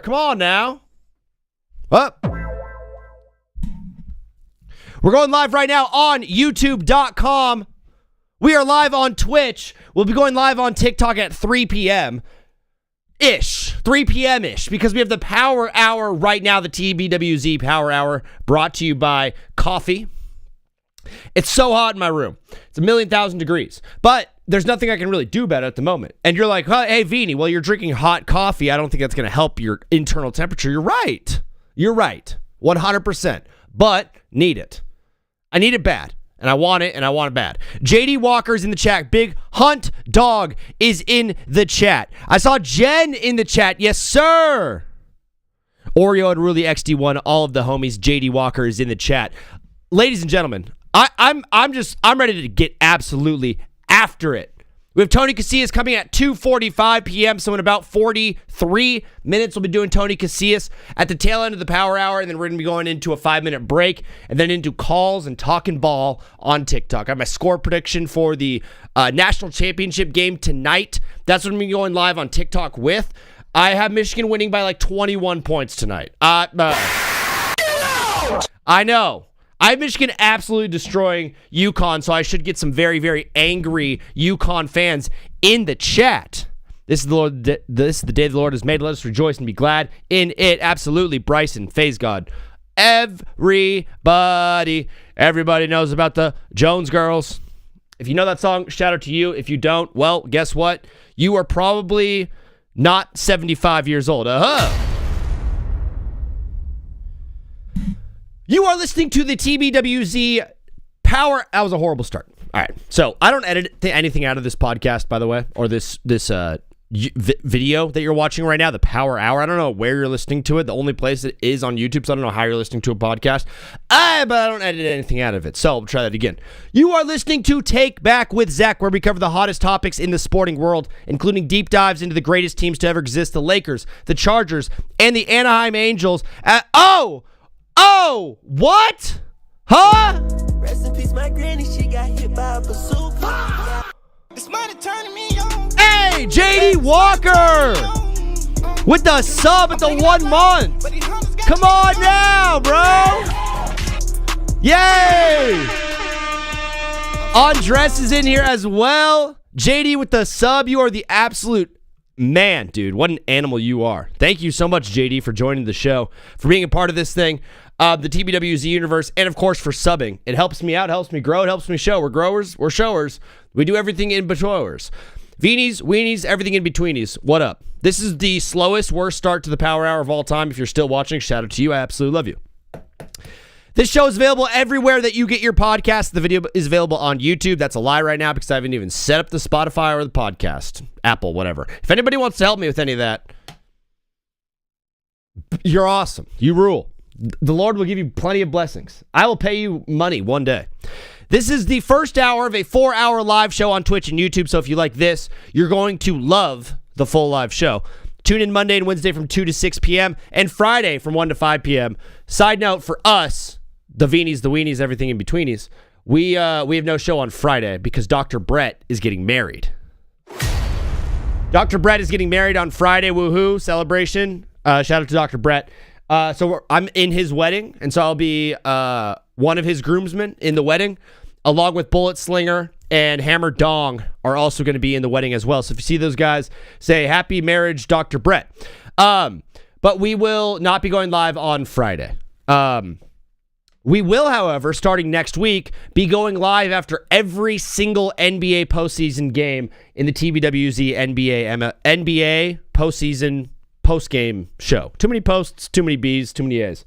Come on now. Up. We're going live right now on YouTube.com. We are live on Twitch. We'll be going live on TikTok at 3 p.m.-ish. 3 p.m.-ish. Because we have the Power Hour right now. The TBWZ Power Hour brought to you by coffee. It's so hot in my room. It's 1,000,000 degrees. But there's nothing I can really do about it at the moment. And you're like, hey, Vini, well, you're drinking hot coffee. I don't think that's going to help your internal temperature. You're right. You're right. 100%. But need it. I need it bad. And I want it, and I want it bad. JD Walker's in the chat. Big Hunt Dog is in the chat. I saw Jen in the chat. Yes, sir. Oreo and Ruli XD1, all of the homies. JD Walker is in the chat. Ladies and gentlemen, I'm ready to get absolutely after it. We have Tony Casillas coming at 2:45 p.m., so in about 43 minutes, we'll be doing Tony Casillas at the tail end of the Power Hour, and then we're going to be going into a 5-minute break, and then into calls and talking ball on TikTok. I have my score prediction for the national championship game tonight. That's what I'm going to be going live on TikTok with. I have Michigan winning by like 21 points tonight. I know. I have Michigan absolutely destroying UConn, so I should get some very, very angry UConn fans in the chat. This is the day the Lord has made. Let us rejoice and be glad in it. Absolutely, Bryson, FaZe God. Everybody knows about the Jones Girls. If you know that song, shout out to you. If you don't, well, guess what? You are probably not 75 years old. You are listening to the TBWZ Power. That was a horrible start. All right. So I don't edit anything out of this podcast, by the way, or this video that you're watching right now, the Power Hour. I don't know where you're listening to it. The only place it is on YouTube, so I don't know how you're listening to a podcast. But I don't edit anything out of it. So I'll try that again. You are listening to Take Back with Zach, where we cover the hottest topics in the sporting world, including deep dives into the greatest teams to ever exist, the Lakers, the Chargers, and the Anaheim Angels. Oh, what? Huh? Rest in peace, my granny, she got hit by a bazooka. This money turning me on. Hey, JD Walker with the sub at the 1 month. Come on now, bro. Yay. Andres is in here as well. JD with the sub. You are the absolute man, dude. What an animal you are. Thank you so much, JD, for joining the show, for being a part of this thing. The TBWZ universe, and of course for subbing. It helps me out, helps me grow, it helps me show. We're growers, we're showers. We do everything in betweeners. Veenies, weenies, everything in betweenies. What up? This is the slowest, worst start to the Power Hour of all time. If you're still watching, shout out to you. I absolutely love you. This show is available everywhere that you get your podcast. The video is available on YouTube. That's a lie right now because I haven't even set up the Spotify or the podcast. Apple, whatever. If anybody wants to help me with any of that, you're awesome. You rule. The Lord will give you plenty of blessings. I will pay you money one day. This is the first hour of a 4-hour live show on Twitch and YouTube. So if you like this, you're going to love the full live show. Tune in Monday and Wednesday from 2 to 6 p.m. and Friday from 1 to 5 p.m. Side note for us, the Veenies, the Weenies, everything in betweenies, we have no show on Friday because Dr. Brett is getting married. Dr. Brett is getting married on Friday. Woohoo. Celebration. Shout out to Dr. Brett. I'm in his wedding, and so I'll be one of his groomsmen in the wedding, along with Bullet Slinger and Hammer Dong are also going to be in the wedding as well. So if you see those guys, say happy marriage, Dr. Brett. But we will not be going live on Friday. We will, however, starting next week, be going live after every single NBA postseason game in the TBWZ NBA postseason post-game show. Too many posts, too many B's, too many A's.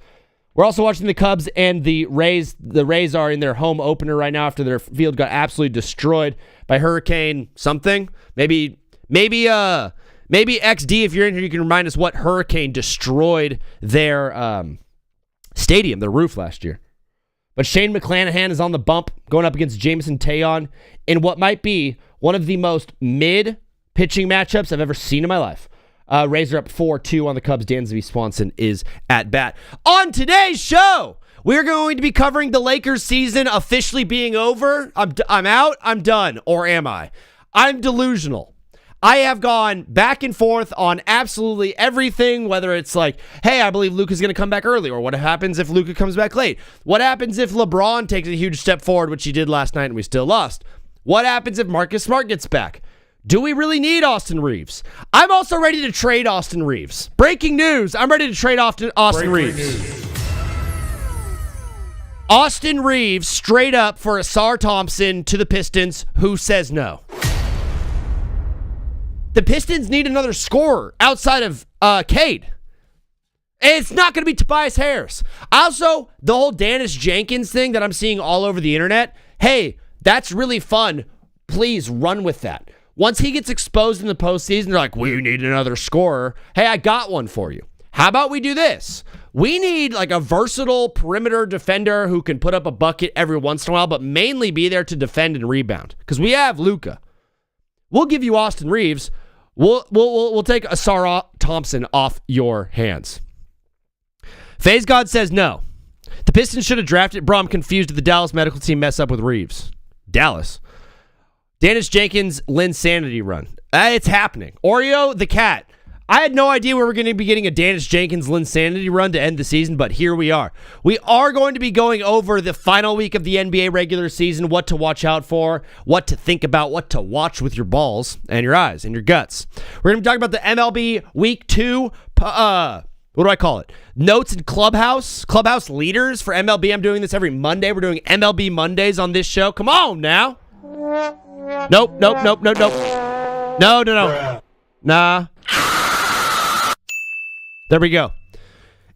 We're also watching the Cubs and the Rays. The Rays are in their home opener right now after their field got absolutely destroyed by Hurricane something. Maybe XD, if you're in here, you can remind us what hurricane destroyed their stadium, their roof last year. But Shane McClanahan is on the bump going up against Jameson Taillon in what might be one of the most mid pitching matchups I've ever seen in my life. Rays are up 4-2 on the Cubs. Dansby Swanson is at bat. On today's show, we're going to be covering the Lakers season officially being over. I'm out. I'm done. Or am I? I'm delusional. I have gone back and forth on absolutely everything, whether it's like, hey, I believe Luka's going to come back early, or what happens if Luka comes back late? What happens if LeBron takes a huge step forward, which he did last night and we still lost? What happens if Marcus Smart gets back? Do we really need Austin Reeves? I'm also ready to trade Austin Reeves. Breaking news, I'm ready to trade Austin Reeves. Austin Reeves straight up for Asar Thompson to the Pistons. Who says no? The Pistons need another scorer outside of Cade. And it's not going to be Tobias Harris. Also, the whole Dennis Jenkins thing that I'm seeing all over the internet, hey, that's really fun. Please run with that. Once he gets exposed in the postseason, they're like, we need another scorer. Hey, I got one for you. How about we do this? We need like a versatile perimeter defender who can put up a bucket every once in a while, but mainly be there to defend and rebound. Because we have Luka. We'll give you Austin Reeves. We'll take Asar Thompson off your hands. FaZe God says no. The Pistons should have drafted. Bro, I'm confused. Did the Dallas medical team mess up with Reeves? Dallas. Dennis Jenkins, Linsanity run. It's happening. Oreo the cat. I had no idea we were going to be getting a Dennis Jenkins Linsanity run to end the season, but here we are. We are going to be going over the final week of the NBA regular season, what to watch out for, what to think about, what to watch with your balls and your eyes and your guts. We're going to be talking about the MLB Week 2, what do I call it? Notes and Clubhouse leaders for MLB. I'm doing this every Monday. We're doing MLB Mondays on this show. Come on now. Nope. No. Nah. There we go.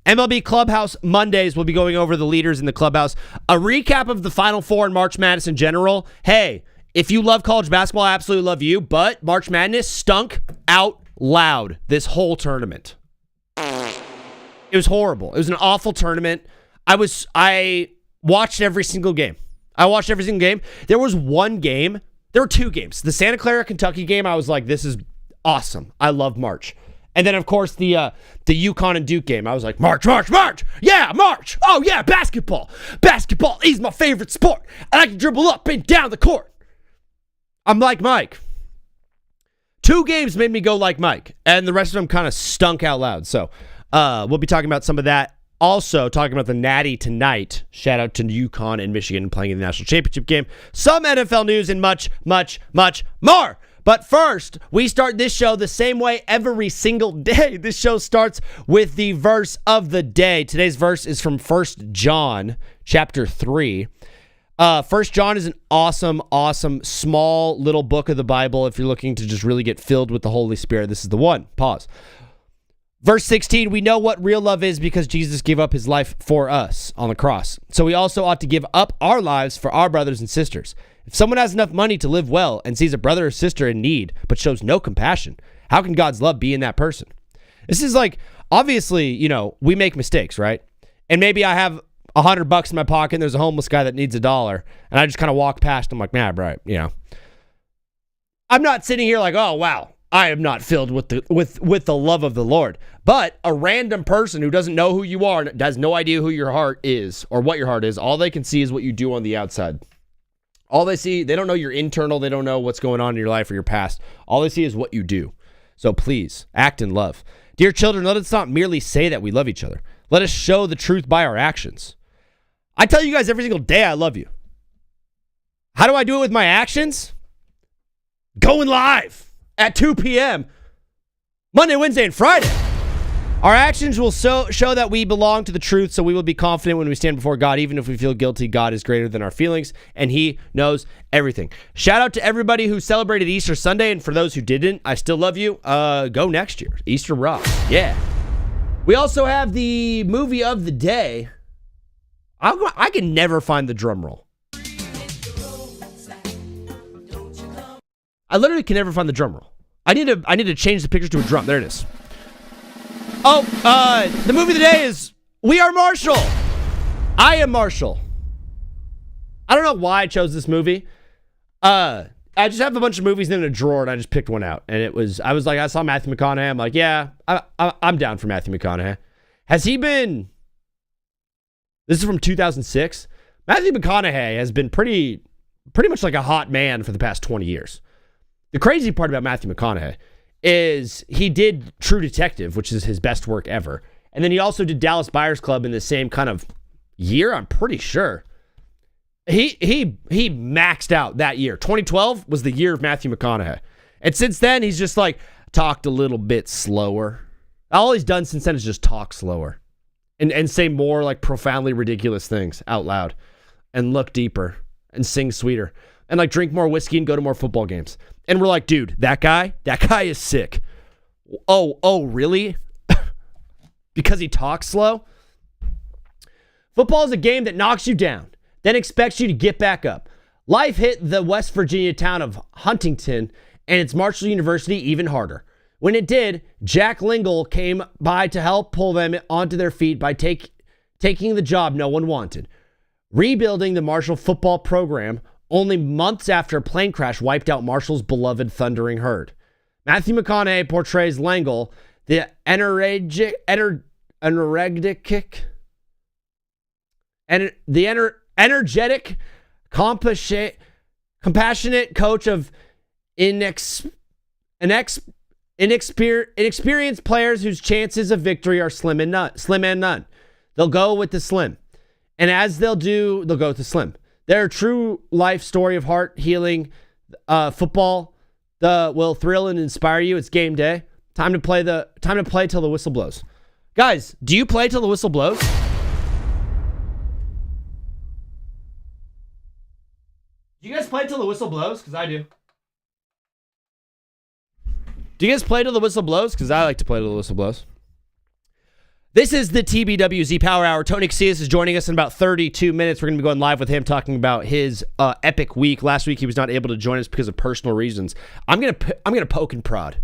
MLB Clubhouse Mondays, we'll be going over the leaders in the clubhouse. A recap of the Final Four and March Madness in general. Hey, if you love college basketball, I absolutely love you, but March Madness stunk out loud this whole tournament. It was horrible. It was an awful tournament. I watched every single game. There was one game. There were two games. The Santa Clara, Kentucky game, I was like, this is awesome. I love March. And then, of course, the UConn and Duke game. I was like, March. Yeah, March. Oh, yeah, basketball. Basketball is my favorite sport. And I can dribble up and down the court. I'm like Mike. Two games made me go like Mike. And the rest of them kind of stunk out loud. So we'll be talking about some of that. Also, talking about the Natty tonight. Shout out to UConn and Michigan playing in the national championship game. Some NFL news and much, much, much more. But first, we start this show the same way every single day. This show starts with the verse of the day. Today's verse is from 1 John chapter 3. 1 John is an awesome, small little book of the Bible. If you're looking to just really get filled with the Holy Spirit, this is the one. Pause. Verse 16, we know what real love is because Jesus gave up his life for us on the cross. So we also ought to give up our lives for our brothers and sisters. If someone has enough money to live well and sees a brother or sister in need but shows no compassion, how can God's love be in that person? This is like, obviously, we make mistakes, right? And maybe I have $100 in my pocket and there's a homeless guy that needs $1 and I just kind of walk past him like, right, I'm not sitting here like, oh, wow, I am not filled with the love of the Lord. But a random person who doesn't know who you are and has no idea who your heart is or what your heart is, all they can see is what you do on the outside. All they see, they don't know your internal, they don't know what's going on in your life or your past. All they see is what you do. So please, act in love. Dear children, let us not merely say that we love each other. Let us show the truth by our actions. I tell you guys every single day I love you. How do I do it with my actions? Going live at 2 p.m. Monday, Wednesday, and Friday. Our actions will show that we belong to the truth, so we will be confident when we stand before God. Even if we feel guilty, God is greater than our feelings, and he knows everything. Shout out to everybody who celebrated Easter Sunday, and for those who didn't, I still love you. Go next year. Easter rock. Yeah. We also have the movie of the day. I can never find the drum roll. I literally can never find the drum roll. I need to change the picture to a drum. There it is. Oh, the movie of the day is We Are Marshall. I am Marshall. I don't know why I chose this movie. I just have a bunch of movies in a drawer and I just picked one out. And I saw Matthew McConaughey. I'm like, yeah, I'm down for Matthew McConaughey. Has he been, this is from 2006. Matthew McConaughey has been pretty much like a hot man for the past 20 years. The crazy part about Matthew McConaughey is he did True Detective, which is his best work ever. And then he also did Dallas Buyers Club in the same kind of year, I'm pretty sure. He maxed out that year. 2012 was the year of Matthew McConaughey. And since then, he's just like talked a little bit slower. All he's done since then is just talk slower and say more like profoundly ridiculous things out loud and look deeper and sing sweeter and like drink more whiskey and go to more football games. And we're like, dude, that guy is sick. Oh, really? Because he talks slow? Football is a game that knocks you down, then expects you to get back up. Life hit the West Virginia town of Huntington and its Marshall University even harder. When it did, Jack Lingle came by to help pull them onto their feet by taking the job no one wanted. Rebuilding the Marshall football program only months after a plane crash wiped out Marshall's beloved thundering herd. Matthew McConaughey portrays Lingle, the energetic, compassionate coach of inexperienced players whose chances of victory are slim and none. They'll go with the slim. And as they'll go with the slim. Their true life story of heart healing football will thrill and inspire you. It's game day. Time to play till the whistle blows. Guys, do you play till the whistle blows? Do you guys play till the whistle blows? Because I do. Do you guys play till the whistle blows? Because I like to play till the whistle blows. This is the TBWZ Power Hour. Tony Casillas is joining us in about 32 minutes. We're going to be going live with him talking about his epic week. Last week he was not able to join us because of personal reasons. I'm gonna poke and prod.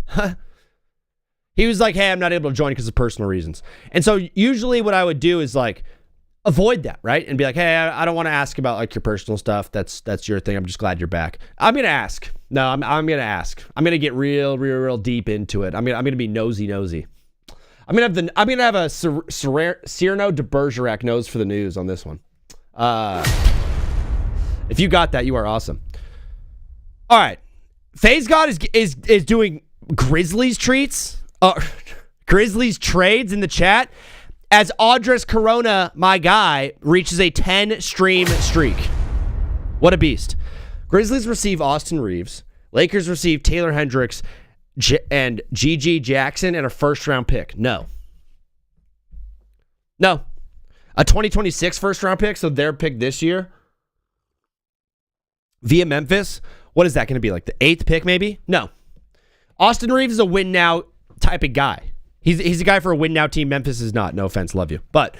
He was like, "Hey, I'm not able to join because of personal reasons." And so usually what I would do is like avoid that, right? And be like, "Hey, I don't want to ask about like your personal stuff. That's your thing. I'm just glad you're back." I'm gonna ask. No, I'm gonna ask. I'm gonna get real deep into it. I'm gonna be nosy. I'm gonna have a Cyrano de Bergerac nose for the news on this one. If you got that, you are awesome. All right, FaZe God is doing Grizzlies treats, Grizzlies trades in the chat as Audris Corona, my guy, reaches a 10-stream streak. What a beast! Grizzlies receive Austin Reeves. Lakers receive Taylor Hendricks and G.G. Jackson and a first-round pick. No. A 2026 first-round pick, so their pick this year via Memphis. What is that going to be, like the 8th pick maybe? No. Austin Reeves is a win-now type of guy. He's a guy for a win-now team. Memphis is not. No offense, love you. But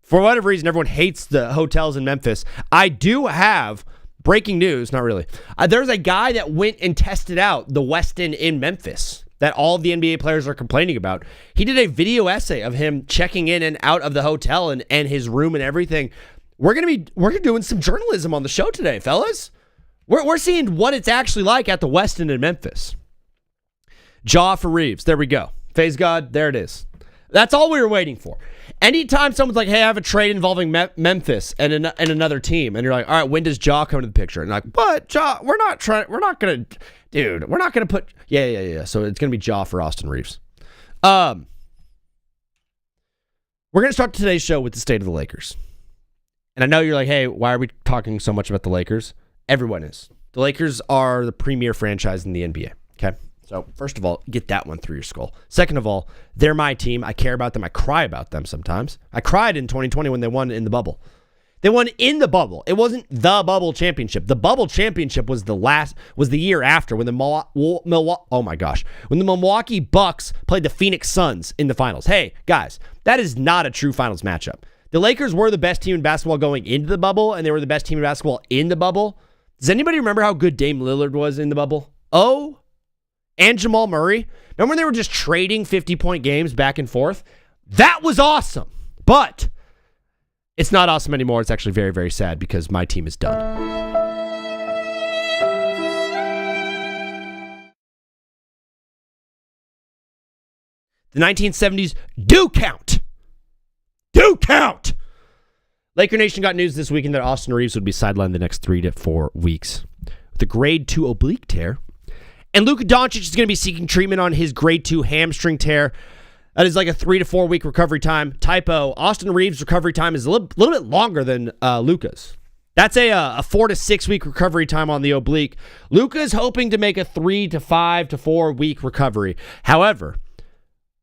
for whatever reason, everyone hates the hotels in Memphis. I do have... breaking news, not really. There's a guy that went and tested out the Westin in Memphis that all of the NBA players are complaining about. He did a video essay of him checking in and out of the hotel and his room and everything. We're doing some journalism on the show today, fellas. We're seeing what it's actually like at the Westin in Memphis. Jaw for Reeves. There we go. FaZe God, there it is. That's all we were waiting for. Anytime someone's like, "Hey, I have a trade involving Memphis and another team," and you're like, "All right, when does Ja come into the picture?" And like, "But Ja, we're not gonna put yeah. So it's gonna be Ja for Austin Reeves. We're gonna start today's show with the state of the Lakers. And I know you're like, "Hey, why are we talking so much about the Lakers?" Everyone is. The Lakers are the premier franchise in the NBA. Okay. So, first of all, get that one through your skull. Second of all, they're my team. I care about them. I cry about them sometimes. I cried in 2020 when they won in the bubble. They won in the bubble. It wasn't the bubble championship. The bubble championship was the year after when when the Milwaukee Bucks played the Phoenix Suns in the finals. Hey, guys, that is not a true finals matchup. The Lakers were the best team in basketball going into the bubble, and they were the best team in basketball in the bubble. Does anybody remember how good Dame Lillard was in the bubble? And Jamal Murray. Remember when they were just trading 50-point games back and forth? That was awesome. But it's not awesome anymore. It's actually very, very sad because my team is done. The 1970s do count. Do count. Laker Nation got news this weekend that Austin Reeves would be sidelined the next 3 to 4 weeks with a grade 2 oblique tear And Luka Doncic is going to be seeking treatment on his grade 2 hamstring tear. That is like a 3 to 4 week recovery time. Typo, Austin Reeves' recovery time is a little bit longer than Luka's. That's a 4 to 6 week recovery time on the oblique. Luka is hoping to make a 3 to 5 to 4 week recovery. However,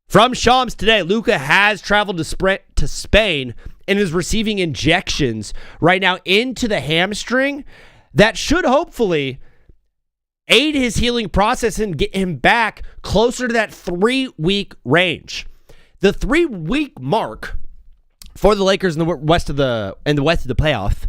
from Shams today, Luka has traveled to Spain and is receiving injections right now into the hamstring that should hopefully aid his healing process and get him back closer to that 3-week range. The 3-week mark for the Lakers in the west of the playoff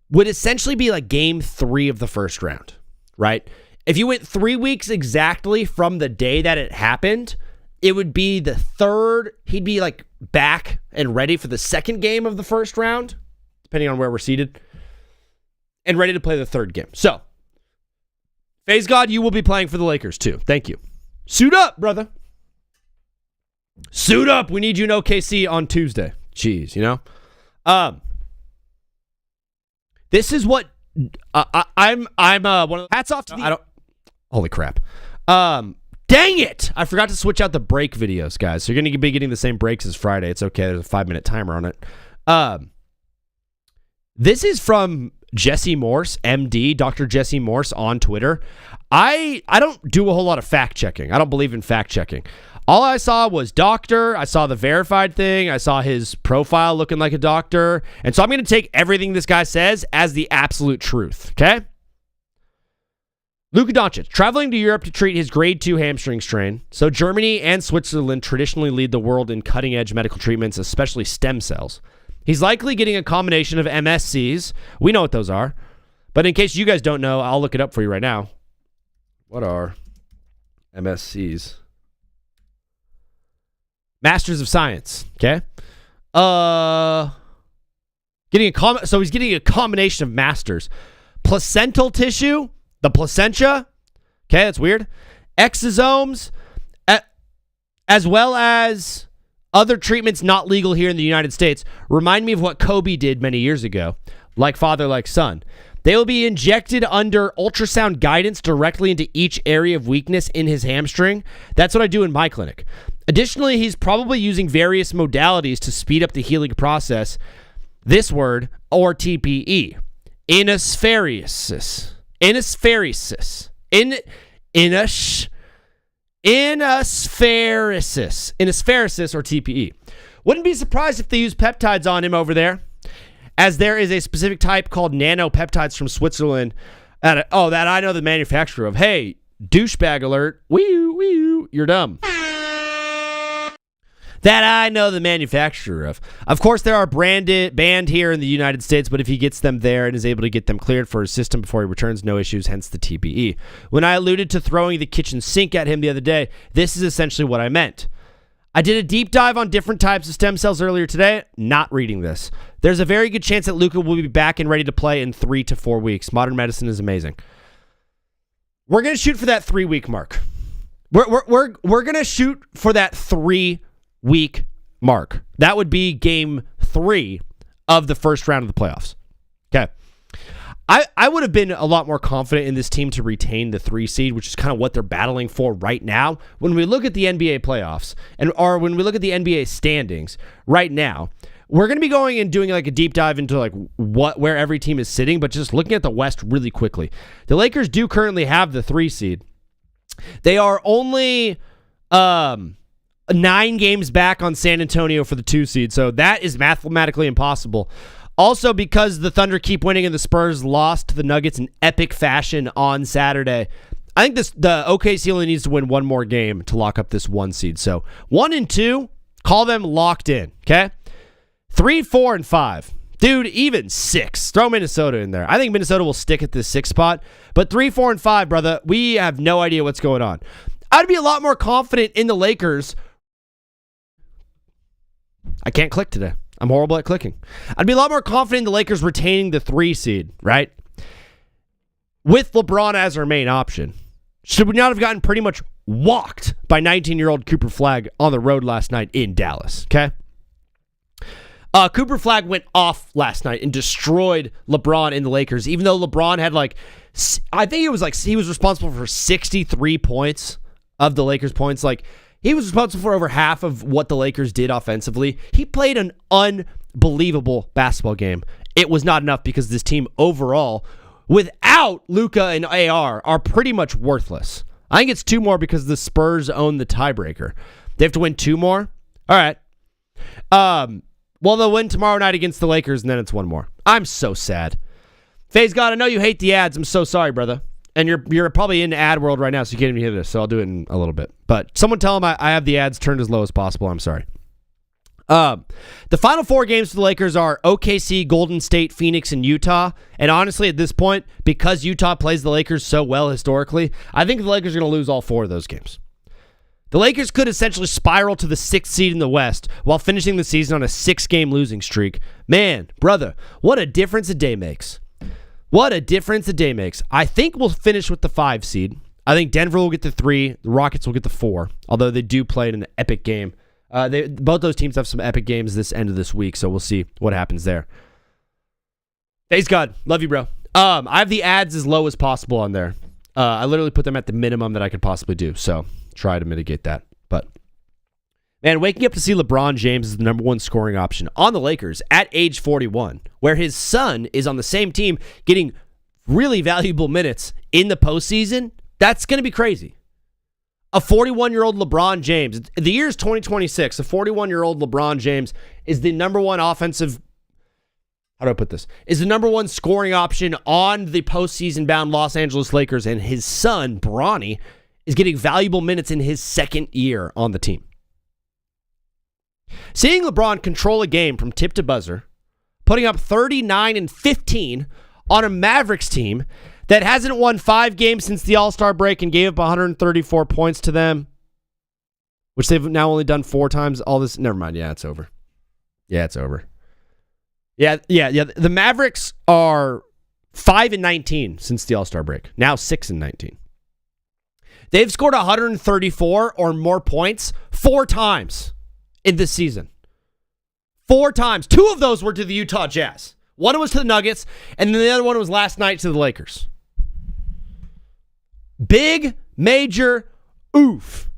would essentially be like game 3 of the first round, right? If you went 3 weeks exactly from the day that it happened, it would be the third. He'd be like back and ready for the second game of the first round, depending on where we're seated, and ready to play the third game. So, Faze God, you will be playing for the Lakers too. Thank you. Suit up, brother. Suit up. We need you in OKC on Tuesday. Jeez, you know? This is what I'm one of the hats off to the holy crap. Dang it! I forgot to switch out the break videos, guys. So you're going to be getting the same breaks as Friday. It's okay. There's a 5-minute timer on it. This is from Jesse Morse, MD, Dr. Jesse Morse on Twitter. I don't do a whole lot of fact checking. I don't believe in fact checking. All I saw was doctor. I saw the verified thing. I saw his profile looking like a doctor. And so I'm going to take everything this guy says as the absolute truth, okay? Luka Doncic, traveling to Europe to treat his grade 2 hamstring strain. So Germany and Switzerland traditionally lead the world in cutting-edge medical treatments, especially stem cells. He's likely getting a combination of MSCs. We know what those are. But in case you guys don't know, I'll look it up for you right now. What are MSCs? Masters of Science, okay? So he's getting a combination of masters. Placental tissue, the placenta, okay, that's weird. Exosomes, as well as other treatments not legal here in the United States. Remind me of what Kobe did many years ago. Like father, like son. They will be injected under ultrasound guidance directly into each area of weakness in his hamstring. That's what I do in my clinic. Additionally, he's probably using various modalities to speed up the healing process. This word, or TPE. Inaspheresis. Inaspheresis, or TPE. Wouldn't be surprised if they use peptides on him over there, as there is a specific type called nanopeptides from Switzerland. That I know the manufacturer of. Hey, douchebag alert. Wee-oo, you're dumb. That I know the manufacturer of. Of course, there are banned here in the United States, but if he gets them there and is able to get them cleared for his system before he returns, no issues, hence the TPE. When I alluded to throwing the kitchen sink at him the other day, this is essentially what I meant. I did a deep dive on different types of stem cells earlier today, not reading this. There's a very good chance that Luka will be back and ready to play in 3 to 4 weeks. Modern medicine is amazing. We're going to shoot for that 3-week mark. We're going to shoot for that 3-week mark. That would be game 3 of the first round of the playoffs. Okay. I would have been a lot more confident in this team to retain the 3 seed, which is kind of what they're battling for right now. When we look at the NBA playoffs, or when we look at the NBA standings right now, we're going to be going and doing like a deep dive into like where every team is sitting, but just looking at the West really quickly. The Lakers do currently have the 3 seed. They are only 9 games back on San Antonio for the 2 seed, so that is mathematically impossible. Also, because the Thunder keep winning and the Spurs lost to the Nuggets in epic fashion on Saturday, I think the OKC only needs to win 1 more game to lock up this 1 seed. So 1 and 2, call them locked in, okay? 3, 4, and 5. Dude, even 6. Throw Minnesota in there. I think Minnesota will stick at the 6 spot. But 3, 4, and 5, brother, we have no idea what's going on. I'd be a lot more confident in the Lakers. I can't click today. I'm horrible at clicking. I'd be a lot more confident in the Lakers retaining the 3 seed, right? With LeBron as our main option. Should we not have gotten pretty much walked by 19-year-old Cooper Flagg on the road last night in Dallas, okay? Cooper Flagg went off last night and destroyed LeBron and the Lakers, even though LeBron had I think it was he was responsible for 63 points of the Lakers' points. He was responsible for over half of what the Lakers did offensively. He played an unbelievable basketball game. It was not enough because this team overall, without Luka and AR, are pretty much worthless. I think it's 2 more because the Spurs own the tiebreaker. They have to win 2 more? All right. Well, they'll win tomorrow night against the Lakers, and then it's 1 more. I'm so sad. FaZe God, I know you hate the ads. I'm so sorry, brother. And you're probably in ad world right now, so you can't even hear this, so I'll do it in a little bit. But someone tell him I have the ads turned as low as possible. I'm sorry. The final 4 games for the Lakers are OKC, Golden State, Phoenix, and Utah. And honestly, at this point, because Utah plays the Lakers so well historically, I think the Lakers are going to lose all 4 of those games. The Lakers could essentially spiral to the 6th seed in the West while finishing the season on a 6-game losing streak. Man, brother, what a difference a day makes. What a difference a day makes. I think we'll finish with the 5 seed. I think Denver will get the 3. The Rockets will get the 4, although they do play in an epic game. Both those teams have some epic games this end of this week, so we'll see what happens there. Thanks, God. Love you, bro. I have the ads as low as possible on there. I literally put them at the minimum that I could possibly do, so try to mitigate that. But, man, waking up to see LeBron James as the number 1 scoring option on the Lakers at age 41, where his son is on the same team getting really valuable minutes in the postseason, that's going to be crazy. A 41-year-old LeBron James, the year is 2026, a 41-year-old LeBron James is the number 1 offensive, how do I put this, is the number 1 scoring option on the postseason-bound Los Angeles Lakers, and his son, Bronny, is getting valuable minutes in his 2nd year on the team. Seeing LeBron control a game from tip to buzzer, putting up 39 and 15 on a Mavericks team that hasn't won 5 games since the All-Star break and gave up 134 points to them, which they've now only done 4 times. All this, never mind. Yeah, it's over. Yeah, it's over. Yeah. The Mavericks are 5 and 19 since the All-Star break. Now 6 and 19. They've scored 134 or more points 4 times in this season. 4 times. 2 of those were to the Utah Jazz. One was to the Nuggets, and then the other one was last night to the Lakers. Big, major oof.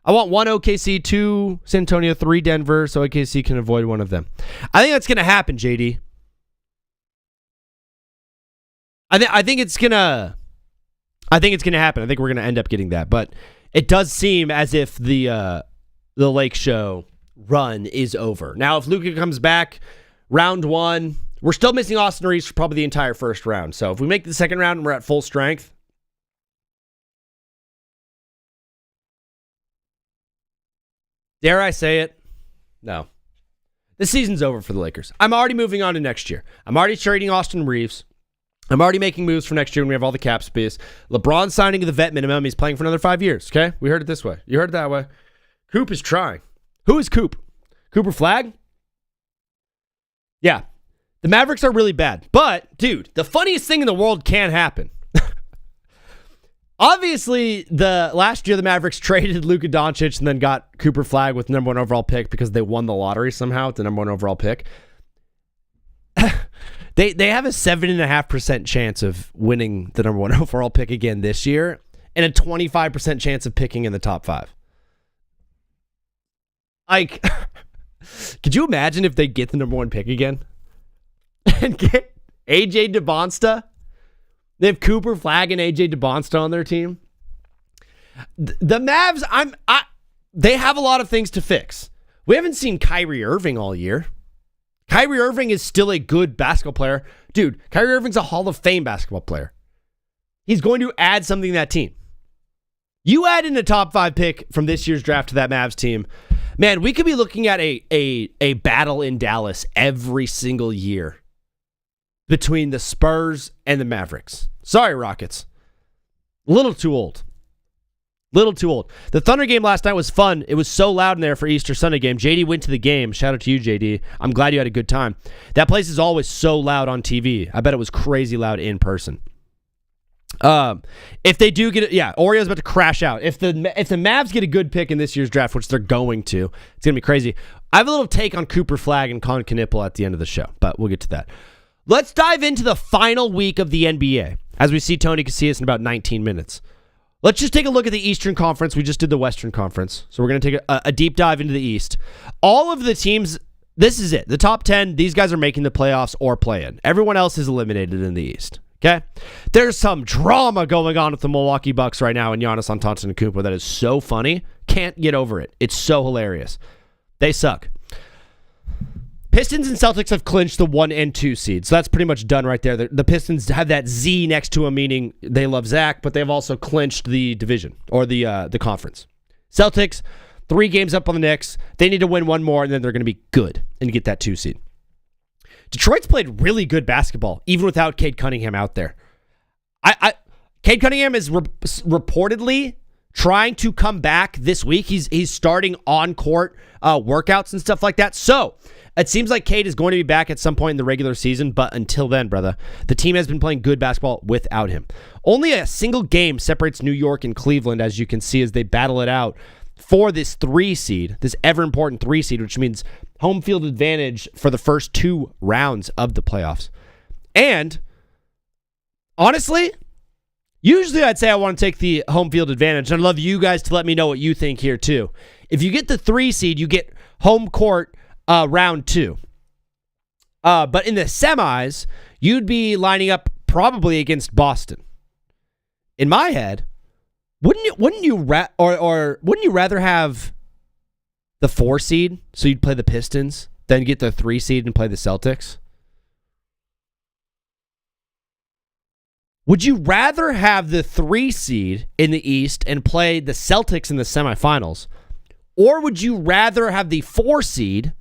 I want 1 OKC, 2 San Antonio, 3 Denver, so OKC can avoid one of them. I think that's going to happen, JD. I think it's going to happen. I think we're going to end up getting that, but it does seem as if the Lake Show run is over. Now, if Luka comes back, round 1, we're still missing Austin Reeves for probably the entire first round. So if we make the second round and we're at full strength, dare I say it? No. This season's over for the Lakers. I'm already moving on to next year. I'm already trading Austin Reeves. I'm already making moves for next year when we have all the cap space. LeBron signing the vet minimum. He's playing for another 5 years, okay? We heard it this way. You heard it that way. Coop is trying. Who is Coop? Cooper Flagg? Yeah. The Mavericks are really bad. But, dude, the funniest thing in the world can happen. Obviously, last year the Mavericks traded Luka Doncic and then got Cooper Flagg with the number 1 overall pick because they won the lottery somehow with the number 1 overall pick. They have a 7.5% chance of winning the number 1 overall pick again this year and a 25% chance of picking in the top 5. Like, could you imagine if they get the number 1 pick again and get AJ DeBonsta? They have Cooper Flagg and AJ DeBonsta on their team. The Mavs, they have a lot of things to fix. We haven't seen Kyrie Irving all year. Kyrie Irving is still a good basketball player. Dude, Kyrie Irving's a Hall of Fame basketball player. He's going to add something to that team. You add in a top 5 pick from this year's draft to that Mavs team, man, we could be looking at a battle in Dallas every single year between the Spurs and the Mavericks. Sorry, Rockets. Little too old. Little too old. The Thunder game last night was fun. It was so loud in there for Easter Sunday game. JD went to the game. Shout out to you, JD. I'm glad you had a good time. That place is always so loud on TV. I bet it was crazy loud in person. If they do get it, yeah, Oreo's about to crash out. If the Mavs get a good pick in this year's draft, which they're going to, it's going to be crazy. I have a little take on Cooper Flagg and Con Knipple at the end of the show, but we'll get to that. Let's dive into the final week of the NBA as we see Tony Casillas in about 19 minutes. Let's just take a look at the Eastern Conference. We just did the Western Conference, so we're going to take a deep dive into the East. All of the teams, this is it. The top 10, these guys are making the playoffs or play-in. Everyone else is eliminated in the East. Okay? There's some drama going on with the Milwaukee Bucks right now and Giannis Antetokounmpo that is so funny. Can't get over it. It's so hilarious. They suck. Pistons and Celtics have clinched the 1 and 2 seed, so that's pretty much done right there. The Pistons have that Z next to them, meaning they love Zach, but they've also clinched the division or the conference. Celtics, 3 games up on the Knicks. They need to win 1 more, and then they're going to be good and get that 2 seed. Detroit's played really good basketball, even without Cade Cunningham out there. Cade Cunningham is reportedly trying to come back this week. He's starting on-court workouts and stuff like that. So it seems like Cade is going to be back at some point in the regular season, but until then, brother, the team has been playing good basketball without him. Only a single game separates New York and Cleveland, as you can see, as they battle it out for this 3 seed, this ever-important 3 seed, which means home field advantage for the first 2 rounds of the playoffs. And honestly, usually I'd say I want to take the home field advantage. I'd love you guys to let me know what you think here too. If you get the 3 seed, you get home court round 2. But in the semis, you'd be lining up probably against Boston. In my head, wouldn't you rather have the 4 seed so you'd play the Pistons, then get the 3 seed and play the Celtics? Would you rather have the 3 seed in the East and play the Celtics in the semifinals? Or would you rather have the 4 seed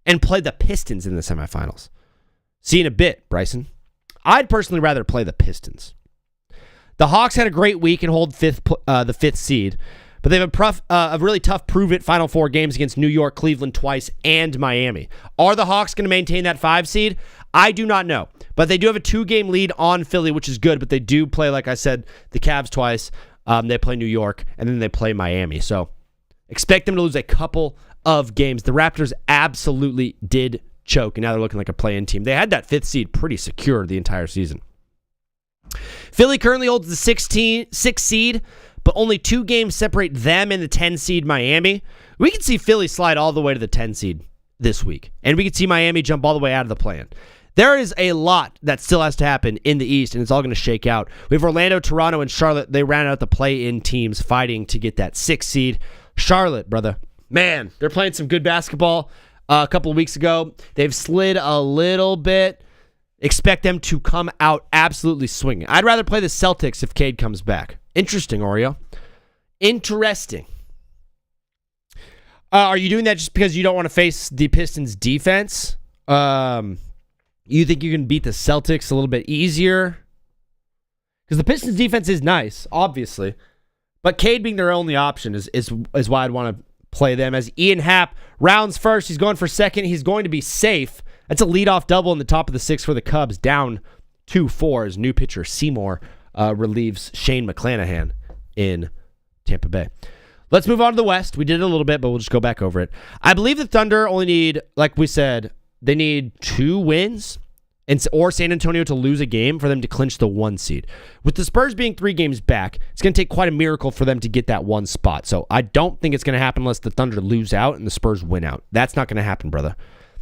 and play the Pistons in the semifinals? See in a bit, Bryson. I'd personally rather play the Pistons. The Hawks had a great week and hold the 5th seed, but they have a really tough prove-it Final 4 games against New York, Cleveland twice, and Miami. Are the Hawks going to maintain that 5 seed? I do not know. But they do have a 2-game lead on Philly, which is good, but they do play, like I said, the Cavs twice. They play New York, and then they play Miami. So expect them to lose a couple of games. The Raptors absolutely did choke, and now they're looking like a play-in team. They had that 5th seed pretty secure the entire season. Philly currently holds the 6th seed, but only 2 games separate them and the 10 seed Miami. We can see Philly slide all the way to the 10 seed this week, and we can see Miami jump all the way out of the play-in. There is a lot that still has to happen in the East, and it's all going to shake out. We have Orlando, Toronto, and Charlotte. They ran out the play-in teams fighting to get that 6th seed. Charlotte, brother, man, they're playing some good basketball a couple of weeks ago. They've slid a little bit. Expect them to come out absolutely swinging. I'd rather play the Celtics if Cade comes back. Interesting, Oreo. Interesting. Are you doing that just because you don't want to face the Pistons' defense? You think you can beat the Celtics a little bit easier? Because the Pistons' defense is nice, obviously. But Cade being their only option is why I'd want to play them. As Ian Happ rounds first, he's going for second. He's going to be safe. That's a leadoff double in the top of the 6th for the Cubs, down 2-4 as new pitcher Seymour relieves Shane McClanahan in Tampa Bay. Let's move on to the West. We did it a little bit, but we'll just go back over it. I believe the Thunder only need, like we said, they need 2 wins or San Antonio to lose a game for them to clinch the 1 seed. With the Spurs being 3 games back, it's going to take quite a miracle for them to get that 1 spot. So I don't think it's going to happen unless the Thunder lose out and the Spurs win out. That's not going to happen, brother.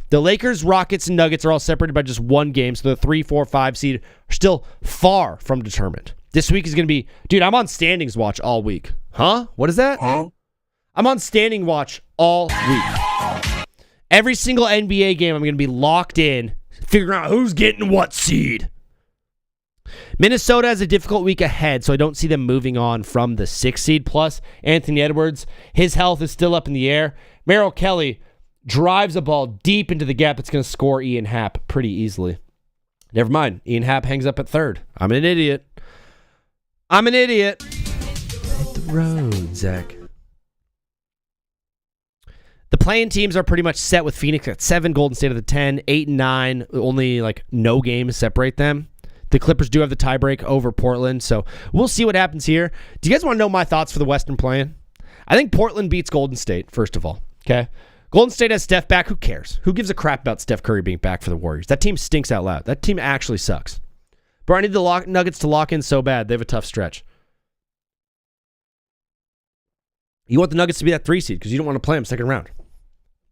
The Lakers, Rockets, and Nuggets are all separated by just 1 game, so the 3, 4, 5 seed are still far from determined. This week is going to be, dude, I'm on standings watch all week. Huh? What is that? Huh? I'm on standing watch all week. Every single NBA game, I'm going to be locked in, figuring out who's getting what seed. Minnesota has a difficult week ahead, so I don't see them moving on from the 6th seed. Plus, Anthony Edwards, his health is still up in the air. Merrill Kelly drives a ball deep into the gap that's going to score Ian Happ pretty easily. Never mind. Ian Happ hangs up at 3rd. I'm an idiot. Hit the road, Zach. The play-in teams are pretty much set with Phoenix at 7, Golden State at the 10, 8 and 9. Only no games separate them. The Clippers do have the tiebreak over Portland, so we'll see what happens here. Do you guys want to know my thoughts for the Western play-in? I think Portland beats Golden State, first of all. Okay? Golden State has Steph back. Who cares? Who gives a crap about Steph Curry being back for the Warriors? That team stinks out loud. That team actually sucks. Bro, I need the Nuggets to lock in so bad. They have a tough stretch. You want the Nuggets to be that 3 seed because you don't want to play them second round.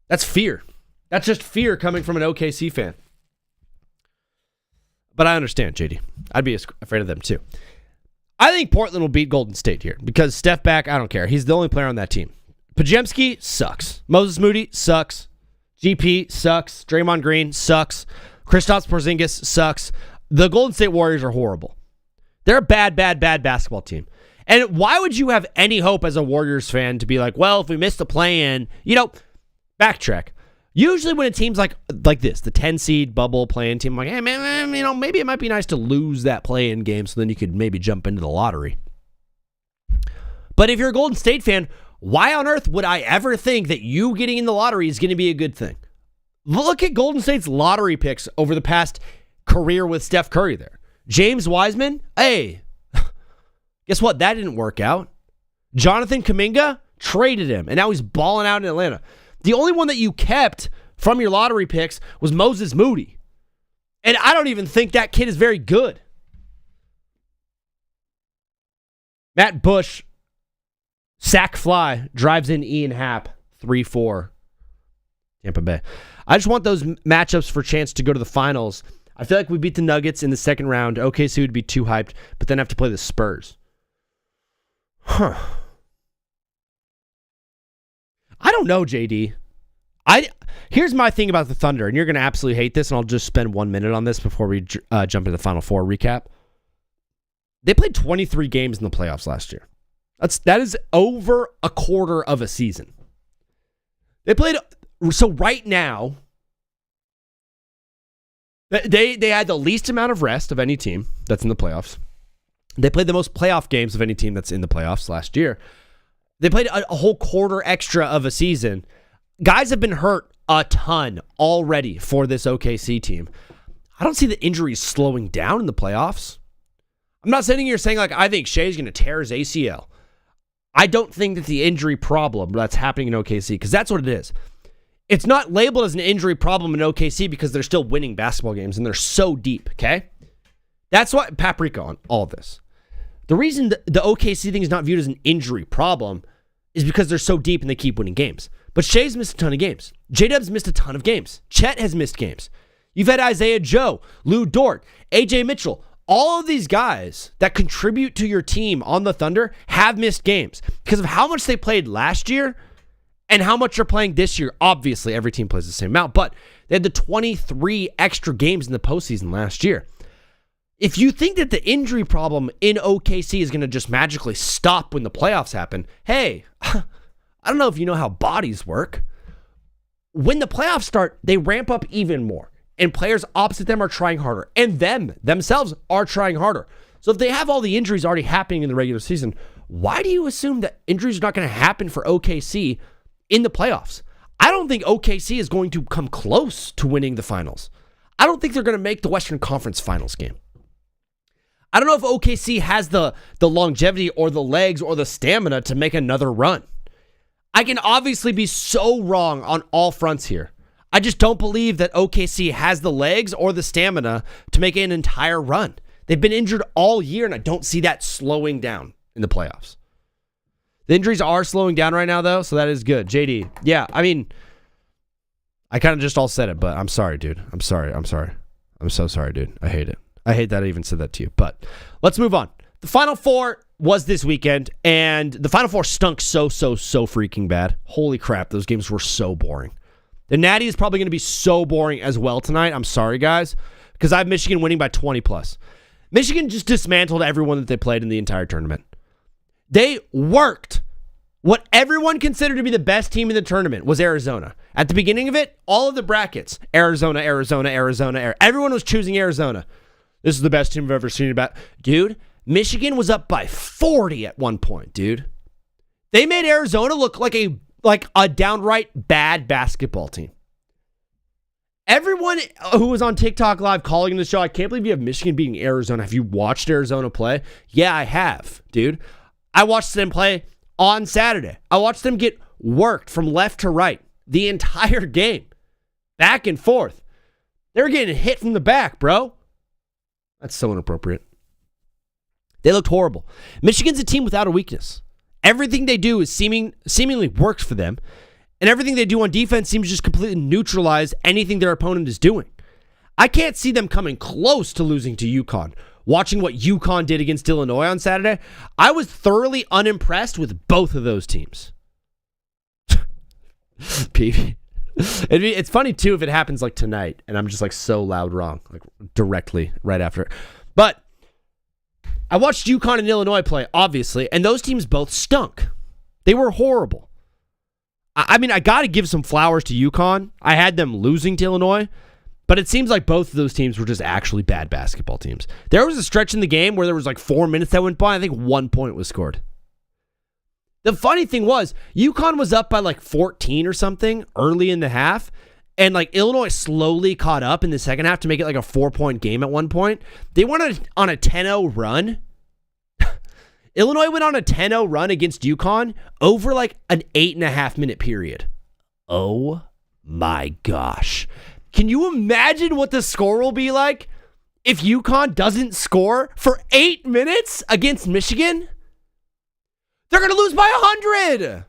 That's fear. That's just fear coming from an OKC fan. But I understand, JD. I'd be afraid of them too. I think Portland will beat Golden State here because Steph back, I don't care. He's the only player on that team. Pajemski sucks. Moses Moody sucks. GP sucks. Draymond Green sucks. Kristaps Porzingis sucks. The Golden State Warriors are horrible. They're a bad basketball team. And why would you have any hope as a Warriors fan to be like, well, if we miss the play-in, backtrack. Usually when a team's like this, the 10 seed bubble play-in team, I'm like, hey man, maybe it might be nice to lose that play-in game so then you could maybe jump into the lottery. But if you're a Golden State fan, why on earth would I ever think that you getting in the lottery is going to be a good thing? Look at Golden State's lottery picks over the past career with Steph Curry there. James Wiseman, hey, guess what? That didn't work out. Jonathan Kuminga, traded him, and now he's balling out in Atlanta. The only one that you kept from your lottery picks was Moses Moody. And I don't even think that kid is very good. Matt Bush, sack fly, drives in Ian Happ, 3-4, Tampa Bay. I just want those matchups for chance to go to the finals. I feel like we beat the Nuggets in the second round. OKC would be too hyped, but then have to play the Spurs. I don't know, JD. Here's my thing about the Thunder, and you're going to absolutely hate this, and I'll just spend 1 minute on this before we jump into the Final Four recap. They played 23 games in the playoffs last year. That is over a quarter of a season. So right now, they had the least amount of rest of any team that's in the playoffs. They played the most playoff games of any team that's in the playoffs last year. They played a whole quarter extra of a season. Guys have been hurt a ton already for this OKC team. I don't see the injuries slowing down in the playoffs. I'm not sitting here saying, I think Shea's going to tear his ACL. I don't think that the injury problem that's happening in OKC, because that's what it is. It's not labeled as an injury problem in OKC because they're still winning basketball games and they're so deep, okay? That's what paprika on all this. The reason the OKC thing is not viewed as an injury problem is because they're so deep and they keep winning games. But Shea's missed a ton of games. J-Dub's missed a ton of games. Chet has missed games. You've had Isaiah Joe, Lou Dort, AJ Mitchell. All of these guys that contribute to your team on the Thunder have missed games because of how much they played last year and how much they're playing this year. Obviously, every team plays the same amount, but they had the 23 extra games in the postseason last year. If you think that the injury problem in OKC is going to just magically stop when the playoffs happen, hey, I don't know if you know how bodies work. When the playoffs start, they ramp up even more. And players opposite them are trying harder. And themselves are trying harder. So if they have all the injuries already happening in the regular season, why do you assume that injuries are not going to happen for OKC in the playoffs? I don't think OKC is going to come close to winning the finals. I don't think they're going to make the Western Conference Finals game. I don't know if OKC has the longevity or the legs or the stamina to make another run. I can obviously be so wrong on all fronts here. I just don't believe that OKC has the legs or the stamina to make an entire run. They've been injured all year, and I don't see that slowing down in the playoffs. The injuries are slowing down right now, though, so that is good. JD, yeah, I mean, I kind of just all said it, but I'm sorry, dude. I'm sorry. I'm so sorry, dude. I hate it. I hate that I even said that to you, but let's move on. The Final Four was this weekend, and the Final Four stunk so freaking bad. Holy crap, those games were so boring. The Natty is probably going to be so boring as well tonight. I'm sorry, guys, because I have Michigan winning by 20 plus. Michigan just dismantled everyone that they played in the entire tournament. They worked. What everyone considered to be the best team in the tournament was Arizona. At the beginning of it, all of the brackets, Arizona. Everyone was choosing Arizona. This is the best team I've ever seen about. Dude, Michigan was up by 40 at one point, dude. They made Arizona look like a downright bad basketball team. Everyone who was on TikTok Live calling the show, I can't believe you have Michigan beating Arizona. Have you watched Arizona play? Yeah, I have, dude. I watched them play on Saturday. I watched them get worked from left to right. the entire game. Back and forth. They're getting hit from the back, bro. That's so inappropriate. They looked horrible. Michigan's a team without a weakness. Everything they do is seemingly works for them, and everything they do on defense seems to just completely neutralize anything their opponent is doing. I can't see them coming close to losing to UConn. Watching what UConn did against Illinois on Saturday, I was thoroughly unimpressed with both of those teams. PV. It's funny, too, if it happens like tonight, and I'm just like so loud wrong, like directly right after it. But I watched UConn and Illinois play, obviously, and those teams both stunk. They were horrible. I mean, I got to give some flowers to UConn. I had them losing to Illinois, but it seems like both of those teams were just actually bad basketball teams. There was a stretch in the game where there was like 4 minutes that went by. I think 1 point was scored. The funny thing was, UConn was up by like 14 or something early in the half, and like Illinois slowly caught up in the second half to make it like a 4-point game at one point. They went on a 10-0 run. Illinois went on a 10-0 run against UConn over like an 8.5 minute period. Oh my gosh. Can you imagine what the score will be like if UConn doesn't score for 8 minutes against Michigan? They're going to lose by 100.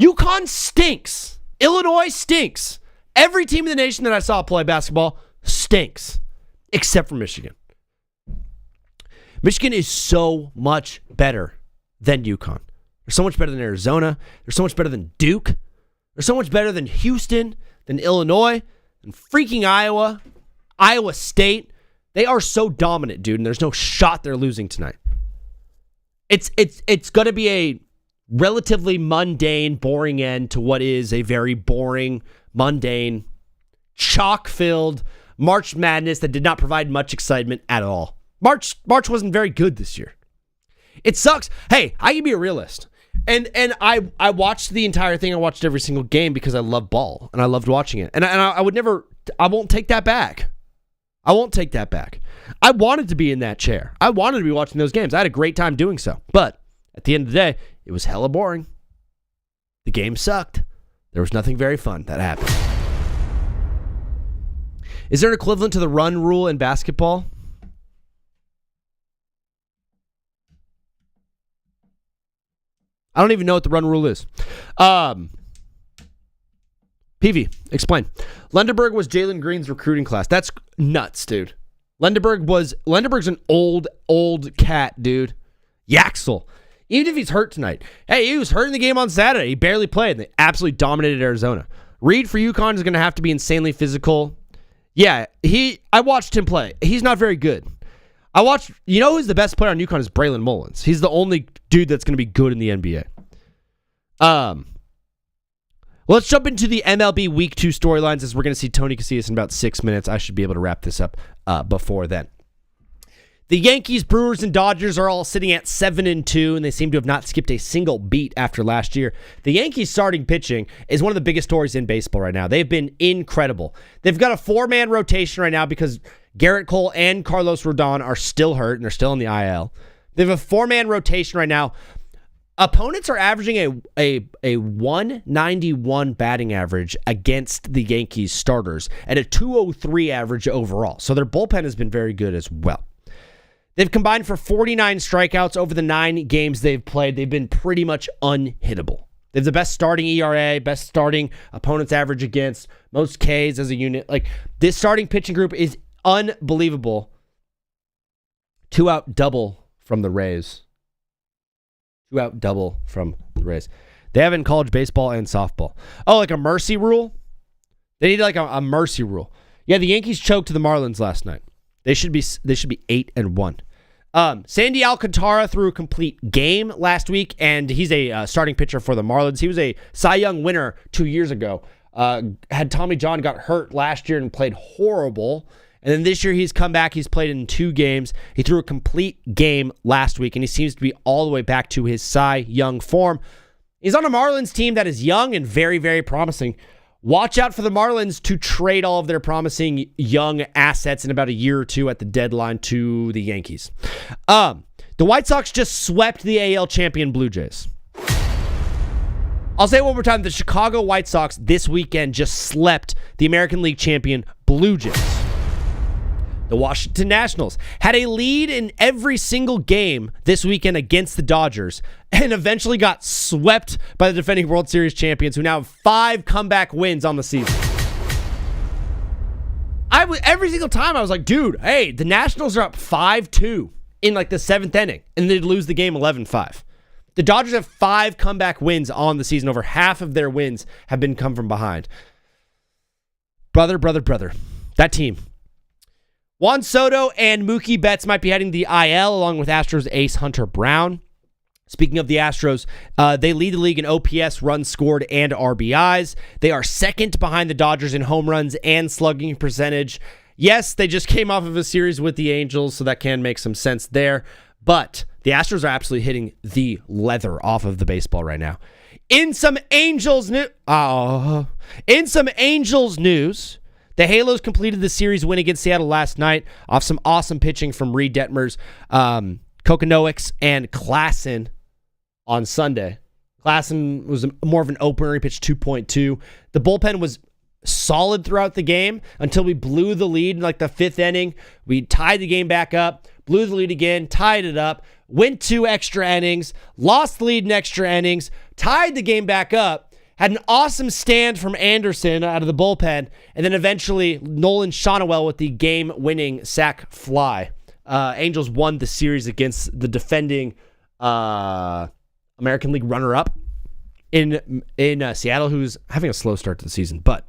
UConn stinks. Illinois stinks. Every team in the nation that I saw play basketball stinks, except for Michigan. Michigan is so much better than UConn. They're so much better than Arizona. They're so much better than Duke. They're so much better than Houston, than Illinois, and freaking Iowa, Iowa State. They are so dominant, dude, and there's no shot they're losing tonight. It's going to be a relatively mundane, boring end to what is a very boring, mundane, chalk-filled March Madness that did not provide much excitement at all. March wasn't very good this year. It sucks. Hey, I can be a realist. And I watched the entire thing. I watched every single game because I love ball and I loved watching it. And I won't take that back. I won't take that back. I wanted to be in that chair. I wanted to be watching those games. I had a great time doing so. But at the end of the day, it was hella boring. The game sucked. There was nothing very fun that happened. Is there an equivalent to the run rule in basketball? I don't even know what the run rule is. PV, explain. Lendeberg was Jalen Green's recruiting class. That's nuts, dude. Lendeberg's an old cat, dude. Yaxel. Even if he's hurt tonight. Hey, he was hurt in the game on Saturday. He barely played, and they absolutely dominated Arizona. Reed for UConn is going to have to be insanely physical. Yeah, I watched him play. He's not very good. You know who's the best player on UConn is Braylon Mullins. He's the only dude that's going to be good in the NBA. Let's jump into the MLB Week 2 storylines as we're going to see Tony Casillas in about 6 minutes. I should be able to wrap this up before then. The Yankees, Brewers, and Dodgers are all sitting at 7-2, and they seem to have not skipped a single beat after last year. The Yankees starting pitching is one of the biggest stories in baseball right now. They've been incredible. They've got a 4-man rotation right now because Garrett Cole and Carlos Rodon are still hurt, and they're still in the IL. They have a 4-man rotation right now. Opponents are averaging a 191 batting average against the Yankees starters and a 203 average overall. So their bullpen has been very good as well. They've combined for 49 strikeouts over the 9 games they've played. They've been pretty much unhittable. They have the best starting ERA, best starting opponent's average against, most Ks as a unit. Like, this starting pitching group is unbelievable. 2 out double from the Rays. 2 out double from the Rays. They have it in college baseball and softball. Oh, like a mercy rule? They need like a mercy rule. Yeah, the Yankees choked the Marlins last night. They should be 8-1. Sandy Alcantara threw a complete game last week, and he's a starting pitcher for the Marlins. He was a Cy Young winner 2 years ago. Had Tommy John got hurt last year and played horrible. And then this year he's come back. He's played in 2 games. He threw a complete game last week, and he seems to be all the way back to his Cy Young form. He's on a Marlins team that is young and very, very promising. Watch out for the Marlins to trade all of their promising young assets in about a year or 2 at the deadline to the Yankees. The White Sox just swept the AL champion Blue Jays. I'll say it one more time. The Chicago White Sox this weekend just slept the American League champion Blue Jays. The Washington Nationals had a lead in every single game this weekend against the Dodgers and eventually got swept by the defending World Series champions, who now have 5 comeback wins on the season. Every single time I was like, dude, hey, the Nationals are up 5-2 in like the 7th inning, and they'd lose the game 11-5. The Dodgers have 5 comeback wins on the season. Over half of their wins have come from behind. Brother. That team. Juan Soto and Mookie Betts might be heading to the IL along with Astros ace Hunter Brown. Speaking of the Astros, they lead the league in OPS, runs scored, and RBIs. They are second behind the Dodgers in home runs and slugging percentage. Yes, they just came off of a series with the Angels, so that can make some sense there. But the Astros are absolutely hitting the leather off of the baseball right now. In some Angels news, the Halos completed the series win against Seattle last night off some awesome pitching from Reed Detmers, Kokenowics, and Klassen on Sunday. Klassen was more of an opener. He pitched 2.2. The bullpen was solid throughout the game until we blew the lead in like the 5th inning. We tied the game back up, blew the lead again, tied it up, went 2 extra innings, lost the lead in extra innings, tied the game back up, had an awesome stand from Anderson out of the bullpen, and then eventually Nolan Shonowell with the game-winning sac fly. Angels won the series against the defending American League runner-up in Seattle, who's having a slow start to the season. But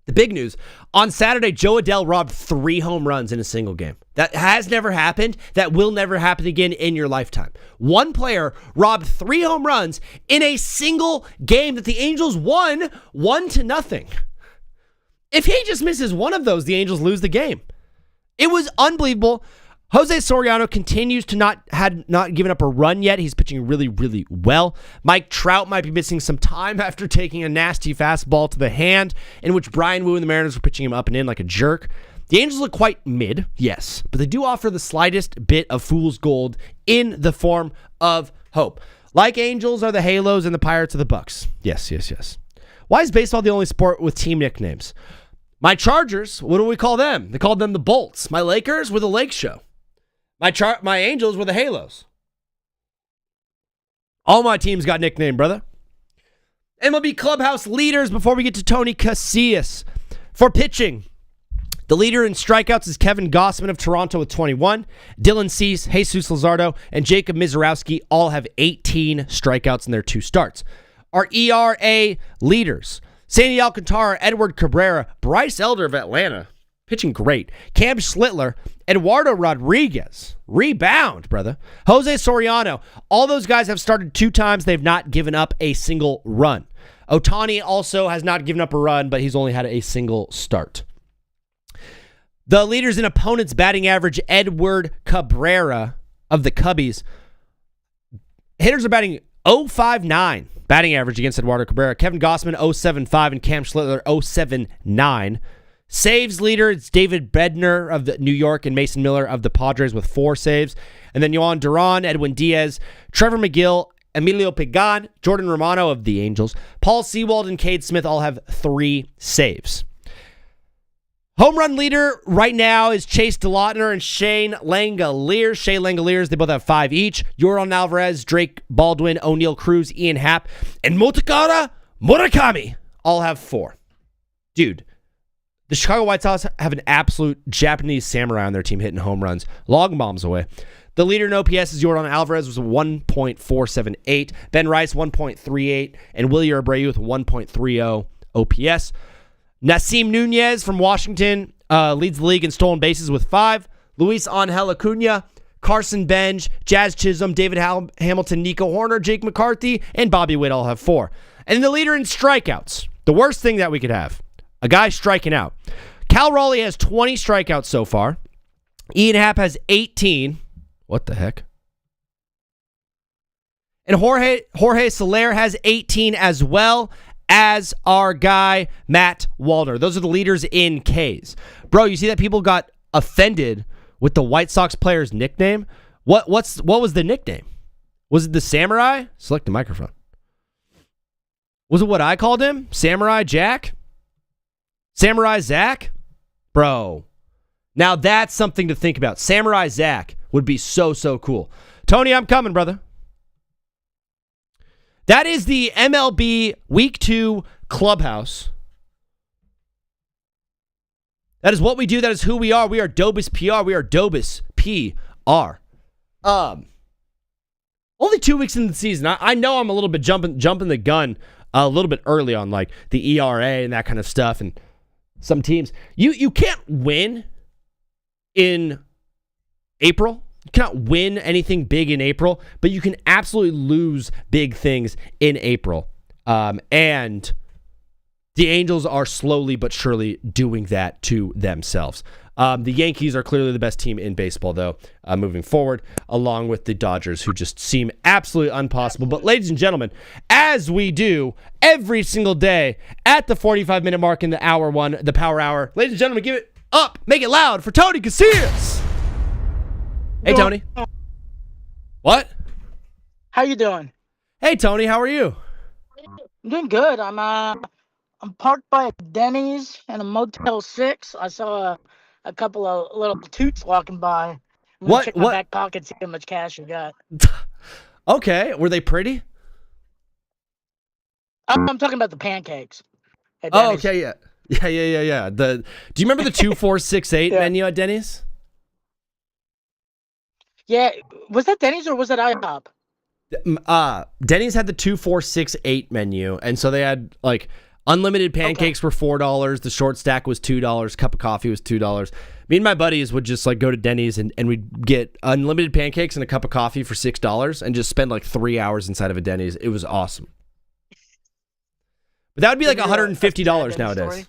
the big news, on Saturday, Joe Adell robbed 3 home runs in a single game. That has never happened. That will never happen again in your lifetime. One player robbed 3 home runs in a single game that the Angels won 1-0. If he just misses one of those, the Angels lose the game. It was unbelievable. Jose Soriano continues to not given up a run yet. He's pitching really, really well. Mike Trout might be missing some time after taking a nasty fastball to the hand, in which Brian Wu and the Mariners were pitching him up and in like a jerk. The Angels look quite mid, yes, but they do offer the slightest bit of fool's gold in the form of hope. Like Angels are the Halos and the Pirates are the Bucks. Yes. Why is baseball the only sport with team nicknames? My Chargers, what do we call them? They called them the Bolts. My Lakers were the Lake Show. My Angels were the Halos. All my teams got nicknamed, brother. MLB Clubhouse leaders before we get to Tony Casillas. For pitching, the leader in strikeouts is Kevin Gossman of Toronto with 21. Dylan Cease, Jesus Luzardo, and Jacob Mizorowski all have 18 strikeouts in their 2 starts. Our ERA leaders, Sandy Alcantara, Edward Cabrera, Bryce Elder of Atlanta, pitching great. Cam Schlittler, Eduardo Rodriguez, rebound, brother. Jose Soriano, all those guys have started 2 times. They've not given up a single run. Ohtani also has not given up a run, but he's only had a single start. The leaders in opponents' batting average, Edward Cabrera of the Cubbies. Hitters are batting .059 batting average against Eduardo Cabrera. Kevin Gossman, .075, and Cam Schlittler, .079. Saves leader, it's David Bednar of the New York and Mason Miller of the Padres with 4 saves. And then Yohan Duran, Edwin Diaz, Trevor McGill, Emilio Pagan, Jordan Romano of the Angels, Paul Sewald, and Cade Smith all have 3 saves. Home run leader right now is Chase DeLautner and Shane Langoliers. Shea Langoliers, they both have 5 each. Yoran Alvarez, Drake Baldwin, O'Neal Cruz, Ian Happ, and Motakara Murakami all have 4. Dude, the Chicago White Sox have an absolute Japanese samurai on their team hitting home runs, long bombs away. The leader in OPS is Yordan Alvarez with 1.478, Ben Rice 1.38, and Willie Abreu with 1.30 OPS. Nasim Nunez from Washington leads the league in stolen bases with 5. Luis Angel Acuna, Carson Benj, Jazz Chisholm, David Hamilton, Nico Horner, Jake McCarthy, and Bobby Witt all have 4. And the leader in strikeouts, the worst thing that we could have, a guy striking out. Cal Raleigh has 20 strikeouts so far. Ian Happ has 18. What the heck? And Jorge Soler has 18 as well as our guy, Matt Wallner. Those are the leaders in Ks. Bro, you see that people got offended with the White Sox player's nickname? What was the nickname? Was it the Samurai? Select the microphone. Was it what I called him? Samurai Jack? Samurai Zach? Bro. Now that's something to think about. Samurai Zach would be so, so cool. Tony, I'm coming, brother. That is the MLB Week 2 Clubhouse. That is what we do. That is who we are. We are Dobus PR. We are Dobus PR. Only 2 weeks into the season. I know I'm a little bit jumping the gun a little bit early on like the ERA and that kind of stuff and some teams. You can't win in April. You cannot win anything big in April, but you can absolutely lose big things in April. And the Angels are slowly but surely doing that to themselves. The Yankees are clearly the best team in baseball, though, moving forward, along with the Dodgers, who just seem absolutely impossible. But, ladies and gentlemen, as we do every single day at the 45-minute mark in the hour one, the Power Hour, ladies and gentlemen, give it up, make it loud for Tony Casillas. Hey, Tony. What? How you doing? Hey, Tony, how are you? I'm doing good. I'm parked by a Denny's and a Motel 6. I saw a couple of little toots walking by. I'm gonna check my back pocket, see how much cash you got. Okay, were they pretty? I'm talking about the pancakes. Oh, okay, yeah. Yeah. Do you remember the 2468 menu at Denny's? Yeah, was that Denny's or was that IHOP? Denny's had the 2468 menu, and so they had like unlimited pancakes were $4, the short stack was $2, cup of coffee was $2. Me and my buddies would just like go to Denny's and we'd get unlimited pancakes and a cup of coffee for $6 and just spend like 3 hours inside of a Denny's. It was awesome. But that would be like $150 nowadays. Story?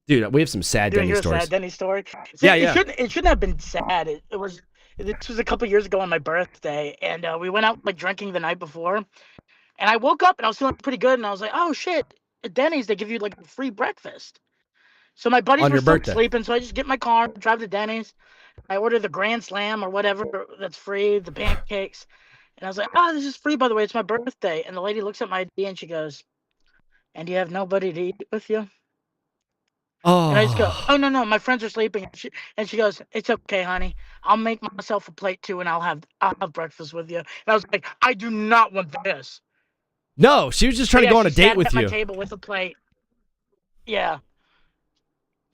Dude, we have some sad Denny's stories. Sad Denny's story? See, yeah. It shouldn't have been sad. This was a couple years ago on my birthday, and we went out like drinking the night before, and I woke up and I was feeling pretty good, and I was like, oh shit, at Denny's they give you like a free breakfast. So my buddies were still sleeping, so I just get my car, drive to Denny's, I order the Grand Slam or whatever that's free, the pancakes, and I was like, oh, this is free, by the way, it's my birthday. And the lady looks at my ID and she goes, and do you have nobody to eat with you? Oh. And I just go, oh, no, my friends are sleeping. And she goes, it's okay, honey. I'll make myself a plate too, and I'll have breakfast with you. And I was like, I do not want this. No, she was just trying to go on a date with you. At my table with a plate. Yeah.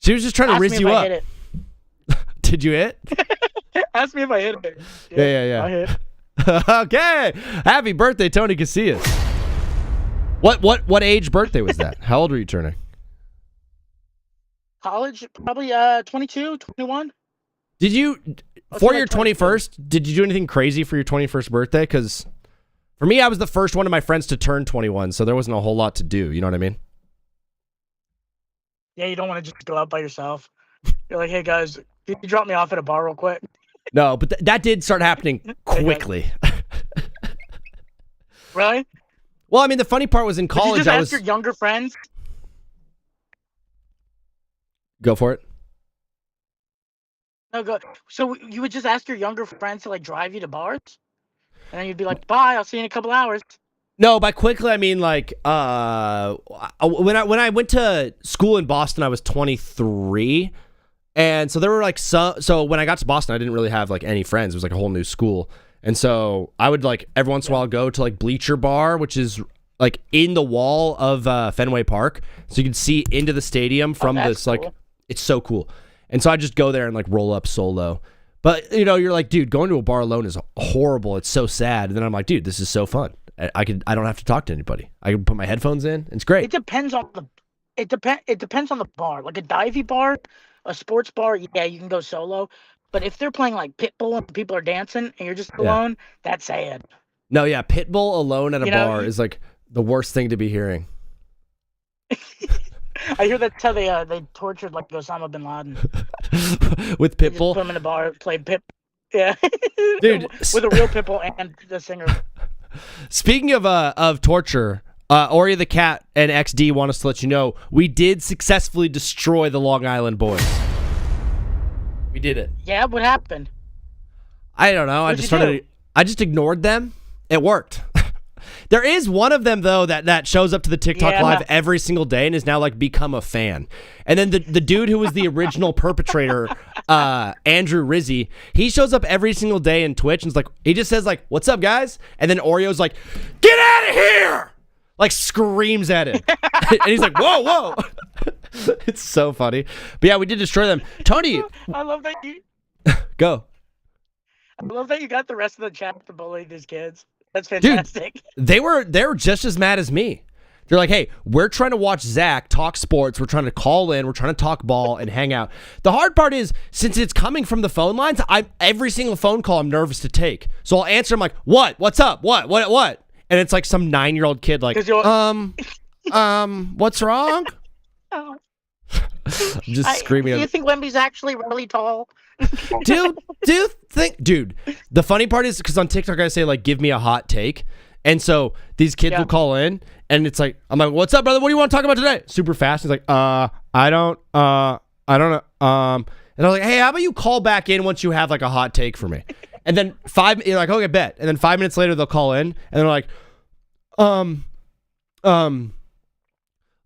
She was just trying to rizz you up. Hit it. Did you hit? Ask me if I hit it. Yeah. I hit. Okay. Happy birthday, Tony Casillas. What age birthday was that? How old were you turning? College, probably 22, 21. Did you, for your 21st, did you do anything crazy for your 21st birthday? Because for me, I was the first one of my friends to turn 21, so there wasn't a whole lot to do. You know what I mean? Yeah, you don't want to just go out by yourself. You're like, hey, guys, can you drop me off at a bar real quick? No, but that did start happening quickly. Really? Well, I mean, the funny part was in college, Did you just ask your younger friends? Go for it. No, go. So you would just ask your younger friends to like drive you to bars, and then you'd be like, "Bye, I'll see you in a couple hours." No, by quickly I mean like when I went to school in Boston, I was 23, and so there were like so when I got to Boston, I didn't really have like any friends. It was like a whole new school, and so I would like every once in a while go to like Bleacher Bar, which is like in the wall of Fenway Park, so you can see into the stadium from this cool. Like. It's so cool. And so I just go there and like roll up solo. But, you know, you're like, dude, going to a bar alone is horrible. It's so sad. And then I'm like, dude, this is so fun. I don't have to talk to anybody. I can put my headphones in. It's great. It depends on the bar. Like a divey bar, a sports bar, yeah, you can go solo. But if they're playing like Pitbull and people are dancing and you're just alone, that's sad. No, yeah, Pitbull alone at a bar is like the worst thing to be hearing. I hear that's how they tortured like Osama bin Laden with Pitbull. Put him in a bar, played Pip. Yeah, dude, with a real Pitbull and the singer. Speaking of torture, Ori the Cat and XD want us to let you know we did successfully destroy the Long Island Boys. We did it. Yeah, what happened? I don't know. I just ignored them. It worked. There is one of them though that shows up to the TikTok Yeah. live every single day and is now like become a fan. And then the dude who was the original perpetrator, Andrew Rizzi, he shows up every single day in Twitch and is like, he just says like, "What's up, guys?" And then Oreo's like, "Get out of here!" Like screams at him, and he's like, "Whoa, whoa!" It's so funny. But yeah, we did destroy them. Tony, I love that you. go. I love that you got the rest of the chat to bully these kids. That's fantastic. They were just as mad as me. They're like, "Hey, we're trying to watch Zach talk sports. We're trying to call in. We're trying to talk ball and hang out." The hard part is, since it's coming from the phone lines, every single phone call I'm nervous to take. So I'll answer. I'm like, "What? What's up? What? And it's like some 9-year-old kid like, what's wrong? I'm just screaming. Do you think Wemby's actually really tall? Dude, the funny part is because on TikTok I say like, "Give me a hot take." And so these kids will call in and it's like, I'm like, "What's up, brother? What do you want to talk about today?" Super fast. He's like, I don't know. And I'm like, "Hey, how about you call back in once you have like a hot take for me?" And then you're like, "Okay, bet." And then 5 minutes later they'll call in and they're like,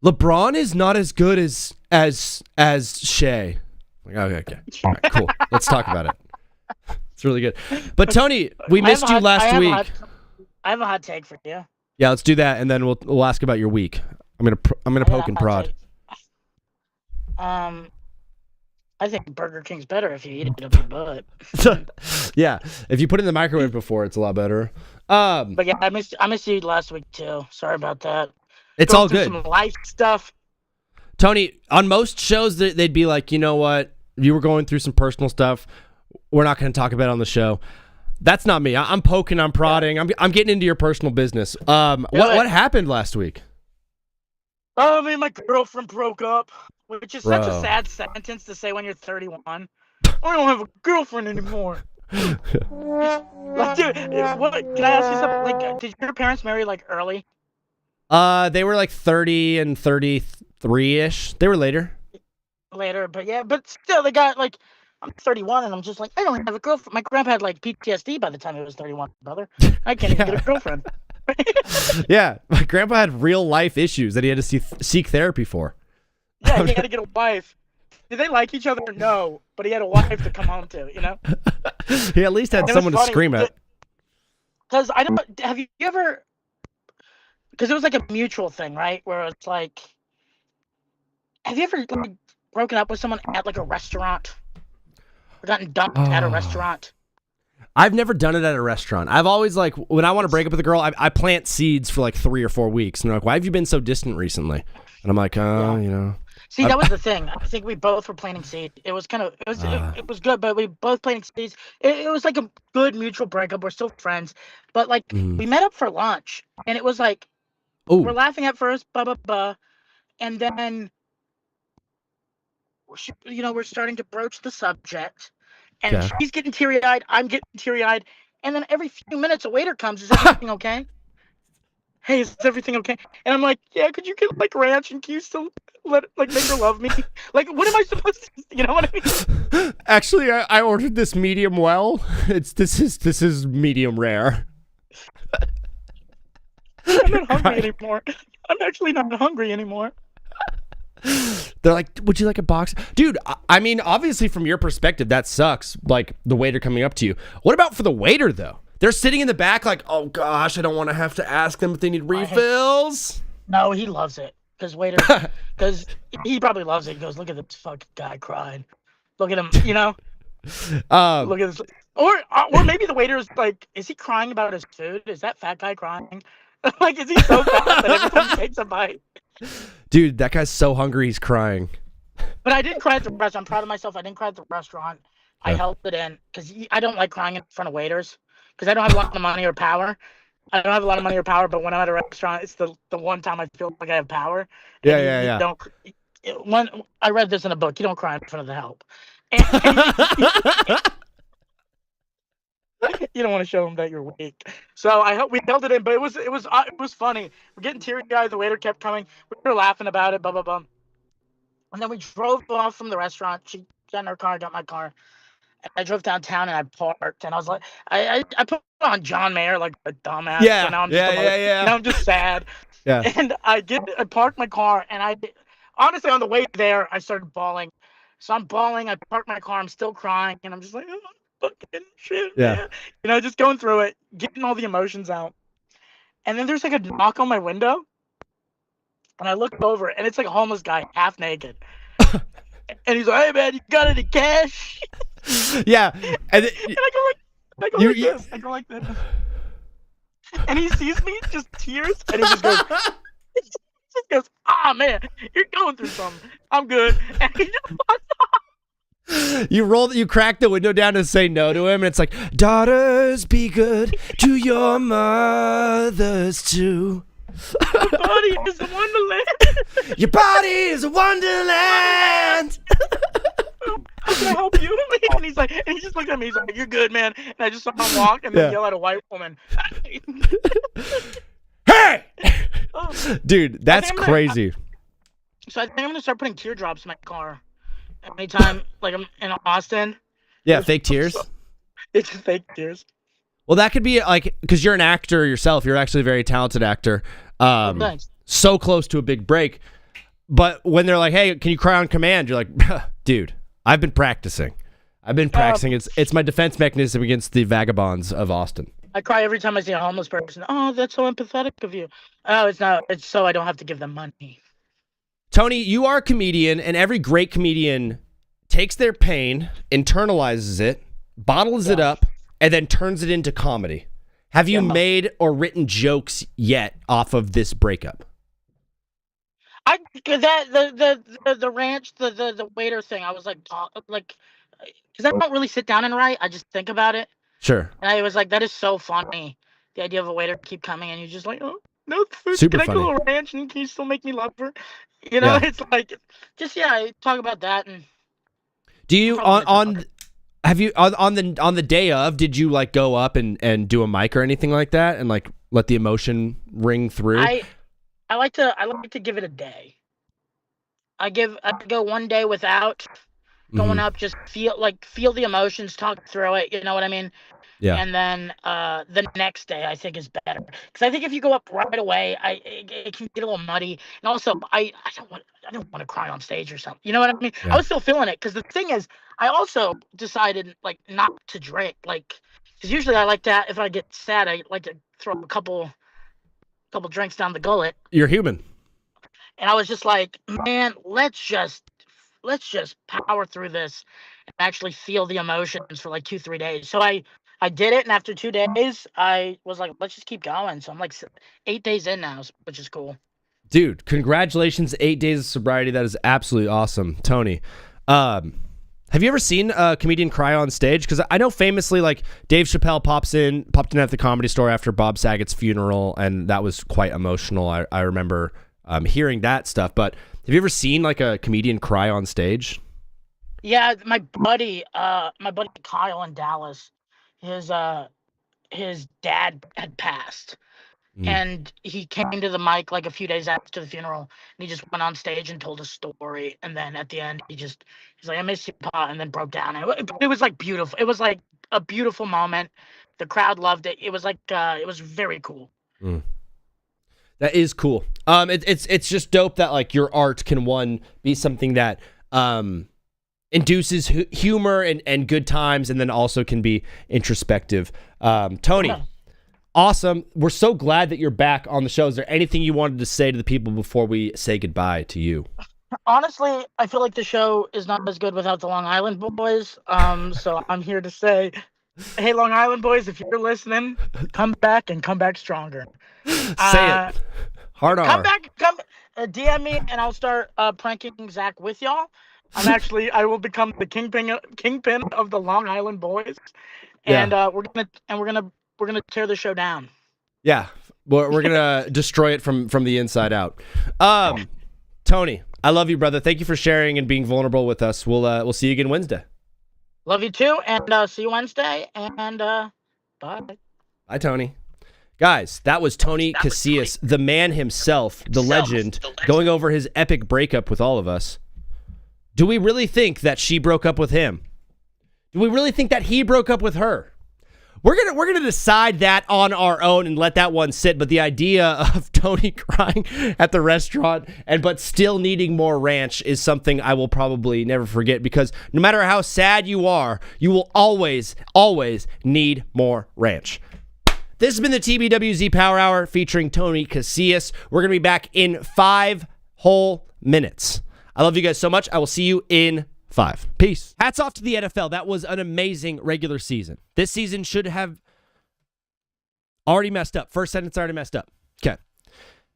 "LeBron is not as good as Shea." I'm like, okay. All right, cool. Let's talk about it. It's really good. But Tony, we missed you last week. I have a hot take for you. Yeah, let's do that, and then we'll ask about your week. I'm gonna poke and prod. I think Burger King's better if you eat it up your butt. Yeah, if you put it in the microwave before, it's a lot better. But yeah, I missed you last week too. Sorry about that. It's Going all through good. Some life stuff. Tony, on most shows, they'd be like, "You know what? You were going through some personal stuff. We're not going to talk about it on the show." That's not me. I'm poking, I'm prodding. I'm getting into your personal business. What happened last week? Oh, me and my girlfriend broke up, which is such a Bro. sad sentence to say when you're 31. I don't have a girlfriend anymore. Like, dude, what? Can I ask you something? Like, did your parents marry like early? They were like 30 and 33-ish. They were later. Later, but still, they got like. I'm 31, and I'm just like, I don't have a girlfriend. My grandpa had like PTSD by the time he was 31, brother. I can't even get a girlfriend. Yeah, my grandpa had real life issues that he had to seek therapy for. Yeah, he had to get a wife. Did they like each other? No, but he had a wife to come home to, you know? He at least had someone to scream at. Because I don't, have you ever, because it was like a mutual thing, right? Where it's like, have you ever like broken up with someone at like a restaurant? Or gotten dumped at a restaurant? I've never done it at a restaurant. I've always like, when I want to break up with a girl, I plant seeds for like 3 or 4 weeks. And they're like, "Why have you been so distant recently?" And I'm like, you know. See, that was the thing. I think we both were planting seeds. It was kind of, it was good, but we both planting seeds. It was like a good mutual breakup. We're still friends, but like we met up for lunch, and it was like we're laughing at first, and then we're starting to broach the subject, and she's getting teary-eyed. I'm getting teary-eyed, and then every few minutes a waiter comes. "Is everything okay? Hey, is everything okay?" And I'm like, "Yeah, could you get like ranch and can you still make her love me?" Like, what am I supposed to? You know what I mean? Actually, I ordered this medium well. This is medium rare. I'm not hungry anymore. I'm actually not hungry anymore. They're like, "Would you like a box?" Dude, I mean, obviously from your perspective, that sucks. Like the waiter coming up to you. What about for the waiter though? They're sitting in the back like, "Oh gosh, I don't want to have to ask them if they need refills." No, he loves it. Because he probably loves it. He goes, "Look at this fucking guy crying. Look at him, you know? Look at this." Or maybe the waiter is like, is he crying about his food? Is that fat guy crying? Like, is he so fat that every time he takes a bite? Dude, that guy's so hungry he's crying. But I didn't cry at the restaurant. I'm proud of myself. I didn't cry at the restaurant. I held it in because I don't like crying in front of waiters because I don't have a lot of money or power. But when I'm at a restaurant, it's the one time I feel like I have power. Yeah. I read this in a book. You don't cry in front of the help. You don't want to show them that you're weak. So we held it in, but it was funny. We're getting teary-eyed. The waiter kept coming. We were laughing about it, blah, blah, blah. And then we drove off from the restaurant. She got in her car, got my car. And I drove downtown and I parked, and I was like, I put on John Mayer like a dumbass. Yeah, So now I'm just now I'm just sad. Yeah. And I parked my car, and honestly, on the way there, I started bawling. So I'm bawling. I parked my car. I'm still crying, and I'm just like, oh, fucking shit, Yeah. man. Just going through it, getting all the emotions out. And then there's like a knock on my window, and I look over, and it's like a homeless guy, half naked. And he's like, "Hey, man, you got any cash?" Yeah. And I go like this. And he sees me, just tears, and he just goes, "Ah, man, you're going through something. I'm good." And he just walks off. You crack the window down to say no to him, and it's like, daughters, be good to your mothers too. Your body is a wonderland. Your body is a wonderland. How can I help you? And he just looked at me. He's like, "You're good, man." And I just saw him walk and then yell at a white woman. Hey! Oh. Dude, that's crazy. So I think I'm gonna start putting teardrops in my car. Anytime, like I'm in Austin. Yeah, fake tears. It's just fake tears. Well, that could be like, because you're an actor yourself. You're actually a very talented actor. Thanks. So close to a big break. But when they're like, "Hey, can you cry on command?" You're like, "Dude, I've been practicing. It's my defense mechanism against the vagabonds of Austin." I cry every time I see a homeless person. "Oh, that's so empathetic of you." Oh, it's not. It's so I don't have to give them money. Tony, you are a comedian, and every great comedian takes their pain, internalizes it, bottles it up, and then turns it into comedy. Have you made or written jokes yet off of this breakup? The ranch, the waiter thing. I was like, because I don't really sit down and write. I just think about it. Sure. And I was like, that is so funny. The idea of a waiter keep coming and you're just like, "Oh, no, Super can funny. I go to a ranch and can you still make me love her?" It's like, I talk about that. And do you on the day of, did you like go up and do a mic or anything like that and like let the emotion ring through? I like to give it a day. I go one day without going up, just feel the emotions, talk through it. You know what I mean? Yeah. And then the next day I think is better, because I think if you go up right away, it can get a little muddy. And also I don't want to cry on stage or something. You know what I mean? Yeah. I was still feeling it, because the thing is, I also decided like not to drink, because usually I like to, if I get sad, I like to throw a couple drinks down the gullet. You're human. And I was just like, man, let's just power through this and actually feel the emotions for like 2-3 days. So I did it, and after 2 days, I was like, let's just keep going. So I'm like 8 days in now, which is cool. Dude, congratulations, 8 days of sobriety. That is absolutely awesome. Tony, have you ever seen a comedian cry on stage? Because I know famously, like, Dave Chappelle popped in at the Comedy Store after Bob Saget's funeral, and that was quite emotional. I remember hearing that stuff. But have you ever seen like a comedian cry on stage? Yeah, my buddy Kyle in Dallas, his dad had passed. And he came to the mic like a few days after the funeral, and he just went on stage and told a story. And then at the end, he's like, "I miss you, Pa," and then broke down. It was like beautiful. It was like a beautiful moment. The crowd loved it. It was like it was very cool. That is cool. It's just dope that like your art can be something that induces humor and good times, and then also can be introspective. Tony. Yeah. Awesome. We're so glad that you're back on the show. Is there anything you wanted to say to the people before we say goodbye to you? Honestly, I feel like the show is not as good without the Long Island boys. So I'm here to say, hey, Long Island boys, if you're listening, come back and come back stronger. Say it. Hard Come R. back, DM me, and I'll start pranking Zach with y'all. I will become the kingpin of the Long Island boys, and we're gonna tear the show down. Yeah, we're gonna destroy it from the inside out. Tony, I love you, brother. Thank you for sharing and being vulnerable with us. We'll see you again Wednesday. Love you too, and see you Wednesday. And bye. Bye, Tony. Guys, that was Tony Casillas, the man himself, the legend, going over his epic breakup with all of us. Do we really think that she broke up with him? Do we really think that he broke up with her? We're gonna decide that on our own and let that one sit. But the idea of Tony crying at the restaurant but still needing more ranch is something I will probably never forget, because no matter how sad you are, you will always need more ranch. This has been the TBWZ Power Hour featuring Tony Casillas. We're gonna be back in 5 whole minutes. I love you guys so much. I will see you in 5. Peace. Hats off to the NFL. That was an amazing regular season. This season should have already messed up. First sentence already messed up. Okay.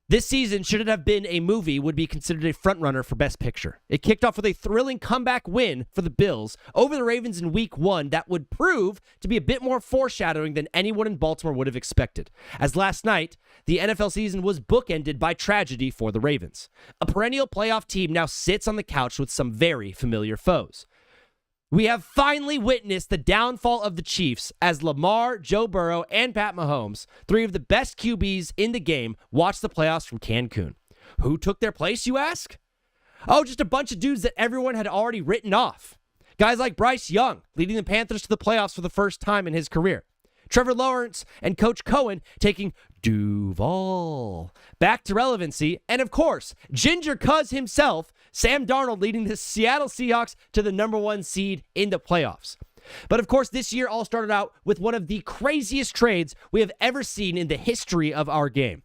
This season, should it have been a movie, would be considered a frontrunner for Best Picture. It kicked off with a thrilling comeback win for the Bills over the Ravens in Week 1 that would prove to be a bit more foreshadowing than anyone in Baltimore would have expected. As last night, the NFL season was bookended by tragedy for the Ravens. A perennial playoff team now sits on the couch with some very familiar foes. We have finally witnessed the downfall of the Chiefs as Lamar, Joe Burrow, and Pat Mahomes, 3 of the best QBs in the game, watch the playoffs from Cancun. Who took their place, you ask? Oh, just a bunch of dudes that everyone had already written off. Guys like Bryce Young, leading the Panthers to the playoffs for the first time in his career. Trevor Lawrence and Coach Cohen taking Duval back to relevancy. And of course, Ginger Cuz himself, Sam Darnold, leading the Seattle Seahawks to the #1 seed in the playoffs. But of course, this year all started out with one of the craziest trades we have ever seen in the history of our game.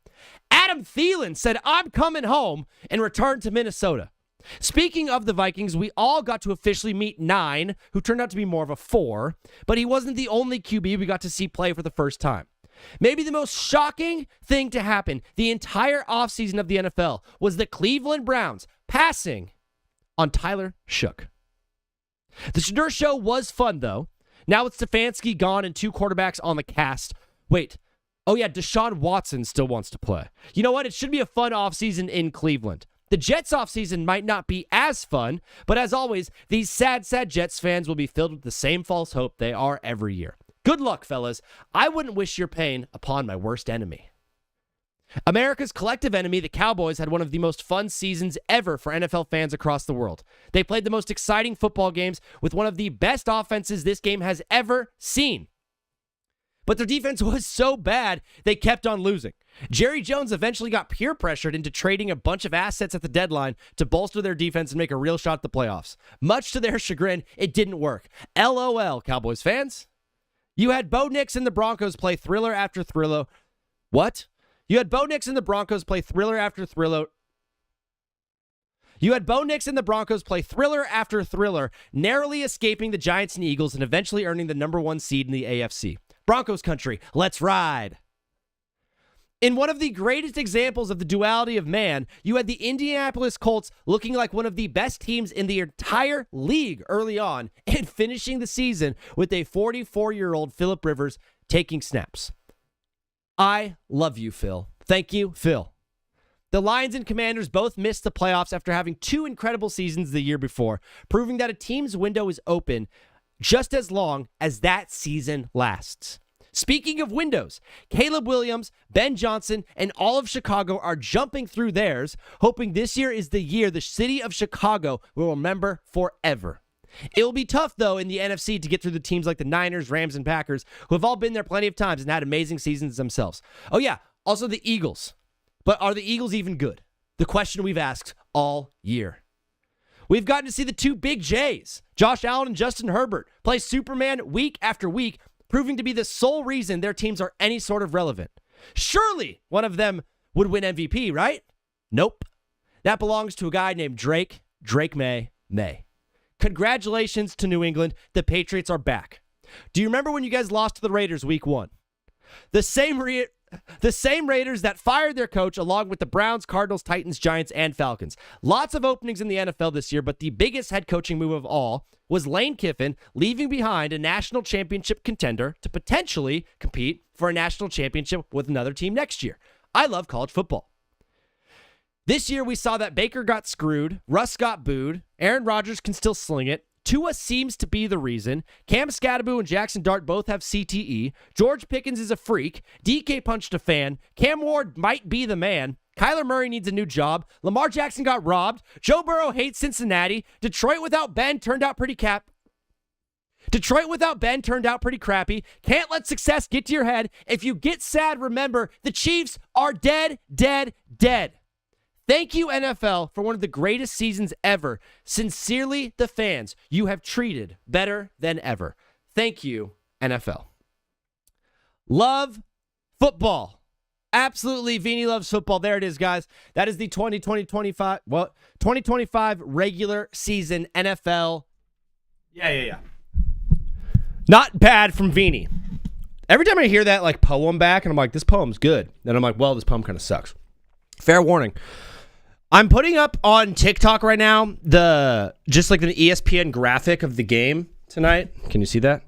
Adam Thielen said, "I'm coming home," and returned to Minnesota. Speaking of the Vikings, we all got to officially meet 9, who turned out to be more of a 4, but he wasn't the only QB we got to see play for the first time. Maybe the most shocking thing to happen the entire offseason of the NFL was the Cleveland Browns passing on Tyler Shook. The Shedeur Show was fun, though. Now with Stefanski gone and 2 quarterbacks on the cast. Wait. Oh, yeah, Deshaun Watson still wants to play. You know what? It should be a fun offseason in Cleveland. The Jets offseason might not be as fun, but as always, these sad Jets fans will be filled with the same false hope they are every year. Good luck, fellas. I wouldn't wish your pain upon my worst enemy. America's collective enemy, the Cowboys, had one of the most fun seasons ever for NFL fans across the world. They played the most exciting football games with one of the best offenses this game has ever seen. But their defense was so bad, they kept on losing. Jerry Jones eventually got peer pressured into trading a bunch of assets at the deadline to bolster their defense and make a real shot at the playoffs. Much to their chagrin, it didn't work. LOL, Cowboys fans. You had Bo Nix and the Broncos play thriller after thriller. What? You had Bo Nix and the Broncos play thriller after thriller. You had Bo Nix and the Broncos play thriller after thriller, narrowly escaping the Giants and Eagles and eventually earning the #1 seed in the AFC. Broncos country, let's ride. In one of the greatest examples of the duality of man, you had the Indianapolis Colts looking like one of the best teams in the entire league early on and finishing the season with a 44-year-old Phillip Rivers taking snaps. I love you, Phil. Thank you, Phil. The Lions and Commanders both missed the playoffs after having 2 incredible seasons the year before, proving that a team's window is open just as long as that season lasts. Speaking of windows, Caleb Williams, Ben Johnson, and all of Chicago are jumping through theirs, hoping this year is the year the city of Chicago will remember forever. It will be tough, though, in the NFC to get through the teams like the Niners, Rams, and Packers, who have all been there plenty of times and had amazing seasons themselves. Oh, yeah, also the Eagles. But are the Eagles even good? The question we've asked all year. We've gotten to see the 2 big J's, Josh Allen and Justin Herbert, play Superman week after week, proving to be the sole reason their teams are any sort of relevant. Surely one of them would win MVP, right? Nope. That belongs to a guy named Drake May. Congratulations to New England. The Patriots are back. Do you remember when you guys lost to the Raiders week 1? The same Raiders that fired their coach along with the Browns, Cardinals, Titans, Giants, and Falcons. Lots of openings in the NFL this year, but the biggest head coaching move of all was Lane Kiffin leaving behind a national championship contender to potentially compete for a national championship with another team next year. I love college football. This year we saw that Baker got screwed, Russ got booed, Aaron Rodgers can still sling it, Tua seems to be the reason. Cam Scatterbo and Jackson Dart both have CTE. George Pickens is a freak. DK punched a fan. Cam Ward might be the man. Kyler Murray needs a new job. Lamar Jackson got robbed. Joe Burrow hates Cincinnati. Detroit without Ben turned out pretty cap. Detroit without Ben turned out pretty crappy. Can't let success get to your head. If you get sad, remember, the Chiefs are dead, dead, dead. Thank you, NFL, for one of the greatest seasons ever. Sincerely, the fans. You have treated better than ever. Thank you, NFL. Love football. Absolutely, Vini loves football. There it is, guys. That is the 2025 regular season NFL. Yeah. Not bad from Vini. Every time I hear that like poem back, and I'm like, this poem's good. Then I'm like, well, this poem kind of sucks. Fair warning. I'm putting up on TikTok right now just like the ESPN graphic of the game tonight. Can you see that?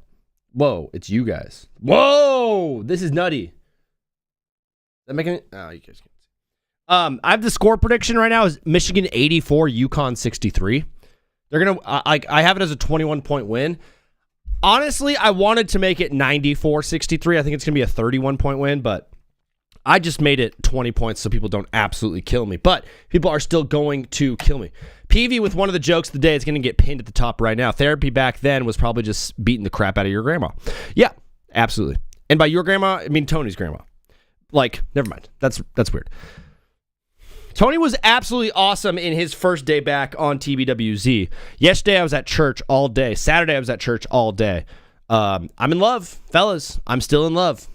Whoa, it's you guys. Whoa, this is nutty. Is that making it? Oh, you guys can't see. I have the score prediction right now is Michigan 84, UConn 63. They're gonna. I have it as a 21-point win. Honestly, I wanted to make it 94-63. I think it's going to be a 31-point win, but I just made it 20 points so people don't absolutely kill me. But people are still going to kill me. PV with one of the jokes of the day is going to get pinned at the top right now. Therapy back then was probably just beating the crap out of your grandma. Yeah, absolutely. And by your grandma, I mean Tony's grandma. Like, never mind. That's weird. Tony was absolutely awesome in his first day back on TBWZ. Yesterday, I was at church all day. Saturday, I was at church all day. I'm in love, fellas. I'm still in love.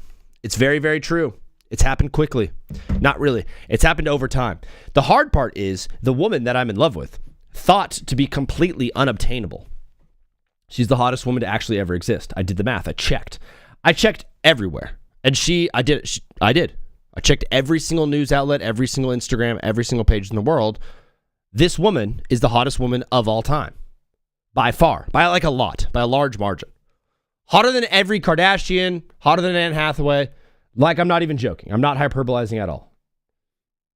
It's very, very true. It's happened quickly. Not really. It's happened over time. The hard part is the woman that I'm in love with, thought to be completely unobtainable. She's the hottest woman to actually ever exist. I did the math. I checked everywhere. And I did. I checked every single news outlet, every single Instagram, every single page in the world. This woman is the hottest woman of all time. By far. By like a lot. By a large margin. Hotter than every Kardashian. Hotter than Anne Hathaway. Like, I'm not even joking. I'm not hyperbolizing at all.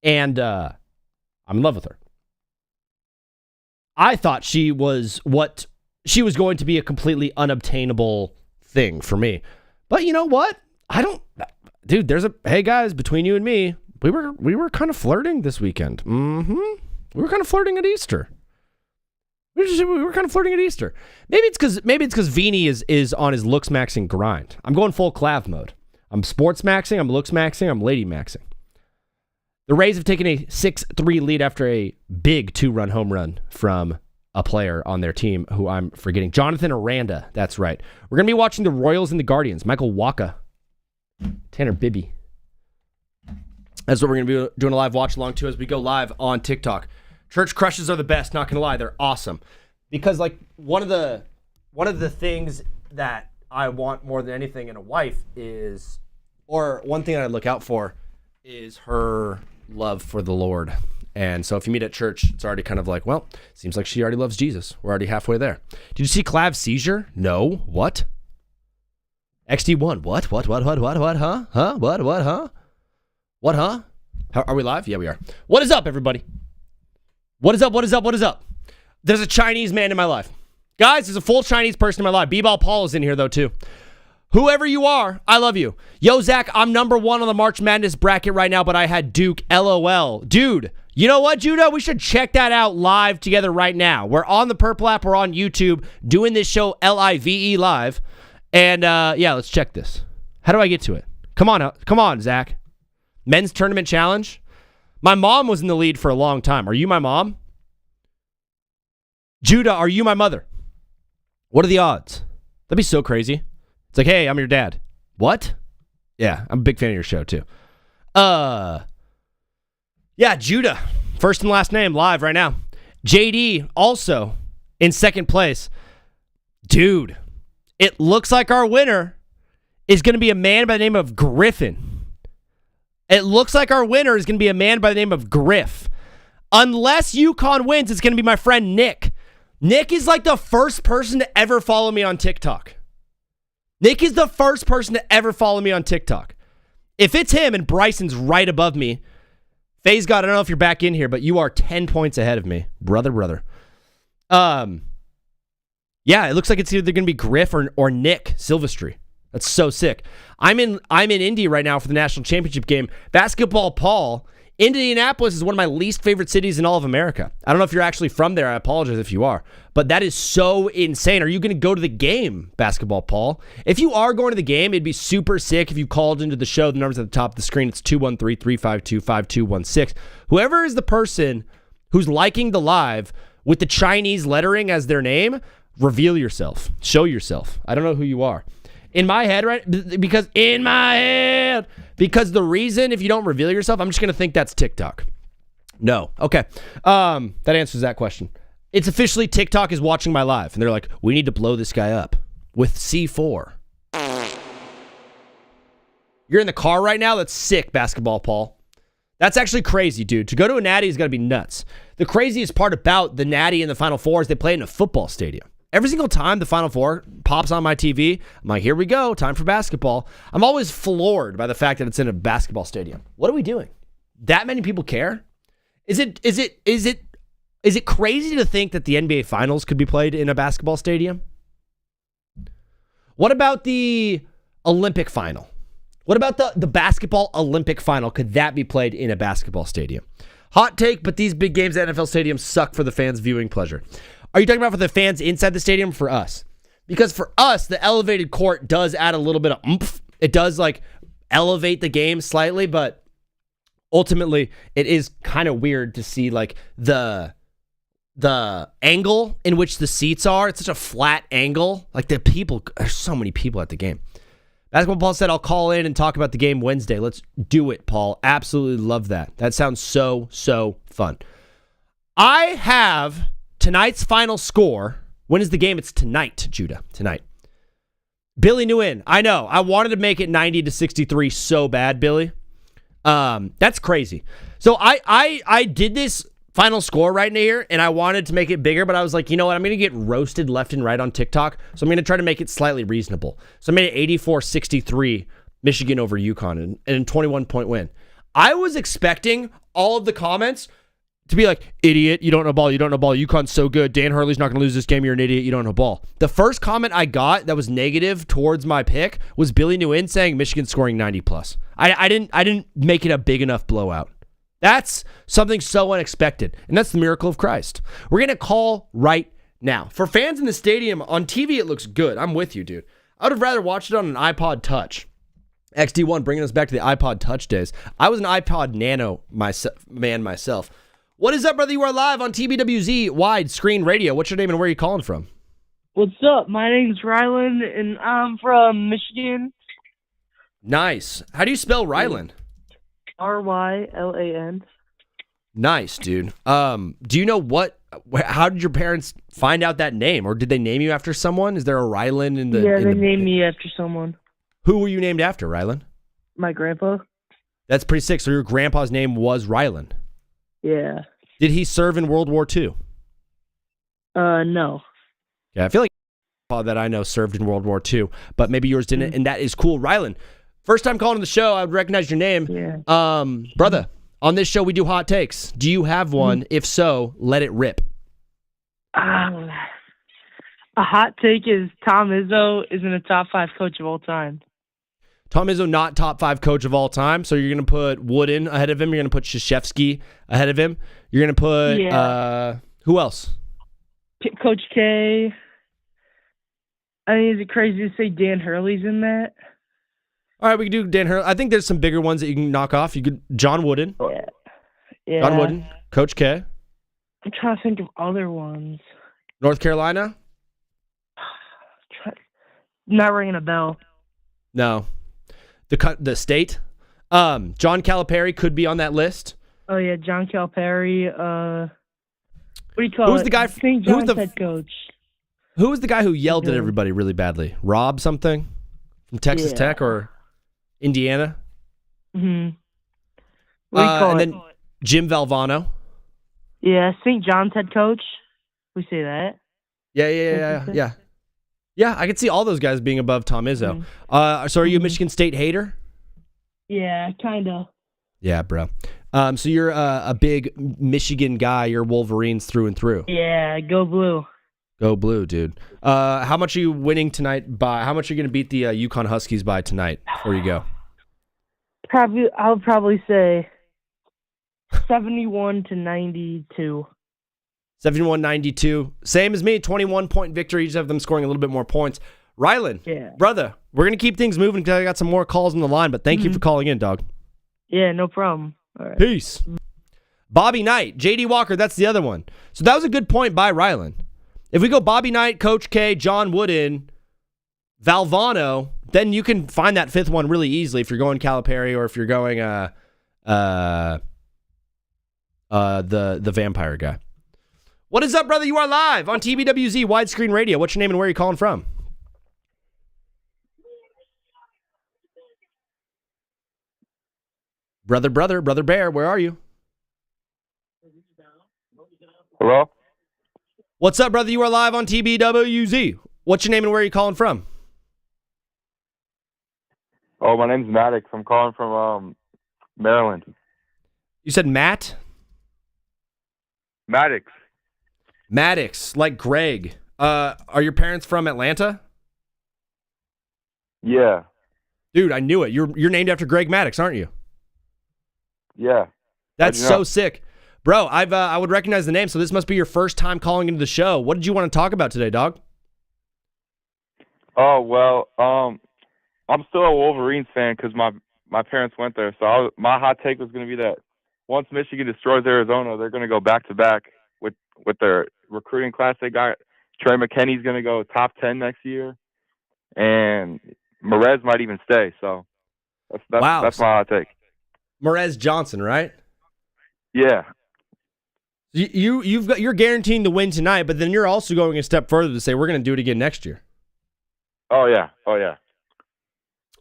And I'm in love with her. I thought she was going to be a completely unobtainable thing for me. But you know what? Dude, hey guys, between you and me, we were kind of flirting this weekend. We were kind of flirting at Easter. We were kind of flirting at Easter. Maybe it's because Vini is on his looks maxing grind. I'm going full Clav mode. I'm sports maxing, I'm looks maxing, I'm lady maxing. The Rays have taken a 6-3 lead after a big 2-run home run from a player on their team who I'm forgetting. Jonathan Aranda, that's right. We're going to be watching the Royals and the Guardians. Michael Waka. Tanner Bibby. That's what we're going to be doing a live watch along to as we go live on TikTok. Church crushes are the best, not going to lie. They're awesome. Because like one of the things that I want more than anything in a wife is, or one thing that I look out for is her love for the Lord. And so if you meet at church, it's already kind of like, well, seems like she already loves Jesus. We're already halfway there. Did you see Clav's seizure? No. What? XD1. What? Huh? Huh? What? Huh? What? Huh? Are we live? Yeah, we are. What is up, everybody? What is up? There's a Chinese man in my life. Guys, there's a full Chinese person in my life. B-Ball Paul is in here, though, too. Whoever you are, I love you. Yo, Zach, I'm number 1 on the March Madness bracket right now, but I had Duke. LOL. Dude, you know what, Judah? We should check that out live together right now. We're on the Purple app. We're on YouTube doing this show LIVE live. And, yeah, let's check this. How do I get to it? Come on, Zach. Men's Tournament Challenge. My mom was in the lead for a long time. Are you my mom? Judah, are you my mother? What are the odds? That'd be so crazy. It's like, hey, I'm your dad. What? Yeah, I'm a big fan of your show, too. Yeah, Judah. First and last name, live right now. JD, also in second place. Dude, it looks like our winner is going to be a man by the name of Griffin. It looks like our winner is going to be a man by the name of Griff. Unless UConn wins, it's going to be my friend Nick. Nick is like the first person to ever follow me on TikTok. Nick is the first person to ever follow me on TikTok. If it's him and Bryson's right above me, FaZe God, I don't know if you're back in here, but you are 10 points ahead of me. Brother. Yeah, it looks like it's either going to be Griff or Nick Silvestri. That's so sick. I'm in Indy right now for the national championship game. Basketball Paul Indianapolis is one of my least favorite cities in all of America. I don't know if you're actually from there. I apologize if you are. But that is so insane. Are you going to go to the game, Basketball Paul? If you are going to the game, it'd be super sick if you called into the show. The number's at the top of the screen. It's 213-352-5216. Whoever is the person who's liking the live with the Chinese lettering as their name, reveal yourself. Show yourself. I don't know who you are. In my head, right? Because the reason if you don't reveal yourself, I'm just going to think that's TikTok. No. Okay. That answers that question. It's officially TikTok is watching my live, and they're like, we need to blow this guy up with C4. You're in the car right now? That's sick, Basketball Paul. That's actually crazy, dude. To go to a Natty is got to be nuts. The craziest part about the Natty and the Final Four is they play in a football stadium. Every single time the Final Four pops on my TV, I'm like, here we go, time for basketball. I'm always floored by the fact that it's in a basketball stadium. What are we doing? That many people care? Is it crazy to think that the NBA Finals could be played in a basketball stadium? What about the Olympic final? What about the basketball Olympic final? Could that be played in a basketball stadium? Hot take, but these big games at NFL stadiums suck for the fans' viewing pleasure. Are you talking about for the fans inside the stadium or for us? Because for us, the elevated court does add a little bit of oomph. It does like elevate the game slightly, but ultimately it is kind of weird to see like the angle in which the seats are. It's such a flat angle. Like there's so many people at the game. Basketball Paul said, I'll call in and talk about the game Wednesday. Let's do it, Paul. Absolutely love that. That sounds so fun. I have tonight's final score. When is the game? It's tonight, Judah. Tonight. Billy Nguyen. I know. I wanted to make it 90-63 so bad, Billy. That's crazy. So I did this final score right here, and I wanted to make it bigger, but I was like, you know what? I'm going to get roasted left and right on TikTok, so I'm going to try to make it slightly reasonable. So I made it 84-63 Michigan over UConn and a 21-point win. I was expecting all of the comments to be like, idiot, you don't know ball, UConn's so good, Dan Hurley's not going to lose this game, you're an idiot, you don't know ball. The first comment I got that was negative towards my pick was Billy Nguyen saying Michigan scoring 90+. I didn't make it a big enough blowout. That's something so unexpected, and that's the miracle of Christ. We're going to call right now. For fans in the stadium, on TV it looks good. I'm with you, dude. I would have rather watched it on an iPod Touch. XD1 bringing us back to the iPod Touch days. I was an iPod Nano myself. What is up, brother? You are live on TBWZ Widescreen Radio. What's your name and where are you calling from? What's up? My name's Rylan, and I'm from Michigan. Nice. How do you spell Rylan? Rylan. Nice, dude. Do you know how did your parents find out that name, or did they name you after someone? Is there a Rylan in the? Yeah, they named me after someone. Who were you named after, Rylan? My grandpa. That's pretty sick. So your grandpa's name was Rylan. Yeah. Did he serve in World War II? No. Yeah, I feel like that I know served in World War II, but maybe yours didn't, and that is cool. Rylan, first time calling the show, I would recognize your name. Yeah. Brother, on this show we do hot takes. Do you have one? If so, let it rip. A hot take is Tom Izzo isn't a top 5 coach of all time. Tom Izzo not top 5 coach of all time, so you're going to put Wooden ahead of him. You're going to put Krzyzewski ahead of him. You're going to put, who else? Coach K. I mean, is it crazy to say Dan Hurley's in that? All right, we can do Dan Hurley. I think there's some bigger ones that you can knock off. You could John Wooden. Yeah. John Wooden. Coach K. I'm trying to think of other ones. North Carolina? Not ringing a bell. No. The state? John Calipari could be on that list. Oh, yeah, John Calipari. What do you call Who's the guy? St. John's head coach. Who was the guy who yelled at everybody really badly? Rob something? From Texas Tech or Indiana? Mm-hmm. What do you call and it? then Jim Valvano. Yeah, St. John's head coach. We say that. Yeah. Yeah, I could see all those guys being above Tom Izzo. So are you a Michigan State hater? Yeah, kind of. Yeah, bro. So you're a big Michigan guy. You're Wolverines through and through. Yeah, go blue. Go blue, dude. How much are you winning tonight by? How much are you going to beat the UConn Huskies by tonight before you go? I'll probably say 71-92. 71-92. Same as me, 21-point victory. Each of them scoring a little bit more points. Rylan, Yeah. brother, we're going to keep things moving because I got some more calls on the line, but thank you for calling in, dog. Yeah, no problem. All right. Peace. Bobby Knight, J.D. Walker, that's the other one. So that was a good point by Rylan. If we go Bobby Knight, Coach K, John Wooden, Valvano, then you can find that fifth one really easily if you're going Calipari or if you're going the vampire guy. What is up, brother? You are live on TBWZ Widescreen Radio. What's your name and where are you calling from? Brother Bear, where are you? Hello? What's up, brother? You are live on TBWZ. What's your name and where are you calling from? Oh, my name's Maddox. I'm calling from Maryland. You said Matt? Maddox, like Greg. Are your parents from Atlanta? Yeah. Dude, I knew it. You're named after Greg Maddox, aren't you? Yeah. That's How'd you know? so sick. Bro, I would recognize the name, so this must be your first time calling into the show. What did you want to talk about today, dog? Oh, well, I'm still a Wolverines fan because my parents went there. So my hot take was going to be that once Michigan destroys Arizona, they're going to go back-to-back with their recruiting class they got. Trey McKinney's going to go top 10 next year, and Merez might even stay. So that's my hot take. Merez Johnson, right? Yeah. You're guaranteeing the win tonight, but then you're also going a step further to say we're going to do it again next year. Oh, yeah.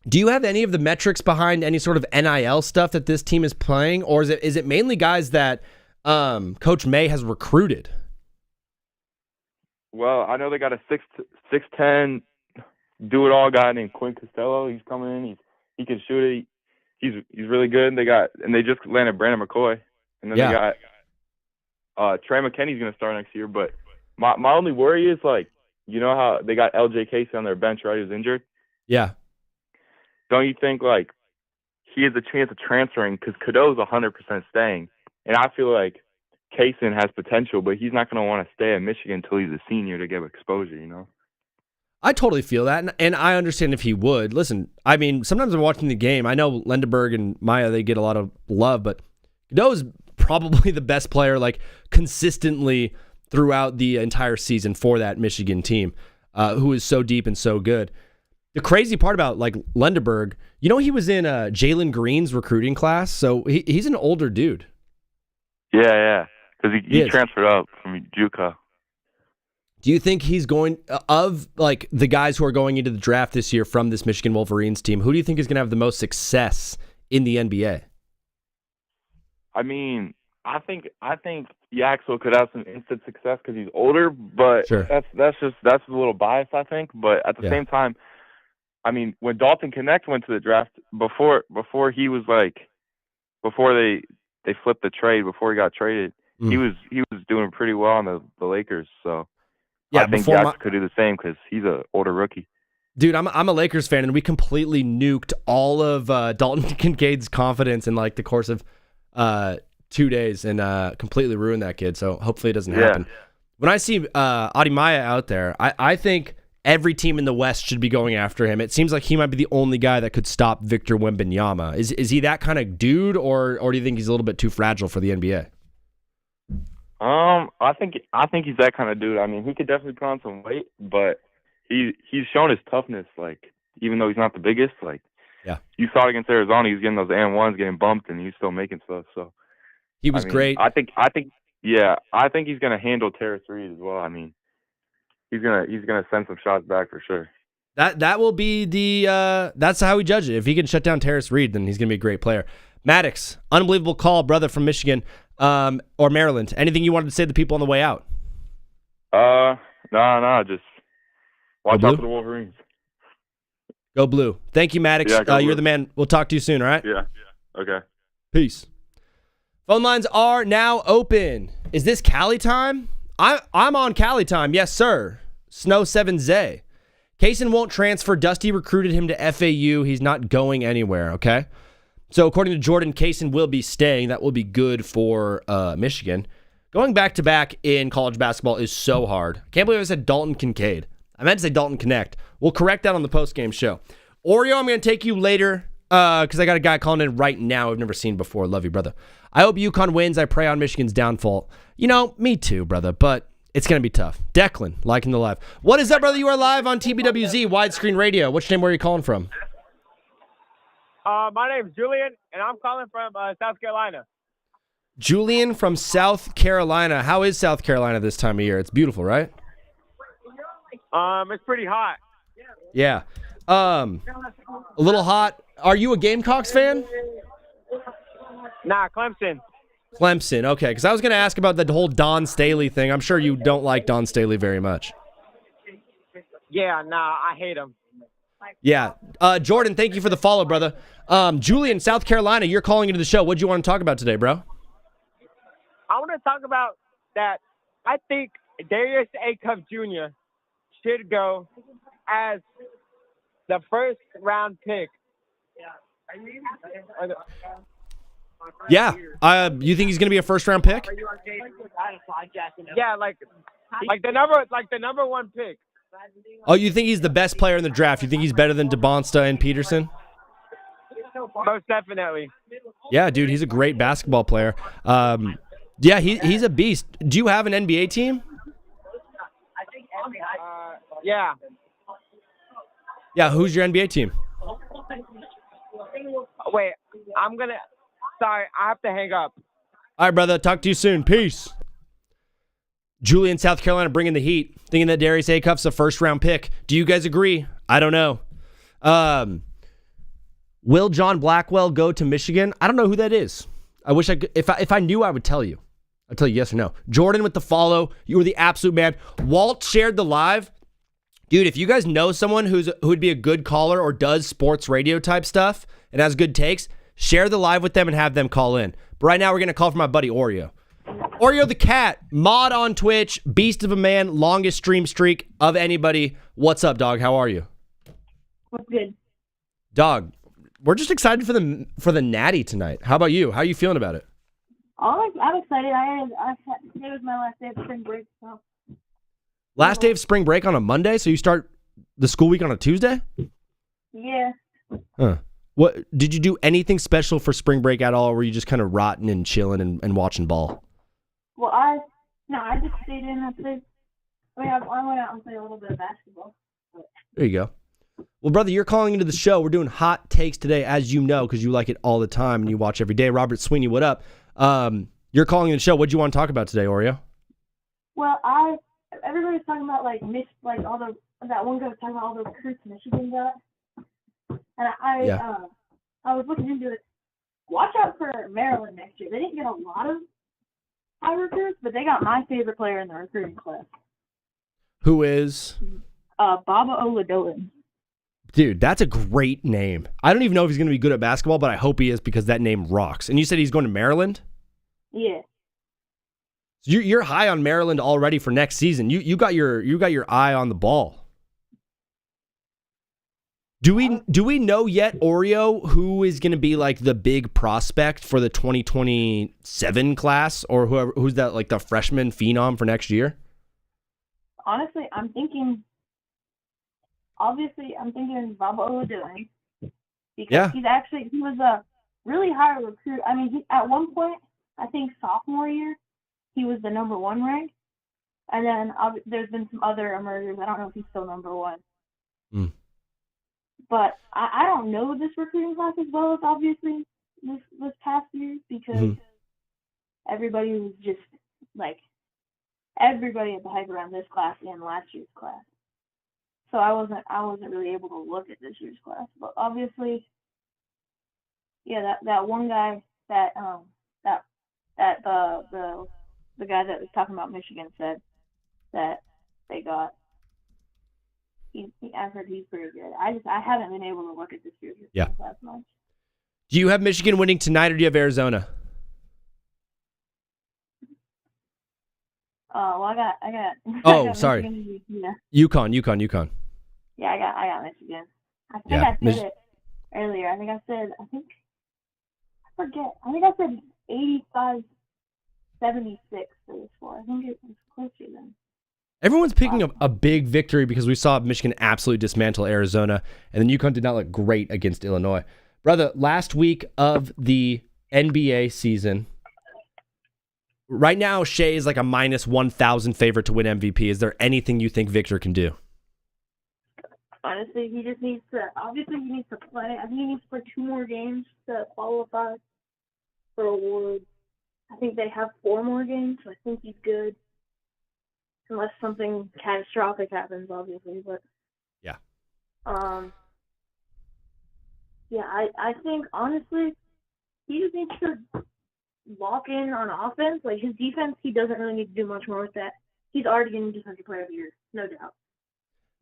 Do you have any of the metrics behind any sort of NIL stuff that this team is playing, or is it mainly guys that Coach May has recruited? Well, I know they got a 6'10" do-it-all guy named Quinn Costello. He's coming in. He can shoot it. He's really good. And they just landed Brandon McCoy, and then they got Trey McKinney's going to start next year. But my only worry is, like, you know how they got LJ Casey on their bench, right? Who's injured. Yeah. Don't you think like he has a chance of transferring because Cadeau's 100% staying, and I feel like Kaysen has potential, but he's not going to want to stay at Michigan until he's a senior to get exposure, you know? I totally feel that, and I understand if he would. Listen, I mean, sometimes I'm watching the game. I know Lindenberg and Maya, they get a lot of love, but Cadeau is probably the best player, like, consistently throughout the entire season for that Michigan team, who is so deep and so good. The crazy part about, like, Lindenberg, you know, he was in Jalen Green's recruiting class, so he's an older dude. Yeah, because he transferred up from JUCO. Do you think he's going, of like the guys who are going into the draft this year from this Michigan Wolverines team, who do you think is going to have the most success in the NBA? I mean, I think Yaxel could have some instant success because he's older, but sure. that's a little biased, I think. But at the same time, I mean, when Dalton Connect went to the draft before he was like, before they flipped the trade, before he got traded, he was doing pretty well on the Lakers. So I think Jackson could do the same because he's an older rookie. Dude, I'm a Lakers fan, and we completely nuked all of Dalton Kincaid's confidence in like the course of 2 days and completely ruined that kid. So hopefully it doesn't happen. When I see Adi Maya out there, I think every team in the West should be going after him. It seems like he might be the only guy that could stop Victor Wembanyama. Is he that kind of dude, or do you think he's a little bit too fragile for the NBA? I think he's that kind of dude. I mean, he could definitely put on some weight, but he's shown his toughness. Like, even though he's not the biggest, like, you saw it against Arizona. He was getting those and-1s, getting bumped, and he was still making stuff. So he was great. I think he's gonna handle Terrace Reed as well. I mean, he's gonna send some shots back for sure. That will be the that's how we judge it. If he can shut down Terrace Reed, then he's gonna be a great player. Maddox, unbelievable call, brother from Michigan or Maryland. Anything you wanted to say to the people on the way out? No, just watch out for the Wolverines. Go blue. Thank you, Maddox. You're the man. We'll talk to you soon, all right? Yeah. Okay. Peace. Phone lines are now open. Is this Cali time? I'm on Cali time. Yes, sir. Snow 7Z. Kaysen won't transfer. Dusty recruited him to FAU. He's not going anywhere, okay? So according to Jordan, Kaysen will be staying. That will be good for Michigan. Going back-to-back in college basketball is so hard. I can't believe I said Dalton Kincaid. I meant to say Dalton Connect. We'll correct that on the post-game show. Oreo, I'm going to take you later because I got a guy calling in right now I've never seen before. Love you, brother. I hope UConn wins. I pray on Michigan's downfall. Me too, brother, but it's going to be tough. Declan, liking the live. What is up, brother? You are live on TBWZ, Widescreen Radio. Which name were you calling from? My name's Julian, and I'm calling from South Carolina. Julian from South Carolina. How is South Carolina this time of year? It's beautiful, right? It's pretty hot. Yeah. A little hot. Are you a Gamecocks fan? Nah, Clemson. Clemson, okay. Because I was going to ask about the whole Don Staley thing. I'm sure you don't like Don Staley very much. Yeah, nah, I hate him. Yeah. Jordan, thank you for the follow, brother. Julian, South Carolina, you're calling into the show. What do you want to talk about today, bro? I want to talk about that. I think Darius A. Cup Jr. should go as the first-round pick. Yeah. You think he's going to be a first-round pick? Yeah, like the number one pick. Oh, you think he's the best player in the draft? You think he's better than DeBonsta and Peterson? Most definitely. Yeah, dude, he's a great basketball player. Yeah, he's a beast. Do you have an NBA team? Yeah. Yeah, who's your NBA team? Wait, sorry, I have to hang up. All right, brother, talk to you soon. Peace. Julian, South Carolina bringing the heat, thinking that Darius Acuff's a first-round pick. Do you guys agree? I don't know. Will John Blackwell go to Michigan? I don't know who that is. I wish I could. If I knew, I would tell you. I'd tell you yes or no. Jordan with the follow. You were the absolute man. Walt shared the live. Dude, if you guys know someone who would be a good caller or does sports radio type stuff and has good takes, share the live with them and have them call in. But right now, we're going to call for my buddy Oreo. Oreo the cat, mod on Twitch, beast of a man, longest stream streak of anybody. What's up, dog? How are you? What's good? Dog, we're just excited for the Natty tonight. How about you? How are you feeling about it? I'm excited. Today was my last day of spring break. So. Last day of spring break on a Monday, so you start the school week on a Tuesday? Yeah. Huh. What did you do anything special for spring break at all, or were you just kind of rotting and chilling and watching ball? Well, I just stayed in. I went out and played a little bit of basketball. There you go. Well, brother, you're calling into the show. We're doing hot takes today, as you know, because you like it all the time and you watch every day. Robert Sweeney, what up? You're calling in the show. What do you want to talk about today, Oreo? Well, everybody's talking about that one guy was talking about all the recruits Michigan got, and I was looking into it. Watch out for Maryland next year. They didn't get a lot of high recruits, but they got my favorite player in the recruiting class. Who is? Baba Oladoyin. Dude, that's a great name. I don't even know if he's going to be good at basketball, but I hope he is because that name rocks. And you said he's going to Maryland? Yeah. So you're high on Maryland already for next season. You got your eye on the ball. Do we know yet, Oreo, who is going to be like the big prospect for the 2027 class, or who's that, like the freshman phenom for next year? Honestly, I'm thinking Baba Oladoyin because he was a really high recruit. I mean, at one point, I think sophomore year, he was the number one rank, and then there's been some other emergers. I don't know if he's still number one. Mm. But I don't know this recruiting class as well as obviously this past year because everybody was just like everybody had the hype around this class and last year's class. So I wasn't really able to look at this year's class. But obviously, yeah, that one guy that the guy that was talking about Michigan said that they got. I've heard he's pretty good. I haven't been able to look at this year's class much. Do you have Michigan winning tonight, or do you have Arizona? Well, I got. Oh, I got sorry. Michigan, UConn. Yeah, I got Michigan. I think I said it earlier. I think forget. I think I said 85-76 for the score. I think it was closer than. Everyone's picking up a big victory because we saw Michigan absolutely dismantle Arizona, and then UConn did not look great against Illinois. Brother, last week of the NBA season, right now Shea is like a minus 1,000 favorite to win MVP. Is there anything you think Victor can do? Honestly, he just needs to. Obviously, he needs to play. I think he needs to play 2 more games to qualify for awards. I think they have 4 more games, so I think he's good. Unless something catastrophic happens, obviously, but yeah. Yeah, I think honestly, he just needs to lock in on offense. Like his defense, he doesn't really need to do much more with that. He's already getting Defensive Player of the Year, no doubt.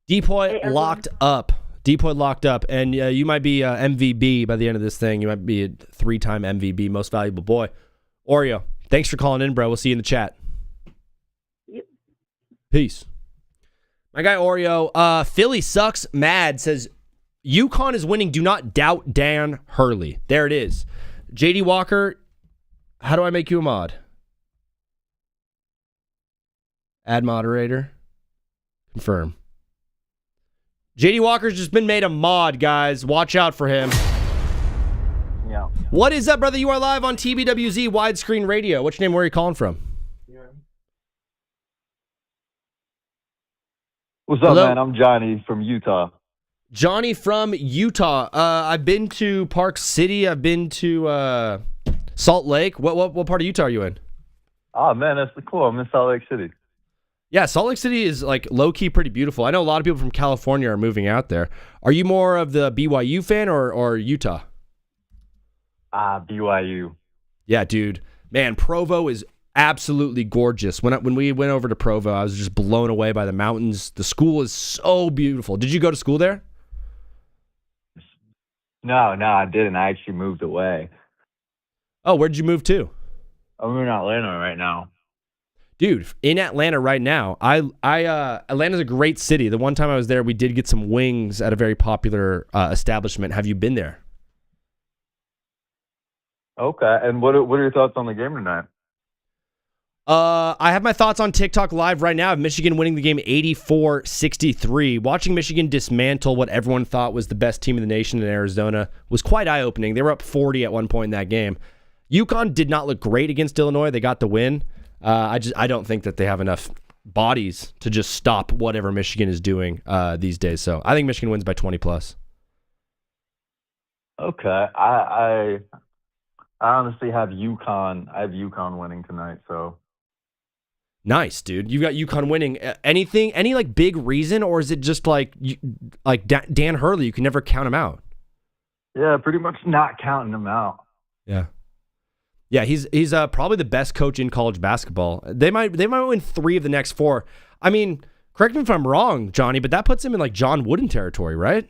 Depoy locked up. Depoy locked up, and you might be MVP by the end of this thing. You might be a 3-time MVP, most valuable boy. Oreo, thanks for calling in, bro. We'll see you in the chat. Peace. My guy Oreo, Philly sucks mad, says, UConn is winning. Do not doubt Dan Hurley. There it is. JD Walker, how do I make you a mod? Add moderator. Confirm. JD Walker's just been made a mod, guys. Watch out for him. Yeah. What is up, brother? You are live on TBWZ Widescreen Radio. What's your name? Where are you calling from? What's up, Hello? man? I'm Johnny from Utah. Johnny from Utah. I've been to Park City. I've been to Salt Lake. What part of Utah are you in? Oh, man, that's cool. I'm in Salt Lake City. Yeah, Salt Lake City is like low-key pretty beautiful. I know a lot of people from California are moving out there. Are you more of the BYU fan or Utah? BYU. Yeah, dude. Man, Provo is absolutely gorgeous. When we went over to Provo, I was just blown away by the mountains. The school is so beautiful. Did you go to school there? No, I didn't. I actually moved away. Oh, where did you move to? I'm in Atlanta right now. Dude, in Atlanta right now. Atlanta's a great city. The one time I was there, we did get some wings at a very popular establishment. Have you been there? Okay, and what are your thoughts on the game tonight? I have my thoughts on TikTok Live right now of Michigan winning the game 84-63. Watching Michigan dismantle what everyone thought was the best team in the nation in Arizona was quite eye-opening. They were up 40 at one point in that game. UConn did not look great against Illinois. They got the win. I don't think that they have enough bodies to just stop whatever Michigan is doing these days. So I think Michigan wins by 20+. Okay, I honestly have UConn. I have UConn winning tonight, so. Nice, dude. You got UConn winning. Any like big reason, or is it just like Dan Hurley? You can never count him out. Yeah, pretty much not counting him out. Yeah, he's probably the best coach in college basketball. They might win 3 of the next 4. I mean, correct me if I'm wrong, Johnny, but that puts him in like John Wooden territory, right?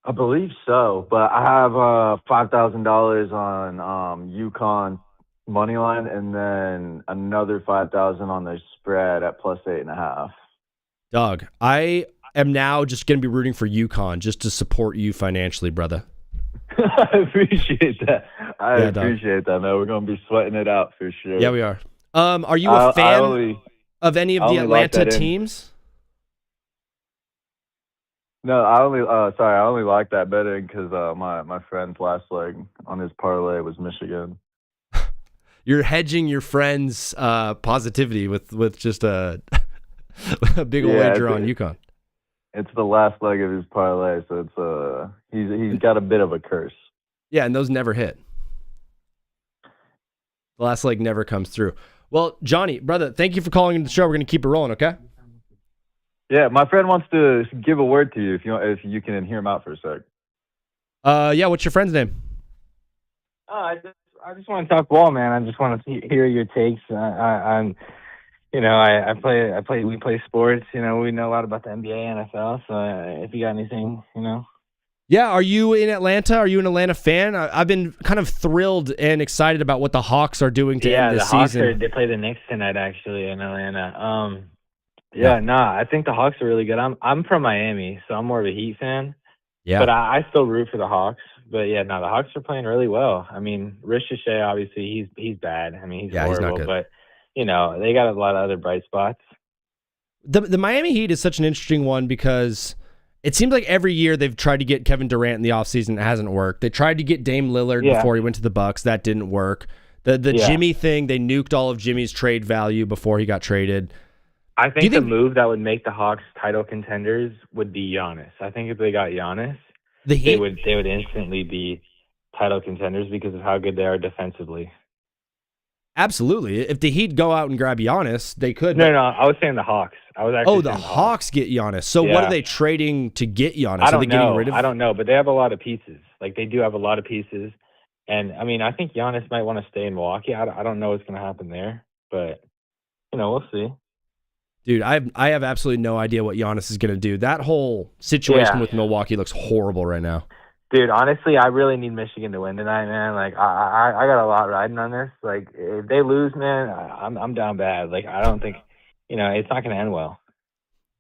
I believe so, but I have $5,000 on UConn money line, and then another $5,000 on their spread at +8.5. Doug, I am now just going to be rooting for UConn just to support you financially, brother. I appreciate that. I Yeah, appreciate that, man. We're going to be sweating it out for sure. Yeah, we are. Are you a fan of any of the Atlanta teams? No, I only like that betting because my friend's last leg on his parlay was Michigan. You're hedging your friend's positivity with just a big old wager on UConn. It's the last leg of his parlay, so it's he's got a bit of a curse. Yeah, and those never hit. The last leg never comes through. Well, Johnny, brother, thank you for calling into the show. We're going to keep it rolling, okay? Yeah, my friend wants to give a word to you if you can hear him out for a sec. Yeah, what's your friend's name? I just want to talk ball, man. I just want to hear your takes. We play sports. You know, we know a lot about the NBA, NFL. So if you got anything, Yeah, are you in Atlanta? Are you an Atlanta fan? I've been kind of thrilled and excited about what the Hawks are doing to end this season. Yeah, they play the Knicks tonight, actually, in Atlanta. I think the Hawks are really good. I'm from Miami, so I'm more of a Heat fan. Yeah. But I still root for the Hawks But yeah, no, the Hawks are playing really well. I mean, Ricochet, obviously, he's bad. I mean, he's horrible. He's not good. But they got a lot of other bright spots. The Miami Heat is such an interesting one because it seems like every year they've tried to get Kevin Durant in the offseason. It hasn't worked. They tried to get Dame Lillard before he went to the Bucks. That didn't work. The Jimmy thing, they nuked all of Jimmy's trade value before he got traded. I think the move that would make the Hawks title contenders would be Giannis. I think if they got Giannis, they would instantly be title contenders because of how good they are defensively. Absolutely. If the Heat go out and grab Giannis, they could. No, I was saying the Hawks. I was actually the Hawks get Giannis. So what are they trading to get Giannis? Are they getting rid of? I don't know, but they have a lot of pieces. Like they do have a lot of pieces. And I mean, I think Giannis might want to stay in Milwaukee. I don't know what's going to happen there, but we'll see. Dude, I have absolutely no idea what Giannis is going to do. That whole situation with Milwaukee looks horrible right now. Dude, honestly, I really need Michigan to win tonight, man. Like, I got a lot riding on this. Like, if they lose, man, I'm down bad. Like, I don't think, it's not going to end well.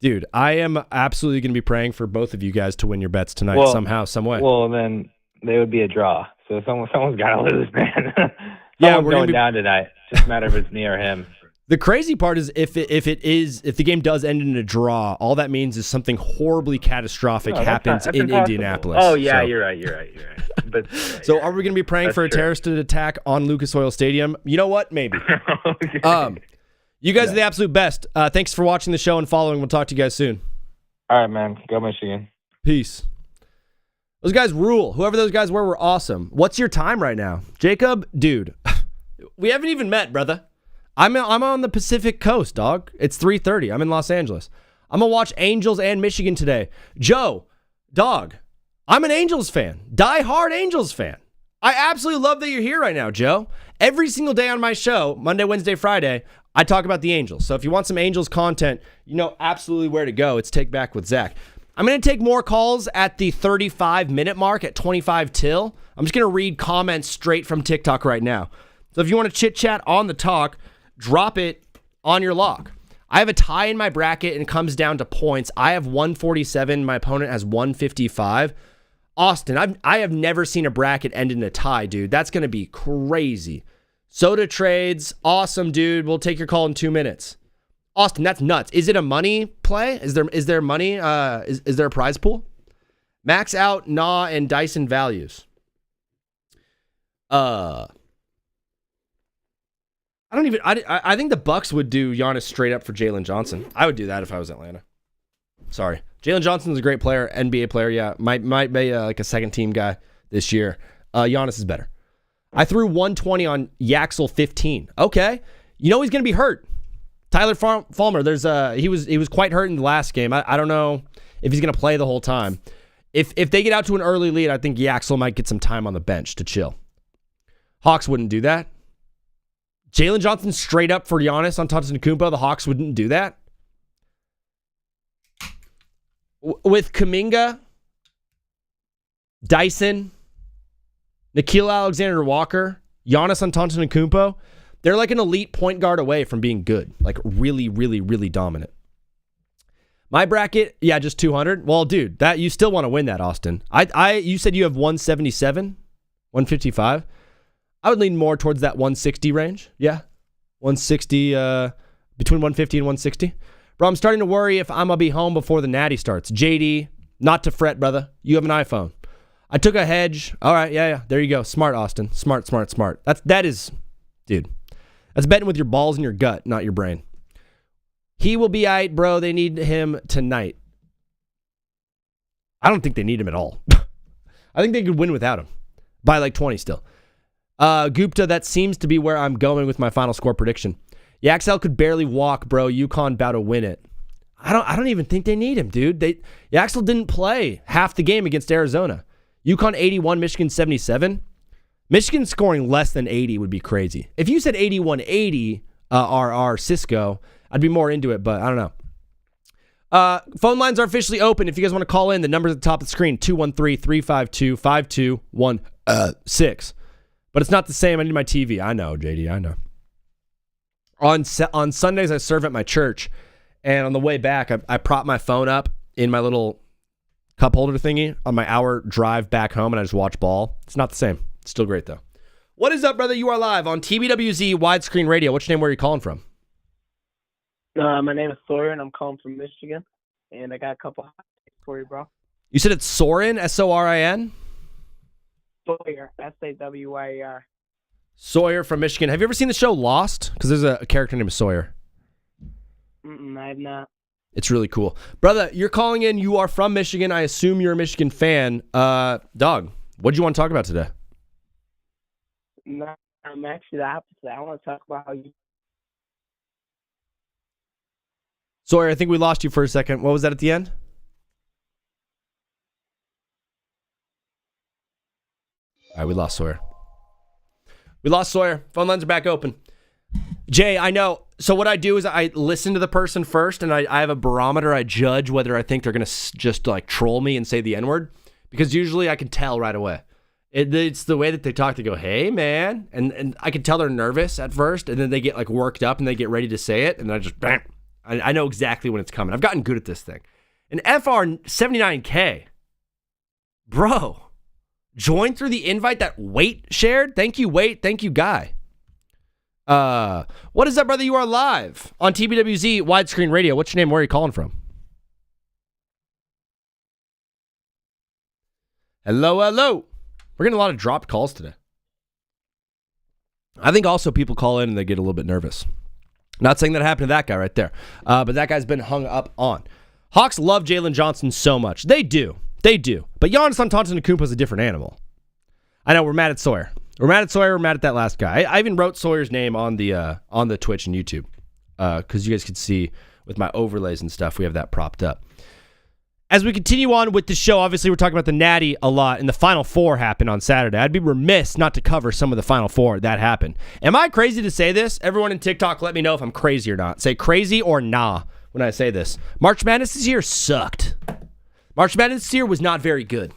Dude, I am absolutely going to be praying for both of you guys to win your bets tonight somehow, some way. Well, then they would be a draw. So someone's got to lose, man. We're going down tonight. Just a matter if it's me or him. The crazy part is if the game does end in a draw, all that means is something horribly catastrophic happens in Indianapolis. Oh yeah, you're right. But so are we going to be praying for a terrorist attack on Lucas Oil Stadium? You know what? Maybe. Okay. You guys are the absolute best. Thanks for watching the show and following. We'll talk to you guys soon. All right, man. Go Michigan. Peace. Those guys rule. Whoever those guys were awesome. What's your time right now? Jacob, dude, we haven't even met, brother. I'm on the Pacific Coast, dog. It's 3:30. I'm in Los Angeles. I'm going to watch Angels and Michigan today. Joe, dog, I'm an Angels fan. Die-hard Angels fan. I absolutely love that you're here right now, Joe. Every single day on my show, Monday, Wednesday, Friday, I talk about the Angels. So if you want some Angels content, you know absolutely where to go. It's Take Back with Zach. I'm going to take more calls at the 35-minute mark at 25 till. I'm just going to read comments straight from TikTok right now. So if you want to chit-chat on the talk, drop it on your lock. I have a tie in my bracket and it comes down to points. I have 147. My opponent has 155. Austin, I have never seen a bracket end in a tie, dude. That's going to be crazy. Soda trades. Awesome, dude. We'll take your call in 2 minutes. Austin, that's nuts. Is it a money play? Is there money? Is there a prize pool? Max out, Nah, and Dyson values. I think the Bucks would do Giannis straight up for Jalen Johnson. I would do that if I was Atlanta. Sorry. Jalen Johnson's a great player, NBA player, yeah. Might be like a second team guy this year. Giannis is better. I threw 120 on Yaxel 15. Okay. You know he's going to be hurt. Tyler Fulmer, he was quite hurt in the last game. I don't know if he's going to play the whole time. If they get out to an early lead, I think Yaxel might get some time on the bench to chill. Hawks wouldn't do that. Jalen Johnson straight up for Giannis on Antetokounmpo. The Hawks wouldn't do that. With Kuminga, Dyson, Nickeil Alexander-Walker, Giannis Antetokounmpo, they're like an elite point guard away from being good. Like really, really, really dominant. My bracket, yeah, just 200. Well, dude, that you still want to win that, Austin. You said you have 177, 155. I would lean more towards that 160 range. Yeah. 160, between 150 and 160. Bro, I'm starting to worry if I'm going to be home before the Natty starts. JD, not to fret, brother. You have an iPhone. I took a hedge. All right, yeah. There you go. Smart, Austin. Smart. That is, dude. That's betting with your balls and your gut, not your brain. He will be all right, bro. They need him tonight. I don't think they need him at all. I think they could win without him. By like 20 still. Gupta, that seems to be where I'm going with my final score prediction. Yaxel could barely walk, bro. UConn about to win it. I don't even think they need him, dude. Yaxel didn't play half the game against Arizona. UConn 81, Michigan 77. Michigan scoring less than 80 would be crazy. If you said 81-80 RR Cisco, I'd be more into it, but I don't know. Phone lines are officially open. If you guys want to call in, the number's at the top of the screen, 213-352-5216. But it's not the same. I need my TV. I know, JD. I know. On Sundays, I serve at my church. And on the way back, I prop my phone up in my little cup holder thingy on my hour drive back home, and I just watch ball. It's not the same. It's still great, though. What is up, brother? You are live on TBWZ Widescreen Radio. What's your name? Where are you calling from? My name is Sawyer, and I'm calling from Michigan. And I got a couple hot takes for you, bro. You said it's Sorin, S-O-R-I-N? Sawyer, S-A-W-Y-E-R. Sawyer from Michigan. Have you ever seen the show Lost? Because there's a character named Sawyer. I have not. It's really cool. Brother, you're calling in. You are from Michigan. I assume you're a Michigan fan. Dog, what do you want to talk about today? No, I'm actually the opposite. I want to talk about how you... Sawyer, I think we lost you for a second. What was that at the end? All right, we lost Sawyer. Phone lines are back open. Jay, I know. So what I do is I listen to the person first, and I have a barometer. I judge whether I think they're going to just like troll me and say the N-word, because usually I can tell right away. It's the way that they talk. They go, hey, man. And I can tell they're nervous at first, and then they get like worked up, and they get ready to say it, and I just, bam. I know exactly when it's coming. I've gotten good at this thing. An FR79K. Bro. Join through the invite that Wait shared. Thank you, Wait. Thank you, Guy. What is up, brother? You are live on TBWZ Widescreen Radio. What's your name? Where are you calling from? Hello. We're getting a lot of dropped calls today. I think also people call in and they get a little bit nervous. Not saying that happened to that guy right there, but that guy's been hung up on. Hawks love Jalen Johnson so much. They do. But Giannis Antetokounmpo is a different animal. I know, we're mad at Sawyer. We're mad at that last guy. I even wrote Sawyer's name on the Twitch and YouTube because you guys could see with my overlays and stuff, we have that propped up. As we continue on with the show, obviously we're talking about the Natty a lot, and the Final Four happened on Saturday. I'd be remiss not to cover some of the Final Four that happened. Am I crazy to say this? Everyone in TikTok, let me know if I'm crazy or not. Say crazy or nah when I say this. March Madness this year sucked. March Madness this year was not very good.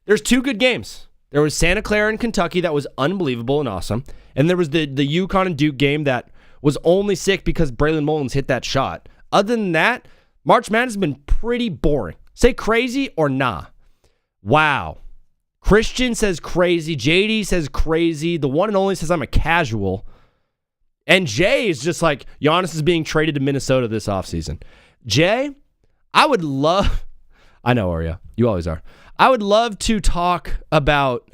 There's two good games. There was Santa Clara and Kentucky that was unbelievable and awesome, and there was the UConn and Duke game that was only sick because Braylon Mullins hit that shot. Other than that, March Madness has been pretty boring. Say crazy or nah. Wow. Christian says crazy. JD says crazy. The one and only says I'm a casual. And Jay is just like, Giannis is being traded to Minnesota this offseason. Jay, I would love... I know, Arya. You always are. I would love to talk about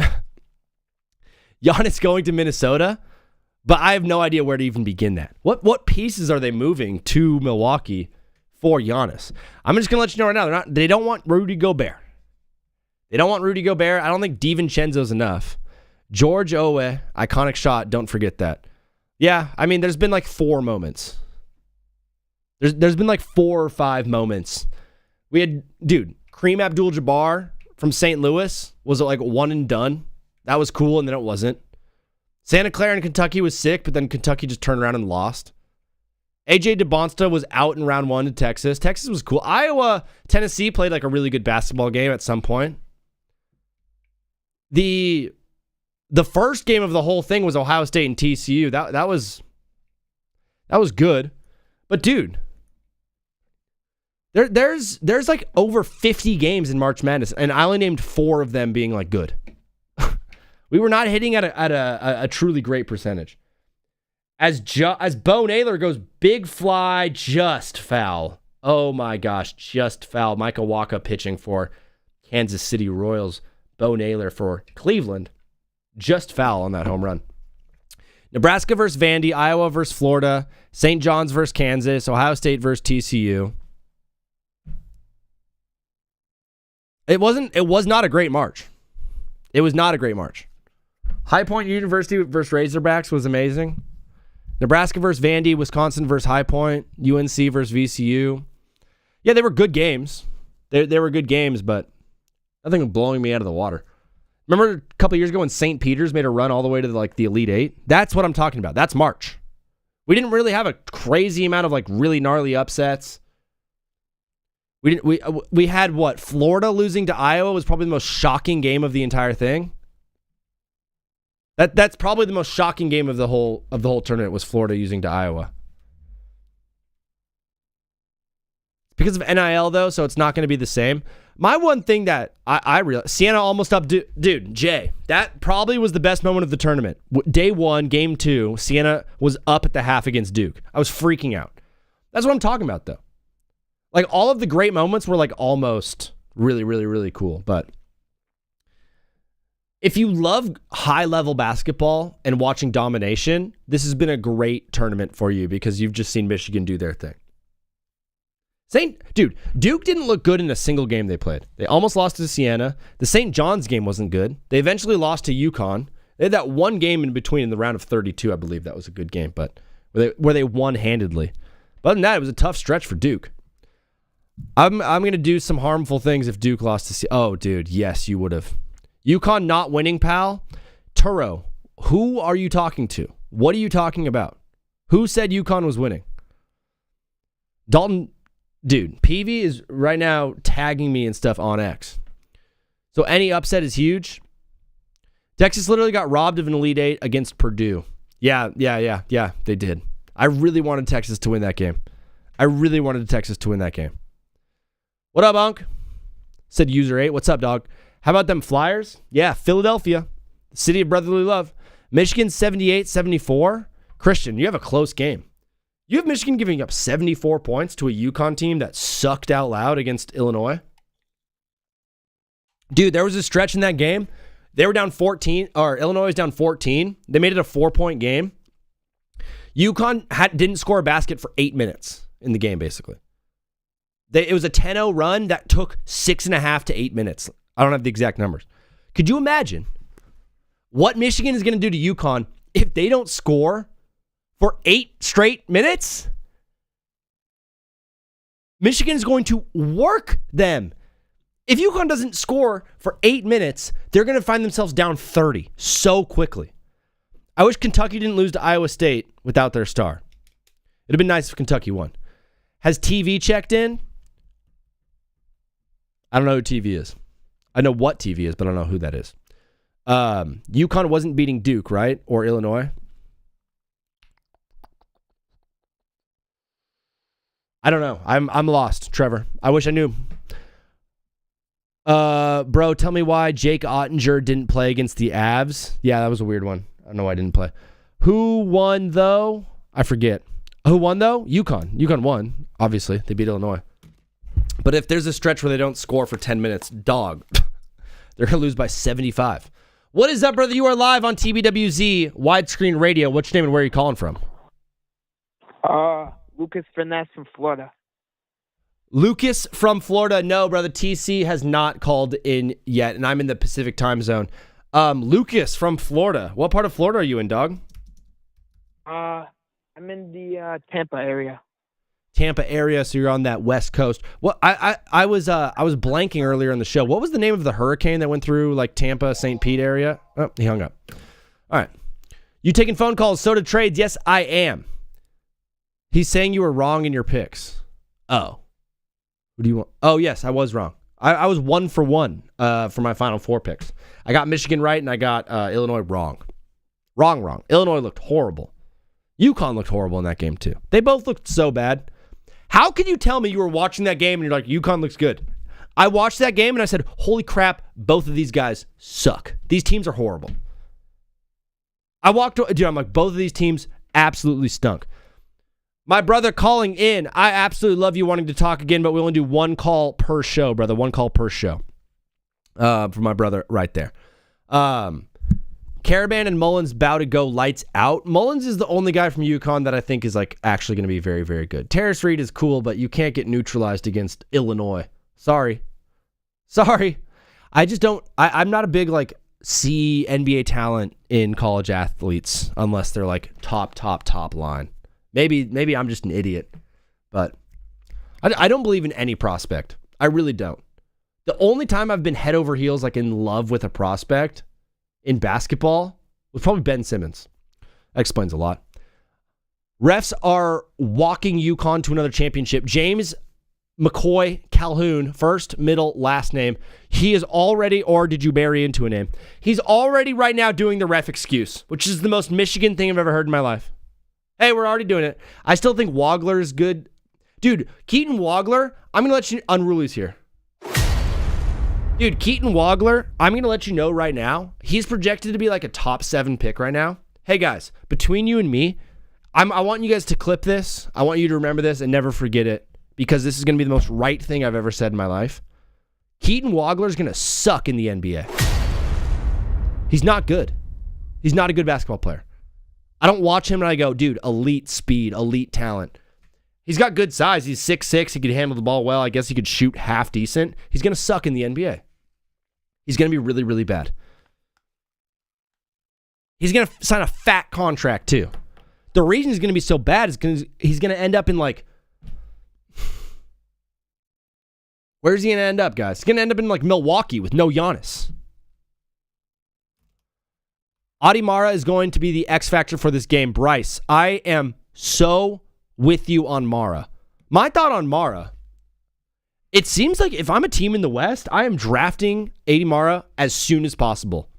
Giannis going to Minnesota, but I have no idea where to even begin that. What pieces are they moving to Milwaukee for Giannis? I'm just going to let you know right now, they don't want Rudy Gobert. I don't think DiVincenzo's enough. George Owe, iconic shot, don't forget that. Yeah, I mean, there's been like 4 moments. There's been like 4 or 5 moments. We had, Kareem Abdul-Jabbar from St. Louis was like one and done. That was cool, and then it wasn't. Santa Clara and Kentucky was sick, but then Kentucky just turned around and lost. AJ DeBonsta was out in round 1 to Texas. Texas was cool. Iowa, Tennessee played like a really good basketball game at some point. The first game of the whole thing was Ohio State and TCU. That was good. But dude, there's like over 50 games in March Madness, and I only named 4 of them being like good. We were not hitting at a truly great percentage. As Bo Naylor goes big fly, just foul. Oh my gosh, just foul. Micah Waka pitching for Kansas City Royals. Bo Naylor for Cleveland. Just foul on that home run. Nebraska versus Vandy, Iowa versus Florida, St. John's versus Kansas, Ohio State versus TCU. It was not a great March. It was not a great March. High Point University versus Razorbacks was amazing. Nebraska versus Vandy, Wisconsin versus High Point, UNC versus VCU. Yeah, they were good games. They were good games, but nothing was blowing me out of the water. Remember a couple of years ago when St. Peter's made a run all the way to the Elite Eight? That's what I'm talking about. That's March. We didn't really have a crazy amount of really gnarly upsets. We had what? Florida losing to Iowa was probably the most shocking game of the entire thing. That's probably the most shocking game of the whole tournament was Florida losing to Iowa. Because of NIL though, so it's not going to be the same. My one thing that I realized, Siena almost up, dude, Jay, that probably was the best moment of the tournament. Day 1, game 2, Siena was up at the half against Duke. I was freaking out. That's what I'm talking about, though. Like, all of the great moments were, like, almost really, really, really cool. But if you love high-level basketball and watching domination, this has been a great tournament for you because you've just seen Michigan do their thing. Dude, Duke didn't look good in a single game they played. They almost lost to Siena. The St. John's game wasn't good. They eventually lost to UConn. They had that one game in between in the round of 32, I believe that was a good game, but where they won handedly. But other than that, it was a tough stretch for Duke. I'm going to do some harmful things if Duke lost to Siena. Oh, dude, yes, you would have. UConn not winning, pal. Turo, who are you talking to? What are you talking about? Who said UConn was winning? Dalton... Dude, Peavy is right now tagging me and stuff on X. So any upset is huge. Texas literally got robbed of an Elite Eight against Purdue. Yeah, they did. I really wanted Texas to win that game. What up, Unc? Said User 8. What's up, dog? How about them Flyers? Yeah, Philadelphia. City of brotherly love. Michigan 78-74. Christian, you have a close game. You have Michigan giving up 74 points to a UConn team that sucked out loud against Illinois. Dude, there was a stretch in that game. They were down 14, or Illinois was down 14. They made it a 4-point game. UConn didn't score a basket for 8 minutes in the game, basically. It was a 10-0 run that took 6.5 to 8 minutes. I don't have the exact numbers. Could you imagine what Michigan is going to do to UConn if they don't score for 8 straight minutes? Michigan is going to work them. If UConn doesn't score for 8 minutes, they're going to find themselves down 30 so quickly. I wish Kentucky didn't lose to Iowa State without their star. It'd have been nice if Kentucky won. Has TV checked in? I don't know who TV is. I know what TV is, but I don't know who that is. UConn wasn't beating Duke, right? Or Illinois? I don't know. I'm lost, Trevor. I wish I knew. Bro, tell me why Jake Ottinger didn't play against the Avs. Yeah, that was a weird one. I don't know why I didn't play. Who won, though? I forget. Who won, though? UConn. UConn won, obviously. They beat Illinois. But if there's a stretch where they don't score for 10 minutes, dog, they're going to lose by 75. What is up, brother? You are live on TBWZ Widescreen Radio. What's your name and where are you calling from? Lucas Fernandez from Florida. Lucas from Florida. No, brother. TC has not called in yet, and I'm in the Pacific time zone. Lucas from Florida. What part of Florida are you in, dog? I'm in the Tampa area. Tampa area, so you're on that west coast. Well, I was blanking earlier in the show. What was the name of the hurricane that went through like Tampa, St. Pete area? Oh, he hung up. All right. You taking phone calls? Soda trades? Yes, I am. He's saying you were wrong in your picks. Oh. What do you want? Oh, yes, I was wrong. I was 1 for 1 for my final 4 picks. I got Michigan right, and I got Illinois wrong. Wrong. Illinois looked horrible. UConn looked horrible in that game, too. They both looked so bad. How can you tell me you were watching that game and you're like, UConn looks good? I watched that game, and I said, holy crap, both of these guys suck. These teams are horrible. I'm like, both of these teams absolutely stunk. My brother calling in. I absolutely love you wanting to talk again, but we only do 1 call per show, brother. 1 call per show. For my brother right there. Caravan and Mullins about to go lights out. Mullins is the only guy from UConn that I think is like actually going to be very, very good. Terrace Reed is cool, but you can't get neutralized against Illinois. Sorry. I just don't. I'm not a big like NBA talent in college athletes unless they're like top line. Maybe I'm just an idiot, but I don't believe in any prospect. I really don't. The only time I've been head over heels, like in love with a prospect in basketball, was probably Ben Simmons. That explains a lot. Refs are walking UConn to another championship. James McCoy Calhoun, first, middle, last name. He is already, or did you bury into a name? He's already right now doing the ref excuse, which is the most Michigan thing I've ever heard in my life. Hey, we're already doing it. I still think Wagler is good. Dude, Keaton Wagler, I'm going to let you, Unruly's here. Dude, Keaton Wagler, I'm going to let you know right now, he's projected to be like a top 7 pick right now. Hey, guys, between you and me, I want you guys to clip this. I want you to remember this and never forget it because this is going to be the most right thing I've ever said in my life. Keaton Wagler is going to suck in the NBA. He's not good. He's not a good basketball player. I don't watch him and I go, dude, elite speed, elite talent. He's got good size. He's 6'6". He could handle the ball well. I guess he could shoot half decent. He's going to suck in the NBA. He's going to be really, really bad. He's going to sign a fat contract too. The reason he's going to be so bad is because he's going to end up in like... Where's he going to end up, guys? He's going to end up in like Milwaukee with no Giannis. Adi Mara is going to be the X factor for this game. Bryce, I am so with you on Mara. My thought on Mara, it seems like if I'm a team in the West, I am drafting Adi Mara as soon as possible.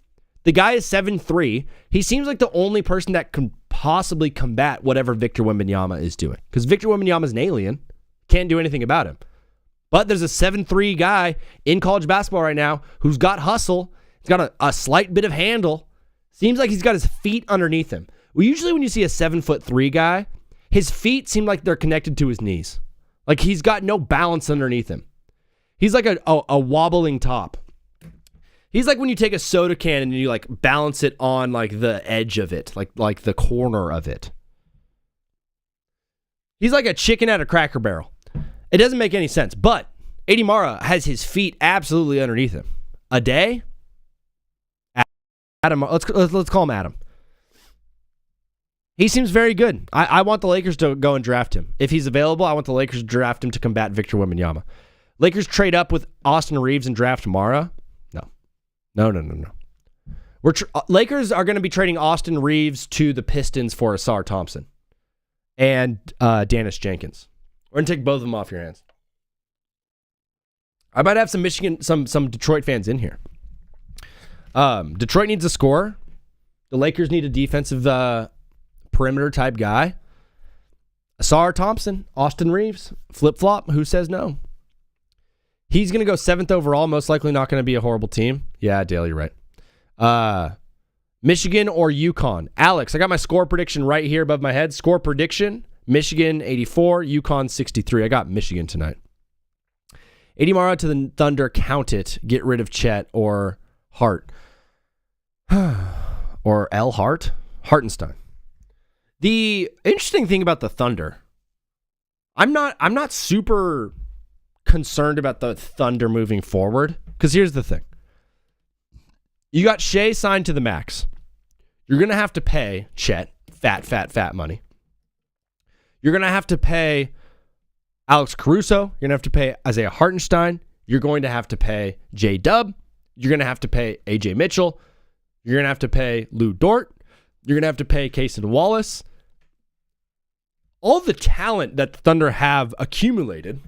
The guy is 7'3". He seems like the only person that can possibly combat whatever Victor Wembanyama is doing. Because Victor Wembanyama is an alien. Can't do anything about him. But there's a 7'3" guy in college basketball right now who's got hustle. He's got a slight bit of handle. Seems like he's got his feet underneath him. Well, usually when you see a 7'3" guy, his feet seem like they're connected to his knees. Like he's got no balance underneath him. He's like a wobbling top. He's like when you take a soda can and you like balance it on like the edge of it, like the corner of it. He's like a chicken at a Cracker Barrel. It doesn't make any sense, but Adi Mara has his feet absolutely underneath him. A day? Adam, let's call him Adam. He seems very good. I want the Lakers to go and draft him. If he's available, I want the Lakers to draft him to combat Victor Wembanyama. Lakers trade up with Austin Reeves and draft Mara? No. Lakers are going to be trading Austin Reeves to the Pistons for Asar Thompson and Dennis Jenkins. We're going to take both of them off your hands. I might have some some Detroit fans in here. Detroit needs a scorer. The Lakers need a defensive perimeter type guy. Asar Thompson, Austin Reeves, flip-flop. Who says no? He's going to go 7th overall. Most likely not going to be a horrible team. Yeah, Dale, you're right. Michigan or UConn? Alex, I got my score prediction right here above my head. Score prediction, Michigan 84, UConn 63. I got Michigan tonight. Adi Mara to the Thunder, count it. Get rid of Chet or Hart. Or L. Hart? Hartenstein. The interesting thing about the Thunder, I'm not super concerned about the Thunder moving forward, because here's the thing. You got Shea signed to the max. You're going to have to pay Chet fat money. You're going to have to pay Alex Caruso. You're going to have to pay Isaiah Hartenstein. You're going to have to pay J-Dub. You're going to have to pay AJ Mitchell. You're going to have to pay Lou Dort. You're going to have to pay Cason Wallace. All the talent that the Thunder have accumulated,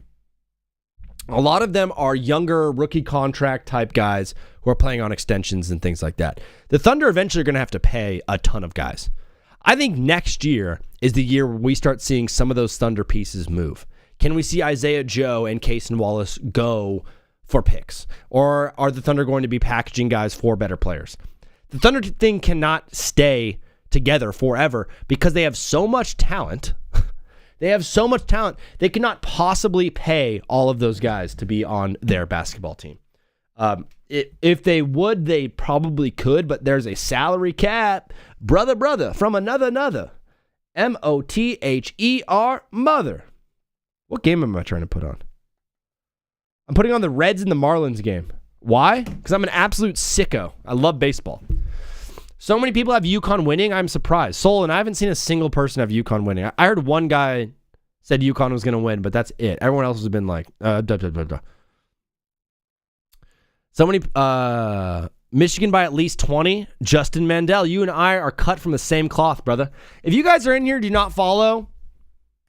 a lot of them are younger rookie contract type guys who are playing on extensions and things like that. The Thunder eventually are going to have to pay a ton of guys. I think next year is the year where we start seeing some of those Thunder pieces move. Can we see Isaiah Joe and Cason Wallace go for picks? Or are the Thunder going to be packaging guys for better players? The Thunder thing cannot stay together forever because they have so much talent. They have so much talent. They cannot possibly pay all of those guys to be on their basketball team. If they would, they probably could, but there's a salary cap. Brother, from another. M-O-T-H-E-R, mother. What game am I trying to put on? I'm putting on the Reds and the Marlins game. Why? Because I'm an absolute sicko. I love baseball. So many people have UConn winning. I'm surprised. Solon, I haven't seen a single person have UConn winning. I heard one guy said UConn was going to win, but that's it. Everyone else has been like, So many, Michigan by at least 20. Justin Mandel, you and I are cut from the same cloth, brother. If you guys are in here, do not follow.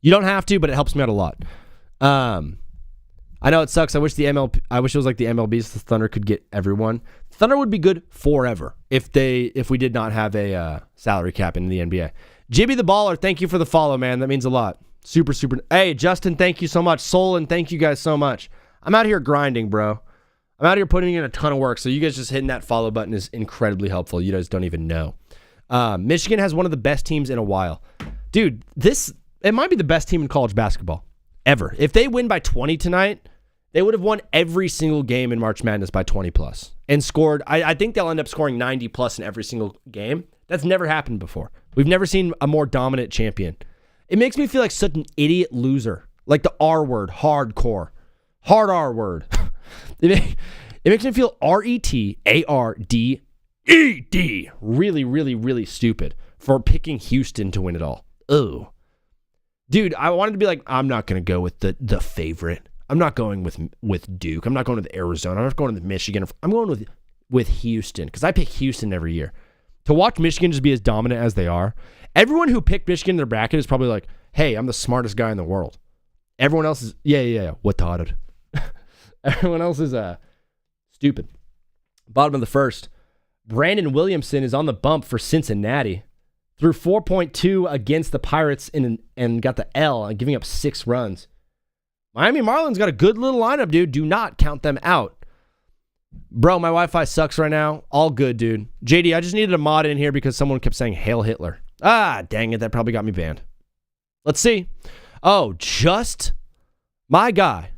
You don't have to, but it helps me out a lot. I know it sucks. I wish it was like the MLB so the Thunder could get everyone. Thunder would be good forever if we did not have a salary cap in the NBA. Jibby the Baller, thank you for the follow, man. That means a lot. Super. Hey, Justin, thank you so much. Solon, thank you guys so much. I'm out here grinding, bro. I'm out here putting in a ton of work, so you guys just hitting that follow button is incredibly helpful. You guys don't even know. Michigan has one of the best teams in a while. Dude, it might be the best team in college basketball ever. If they win by 20 tonight, they would have won every single game in March Madness by 20 plus and scored. I think they'll end up scoring 90 plus in every single game. That's never happened before. We've never seen a more dominant champion. It makes me feel like such an idiot loser. Like the R word, hardcore. Hard R word. It makes me feel RETARDED. Really, really, really stupid for picking Houston to win it all. Oh, dude, I wanted to be like, I'm not going to go with the favorite. I'm not going with Duke. I'm not going with Arizona. I'm not going with Michigan. I'm going with Houston because I pick Houston every year. To watch Michigan just be as dominant as they are, everyone who picked Michigan in their bracket is probably like, hey, I'm the smartest guy in the world. Everyone else is, yeah. What taught it? Everyone else is stupid. Bottom of the first. Brandon Williamson is on the bump for Cincinnati. Threw 4.2 against the Pirates and got the L and giving up 6 runs. Miami Marlins got a good little lineup, dude. Do not count them out. Bro, my Wi-Fi sucks right now. All good, dude. JD, I just needed a mod in here because someone kept saying Hail Hitler. Ah, dang it. That probably got me banned. Let's see. Oh, just my guy.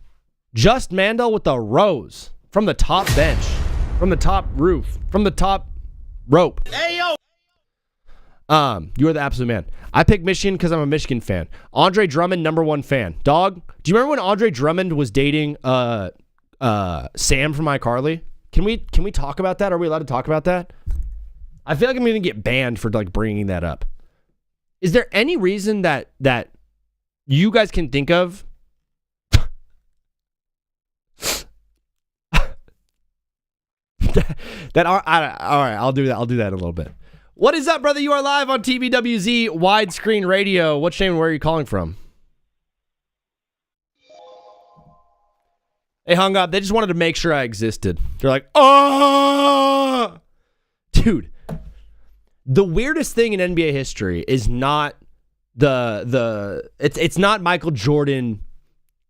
Just Mandel with the rose from the top bench, from the top roof, from the top rope. Hey, yo. You are the absolute man. I picked Michigan because I'm a Michigan fan. Andre Drummond, #1 fan. Dog, do you remember when Andre Drummond was dating Sam from iCarly? Can we talk about that? Are we allowed to talk about that? I feel like I'm gonna get banned for like bringing that up. Is there any reason that you guys can think of? All right, I'll do that. I'll do that in a little bit. What is up, brother? You are live on TBWZ widescreen radio. What's your name and where are you calling from? They hung up. They just wanted to make sure I existed. They're like, oh, dude. The weirdest thing in NBA history is not it's not Michael Jordan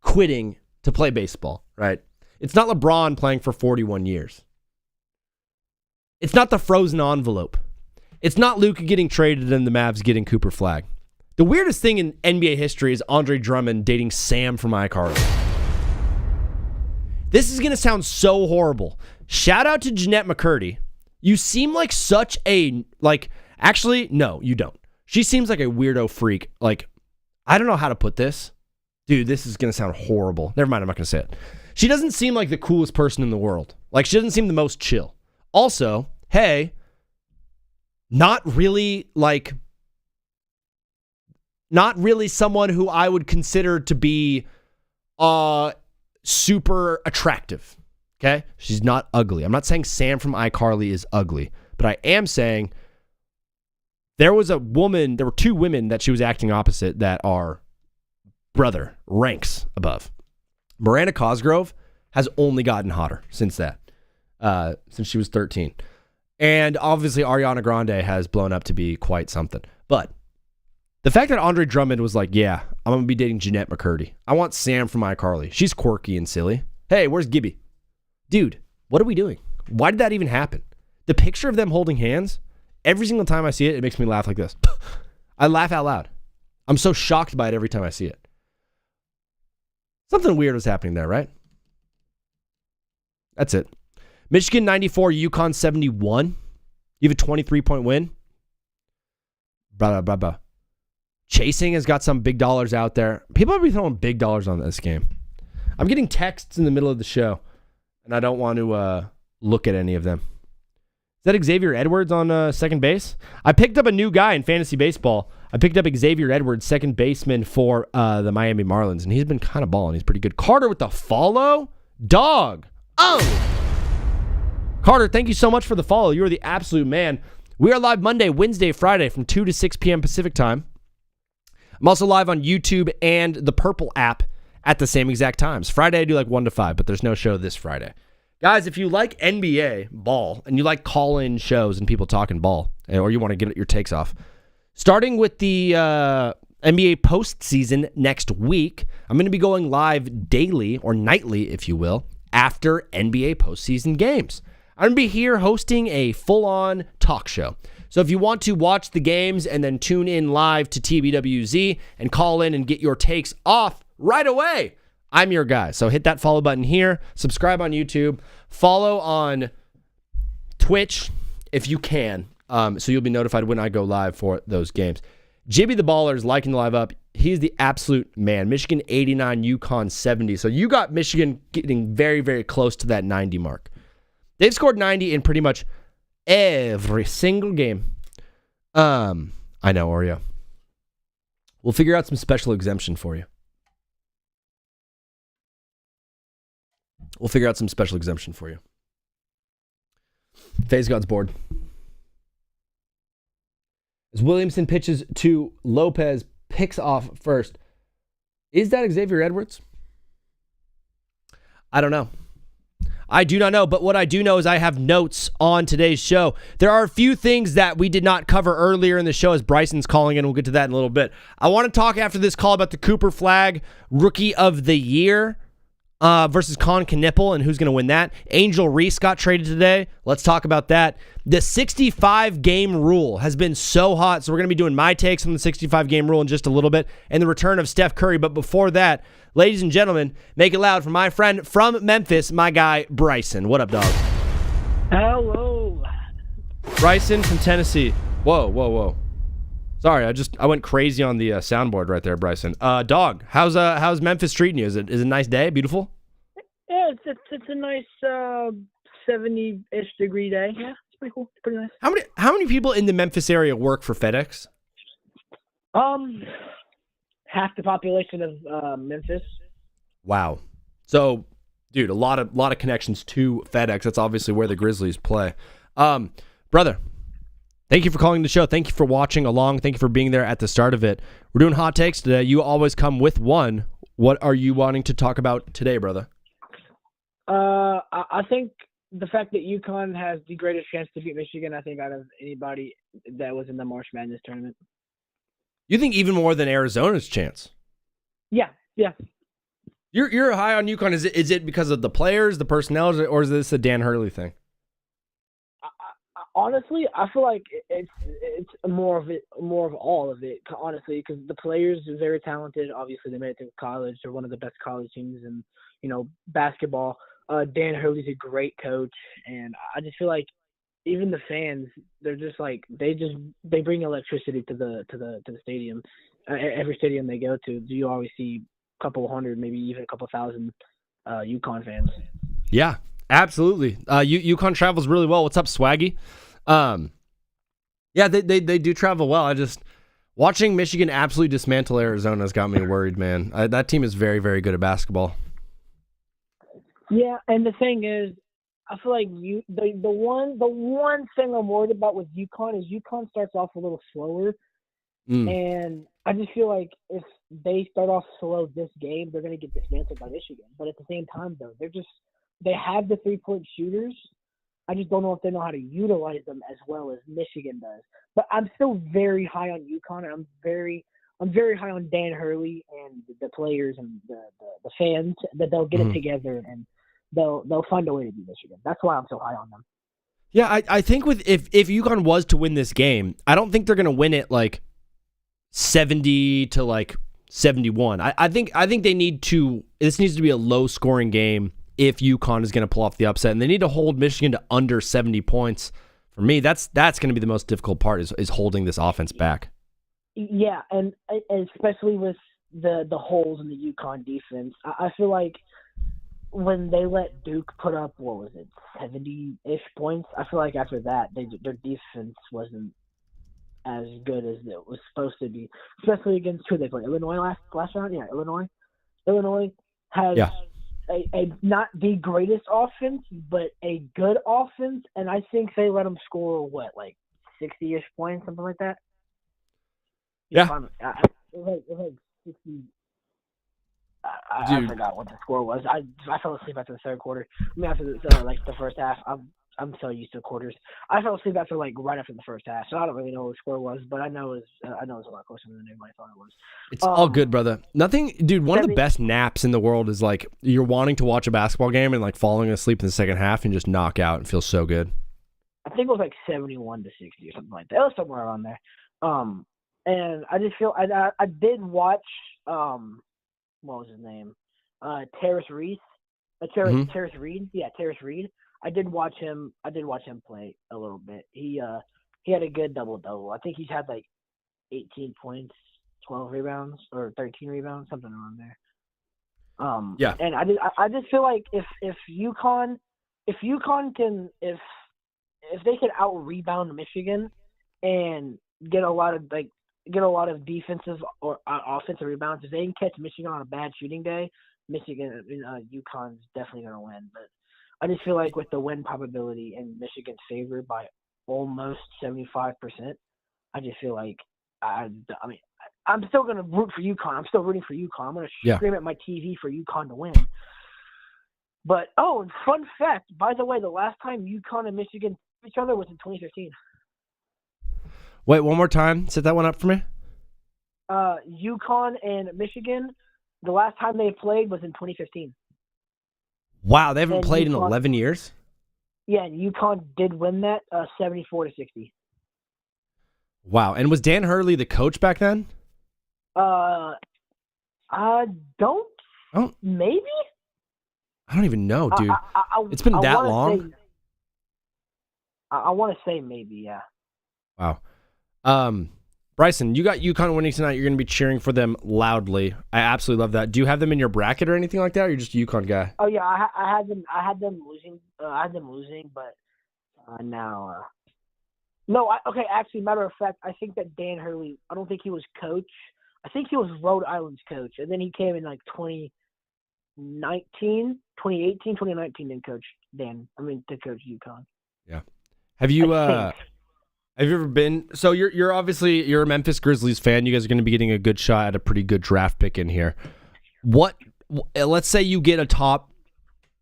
quitting to play baseball, right? It's not LeBron playing for 41 years. It's not the frozen envelope. It's not Luka getting traded and the Mavs getting Cooper Flag. The weirdest thing in NBA history is Andre Drummond dating Sam from iCarly. This is going to sound so horrible. Shout out to Jeanette McCurdy. You seem like such a, actually, no, you don't. She seems like a weirdo freak. I don't know how to put this. Dude, this is going to sound horrible. Never mind, I'm not going to say it. She doesn't seem like the coolest person in the world. She doesn't seem the most chill. Also, hey, not really someone who I would consider to be super attractive. Okay? She's not ugly. I'm not saying Sam from iCarly is ugly, but I am saying there were 2 women that she was acting opposite that are ranks above. Miranda Cosgrove has only gotten hotter since that. Since she was 13. And obviously Ariana Grande has blown up to be quite something. But the fact that Andre Drummond was like, yeah, I'm going to be dating Jeanette McCurdy. I want Sam from iCarly. She's quirky and silly. Hey, where's Gibby? Dude, what are we doing? Why did that even happen? The picture of them holding hands, every single time I see it, it makes me laugh like this. I laugh out loud. I'm so shocked by it every time I see it. Something weird was happening there, right? That's it. Michigan 94, UConn 71. You have a 23-point win. Blah, blah, blah. Chasing has got some big dollars out there. People are throwing big dollars on this game. I'm getting texts in the middle of the show, and I don't want to look at any of them. Is that Xavier Edwards on second base? I picked up a new guy in fantasy baseball. I picked up Xavier Edwards, second baseman for the Miami Marlins, and he's been kind of balling. He's pretty good. Carter with the follow? Dog. Oh! Carter, thank you so much for the follow. You are the absolute man. We are live Monday, Wednesday, Friday from 2 to 6 p.m. Pacific time. I'm also live on YouTube and the Purple app at the same exact times. Friday, I do 1 to 5, but there's no show this Friday. Guys, if you like NBA ball and you like call-in shows and people talking ball, or you want to get your takes off, starting with the NBA postseason next week, I'm going to be going live daily or nightly, if you will, after NBA postseason games. I'm going to be here hosting a full-on talk show. So if you want to watch the games and then tune in live to TBWZ and call in and get your takes off right away, I'm your guy. So hit that follow button here, subscribe on YouTube, follow on Twitch if you can, so you'll be notified when I go live for those games. Jibby the Baller is liking the live up. He's the absolute man. Michigan 89, UConn 70. So you got Michigan getting very, very close to that 90 mark. They've scored 90 in pretty much every single game. I know, Oreo. We'll figure out some special exemption for you. FaZe God's board. As Williamson pitches to Lopez, picks off first. Is that Xavier Edwards? I don't know. I do not know, but what I do know is I have notes on today's show. There are a few things that we did not cover earlier in the show as Bryson's calling in. We'll get to that in a little bit. I want to talk after this call about the Cooper Flag Rookie of the Year versus Con Knippel and who's going to win that. Angel Reese got traded today. Let's talk about that. The 65-game rule has been so hot, so we're going to be doing my takes on the 65-game rule in just a little bit and the return of Steph Curry. But before that, ladies and gentlemen, make it loud for my friend from Memphis, my guy, Bryson. What up, dog? Hello. Bryson from Tennessee. Whoa. Sorry, I went crazy on the soundboard right there, Bryson. Dog, how's Memphis treating you? Is it a nice day? Beautiful? Yeah, it's a nice 70-ish degree day. Yeah, it's pretty cool. It's pretty nice. How many people in the Memphis area work for FedEx? Half the population of Memphis. Wow. So, dude, a lot of connections to FedEx. That's obviously where the Grizzlies play. Brother, thank you for calling the show. Thank you for watching along. Thank you for being there at the start of it. We're doing hot takes today. You always come with one. What are you wanting to talk about today, brother? I think the fact that UConn has the greatest chance to beat Michigan, I think, out of anybody that was in the March Madness tournament. You think even more than Arizona's chance? Yeah. You're high on UConn. Is it because of the players, the personnel, or is this a Dan Hurley thing? Honestly, I feel like it's more of all of it. Honestly, because the players are very talented. Obviously, they made it to college. They're one of the best college teams in basketball. Dan Hurley's a great coach, and I just feel like even the fans, they're just like they bring electricity to the stadium. Every stadium they go to, you always see a couple hundred, maybe even a couple thousand UConn fans. Yeah, absolutely. UConn travels really well. What's up, Swaggy? Yeah, they do travel well. Watching Michigan absolutely dismantle Arizona has got me worried, man. That team is very, very good at basketball. Yeah, and the thing is, I feel like the one thing I'm worried about with UConn is UConn starts off a little slower, and I just feel like if they start off slow this game, they're going to get dismantled by Michigan. But at the same time, though, they have the 3-point shooters. I just don't know if they know how to utilize them as well as Michigan does. But I'm still very high on UConn, and I'm very high on Dan Hurley and the players and the fans, that they'll get it together and they'll find a way to beat Michigan. That's why I'm so high on them. Yeah, I think if UConn was to win this game, I don't think they're going to win it like 70 to like 71. I think they need to. This needs to be a low scoring game if UConn is going to pull off the upset, and they need to hold Michigan to under 70 points. For me, that's going to be the most difficult part is holding this offense back. Yeah, and especially with the holes in the UConn defense, I feel like when they let Duke put up 70-ish points, I feel like after that their defense wasn't as good as it was supposed to be, especially against who they played. Illinois last round? Yeah, Illinois has a not the greatest offense, but a good offense, and I think they let them score, 60-ish points, something like that? Yeah. It was like 60. I forgot what the score was. I fell asleep after the third quarter. I mean, after the first half. I'm so used to quarters. I fell asleep after right after the first half, so I don't really know what the score was, but I know it was a lot closer than anybody thought it was. It's all good, brother. Nothing, dude. One of the best naps in the world is like you're wanting to watch a basketball game and like falling asleep in the second half and just knock out and feel so good. I think it was like 71-60 or something like that. It was somewhere around there. And I just feel I did watch what was his name? Terrace Reed. Terrace Reed. Yeah, Terrace Reed. I did watch him play a little bit. He had a good double-double. I think he's had like 18 points, 12 rebounds, or 13 rebounds, something around there. Yeah. And I just feel like if UConn can if they could out-rebound Michigan and get a lot of defensive or offensive rebounds, if they can catch Michigan on a bad shooting day, UConn's definitely going to win. But I just feel like with the win probability in Michigan's favor by almost 75%, I just feel like I'm still going to root for UConn. I'm still rooting for UConn. I'm going to scream at my TV for UConn to win. But, and fun fact, by the way, the last time UConn and Michigan played each other was in 2015. Wait, one more time. Set that one up for me. UConn and Michigan, the last time they played was in 2015. Wow, they haven't played in 11 years? Yeah, and UConn did win that 74-60. Wow, and was Dan Hurley the coach back then? I don't. Maybe? I don't even know, dude. It's been that long? I want to say maybe, yeah. Wow. Bryson, you got UConn winning tonight. You're going to be cheering for them loudly. I absolutely love that. Do you have them in your bracket or anything like that, or you're just a UConn guy? Oh yeah, I had them losing. But now. No, okay. Actually, matter of fact, I think that Dan Hurley. I don't think he was coach. I think he was Rhode Island's coach, and then he came in like 2018, 2019, and coached to coach UConn. Yeah. Have you? Have you ever been? So you're obviously a Memphis Grizzlies fan. You guys are going to be getting a good shot at a pretty good draft pick in here. Let's say you get a top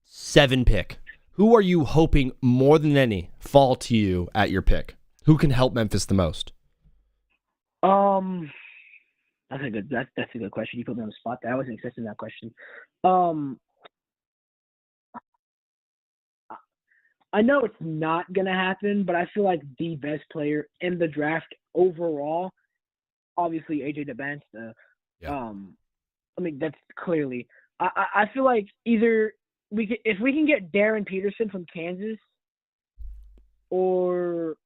7 pick. Who are you hoping more than any fall to you at your pick? Who can help Memphis the most? That's a good question. You put me on the spot there. I wasn't expecting that question. I know it's not going to happen, but I feel like the best player in the draft overall, obviously AJ DeBansta. That's clearly. I feel like either if we can get Darren Peterson from Kansas, or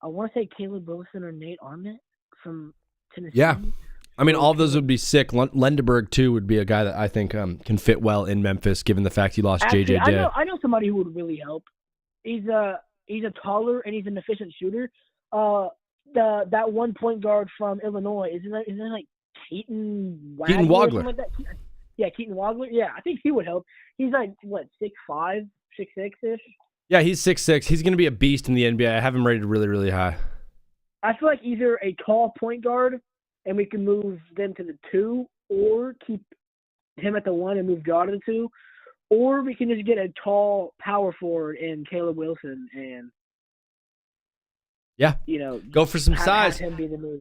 I want to say Caleb Wilson or Nate Arnett from Tennessee. Yeah. All of those would be sick. Lendeberg, too, would be a guy that I think can fit well in Memphis, given the fact he lost J.J. Jett. I know somebody who would really help. He's a taller and he's an efficient shooter. That one point guard from Illinois, isn't that like Keaton Wagler? Keaton Wagler. Like that? Yeah, Keaton Wagler. Yeah, I think he would help. He's like, 6'5", 6'6"-ish? Yeah, he's 6'6". He's going to be a beast in the NBA. I have him rated really, really high. I feel like either a tall point guard and we can move them to the 2, or keep him at the 1 and move Jaw to the 2, or we can just get a tall power forward in Caleb Wilson and go for some size. Have him be the new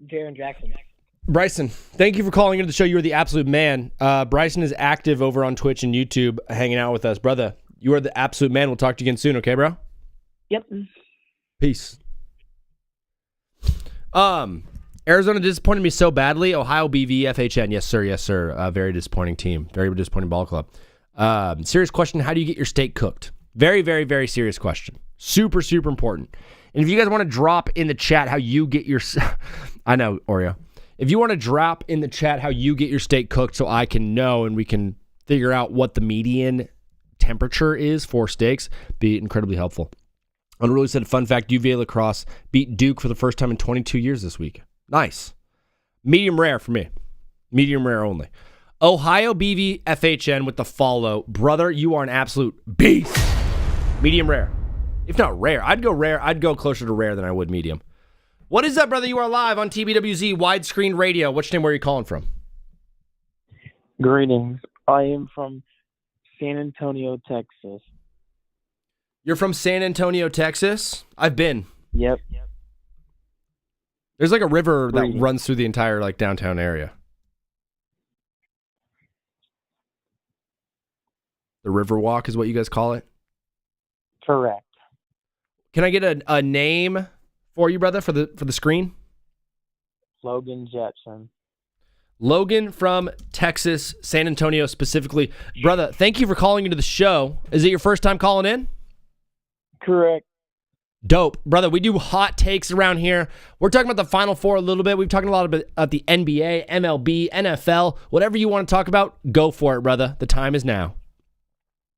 Jaren Jackson. Bryson, thank you for calling into the show. You are the absolute man. Bryson is active over on Twitch and YouTube, hanging out with us, brother. You are the absolute man. We'll talk to you again soon, okay, bro? Yep. Peace. Arizona disappointed me so badly. Ohio BV FHN. Yes, sir. Yes, sir. Very disappointing team. Very disappointing ball club. Serious question. How do you get your steak cooked? Very, very, very serious question. Super, super important. And if you guys want to drop in the chat how you get your... I know, Oreo. If you want to drop in the chat how you get your steak cooked so I can know and we can figure out what the median temperature is for steaks, be incredibly helpful. Unruly said, fun fact, UVA lacrosse beat Duke for the first time in 22 years this week. Nice. Medium rare for me. Medium rare only. Ohio BV FHN with the follow. Brother, you are an absolute beast. Medium rare. If not rare. I'd go rare. I'd go closer to rare than I would medium. What is up, brother? You are live on TBWZ Widescreen Radio. Which name were you calling from? Greetings. I am from San Antonio, Texas. You're from San Antonio, Texas? I've been. Yep. There's like a river that runs through the entire like downtown area. The Riverwalk is what you guys call it? Correct. Can I get a name for you, brother, for the screen? Logan Jetson. Logan from Texas, San Antonio specifically. Brother, thank you for calling into the show. Is it your first time calling in? Correct. Dope. Brother, we do hot takes around here. We're talking about the Final Four a little bit. We've talked a lot about the NBA, MLB, NFL. Whatever you want to talk about, go for it, brother. The time is now.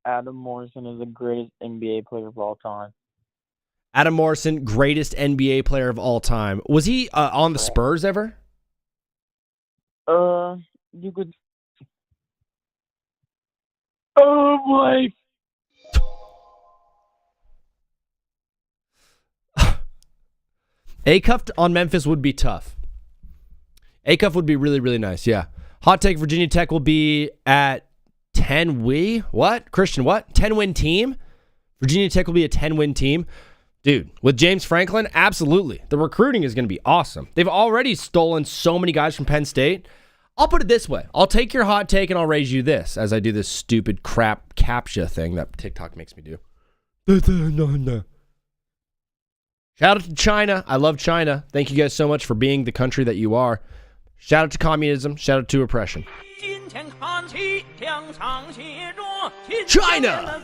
Adam Morrison is the greatest NBA player of all time. Adam Morrison, greatest NBA player of all time. Was he on the Spurs ever? You could. Oh boy. A-Cuff on Memphis would be tough. A-Cuff would be really, really nice, yeah. Hot take, Virginia Tech will be at 10-win. What? Christian, what? 10-win team? Virginia Tech will be a 10-win team. Dude, with James Franklin, absolutely. The recruiting is going to be awesome. They've already stolen so many guys from Penn State. I'll put it this way. I'll take your hot take and I'll raise you this as I do this stupid crap CAPTCHA thing that TikTok makes me do. Shout out to China. I love China. Thank you guys so much for being the country that you are. Shout out to communism. Shout out to oppression. China!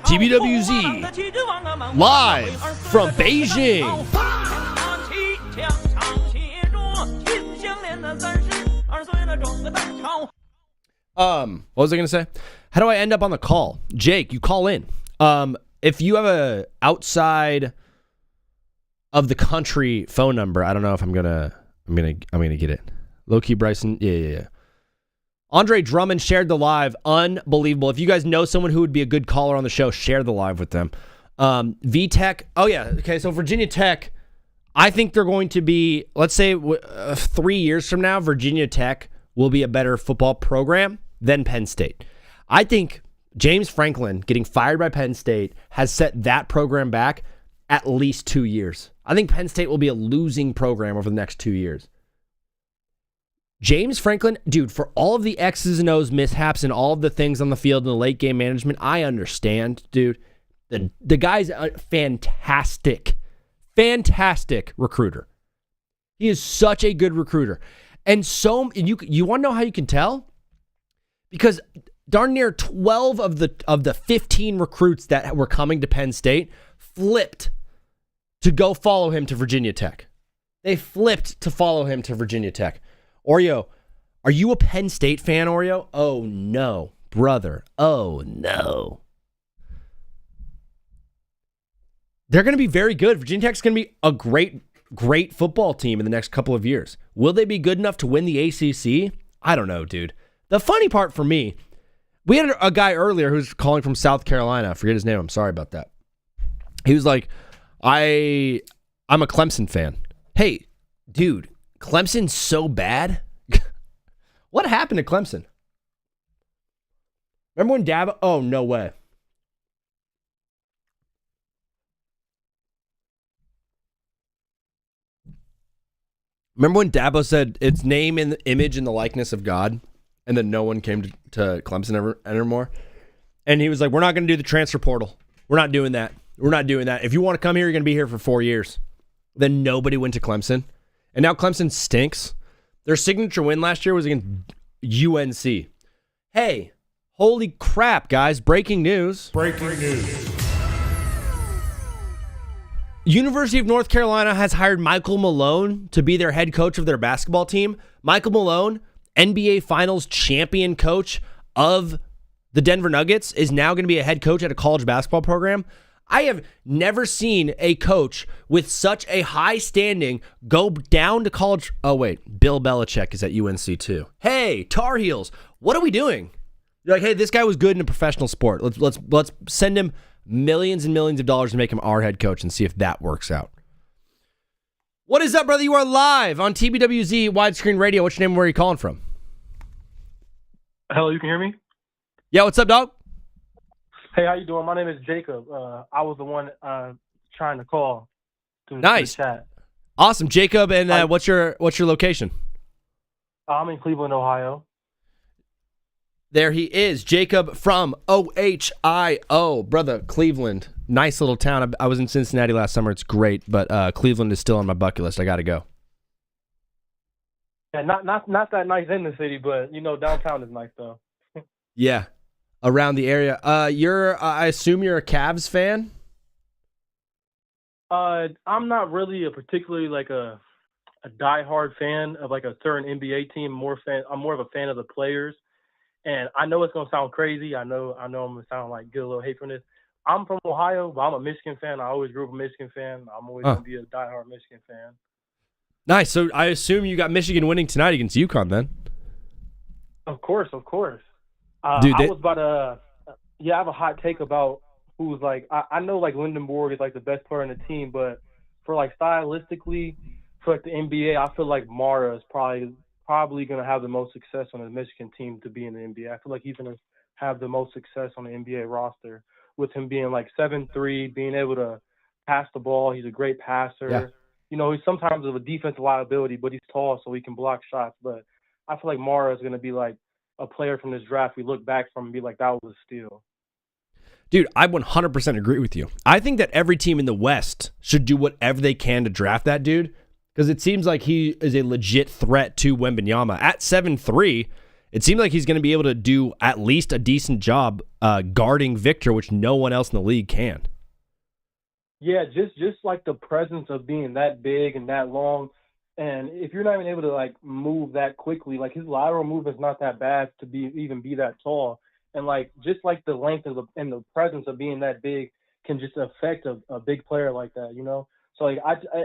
TBWZ. Live from Beijing. What was I going to say? How do I end up on the call? Jake, you call in. If you have a outside of the country phone number, I don't know if I'm gonna get it. Low key Bryson, yeah. Andre Drummond shared the live, unbelievable. If you guys know someone who would be a good caller on the show, share the live with them. VTech, oh yeah, okay. So Virginia Tech, I think they're going to be. Let's say 3 years from now, Virginia Tech will be a better football program than Penn State. I think James Franklin getting fired by Penn State has set that program back at least 2 years. I think Penn State will be a losing program over the next 2 years. James Franklin, dude, for all of the X's and O's mishaps and all of the things on the field and the late game management, I understand, dude. The guy's a fantastic recruiter. He is such a good recruiter. And so you want to know how you can tell? Because darn near 12 of the 15 recruits that were coming to Penn State flipped to go follow him to Virginia Tech. They flipped to follow him to Virginia Tech. Oreo, are you a Penn State fan, Oreo? Oh, no, brother. Oh, no. They're going to be very good. Virginia Tech's going to be a great football team in the next couple of years. Will they be good enough to win the ACC? I don't know, dude. The funny part for me, we had a guy earlier who's calling from South Carolina. I forget his name. I'm sorry about that. He was like, I'm a Clemson fan. Hey, dude, Clemson's so bad. What happened to Clemson? Remember when Dabo? Oh, no way. Remember when Dabo said it's name in the image and the likeness of God, and then no one came to Clemson anymore? And he was like, we're not going to do the transfer portal. We're not doing that. We're not doing that. If you want to come here, you're going to be here for 4 years. Then nobody went to Clemson. And now Clemson stinks. Their signature win last year was against UNC. Hey, holy crap, guys. Breaking news. University of North Carolina has hired Michael Malone to be their head coach of their basketball team. Michael Malone, NBA Finals champion coach of the Denver Nuggets, is now going to be a head coach at a college basketball program. I have never seen a coach with such a high standing go down to college. Oh, wait. Bill Belichick is at UNC too. Hey, Tar Heels, what are we doing? You're like, hey, this guy was good in a professional sport. Let's send him millions and millions of dollars to make him our head coach and see if that works out. What is up, brother? You are live on TBWZ Widescreen Radio. What's your name and where are you calling from? Hello, you can hear me? Yeah, what's up, dog? Hey, how you doing? My name is Jacob. I was the one trying to call to Nice. the chat. Awesome, Jacob. And what's your location? I'm in Cleveland, Ohio. There he is, Jacob from OHIO, brother. Cleveland, nice little town. I was in Cincinnati last summer. It's great, but Cleveland is still on my bucket list. I got to go. Yeah, not that nice in the city, but downtown is nice though. Yeah, around the area. I assume you're a Cavs fan. I'm not really a particularly like a diehard fan of like a certain NBA team. I'm more of a fan of the players. And I know it's gonna sound crazy. I know I'm gonna sound like get a little hate from this. I'm from Ohio, but I'm a Michigan fan. I always grew up a Michigan fan. I'm always gonna be a diehard Michigan fan. Nice. So I assume you got Michigan winning tonight against UConn then. Of course. Dude, I was about to. I have a hot take about who's like. I know like Lindenborg is like the best player on the team, but for like stylistically, for like the NBA, I feel like Mara is probably going to have the most success on the Michigan team to be in the NBA. I feel like he's going to have the most success on the NBA roster with him being like 7'3", being able to pass the ball. He's a great passer. Yeah. He's sometimes of a defensive liability, but he's tall, so he can block shots. But I feel like Mara is going to be like a player from this draft we look back from and be like, that was a steal. Dude, I 100% agree with you. I think that every team in the West should do whatever they can to draft that dude, because it seems like he is a legit threat to Wembanyama. At 7'3", it seems like he's going to be able to do at least a decent job guarding Victor, which no one else in the league can. Yeah, just like the presence of being that big and that long, and if you're not even able to like move that quickly, like his lateral movement's not that bad to even be that tall, and like just like the length of and the presence of being that big can just affect a big player like that, So like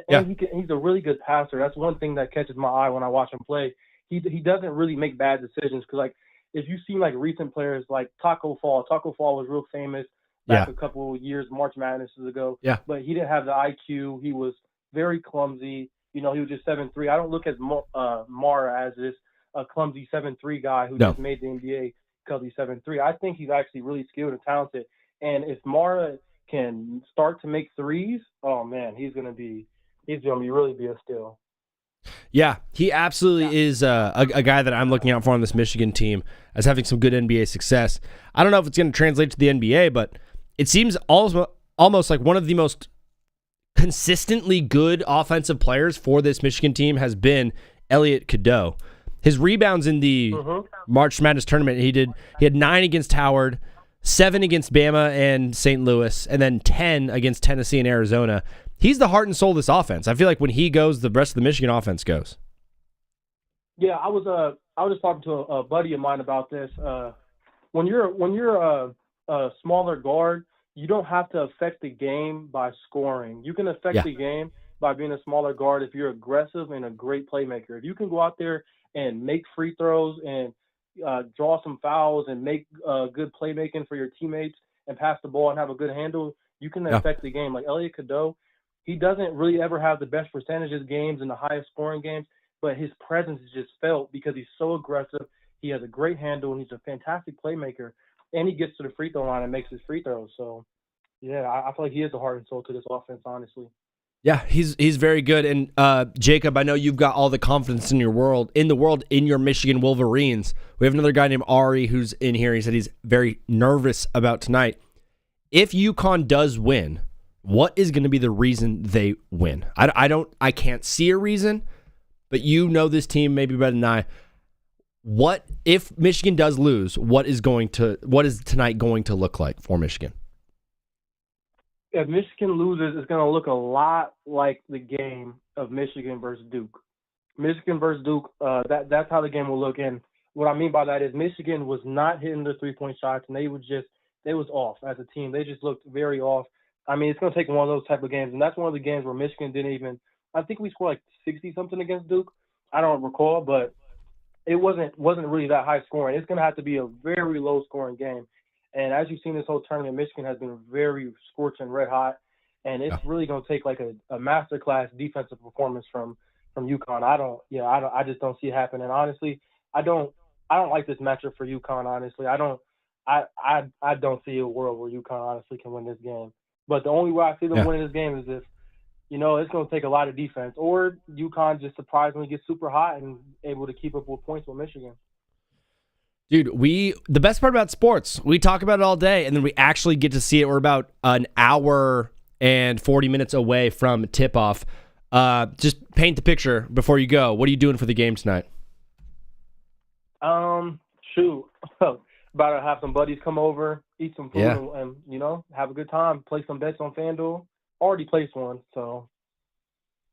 he's a really good passer. That's one thing that catches my eye when I watch him play. He doesn't really make bad decisions because like if you see like recent players like Taco Fall was real famous back a couple of years, March Madness ago. Yeah. But he didn't have the IQ. He was very clumsy. He was just 7'3". I don't look at Mara as this clumsy 7'3" guy who just made the NBA because he's 7'3". I think he's actually really skilled and talented. And if Mara can start to make threes, oh man, he's gonna really be a steal. Yeah, he absolutely is a guy that I'm looking out for on this Michigan team as having some good NBA success. I don't know if it's going to translate to the NBA, but it seems almost like one of the most consistently good offensive players for this Michigan team has been Elliot Cadeau. His rebounds in the March Madness tournament, he had 9 against Howard, 7 against Bama and St. Louis, and then 10 against Tennessee and Arizona. He's the heart and soul of this offense. I feel like when he goes, the rest of the Michigan offense goes. Yeah, I was just talking to a buddy of mine about this. When you're a smaller guard, you don't have to affect the game by scoring. You can affect the game by being a smaller guard if you're aggressive and a great playmaker. If you can go out there and make free throws and draw some fouls and make good playmaking for your teammates and pass the ball and have a good handle, you can affect the game. Like Elliot Cadeau, he doesn't really ever have the best percentages games and the highest scoring games, but his presence is just felt because he's so aggressive. He has a great handle and he's a fantastic playmaker, and he gets to the free throw line and makes his free throws. So, yeah, I feel like he is the heart and soul to this offense, honestly. Yeah, he's very good. And Jacob, I know you've got all the confidence in the world in your Michigan Wolverines. We have another guy named Ari who's in here. He said he's very nervous about tonight. If UConn does win, what is going to be the reason they win? I can't see a reason, but you know this team maybe better than I. What if Michigan does lose? What is tonight going to look like for Michigan? If Michigan loses, it's going to look a lot like the game of Michigan versus Duke. Michigan versus Duke, that's how the game will look. And what I mean by that is Michigan was not hitting the three-point shots, and they was off as a team. They just looked very off. I mean, it's going to take one of those type of games, and that's one of the games where Michigan didn't even – I think we scored like 60-something against Duke. I don't recall, but it wasn't really that high scoring. It's going to have to be a very low-scoring game. And as you've seen this whole tournament, Michigan has been very scorching red hot, and it's really going to take like a masterclass defensive performance from UConn. I just don't see it happening. Honestly, I don't like this matchup for UConn. Honestly, I I don't see a world where UConn honestly can win this game. But the only way I see them winning this game is if, it's going to take a lot of defense, or UConn just surprisingly gets super hot and able to keep up with points with Michigan. Dude, the best part about sports, we talk about it all day, and then we actually get to see it. We're about an hour and 40 minutes away from tip-off. Just paint the picture before you go. What are you doing for the game tonight? About to have some buddies come over, eat some food, and have a good time. Play some bets on FanDuel. Already placed one, so.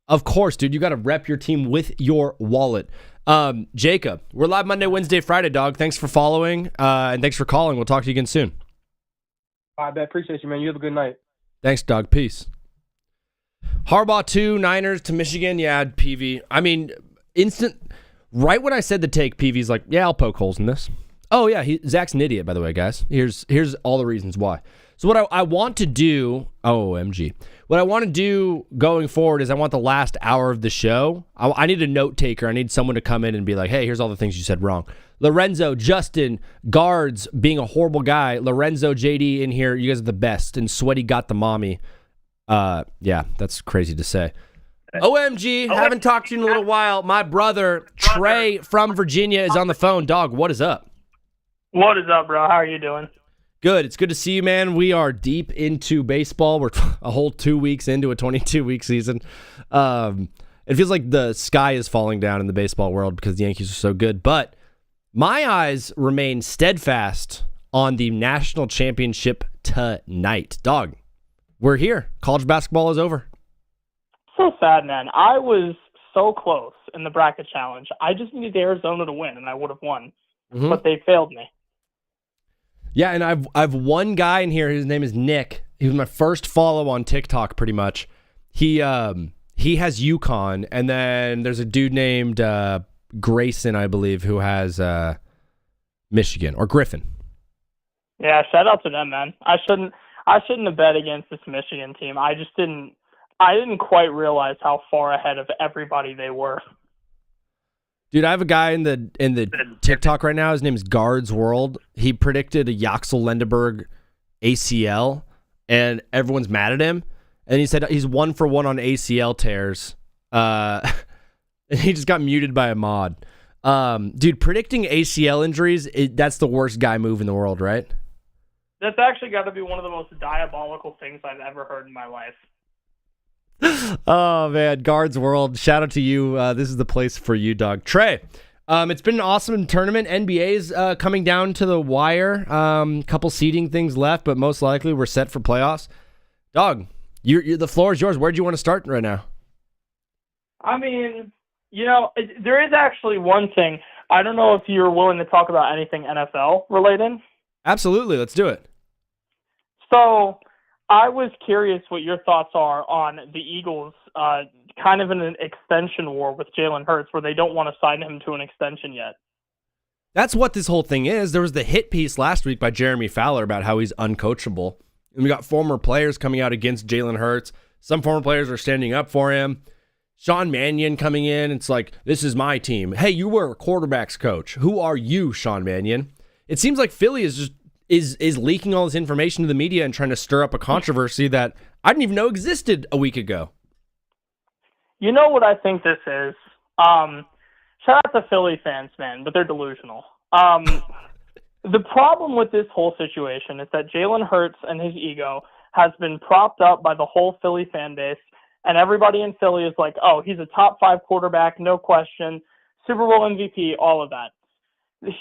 Of course, dude. You got to rep your team with your wallet. Jacob, we're live Monday, Wednesday, Friday, dog. Thanks for following, and thanks for calling. We'll talk to you again soon. I bet. Appreciate you, man. You have a good night. Thanks, dog. Peace. Harbaugh 2, Niners to Michigan. Yeah, PV. I mean, right when I said the take, PV's like, yeah, I'll poke holes in this. Oh, yeah, Zach's an idiot, by the way, guys. Here's all the reasons why. So what I want to do, OMG, what I want to do going forward is I want the last hour of the show, I need a note taker. I need someone to come in and be like, hey, here's all the things you said wrong. Lorenzo, Justin, guards being a horrible guy. Lorenzo, JD in here, you guys are the best. And Sweaty got the mommy. Yeah, that's crazy to say. OMG, haven't talked to you in a little while. My brother, Trey from Virginia, is on the phone. Dog, what is up? What is up, bro? How are you doing? Good. It's good to see you, man. We are deep into baseball. We're a whole 2 weeks into a 22-week season. It feels like the sky is falling down in the baseball world because the Yankees are so good. But my eyes remain steadfast on the national championship tonight. Dog, we're here. College basketball is over. So sad, man. I was so close in the bracket challenge. I just needed Arizona to win, and I would have won. Mm-hmm. But they failed me. Yeah, and I've one guy in here. His name is Nick. He was my first follow on TikTok, pretty much. He has UConn, and then there's a dude named Grayson, I believe, who has Michigan or Griffin. Yeah, shout out to them, man. I shouldn't have bet against this Michigan team. I didn't quite realize how far ahead of everybody they were. Dude, I have a guy in the TikTok right now. His name is Guards World. He predicted a Yaxel Lendeberg ACL, and everyone's mad at him. And he said he's 1 for 1 on ACL tears. And he just got muted by a mod. Dude, predicting ACL injuries, that's the worst guy move in the world, right? That's actually got to be one of the most diabolical things I've ever heard in my life. Oh, man. Guards World. Shout out to you. This is the place for you, dog. Trey, it's been an awesome tournament. NBA's coming down to the wire. Couple seeding things left, but most likely we're set for playoffs. Dog, the floor is yours. Where do you want to start right now? I mean, there is actually one thing. I don't know if you're willing to talk about anything NFL related. Absolutely. Let's do it. So I was curious what your thoughts are on the Eagles kind of in an extension war with Jalen Hurts where they don't want to sign him to an extension yet. That's what this whole thing is. There was the hit piece last week by Jeremy Fowler about how he's uncoachable. And we got former players coming out against Jalen Hurts. Some former players are standing up for him. Sean Mannion coming in. It's like, this is my team. Hey, you were a quarterback's coach. Who are you, Sean Mannion? It seems like Philly is leaking all this information to the media and trying to stir up a controversy that I didn't even know existed a week ago. You know what I think this is? Shout out to Philly fans, man, but they're delusional. The problem with this whole situation is that Jalen Hurts and his ego has been propped up by the whole Philly fan base, and everybody in Philly is like, oh, he's a top 5 quarterback, no question, Super Bowl MVP, all of that.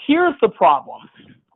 Here's the problem.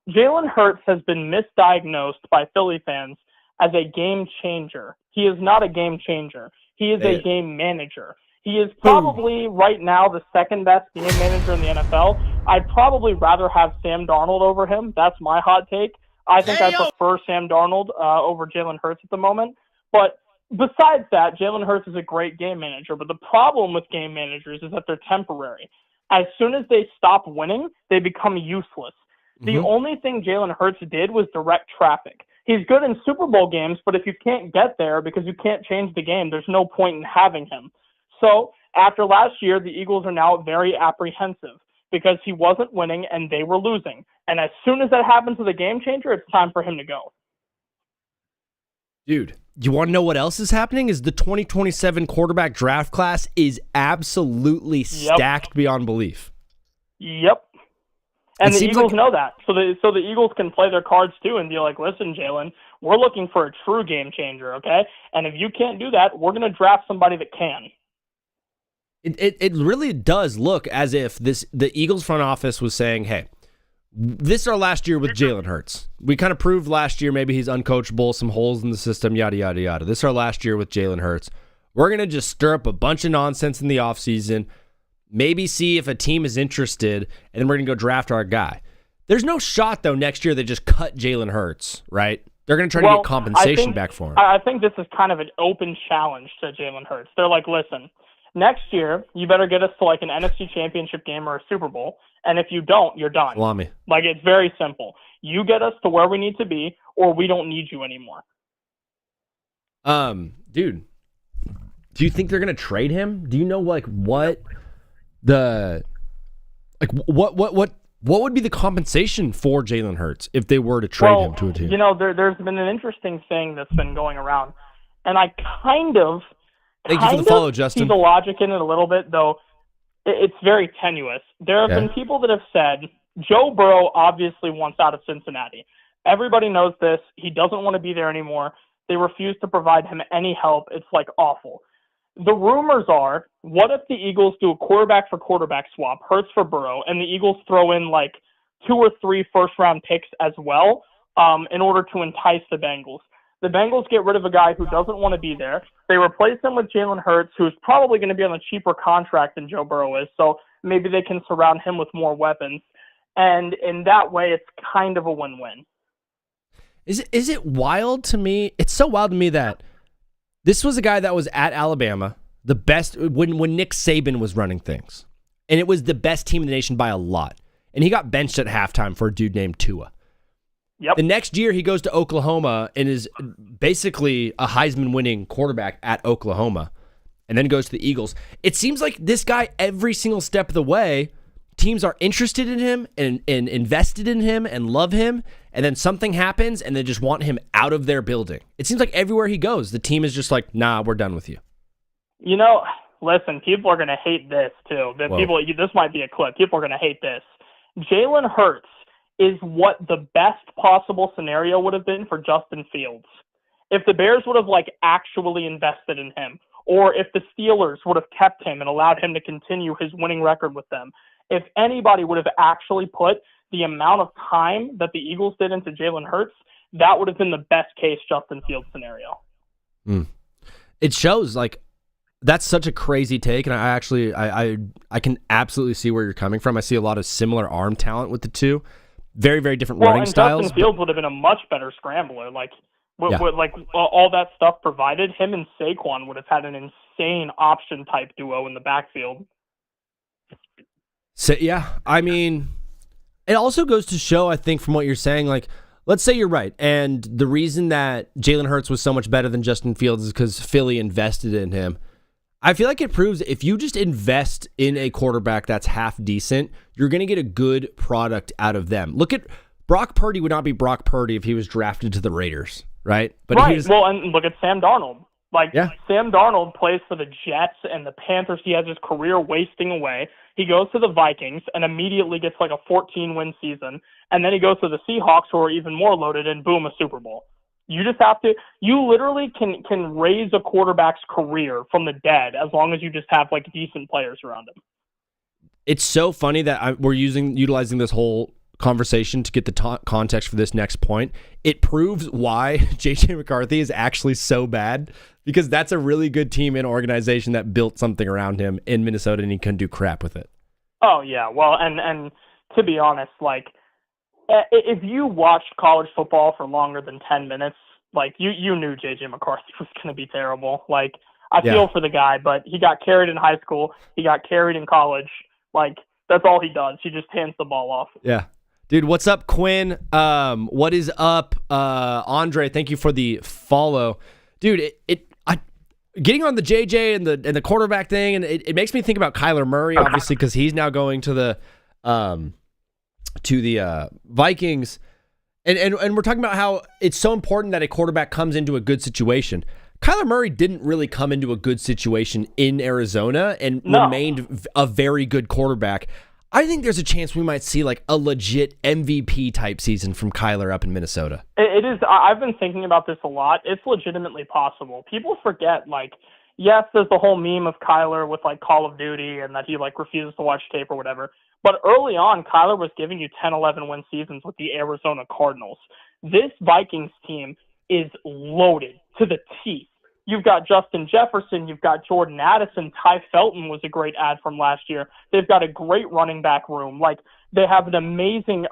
Jalen Hurts has been misdiagnosed by Philly fans as a game changer. He is not a game changer. He is a game manager. He is probably right now the second best game manager in the NFL. I'd probably rather have Sam Darnold over him. That's my hot take. I think I prefer Sam Darnold over Jalen Hurts at the moment. But besides that, Jalen Hurts is a great game manager. But the problem with game managers is that they're temporary. As soon as they stop winning, they become useless. The only thing Jalen Hurts did was direct traffic. He's good in Super Bowl games, but if you can't get there because you can't change the game, there's no point in having him. So after last year, the Eagles are now very apprehensive. because he wasn't winning and they were losing. And as soon as that happens with a game changer, it's time for him to go. Dude, you want to know what else is happening? Is the 2027 quarterback draft class is absolutely stacked beyond belief. Yep. And the Eagles know that. So the Eagles can play their cards too and be like, listen, Jalen, we're looking for a true game changer, okay? And if you can't do that, we're going to draft somebody that can. It really does look as if the Eagles front office was saying, hey, this is our last year with Jalen Hurts. We kind of proved last year maybe he's uncoachable, some holes in the system, yada, yada, yada. This is our last year with Jalen Hurts. We're going to just stir up a bunch of nonsense in the offseason, maybe see if a team is interested, and then we're going to go draft our guy. There's no shot, though, next year they just cut Jalen Hurts, right? They're going to try to get compensation back for him. I think this is kind of an open challenge to Jalen Hurts. They're like, listen, next year, you better get us to like an NFC championship game or a Super Bowl. And if you don't, you're done. Salami. Like, it's very simple. You get us to where we need to be, or we don't need you anymore. Dude, do you think they're going to trade him? Do you know like what the what would be the compensation for Jalen Hurts if they were to trade him to a team? You know, there's been an interesting thing that's been going around, and I kind of Thank you for the follow, Justin. see the logic in it a little bit, though it's very tenuous. There have been people that have said Joe Burrow obviously wants out of Cincinnati. Everybody knows this. He doesn't want to be there anymore. They refuse to provide him any help. It's like awful. The rumors are, what if the Eagles do a quarterback for quarterback swap, Hurts for Burrow, and the Eagles throw in like 2 or 3 first-round picks as well in order to entice the Bengals? The Bengals get rid of a guy who doesn't want to be there. They replace him with Jalen Hurts, who's probably going to be on a cheaper contract than Joe Burrow is, so maybe they can surround him with more weapons. And in that way, it's kind of a win-win. Is it wild to me? It's so wild to me that this was a guy that was at Alabama, the best when Nick Saban was running things. And it was the best team in the nation by a lot. And he got benched at halftime for a dude named Tua. Yep. The next year, he goes to Oklahoma and is basically a Heisman-winning quarterback at Oklahoma, and then goes to the Eagles. It seems like this guy, every single step of the way, teams are interested in him and invested in him and love him, and then something happens and they just want him out of their building. It seems like everywhere he goes, the team is just like, nah, we're done with you. You know, listen, people are going to hate this, too. This might be a clip. People are going to hate this. Jalen Hurts is what the best possible scenario would have been for Justin Fields. If the Bears would have actually invested in him, or if the Steelers would have kept him and allowed him to continue his winning record with them, if anybody would have actually put the amount of time that the Eagles did into Jalen Hurts, that would have been the best case Justin Fields scenario. It shows that's such a crazy take, and I can absolutely see where you're coming from. I see a lot of similar arm talent with the two. Very, very different running styles. Justin Fields would have been a much better scrambler. All that stuff provided, him and Saquon would have had an insane option type duo in the backfield. So, yeah, I mean, it also goes to show, I think, from what you're saying, let's say you're right, and the reason that Jalen Hurts was so much better than Justin Fields is because Philly invested in him. I feel like it proves if you just invest in a quarterback that's half decent, you're going to get a good product out of them. Look at Brock Purdy would not be Brock Purdy if he was drafted to the Raiders, right? But right. And look at Sam Darnold. Sam Darnold plays for the Jets and the Panthers. He has his career wasting away. He goes to the Vikings and immediately gets a 14-win season. And then he goes to the Seahawks, who are even more loaded, and boom, a Super Bowl. You just have to. You literally can raise a quarterback's career from the dead as long as you just have decent players around him. It's so funny that we're utilizing this whole conversation to get the context for this next point. It proves why J.J. McCarthy is actually so bad, because that's a really good team and organization that built something around him in Minnesota, and he couldn't do crap with it. Oh yeah, well, and to be honest, if you watched college football for longer than 10 minutes, you knew J.J. McCarthy was going to be terrible. I feel for the guy, but he got carried in high school. He got carried in college. That's all he does. He just hands the ball off. Yeah. Dude, what's up, Quinn? What is up, Andre? Thank you for the follow. Dude, getting on the JJ and the quarterback thing, and it makes me think about Kyler Murray, obviously, because he's now going to the to the Vikings. And we're talking about how it's so important that a quarterback comes into a good situation. Kyler Murray didn't really come into a good situation in Arizona and remained a very good quarterback. I think there's a chance we might see like a legit MVP type season from Kyler up in Minnesota. It is. I've been thinking about this a lot. It's legitimately possible. People forget, like, yes, there's the whole meme of Kyler with like Call of Duty and that he like refuses to watch tape or whatever. But early on, Kyler was giving you 10, 11 win seasons with the Arizona Cardinals. This Vikings team is loaded to the teeth. You've got Justin Jefferson. You've got Jordan Addison. Ty Felton was a great ad from last year. They've got a great running back room. Like, they have an amazing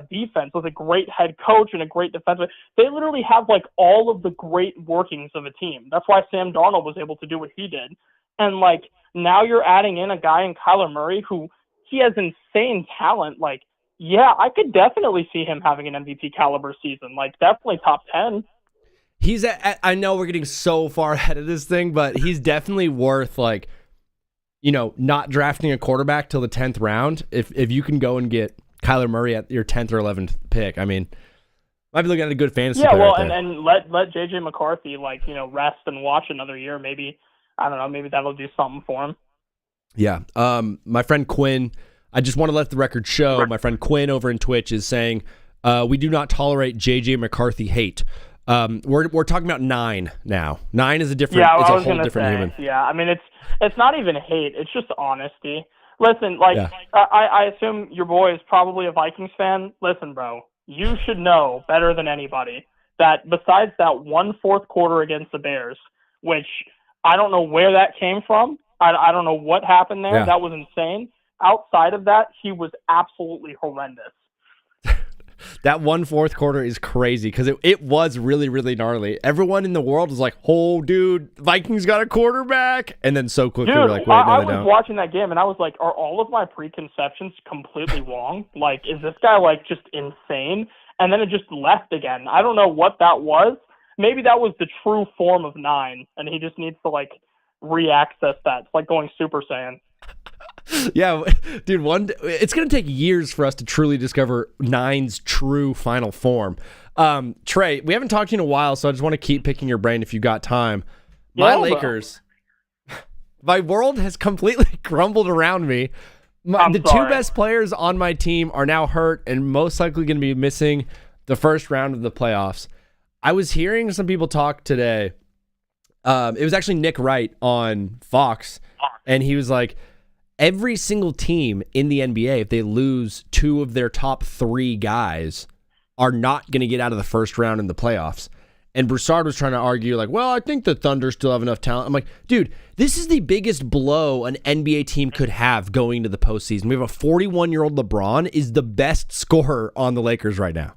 defense with a great head coach and a great defensive. They literally have, like, all of the great workings of a team. That's why Sam Darnold was able to do what he did. And, like, now you're adding in a guy in Kyler Murray who he has insane talent. Like, yeah, I could definitely see him having an MVP caliber season. Like, definitely top 10. He's I know we're getting so far ahead of this thing, but he's definitely worth, like, you know, not drafting a quarterback till the 10th round. If you can go and get Kyler Murray at your 10th or 11th pick, I mean, might be looking at a good fantasy player. Yeah, well, right and let J.J. McCarthy, like, you know, rest and watch another year. Maybe, I don't know, maybe that'll do something for him. Yeah. My friend Quinn, I just want to let the record show, my friend Quinn over in Twitch is saying, we do not tolerate J.J. McCarthy hate. We're talking about 9 now. 9 is a different. Yeah, it's I a was whole gonna different say, human. Yeah, I mean it's not even hate. It's just honesty. Listen, like, Yeah. I assume your boy is probably a Vikings fan. Listen, bro, you should know better than anybody that besides that one fourth quarter against the Bears, which I don't know where that came from. I don't know what happened there. Yeah. That was insane. Outside of that, he was absolutely horrendous. That 1 fourth quarter is crazy because it was really, really gnarly. Everyone in the world was like, oh, dude, Vikings got a quarterback. And then so quickly we're like, wait, no, I they was don't. watching that game and I was like, are all of my preconceptions completely wrong? Like, is this guy like just insane? And then it just left again. I don't know what that was. Maybe that was the true form of 9 and he just needs to like re-access that. It's like going Super Saiyan. Yeah, dude, it's going to take years for us to truly discover 9's true final form. Trey, we haven't talked to you in a while, so I just want to keep picking your brain if you got time. My Lakers, my world has completely crumbled around me. The 2 best players on my team are now hurt and most likely going to be missing the first round of the playoffs. I was hearing some people talk today. It was actually Nick Wright on Fox, and he was like, every single team in the NBA, if they lose 2 of their top 3 guys, are not going to get out of the first round in the playoffs. And Broussard was trying to argue, like, well, I think the Thunder still have enough talent. I'm like, dude, this is the biggest blow an NBA team could have going to the postseason. We have a 41-year-old LeBron is the best scorer on the Lakers right now.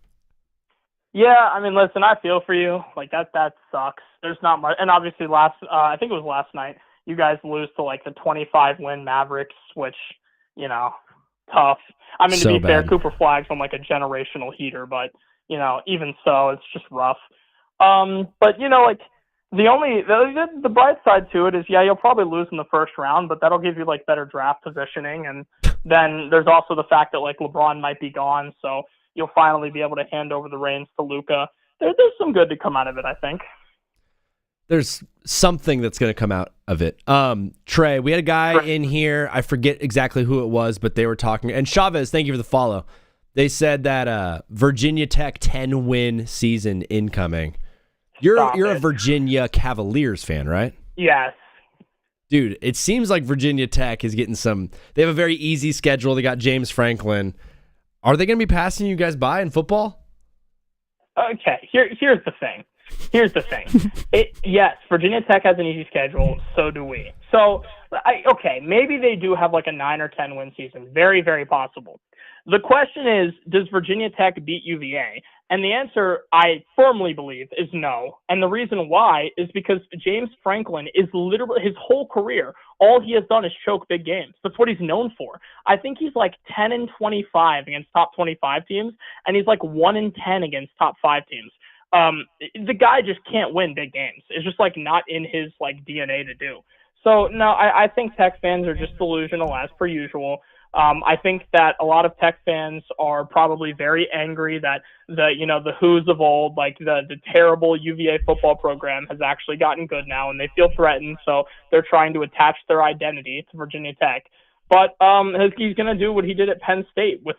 Yeah, I mean, listen, I feel for you. Like, that sucks. There's not much. And obviously I think it was last night, you guys lose to like the 25-win Mavericks, which, you know, tough. I mean, to be fair, Cooper Flagg's on like a generational heater, but, you know, even so, it's just rough. But, you know, like the bright side to it is, yeah, you'll probably lose in the first round, but that'll give you like better draft positioning. And then there's also the fact that like LeBron might be gone, so you'll finally be able to hand over the reins to Luka. There's some good to come out of it, I think. There's something that's going to come out of it. Trey, we had a guy in here. I forget exactly who it was, but they were talking. And Chavez, thank you for the follow. They said that Virginia Tech 10-win season incoming. You're a Virginia Cavaliers fan, right? Yes. Dude, it seems like Virginia Tech is getting some. They have a very easy schedule. They got James Franklin. Are they going to be passing you guys by in football? Okay, here's the thing. Yes, Virginia Tech has an easy schedule, so do we. So, maybe they do have like a 9 or 10 win season. Very, very possible. The question is, does Virginia Tech beat UVA? And the answer, I firmly believe, is no. And the reason why is because James Franklin is literally, his whole career, all he has done is choke big games. That's what he's known for. I think he's like 10-25 against top 25 teams, and he's like 1-10 against top 5 teams. The guy just can't win big games. It's just like not in his like DNA to do. So no, I think Tech fans are just delusional as per usual. I think that a lot of Tech fans are probably very angry that the Who's of old, like the terrible UVA football program, has actually gotten good now, and they feel threatened, so they're trying to attach their identity to Virginia Tech. But he's going to do what he did at Penn State with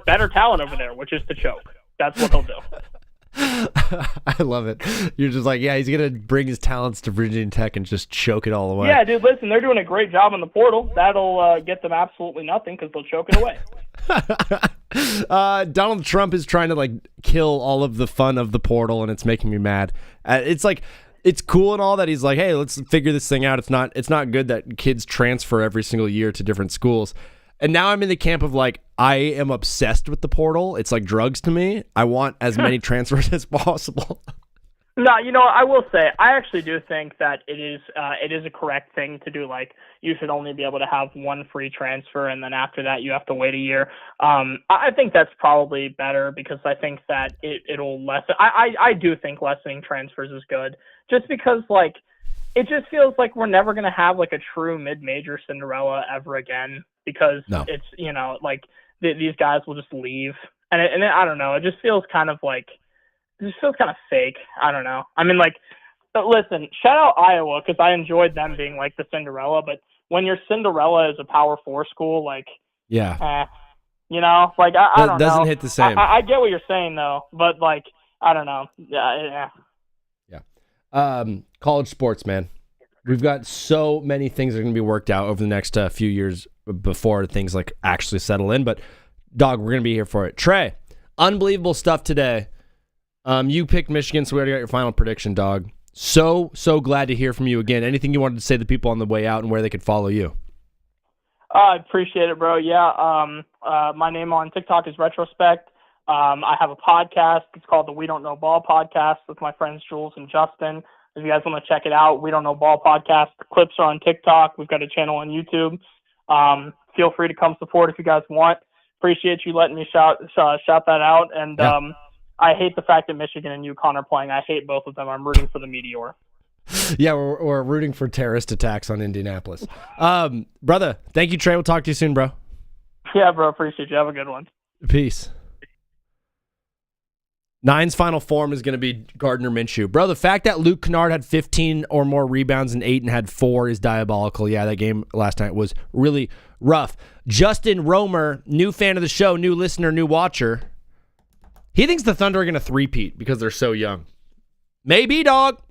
better talent over there, which is to choke. That's what he'll do. I love it. You're just like, yeah, he's going to bring his talents to Virginia Tech and just choke it all away. Yeah, dude, listen, they're doing a great job in the portal. That'll get them absolutely nothing because they'll choke it away. Donald Trump is trying to like kill all of the fun of the portal, and it's making me mad. It's like, it's cool and all that he's like, hey, let's figure this thing out. It's not good that kids transfer every single year to different schools. And now I'm in the camp of like, I am obsessed with the portal. It's like drugs to me. I want as many transfers as possible. No, I will say, I actually do think that it is a correct thing to do. Like, you should only be able to have one free transfer, and then after that, you have to wait a year. I think that's probably better because I think that it'll lessen. I do think lessening transfers is good, just because like it just feels like we're never gonna have like a true mid-major Cinderella ever again because it's like these guys will just leave, and I don't know. It just feels kind of like. It just feels kind of fake. I don't know. I mean, like, but listen, shout out Iowa because I enjoyed them being like the Cinderella. But when your Cinderella is a Power 4 school, like, yeah, like I don't know. Doesn't hit the same. I get what you're saying though, but like, I don't know. Yeah. College sports, man. We've got so many things that are going to be worked out over the next few years before things like actually settle in. But dog, we're going to be here for it. Trey, unbelievable stuff today. You picked Michigan, so we already got your final prediction, dog. So glad to hear from you again. Anything you wanted to say to the people on the way out and where they could follow you? I appreciate it, bro. Yeah. My name on TikTok is Retrospect. I have a podcast. It's called the We Don't Know Ball podcast with my friends Jules and Justin. If you guys want to check it out, We Don't Know Ball podcast. The clips are on TikTok. We've got a channel on YouTube. Feel free to come support if you guys want. Appreciate you letting me shout that out. And I hate the fact that Michigan and UConn are playing. I hate both of them. I'm rooting for the Meteor. Yeah, we're rooting for terrorist attacks on Indianapolis. Brother, thank you, Trey. We'll talk to you soon, bro. Yeah, bro. Appreciate you. Have a good one. Peace. Nine's final form is going to be Gardner Minshew. Bro, the fact that Luke Kennard had 15 or more rebounds and 8 and had 4 is diabolical. Yeah, that game last night was really rough. Justin Romer, new fan of the show, new listener, new watcher. He thinks the Thunder are going to three-peat because they're so young. Maybe, dog.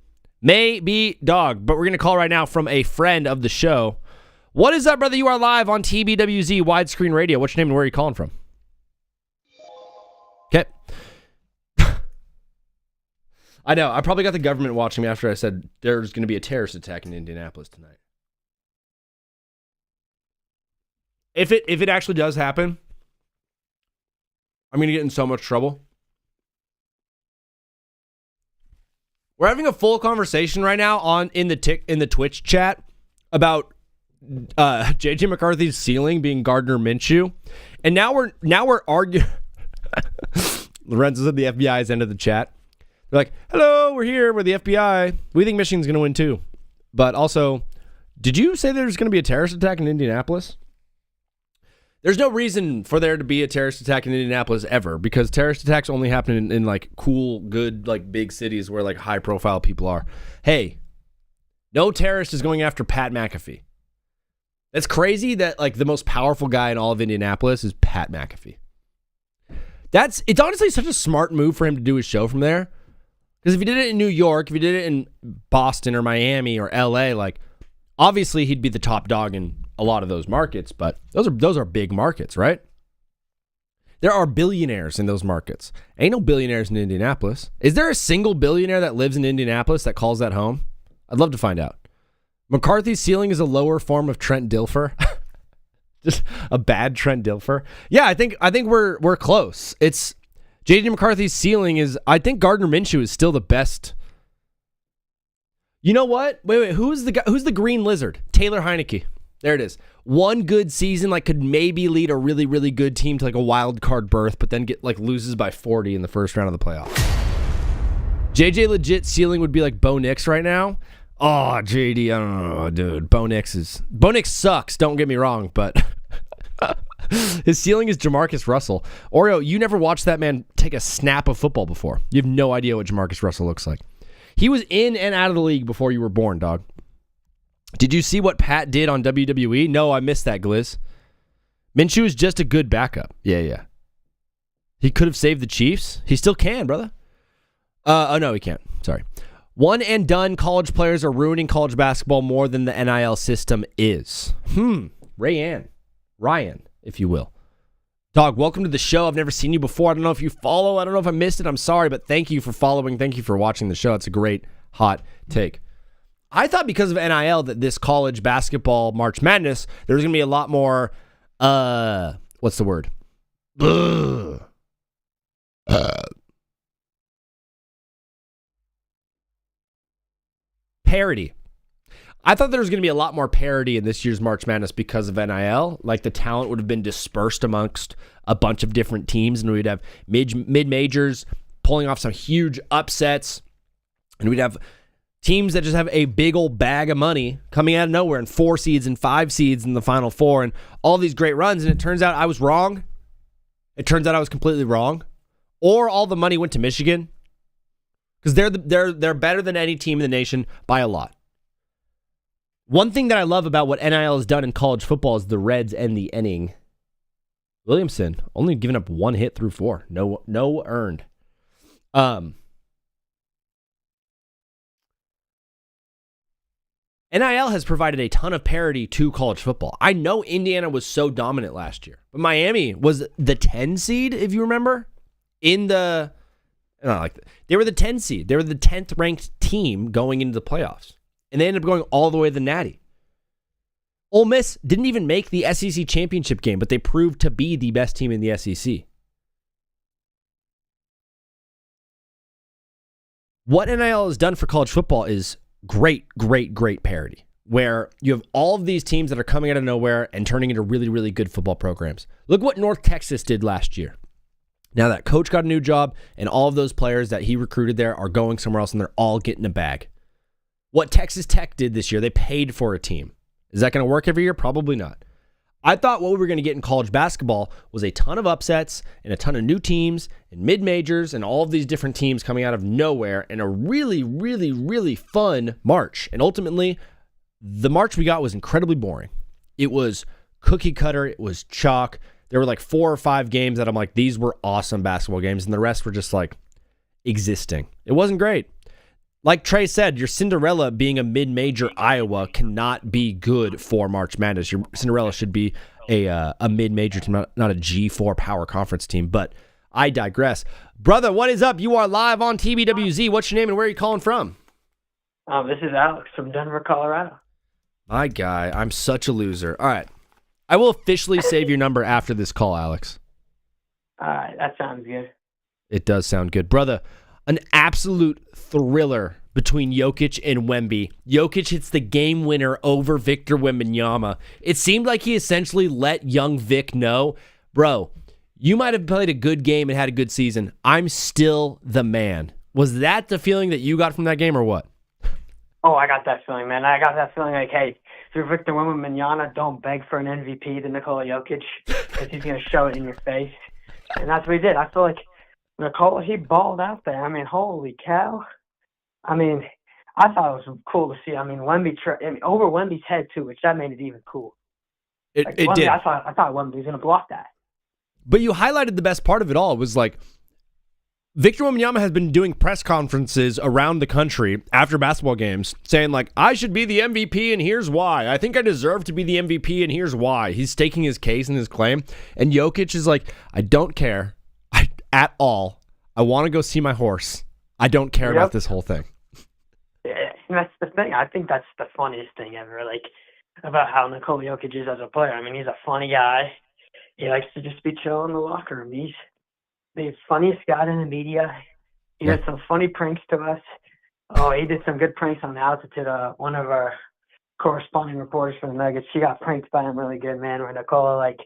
Maybe, dog. But we're going to call right now from a friend of the show. What is up, brother? You are live on TBWZ Widescreen Radio. What's your name and where are you calling from? Okay. I know. I probably got the government watching me after I said there's going to be a terrorist attack in Indianapolis tonight. If it actually does happen, I'm going to get in so much trouble. We're having a full conversation right now in the Twitch chat about JJ McCarthy's ceiling being Gardner Minshew, and now we're arguing. Lorenzo said the FBI has ended the chat. They're like, "Hello, we're here. We're the FBI. We think Michigan's going to win too." But also, did you say there's going to be a terrorist attack in Indianapolis? There's no reason for there to be a terrorist attack in Indianapolis ever, because terrorist attacks only happen in like cool, good, like big cities where like high profile people are. Hey, no terrorist is going after Pat McAfee. That's crazy that like the most powerful guy in all of Indianapolis is Pat McAfee. It's honestly such a smart move for him to do his show from there. Because if he did it in New York, if he did it in Boston or Miami or LA, like obviously he'd be the top dog in a lot of those markets, but those are big markets, right? There are billionaires in those markets. Ain't no billionaires in Indianapolis. Is there a single billionaire that lives in Indianapolis that calls that home? I'd love to find out. McCarthy's ceiling is a lower form of Trent Dilfer. Just a bad Trent Dilfer. Yeah, I think we're close. It's JJ McCarthy's ceiling is, I think Gardner Minshew is still the best. You know what? Wait, who's the green lizard? Taylor Heineke. There it is. One good season, like could maybe lead a really, really good team to like a wild card berth, but then get like loses by 40 in the first round of the playoffs. JJ legit ceiling would be like Bo Nix right now. Oh, JD, I don't know, dude. Bo Nix sucks. Don't get me wrong, but His ceiling is Jamarcus Russell. Oreo, you never watched that man take a snap of football before. You have no idea what Jamarcus Russell looks like. He was in and out of the league before you were born, dog. Did you see what Pat did on WWE? No, I missed that, Gliz. Minshew is just a good backup. Yeah. He could have saved the Chiefs. He still can, brother. Oh, no, he can't. Sorry. One and done college players are ruining college basketball more than the NIL system is. Ryan, if you will. Dog, welcome to the show. I've never seen you before. I don't know if you follow. I don't know if I missed it. I'm sorry, but thank you for following. Thank you for watching the show. It's a great, hot take. I thought because of NIL that this college basketball March Madness, there was going to be a lot more, what's the word? Parity. I thought there was going to be a lot more parity in this year's March Madness because of NIL. Like the talent would have been dispersed amongst a bunch of different teams, and we'd have mid-majors pulling off some huge upsets, and we'd have teams that just have a big old bag of money coming out of nowhere and 4 seeds and 5 seeds in the Final Four and all these great runs. And it turns out I was wrong. It turns out I was completely wrong. Or all the money went to Michigan because they're better than any team in the nation by a lot. One thing that I love about what NIL has done in college football is the Reds and the inning. Williamson only giving up 1 hit through 4. No earned. NIL has provided a ton of parity to college football. I know Indiana was so dominant last year, but Miami was the 10 seed, if you remember, they were the 10 seed. They were the 10th ranked team going into the playoffs. And they ended up going all the way to the Natty. Ole Miss didn't even make the SEC championship game, but they proved to be the best team in the SEC. What NIL has done for college football is great parity, where you have all of these teams that are coming out of nowhere and turning into really, really good football programs. Look what North Texas did last year. Now that coach got a new job, and all of those players that he recruited there are going somewhere else, and they're all getting a bag. What Texas Tech did this year, they paid for a team. Is that going to work every year? Probably not. I thought what we were going to get in college basketball was a ton of upsets and a ton of new teams and mid-majors and all of these different teams coming out of nowhere and a really, really, really fun March. And ultimately, the March we got was incredibly boring. It was cookie cutter. It was chalk. There were like 4 or 5 games that I'm like, these were awesome basketball games, and the rest were just like existing. It wasn't great. Like Trey said, your Cinderella being a mid-major Iowa cannot be good for March Madness. Your Cinderella should be a mid-major team, not a G4 power conference team. But I digress. Brother, what is up? You are live on TBWZ. What's your name and where are you calling from? This is Alex from Denver, Colorado. My guy, I'm such a loser. All right. I will officially save your number after this call, Alex. All right, that sounds good. It does sound good. Brother, an absolute thriller between Jokic and Wemby. Jokic hits the game winner over Victor Wembanyama. It seemed like he essentially let young Vic know, bro, you might have played a good game and had a good season. I'm still the man. Was that the feeling that you got from that game or what? Oh, I got that feeling, man. I got that feeling like, hey, if you're Victor Wembanyama, don't beg for an MVP to Nikola Jokic because he's going to show it in your face. And that's what he did. I feel like Nikola, he balled out there. I mean, holy cow. I mean, I thought it was cool to see. I mean, Wemby over Wemby's head, too, which that made it even cool. It Wemby, did. I thought Wemby was going to block that. But you highlighted the best part of it all. It was like, Victor Wembanyama has been doing press conferences around the country after basketball games saying, like, I should be the MVP and here's why. I think I deserve to be the MVP and here's why. He's staking his case and his claim. And Jokic is like, I don't care at all. I want to go see my horse. I don't care about this whole thing. Yeah, and that's the thing. I think that's the funniest thing ever, like, about how Nikola Jokic is as a player. I mean, he's a funny guy. He likes to just be chill in the locker room. He's the funniest guy in the media. He does some funny pranks to us. Oh, he did some good pranks on the altitude. One of our corresponding reporters for the Nuggets, she got pranked by him really good, man. Where Nikola, like,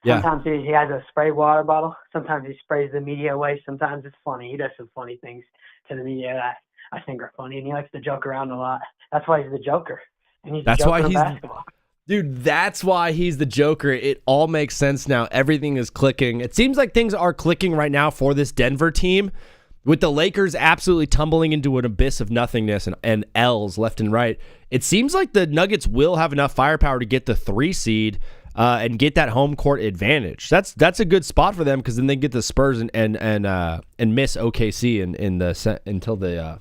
sometimes he has a spray water bottle. Sometimes he sprays the media away. Sometimes it's funny. He does some funny things to the media that I think are funny, and he likes to joke around a lot. That's why he's the Joker. And he's the Joker in basketball. Dude, that's why he's the Joker. It all makes sense now. Everything is clicking. It seems like things are clicking right now for this Denver team, with the Lakers absolutely tumbling into an abyss of nothingness and L's left and right. It seems like the Nuggets will have enough firepower to get the 3 seed and get that home court advantage. That's a good spot for them, because then they get the Spurs and miss OKC until the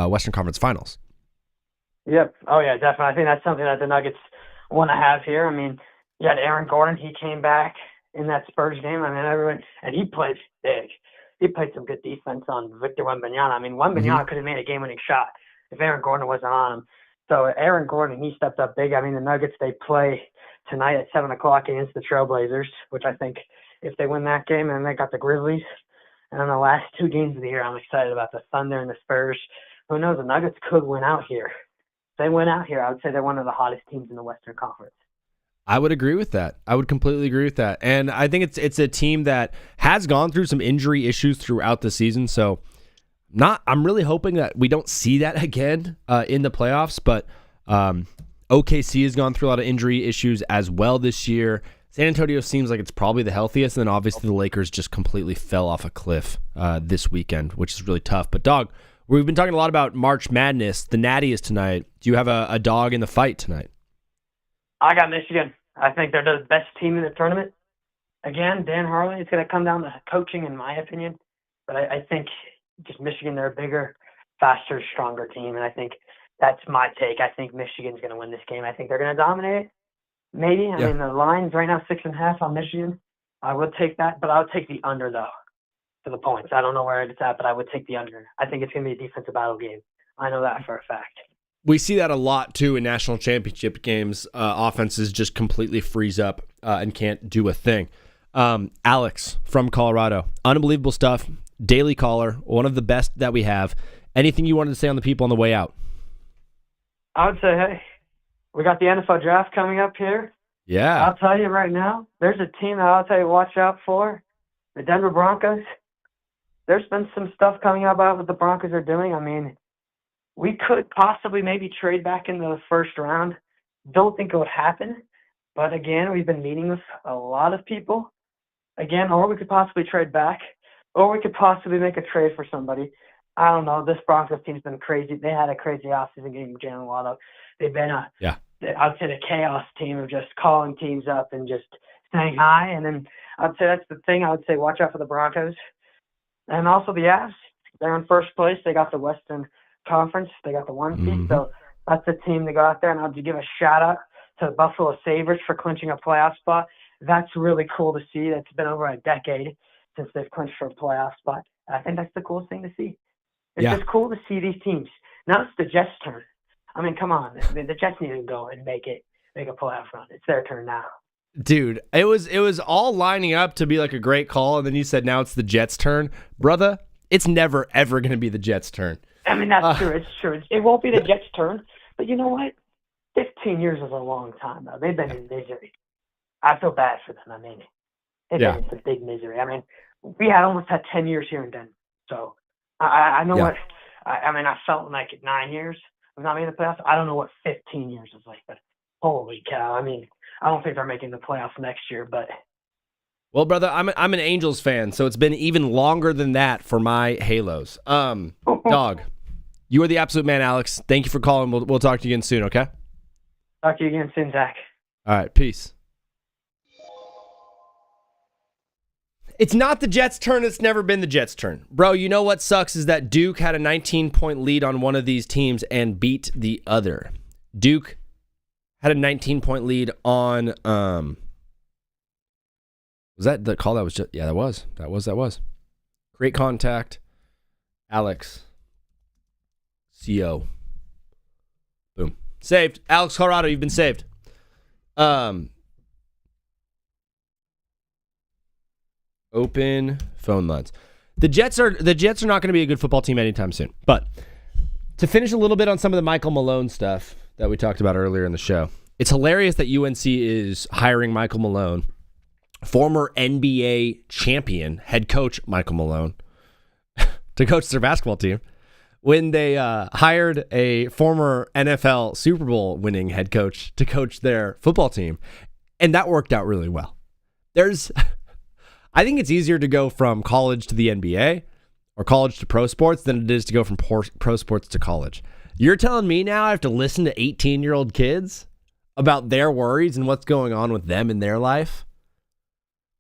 Western Conference Finals. Yep. Oh yeah, definitely. I think that's something that the Nuggets want to have here. I mean, you had Aaron Gordon. He came back in that Spurs game. I mean, everyone, and he played big. He played some good defense on Victor Wembanyama. I mean, Wembanyama could have made a game-winning shot if Aaron Gordon wasn't on him. So Aaron Gordon, he stepped up big. I mean, the Nuggets, they play tonight at 7 o'clock against the Trailblazers, which I think if they win that game, and they got the Grizzlies. And then the last 2 games of the year, I'm excited about the Thunder and the Spurs. Who knows? The Nuggets could win out here. If they win out here, I would say they're one of the hottest teams in the Western Conference. I would agree with that. I would completely agree with that. And I think it's a team that has gone through some injury issues throughout the season. So I'm really hoping that we don't see that again in the playoffs. But OKC has gone through a lot of injury issues as well this year. San Antonio seems like it's probably the healthiest. And then obviously the Lakers just completely fell off a cliff this weekend, which is really tough. But dog, we've been talking a lot about March Madness. The Natty is tonight. Do you have a dog in the fight tonight? I got Michigan. I think they're the best team in the tournament. Again, Dan Harley, it's going to come down to coaching, in my opinion. But I think just Michigan, they're a bigger, faster, stronger team. And I think that's my take. I think Michigan's going to win this game. I think they're going to dominate it. Maybe. I mean, the line's right now 6.5 on Michigan. I would take that, but I would take the under, though, for the points. I don't know where it's at, but I would take the under. I think it's going to be a defensive battle game. I know that for a fact. We see that a lot, too, in national championship games. Offenses just completely freeze up and can't do a thing. Alex from Colorado. Unbelievable stuff. Daily caller. One of the best that we have. Anything you wanted to say on the people on the way out? I would say, hey, we got the NFL draft coming up here. Yeah. I'll tell you right now, there's a team that I'll tell you watch out for. The Denver Broncos. There's been some stuff coming out about what the Broncos are doing. I mean, we could possibly maybe trade back in the first round. Don't think it would happen. But again, we've been meeting with a lot of people. Again, or we could possibly trade back. Or we could possibly make a trade for somebody. I don't know. This Broncos team's been crazy. They had a crazy offseason getting Jalen Waddle. They've been I'd say the chaos team of just calling teams up and just saying hi. And then I'd say that's the thing. I would say watch out for the Broncos. And also the Avs. They're in first place. They got the Western Conference. They got the 1 seed. So that's the team to go out there. And I'll just give a shout out to the Buffalo Sabres for clinching a playoff spot. That's really cool to see. It's been over a decade since they've clinched for a playoff spot. I think that's the coolest thing to see. It's just cool to see these teams. Now it's the Jets' turn. I mean, come on. The Jets need to go and make a playoff run. It's their turn now. Dude, it was all lining up to be like a great call, and then you said now it's the Jets' turn. Brother, it's never, ever going to be the Jets' turn. I mean, that's true. It's true. It won't be the Jets' turn. But you know what? 15 years is a long time, though. They've been in misery. I feel bad for them. I mean, they've been in some big misery. I mean, we had almost had 10 years here in Denver. So I know what – I mean, I felt like 9 years of not making the playoffs. I don't know what 15 years is like, but holy cow. I mean, I don't think they're making the playoffs next year, but – Well, brother, I'm an Angels fan, so it's been even longer than that for my Halos. Dog, you are the absolute man, Alex. Thank you for calling. We'll talk to you again soon, okay? Talk to you again soon, Zach. All right, peace. It's not the Jets' turn. It's never been the Jets' turn. Bro, you know what sucks is that Duke had a 19-point lead on one of these teams and beat the other. Duke had a 19-point lead on... Was that the call that was just... Yeah, that was. Great contact. Alex. CO. Boom. Saved. Alex Colorado, you've been saved. Open phone lines. The Jets are not going to be a good football team anytime soon. But to finish a little bit on some of the Michael Malone stuff that we talked about earlier in the show, it's hilarious that UNC is hiring Michael Malone, former NBA champion head coach Michael Malone, to coach their basketball team. when they hired a former NFL Super Bowl winning head coach to coach their football team, and that worked out really well. I think it's easier to go from college to the NBA or college to pro sports than it is to go from pro sports to college. You're telling me now I have to listen to 18-year-old kids about their worries and what's going on with them in their life?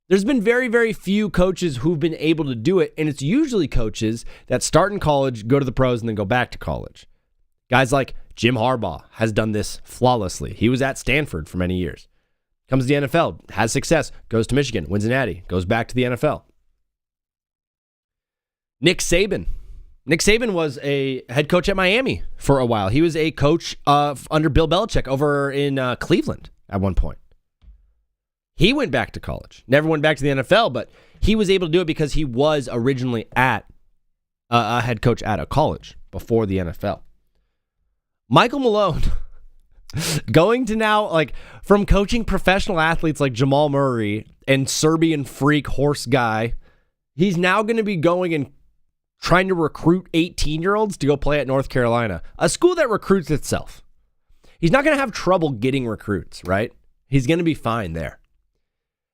There's been very, very few coaches who've been able to do it, and it's usually coaches that start in college, go to the pros, and then go back to college. Guys like Jim Harbaugh has done this flawlessly. He was at Stanford for many years. Comes to the NFL, has success, goes to Michigan, wins a natty, goes back to the NFL. Nick Saban. Nick Saban was a head coach at Miami for a while. He was a coach under Bill Belichick over in Cleveland at one point. He went back to college. Never went back to the NFL, but he was able to do it because he was originally at a head coach at a college before the NFL. Michael Malone, going to now, like, from coaching professional athletes like Jamal Murray and Serbian freak horse guy, he's now going to be going and trying to recruit 18-year-olds to go play at North Carolina, a school that recruits itself. He's not going to have trouble getting recruits, right? He's going to be fine there.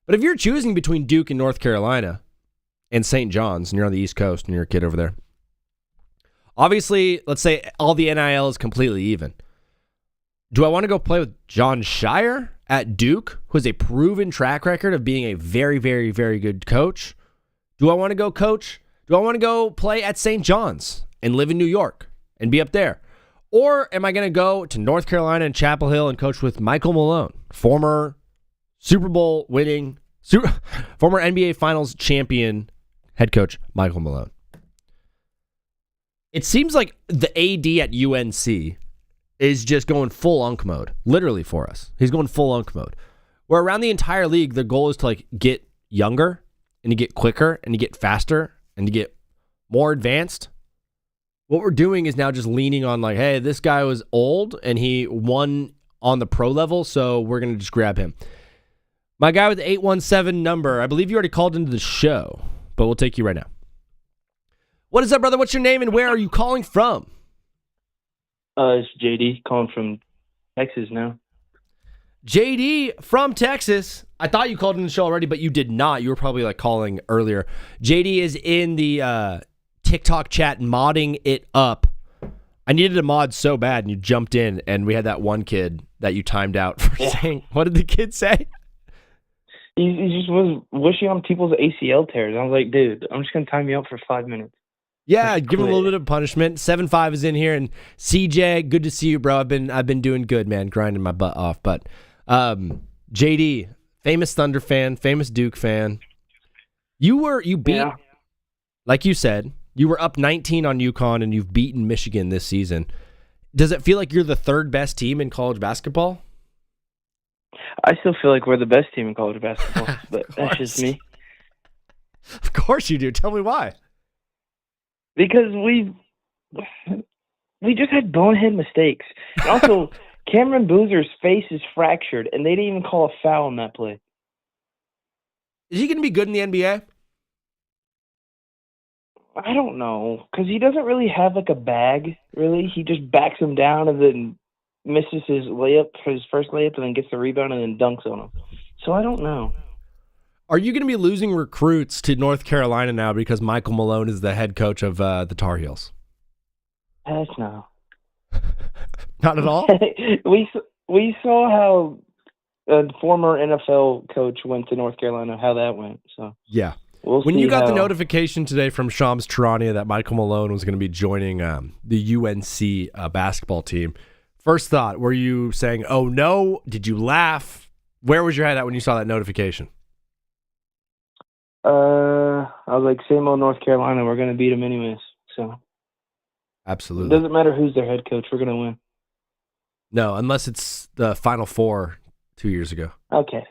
But if you're choosing between Duke and North Carolina and St. John's, and you're on the East Coast and you're a kid over there, obviously, let's say all the NIL is completely even. Do I want to go play with John Shire at Duke, who has a proven track record of being a very, very, very good coach? Do I want to go coach? Do I want to go play at St. John's and live in New York and be up there? Or am I going to go to North Carolina and Chapel Hill and coach with Michael Malone, former Super Bowl winning, former NBA Finals champion head coach Michael Malone? It seems like the AD at UNC is just going full unk mode, literally for us. He's going full unk mode. Where around the entire league, the goal is to like get younger and to get quicker and to get faster and to get more advanced. What we're doing is now just leaning on like, hey, this guy was old and he won on the pro level, so we're going to just grab him. My guy with the 817 number, I believe you already called into the show, but we'll take you right now. What is up, brother? What's your name and where are you calling from? It's JD calling from Texas now. JD from Texas. I thought you called in the show already, but you did not. You were probably like calling earlier. JD is in the TikTok chat modding it up. I needed a mod so bad, and you jumped in, and we had that one kid that you timed out for saying, what did the kid say? He just was wishing on people's ACL tears. I was like, dude, I'm just going to time you out for 5 minutes. Yeah, give him a little bit of punishment. 7-5 is in here, and CJ, good to see you, bro. I've been doing good, man, grinding my butt off. But JD, famous Thunder fan, famous Duke fan. You beat, like you said, you were up 19 on UConn, and you've beaten Michigan this season. Does it feel like you're the third best team in college basketball? I still feel like we're the best team in college basketball, but that's just me. Of course you do. Tell me why. Because we just had bonehead mistakes. And also, Cameron Boozer's face is fractured, and they didn't even call a foul on that play. Is he going to be good in the NBA? I don't know, because he doesn't really have like a bag, really. He just backs him down and then misses his layup, his first layup, and then gets the rebound and then dunks on him. So I don't know. Are you going to be losing recruits to North Carolina now because Michael Malone is the head coach of the Tar Heels? Heck no. Not at all? We saw how a former NFL coach went to North Carolina, how that went. So yeah. When you got the notification today from Shams Charania that Michael Malone was going to be joining the UNC basketball team, first thought, were you saying, oh no? Did you laugh? Where was your head at when you saw that notification? I was like, same old North Carolina. We're going to beat them anyways. So absolutely. It doesn't matter who's their head coach. We're going to win. No, unless it's the Final Four 2 years ago. Okay.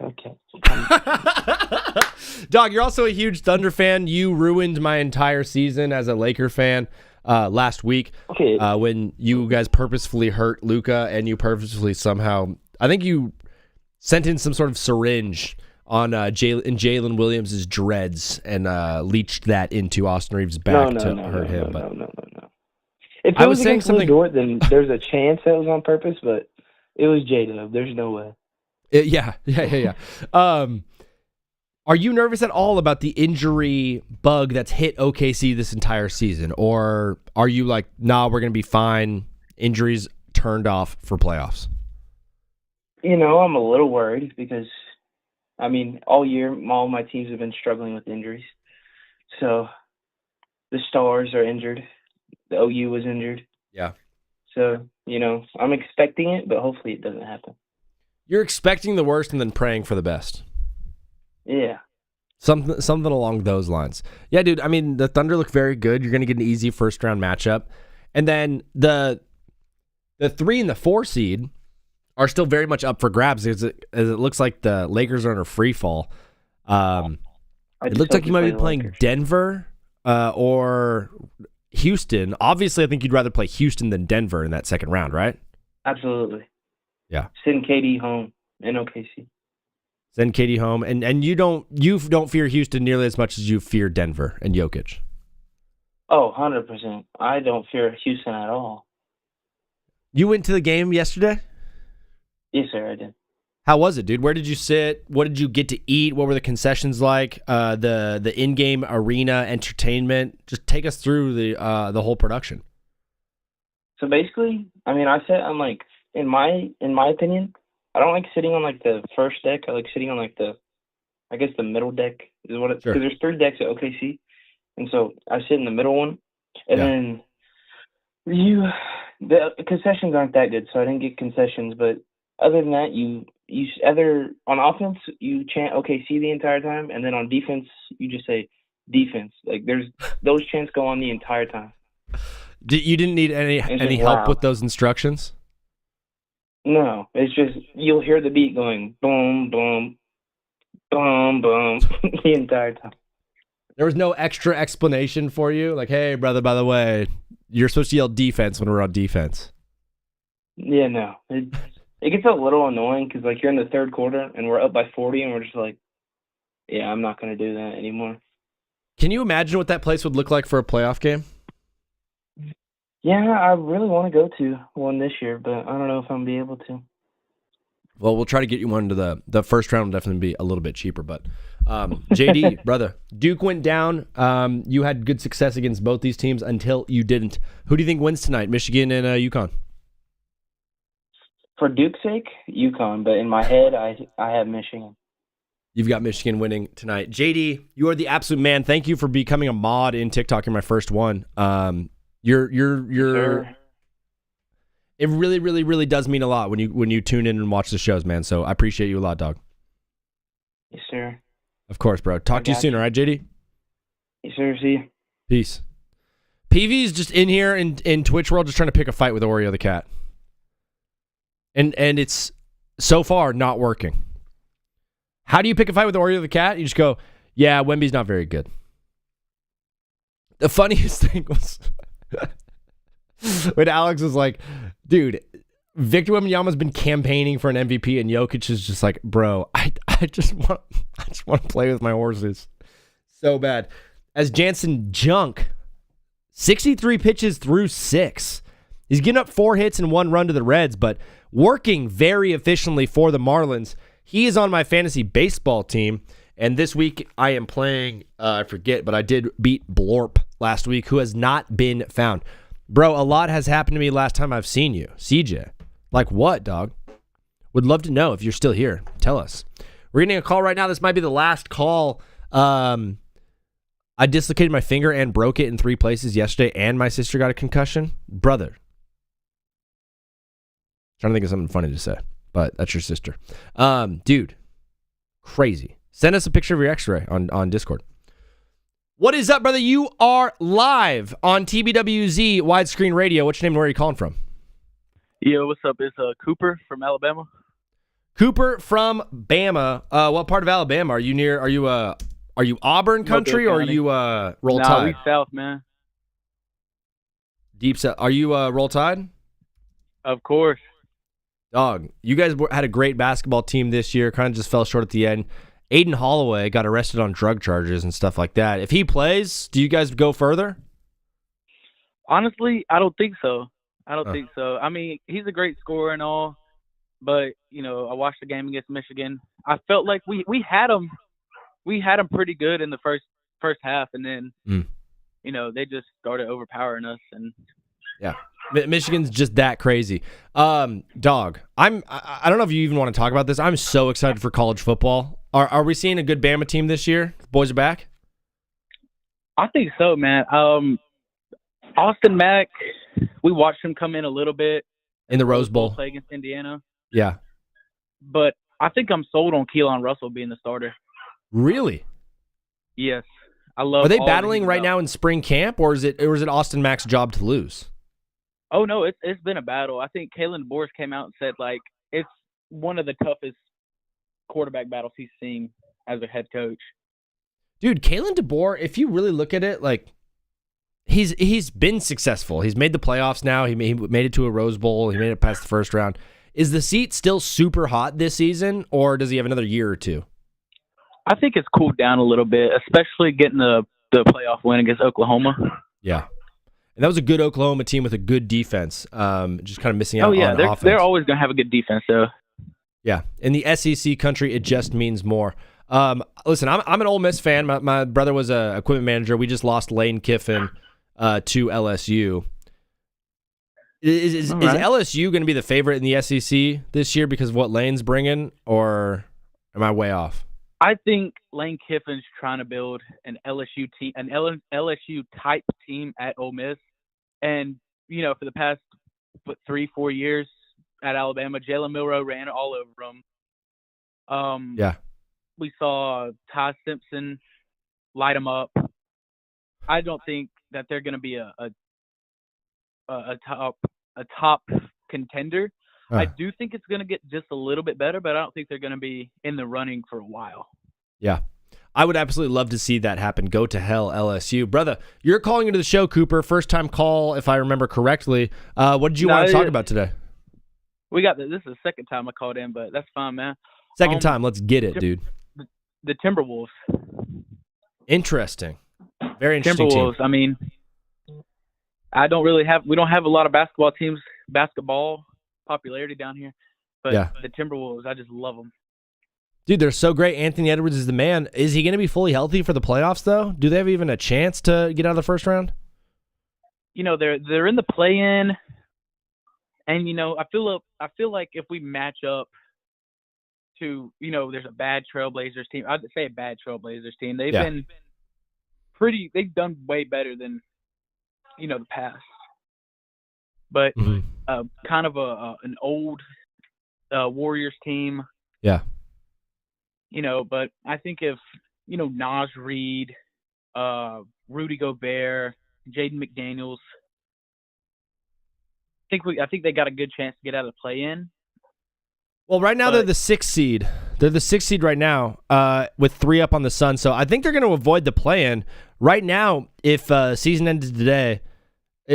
Dog, you're also a huge Thunder fan. You ruined my entire season as a Laker fan last week when you guys purposefully hurt Luka and you purposefully somehow, I think you sent in some sort of syringe on Jalen Williams' dreads and leached that into Austin Reeves' back to hurt him. No. It's If it was against Lou Dort, then there's a chance that was on purpose, but it was J-Dub. There's no way. Yeah. Are you nervous at all about the injury bug that's hit OKC this entire season? Or are you like, nah, we're going to be fine, injuries turned off for playoffs? I'm a little worried because, all year, all my teams have been struggling with injuries. So the stars are injured. The OU was injured. Yeah. So, I'm expecting it, but hopefully it doesn't happen. You're expecting the worst and then praying for the best. Yeah. Something along those lines. Yeah, dude, the Thunder look very good. You're going to get an easy first-round matchup. And then the 3 and the 4 seed are still very much up for grabs as it looks like the Lakers are in a free fall. It looks like you might be playing Denver or Houston. Obviously, I think you'd rather play Houston than Denver in that second round, right? Absolutely. Yeah. Send KD home in OKC. Send KD home, and you don't fear Houston nearly as much as you fear Denver and Jokic. Oh, 100%. I don't fear Houston at all. You went to the game yesterday? Yes, sir, I did. How was it, dude? Where did you sit? What did you get to eat? What were the concessions like? The in-game arena entertainment. Just take us through the whole production. So basically, I sat on in my opinion, I don't like sitting on the first deck. I like sitting on the middle deck is what it's because there's 3 decks at OKC, and so I sit in the middle one, and then the concessions aren't that good, so I didn't get concessions. But other than that, you either on offense you chant OKC the entire time, and then on defense you just say defense. There's those chants go on the entire time. You didn't need any help with those instructions? No, it's just you'll hear the beat going boom, boom, boom, boom the entire time. There was no extra explanation for you? Like, hey, brother, by the way, you're supposed to yell defense when we're on defense. Yeah, no. It gets a little annoying because, you're in the third quarter and we're up by 40 and we're just yeah, I'm not going to do that anymore. Can you imagine what that place would look like for a playoff game? Yeah, I really want to go to one this year, but I don't know if I'm going to be able to. Well, we'll try to get you one to the first round. Will definitely be a little bit cheaper, but JD, brother, Duke went down. You had good success against both these teams until you didn't. Who do you think wins tonight, Michigan and UConn? For Duke's sake, UConn, but in my head, I have Michigan. You've got Michigan winning tonight. JD, you are the absolute man. Thank you for becoming a mod in TikTok. You're my first one. You're Sure. It really, really, really does mean a lot when you tune in and watch the shows, man. So I appreciate you a lot, dog. Yes, sir. Of course, bro. Talk to you soon, all right, JD? Yes, sir. See you. Peace. PV's just in here in Twitch world just trying to pick a fight with Oreo the cat. And it's so far not working. How do you pick a fight with Oreo the cat? You just go, yeah, Wemby's not very good. The funniest thing was when Alex was like, dude, Victor Wembanyama's been campaigning for an MVP, and Jokic is just like, bro, I just want to play with my horses so bad. As Jansen Junk, 63 pitches through 6. He's getting up 4 hits and 1 run to the Reds, but working very efficiently for the Marlins. He is on my fantasy baseball team, and this week I am playing, I forget, but I did beat Blorp last week, who has not been found. Bro, a lot has happened to me last time I've seen you. CJ. Like what, dog? Would love to know if you're still here. Tell us. We're getting a call right now. This might be the last call. I dislocated my finger and broke it in 3 places yesterday, and my sister got a concussion. Brother. Trying to think of something funny to say, but that's your sister. Dude. Crazy. Send us a picture of your x-ray on Discord. What is up, brother? You are live on TBWZ Widescreen Radio. What's your name and where are you calling from? Yo, what's up? It's Cooper from Alabama. Cooper from Bama. What part of Alabama are you near? Are you Auburn country or are you Roll Tide? Nah, we south, man. Deep south. Are you Roll Tide? Of course. Dog, you guys had a great basketball team this year. Kind of just fell short at the end. Aiden Holloway got arrested on drug charges and stuff like that. If he plays, do you guys go further? Honestly, I don't think so. I don't Huh. think so. I mean, he's a great scorer and all, but I watched the game against Michigan. I felt like we had him pretty good in the first half, and then they just started overpowering us. And Yeah. Michigan's just that crazy. Dog, I don't know if you even want to talk about this. I'm so excited for college football. Are we seeing a good Bama team this year? Boys are back? I think so, man. Austin Mack, we watched him come in a little bit In the Rose Bowl. play against Indiana, Yeah. but I think I'm sold on Keelan Russell being the starter. Really? Yes, I love. Are they all that battling he's right about. now in spring camp, or is it Austin Mack's job to lose? Oh no, it's been a battle. I think Kalen DeBoer came out and said like it's one of the toughest quarterback battles he's seen as a head coach. Dude, Kalen DeBoer, if you really look at it, like he's been successful. He's made the playoffs now. He made it to a Rose Bowl. He made it past the first round. Is the seat still super hot this season, or does he have another year or two? I think it's cooled down a little bit, especially getting the playoff win against Oklahoma. Yeah. And that was a good Oklahoma team with a good defense. Just kind of missing out on offense. They're always going to have a good defense, though. Yeah. In the SEC country, it just means more. Listen, I'm an Ole Miss fan. My brother was a equipment manager. We just lost Lane Kiffin to LSU. Is LSU going to be the favorite in the SEC this year because of what Lane's bringing, or am I way off? I think Lane Kiffin's trying to build an LSU team, an LSU type team at Ole Miss, and for the past 3-4 years at Alabama, Jalen Milroe ran all over them. Yeah, we saw Ty Simpson light them up. I don't think that they're going to be a top contender. I do think it's going to get just a little bit better, but I don't think they're going to be in the running for a while. Yeah. I would absolutely love to see that happen. Go to hell, LSU. Brother, you're calling into the show, Cooper. First time call, if I remember correctly. What did you want to talk about today? We got this is the second time I called in, but that's fine, man. Second time. Let's get it, dude. The Timberwolves. Interesting. Very interesting Timberwolves, team. I mean, we don't have a lot of basketball popularity down here, but the Timberwolves, I just love them. Dude, they're so great. Anthony Edwards is the man. Is he going to be fully healthy for the playoffs, though? Do they have even a chance to get out of the first round? They're in the play-in, and I feel like if we match up to there's a bad Trailblazers team. I'd say a bad Trailblazers team. They've been they've done way better than the past. But kind of an old Warriors team. Yeah. But I think if Naz Reid, Rudy Gobert, Jaden McDaniels, I think they got a good chance to get out of the play-in. Well, right now they're the 6th seed. They're the 6th seed right now, with 3 up on the Suns. So I think they're going to avoid the play-in. Right now, if season ended today,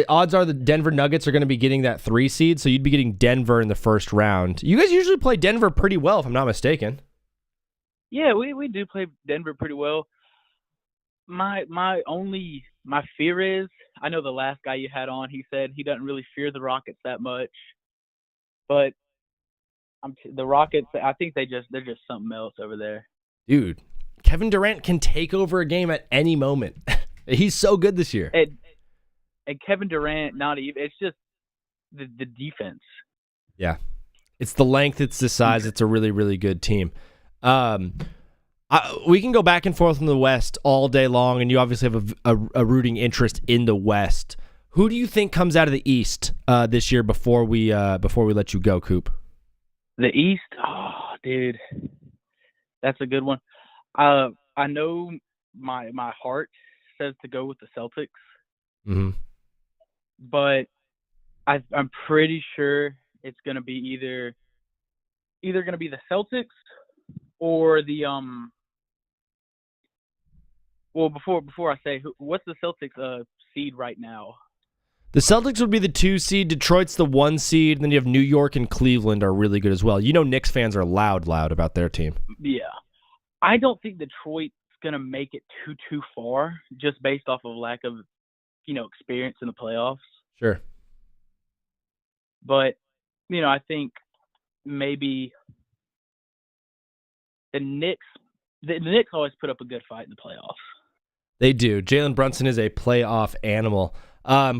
odds are the Denver Nuggets are going to be getting that 3 seed, so you'd be getting Denver in the first round. You guys usually play Denver pretty well, if I'm not mistaken. Yeah, we do play Denver pretty well. My fear is, I know the last guy you had on, he said he doesn't really fear the Rockets that much, but the Rockets, I think they're just something else over there. Dude, Kevin Durant can take over a game at any moment. He's so good this year. And Kevin Durant, not even. It's just the defense. Yeah, it's the length, it's the size. It's a really, really good team. We can go back and forth in the West all day long, and you obviously have a rooting interest in the West. Who do you think comes out of the East this year before we let you go, Coop? The East, oh, dude, that's a good one. I know my heart says to go with the Celtics. Mm-hmm. But I'm pretty sure it's going to be either going to be the Celtics or the Well, before I say what's the Celtics seed right now? The Celtics would be the 2 seed. Detroit's the 1 seed. And then you have New York and Cleveland are really good as well. Knicks fans are loud about their team. Yeah, I don't think Detroit's going to make it too far just based off of lack of experience in the playoffs. Sure. But, I think maybe the Knicks always put up a good fight in the playoffs. They do. Jalen Brunson is a playoff animal.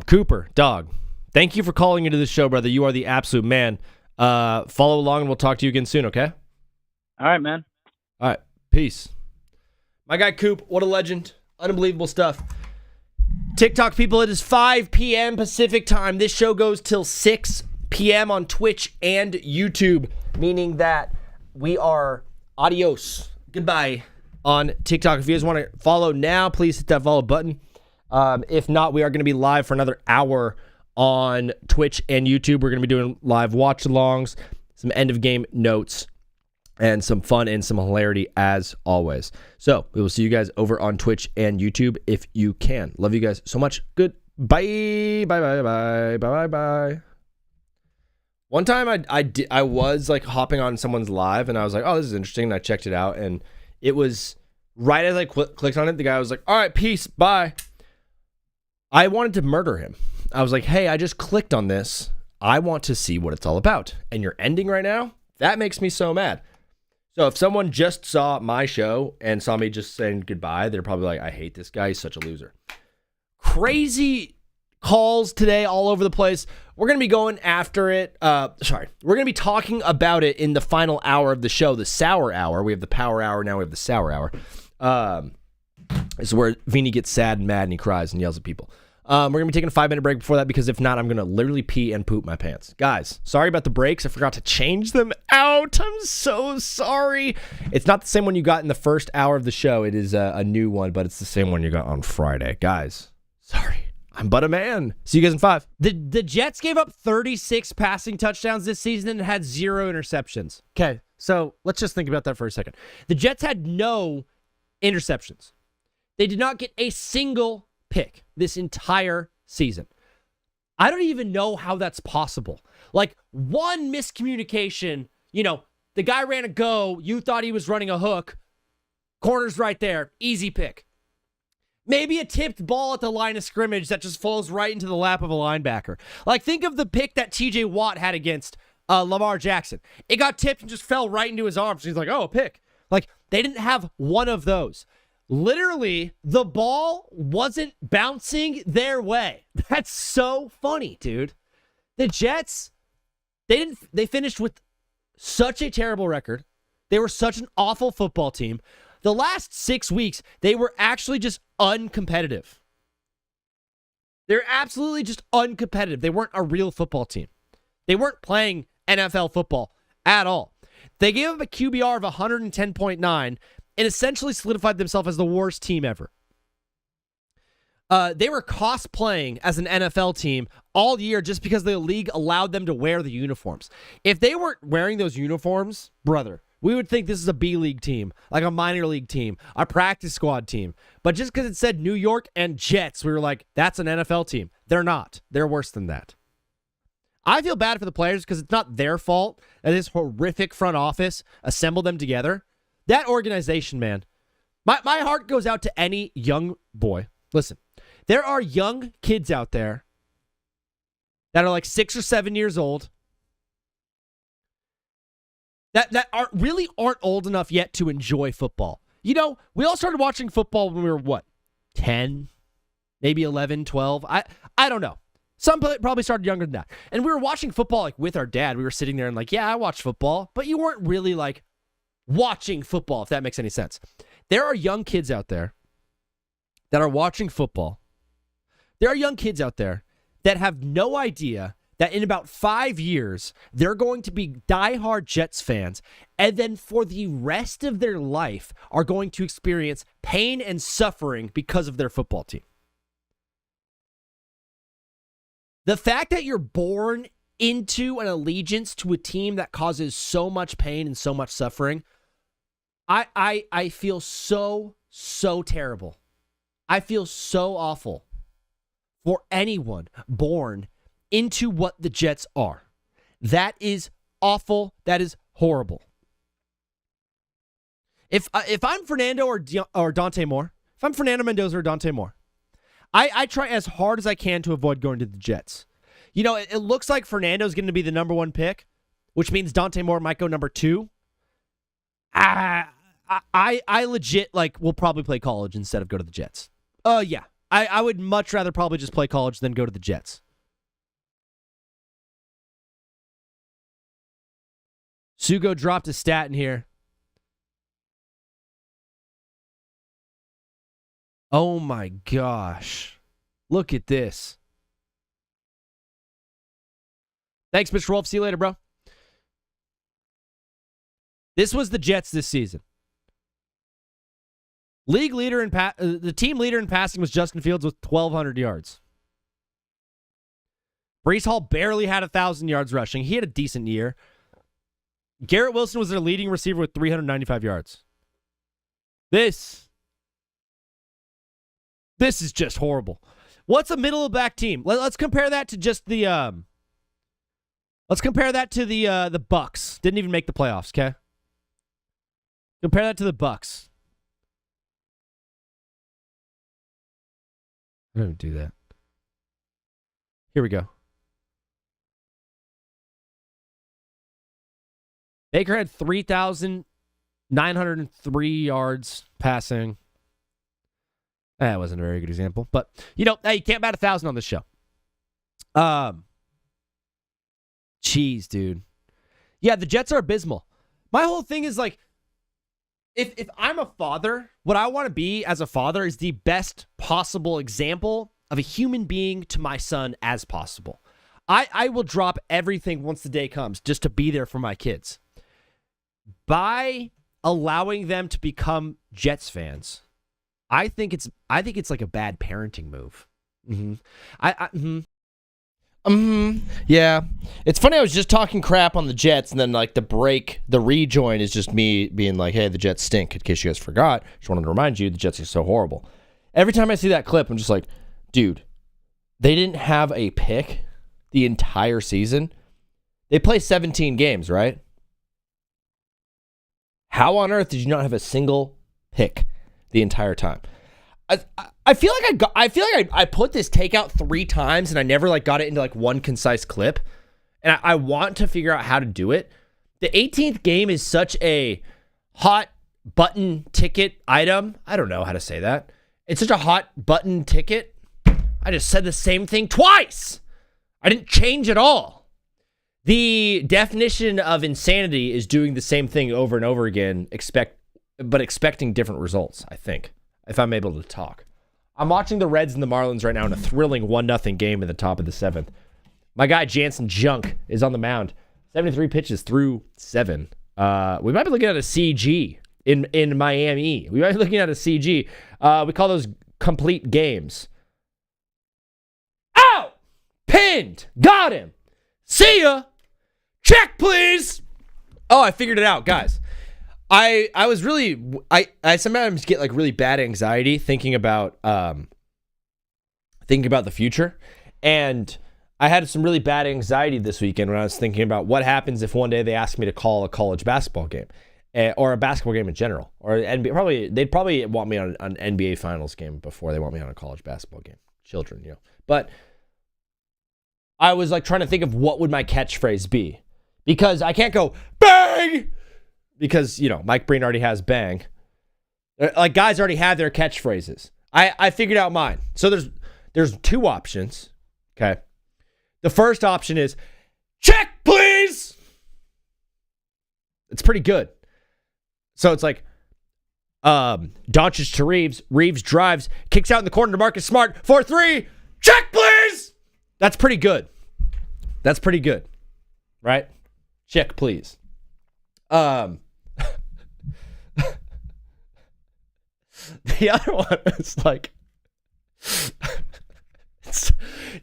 Cooper, dog, thank you for calling into the show, brother. You are the absolute man. Follow along, and we'll talk to you again soon, okay? All right, man. All right. Peace. My guy Coop, what a legend. Unbelievable stuff. TikTok people, it is 5 p.m. Pacific time. This show goes till 6 p.m. on Twitch and YouTube, meaning that we are adios. Goodbye on TikTok. If you guys want to follow now, please hit that follow button. If not, we are going to be live for another hour on Twitch and YouTube. We're going to be doing live watch-alongs, some end-of-game notes, and some fun and some hilarity as always. So we will see you guys over on Twitch and YouTube if you can. Love you guys so much. Good. Bye. Bye. One time I was like hopping on someone's live and I was like, oh, this is interesting. And I checked it out and it was right as I clicked on it. The guy was like, all right, peace. Bye. I wanted to murder him. I was like, hey, I just clicked on this. I want to see what it's all about. And you're ending right now? That makes me so mad. So if someone just saw my show and saw me just saying goodbye, they're probably like, I hate this guy. He's such a loser. Crazy calls today all over the place. We're going to be going after it. We're going to be talking about it in the final hour of the show, the sour hour. We have the power hour. Now we have the sour hour. This is where Vinny gets sad and mad and he cries and yells at people. We're going to be taking a 5-minute break before that because if not, I'm going to literally pee and poop my pants. Guys, sorry about the breaks. I forgot to change them out. I'm so sorry. It's not the same one you got in the first hour of the show. It is a new one, but it's the same one you got on Friday. Guys, sorry. I'm but a man. See you guys in 5. The Jets gave up 36 passing touchdowns this season and had 0 interceptions. Okay, so let's just think about that for a second. The Jets had no interceptions. They did not get a single pick this entire season. I don't even know how that's possible. Like one miscommunication, the guy ran a go, you thought he was running a hook, corner's right there, easy pick. Maybe a tipped ball at the line of scrimmage that just falls right into the lap of a linebacker. Like think of the pick that TJ Watt had against Lamar Jackson. It got tipped and just fell right into his arms. He's like, oh, a pick. Like they didn't have one of those. Literally, the ball wasn't bouncing their way. That's so funny, dude. The Jets, they finished with such a terrible record. They were such an awful football team. The last 6 weeks, they were actually just uncompetitive. They're absolutely just uncompetitive. They weren't a real football team. They weren't playing NFL football at all. They gave up a QBR of 110.9 and essentially solidified themselves as the worst team ever. They were cosplaying as an NFL team all year just because the league allowed them to wear the uniforms. If they weren't wearing those uniforms, brother, we would think this is a B-League team, like a minor league team, a practice squad team. But just because it said New York and Jets, we were like, that's an NFL team. They're not. They're worse than that. I feel bad for the players because it's not their fault that this horrific front office assembled them together. That organization, man. My heart goes out to any young boy. Listen, there are young kids out there that are like 6 or 7 years old that aren't old enough yet to enjoy football. We all started watching football when we were, 10? Maybe 11, 12? I don't know. Some probably started younger than that. And we were watching football like with our dad. We were sitting there and like, yeah, I watch football. But you weren't really like watching football, if that makes any sense. There are young kids out there that are watching football. There are young kids out there that have no idea that in about 5 years, they're going to be diehard Jets fans, and then for the rest of their life are going to experience pain and suffering because of their football team. The fact that you're born into an allegiance to a team that causes so much pain and so much suffering, I feel so terrible. I feel so awful for anyone born into what the Jets are. That is awful. That is horrible. If I'm Fernando or Dante Moore, if I'm Fernando Mendoza or Dante Moore, I try as hard as I can to avoid going to the Jets. You know, it looks like Fernando's going to be the number 1 pick, which means Dante Moore might go number 2. I legit, like, will probably play college instead of go to the Jets. Yeah. I would much rather probably just play college than go to the Jets. Sugo dropped a stat in here. Oh my gosh. Look at this. Thanks, Mr. Wolf. See you later, bro. This was the Jets this season. League leader in the team leader in passing was Justin Fields with 1,200 yards. Breece Hall barely had 1,000 yards rushing. He had a decent year. Garrett Wilson was their leading receiver with 395 yards. This is just horrible. What's a middle of the back team? Let's compare that to just the let's compare that to the Bucks. Didn't even make the playoffs, okay? Compare that to the Bucks. I don't do that. Here we go. Baker had 3,903 yards passing. That wasn't a very good example. But, you know, hey, you can't bat 1,000 on this show. Jeez, dude. Yeah, the Jets are abysmal. My whole thing is like, if I'm a father, what I want to be as a father is the best possible example of a human being to my son as possible. I will drop everything once the day comes just to be there for my kids. By allowing them to become Jets fans, I think it's like a bad parenting move. Yeah. It's funny, I was just talking crap on the Jets, and then like the rejoin is just me being like, hey, the Jets stink, in case you guys forgot. Just wanted to remind you, the Jets are so horrible. Every time I see that clip, I'm just like, dude, they didn't have a pick the entire season. They play 17 games, right? How on earth did you not have a single pick the entire time? I feel like I put this take out 3 times and I never like got it into like one concise clip. And I want to figure out how to do it. The 18th game is such a hot button ticket item. I don't know how to say that. It's such a hot button ticket. I just said the same thing twice. I didn't change at all. The definition of insanity is doing the same thing over and over again, but expecting different results, I think, if I'm able to talk. I'm watching the Reds and the Marlins right now in a thrilling 1-0 game in the top of the 7th. My guy Jansen Junk is on the mound. 73 pitches through 7. We might be looking at a CG in Miami. We might be looking at a CG. We call those complete games. Out! Pinned! Got him! See ya! Check, please! Oh, I figured it out, guys. I was really I sometimes get like really bad anxiety thinking about the future, and I had some really bad anxiety this weekend when I was thinking about what happens if one day they ask me to call a college basketball game, or a basketball game in general, or NBA. They'd probably want me on an NBA Finals game before they want me on a college basketball game. Children, you know. But I was like trying to think of what would my catchphrase be, because I can't go bang. Because, you know, Mike Breen already has bang. Like, guys already have their catchphrases. I figured out mine. So there's 2 options. Okay. The first option is, check, please. It's pretty good. So it's like, Doncic to Reeves. Reeves drives, kicks out in the corner to Marcus Smart. 4-3. Check, please. That's pretty good. That's pretty good. Right? Check, please. The other one is like,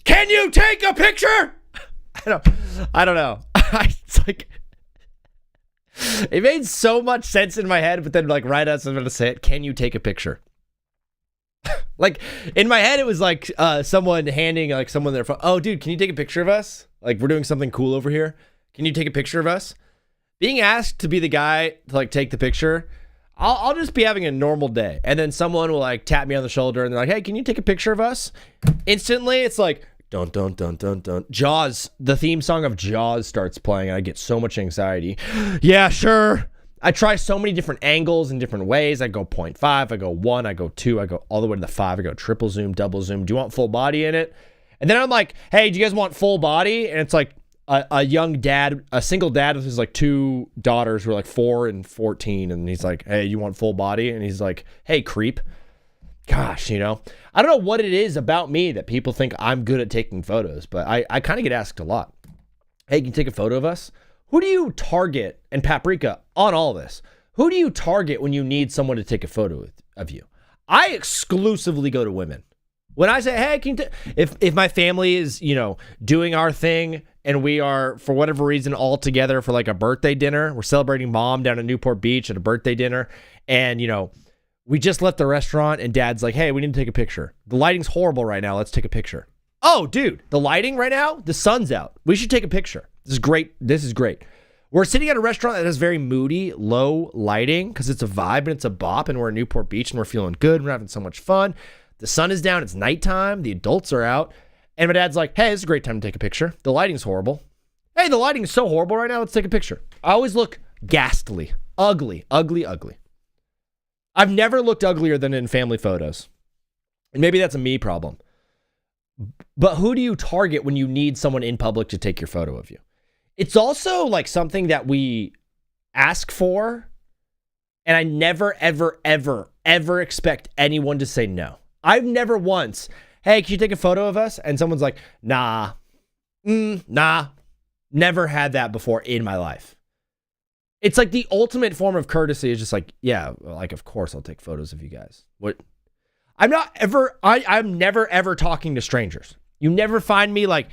can you take a picture? I don't know. It's like, it made so much sense in my head, but then like right as I'm going to say it, can you take a picture? Like in my head, it was like someone handing like someone their phone. Oh, dude, can you take a picture of us? Like we're doing something cool over here. Can you take a picture of us? Being asked to be the guy to like take the picture, I'll just be having a normal day, and then someone will like tap me on the shoulder, and they're like, "Hey, can you take a picture of us?" Instantly, it's like, dun dun dun dun dun. Jaws, the theme song of Jaws starts playing, and I get so much anxiety. Yeah, sure. I try so many different angles and different ways. I go 0.5, I go 1, I go 2, I go all the way to the 5. I go triple zoom, double zoom. Do you want full body in it? And then I'm like, hey, do you guys want full body? And it's like a young dad, a single dad with his like 2 daughters who are like 4 and 14. And he's like, hey, you want full body? And he's like, hey, creep. Gosh, I don't know what it is about me that people think I'm good at taking photos, but I kind of get asked a lot. Hey, can you take a photo of us? Who do you target, and Paprika, on all this, who do you target when you need someone to take a photo of you? I exclusively go to women. When I say, hey, if my family is, doing our thing and we are, for whatever reason, all together for like a birthday dinner, we're celebrating mom down at Newport Beach at a birthday dinner, and, we just left the restaurant and dad's like, hey, we need to take a picture. The lighting's horrible right now. Let's take a picture. Oh, dude, the lighting right now, the sun's out. We should take a picture. This is great. We're sitting at a restaurant that has very moody, low lighting because it's a vibe and it's a bop, and we're in Newport Beach and we're feeling good. We're having so much fun. The sun is down. It's nighttime. The adults are out. And my dad's like, hey, this is a great time to take a picture. The lighting's horrible. Hey, the lighting is so horrible right now. Let's take a picture. I always look ghastly, ugly. I've never looked uglier than in family photos. And maybe that's a me problem. But who do you target when you need someone in public to take your photo of you? It's also like something that we ask for, and I never, ever, ever, ever expect anyone to say no. I've never once, hey, can you take a photo of us? And someone's like, nah. Never had that before in my life. It's like the ultimate form of courtesy is just like, yeah, like, of course I'll take photos of you guys. What? I'm never ever talking to strangers. You never find me like,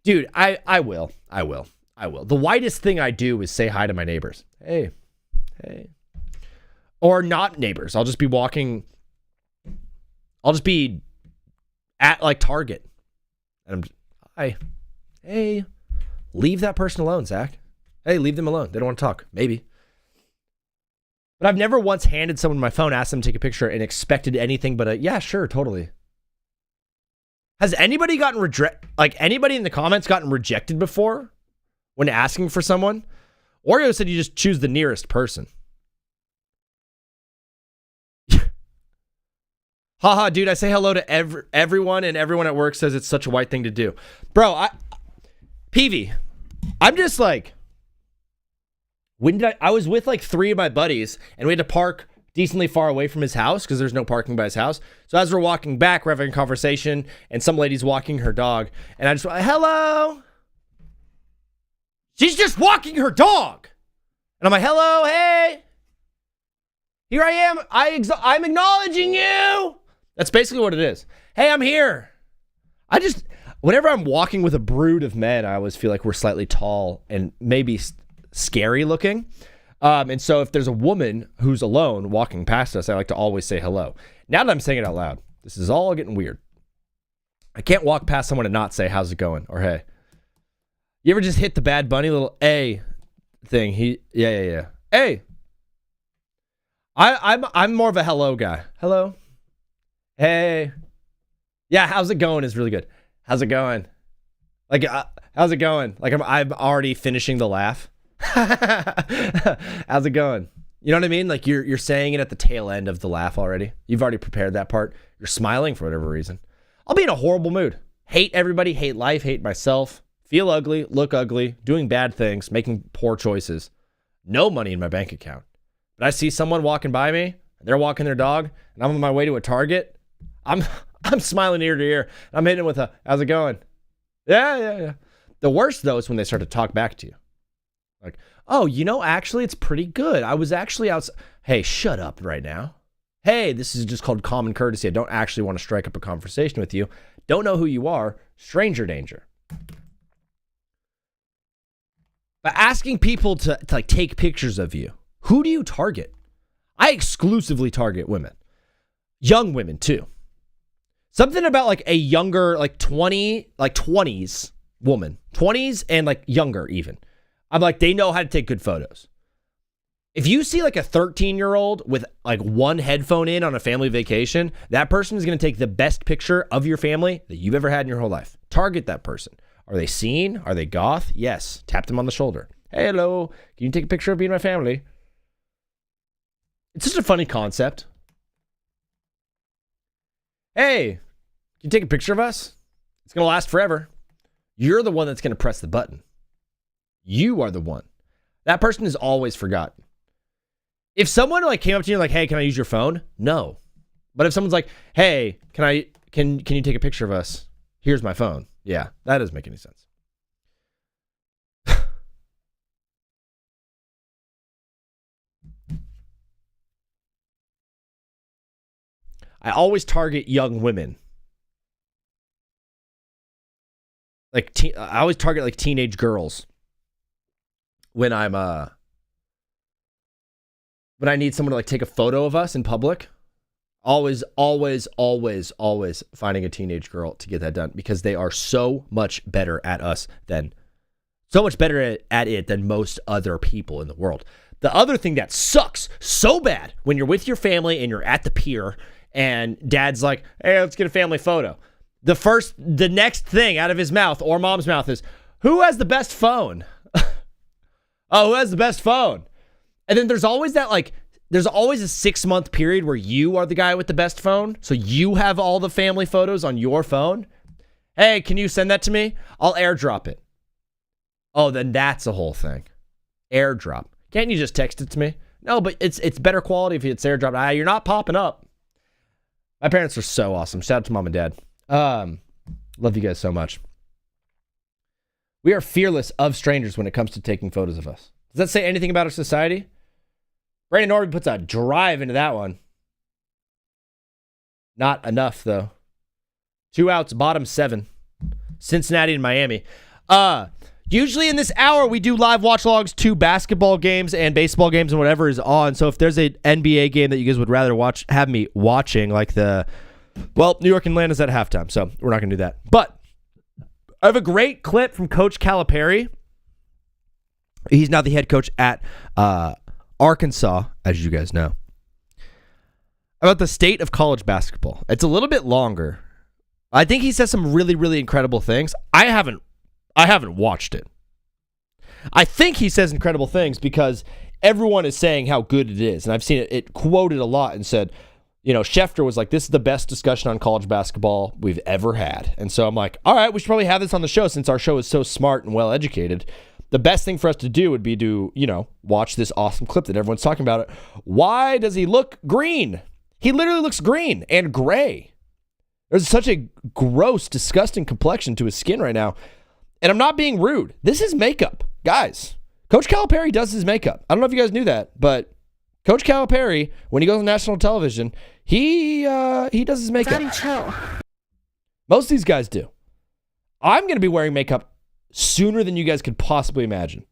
dude, I will. The whitest thing I do is say hi to my neighbors. Hey. Or not neighbors. I'll just be at like Target. And I'm just, hi. Hey. Leave that person alone, Zach. Hey, leave them alone. They don't want to talk. Maybe. But I've never once handed someone my phone, asked them to take a picture, and expected anything but a, yeah, sure, totally. Has anybody anybody in the comments gotten rejected before when asking for someone? Oreo said you just choose the nearest person. Haha, dude, I say hello to everyone, and everyone at work says it's such a white thing to do. Bro, PV, I'm just like, I was with like 3 of my buddies, and we had to park decently far away from his house because there's no parking by his house. So as we're walking back, we're having a conversation, and some lady's walking her dog, and I just went, hello. She's just walking her dog. And I'm like, hello, hey. Here I am. I'm acknowledging you. That's basically what it is. Hey, I'm here. Whenever I'm walking with a brood of men, I always feel like we're slightly tall and maybe scary looking. And so if there's a woman who's alone walking past us, I like to always say hello. Now that I'm saying it out loud, this is all getting weird. I can't walk past someone and not say, how's it going? Or hey. You ever just hit the Bad Bunny little A thing? Yeah. Hey. I'm more of a hello guy. Hello. Hey. Yeah, how's it going is really good. How's it going? Like, how's it going? Like, I'm already finishing the laugh. How's it going? You know what I mean? Like, you're saying it at the tail end of the laugh already. You've already prepared that part. You're smiling for whatever reason. I'll be in a horrible mood. Hate everybody, hate life, hate myself. Feel ugly, look ugly, doing bad things, making poor choices. No money in my bank account. But I see someone walking by me, they're walking their dog, and I'm on my way to a Target. I'm smiling ear to ear. I'm hitting it with a, how's it going? Yeah. The worst, though, is when they start to talk back to you. Like, oh, actually, it's pretty good. I was actually outside. Hey, shut up right now. Hey, this is just called common courtesy. I don't actually want to strike up a conversation with you. Don't know who you are. Stranger danger. But asking people to like take pictures of you, who do you target? I exclusively target women. Young women, too. Something about like a younger, like 20s woman. 20s and like younger even. I'm like, they know how to take good photos. If you see like a 13-year-old with like one headphone in on a family vacation, that person is going to take the best picture of your family that you've ever had in your whole life. Target that person. Are they seen? Are they goth? Yes. Tap them on the shoulder. Hey, hello. Can you take a picture of me and my family? It's such a funny concept. Hey, can you take a picture of us? It's going to last forever. You're the one that's going to press the button. You are the one. That person is always forgotten. If someone like came up to you and like, hey, can I use your phone? No. But if someone's like, hey, can you take a picture of us? Here's my phone. Yeah, that doesn't make any sense. I always target young women. I always target like teenage girls when I'm when I need someone to like take a photo of us in public. Always finding a teenage girl to get that done because they are so much better at it than most other people in the world. The other thing that sucks so bad when you're with your family and you're at the pier and dad's like, hey, let's get a family photo. The next thing out of his mouth or mom's mouth is, who has the best phone? Oh, who has the best phone? And then there's always a 6-month period where you are the guy with the best phone. So you have all the family photos on your phone. Hey, can you send that to me? I'll airdrop it. Oh, then that's a whole thing. Airdrop. Can't you just text it to me? No, but it's better quality if it's airdropped. You're not popping up. My parents are so awesome. Shout out to mom and dad. Love you guys so much. We are fearless of strangers when it comes to taking photos of us. Does that say anything about our society? Brandon Norby puts a drive into that one. Not enough, though. 2 outs, bottom 7. Cincinnati and Miami. Usually in this hour, we do live watch logs to basketball games and baseball games and whatever is on. So if there's an NBA game that you guys would rather have me watching, like New York and Atlanta's at halftime, so we're not going to do that. But I have a great clip from Coach Calipari. He's now the head coach at Arkansas, as you guys know, about the state of college basketball. It's a little bit longer. I think he says some really, really incredible things. I haven't watched it. I think he says incredible things because everyone is saying how good it is. And I've seen it quoted a lot and said, Schefter was like, this is the best discussion on college basketball we've ever had. And so I'm like, all right, we should probably have this on the show since our show is so smart and well educated. The best thing for us to do would be to, watch this awesome clip that everyone's talking about. Why does he look green? He literally looks green and gray. There's such a gross, disgusting complexion to his skin right now. And I'm not being rude. This is makeup. Guys, Coach Calipari does his makeup. I don't know if you guys knew that, but Coach Calipari, when he goes on national television, he does his makeup. Daddy, chill. Most of these guys do. I'm going to be wearing makeup sooner than you guys could possibly imagine.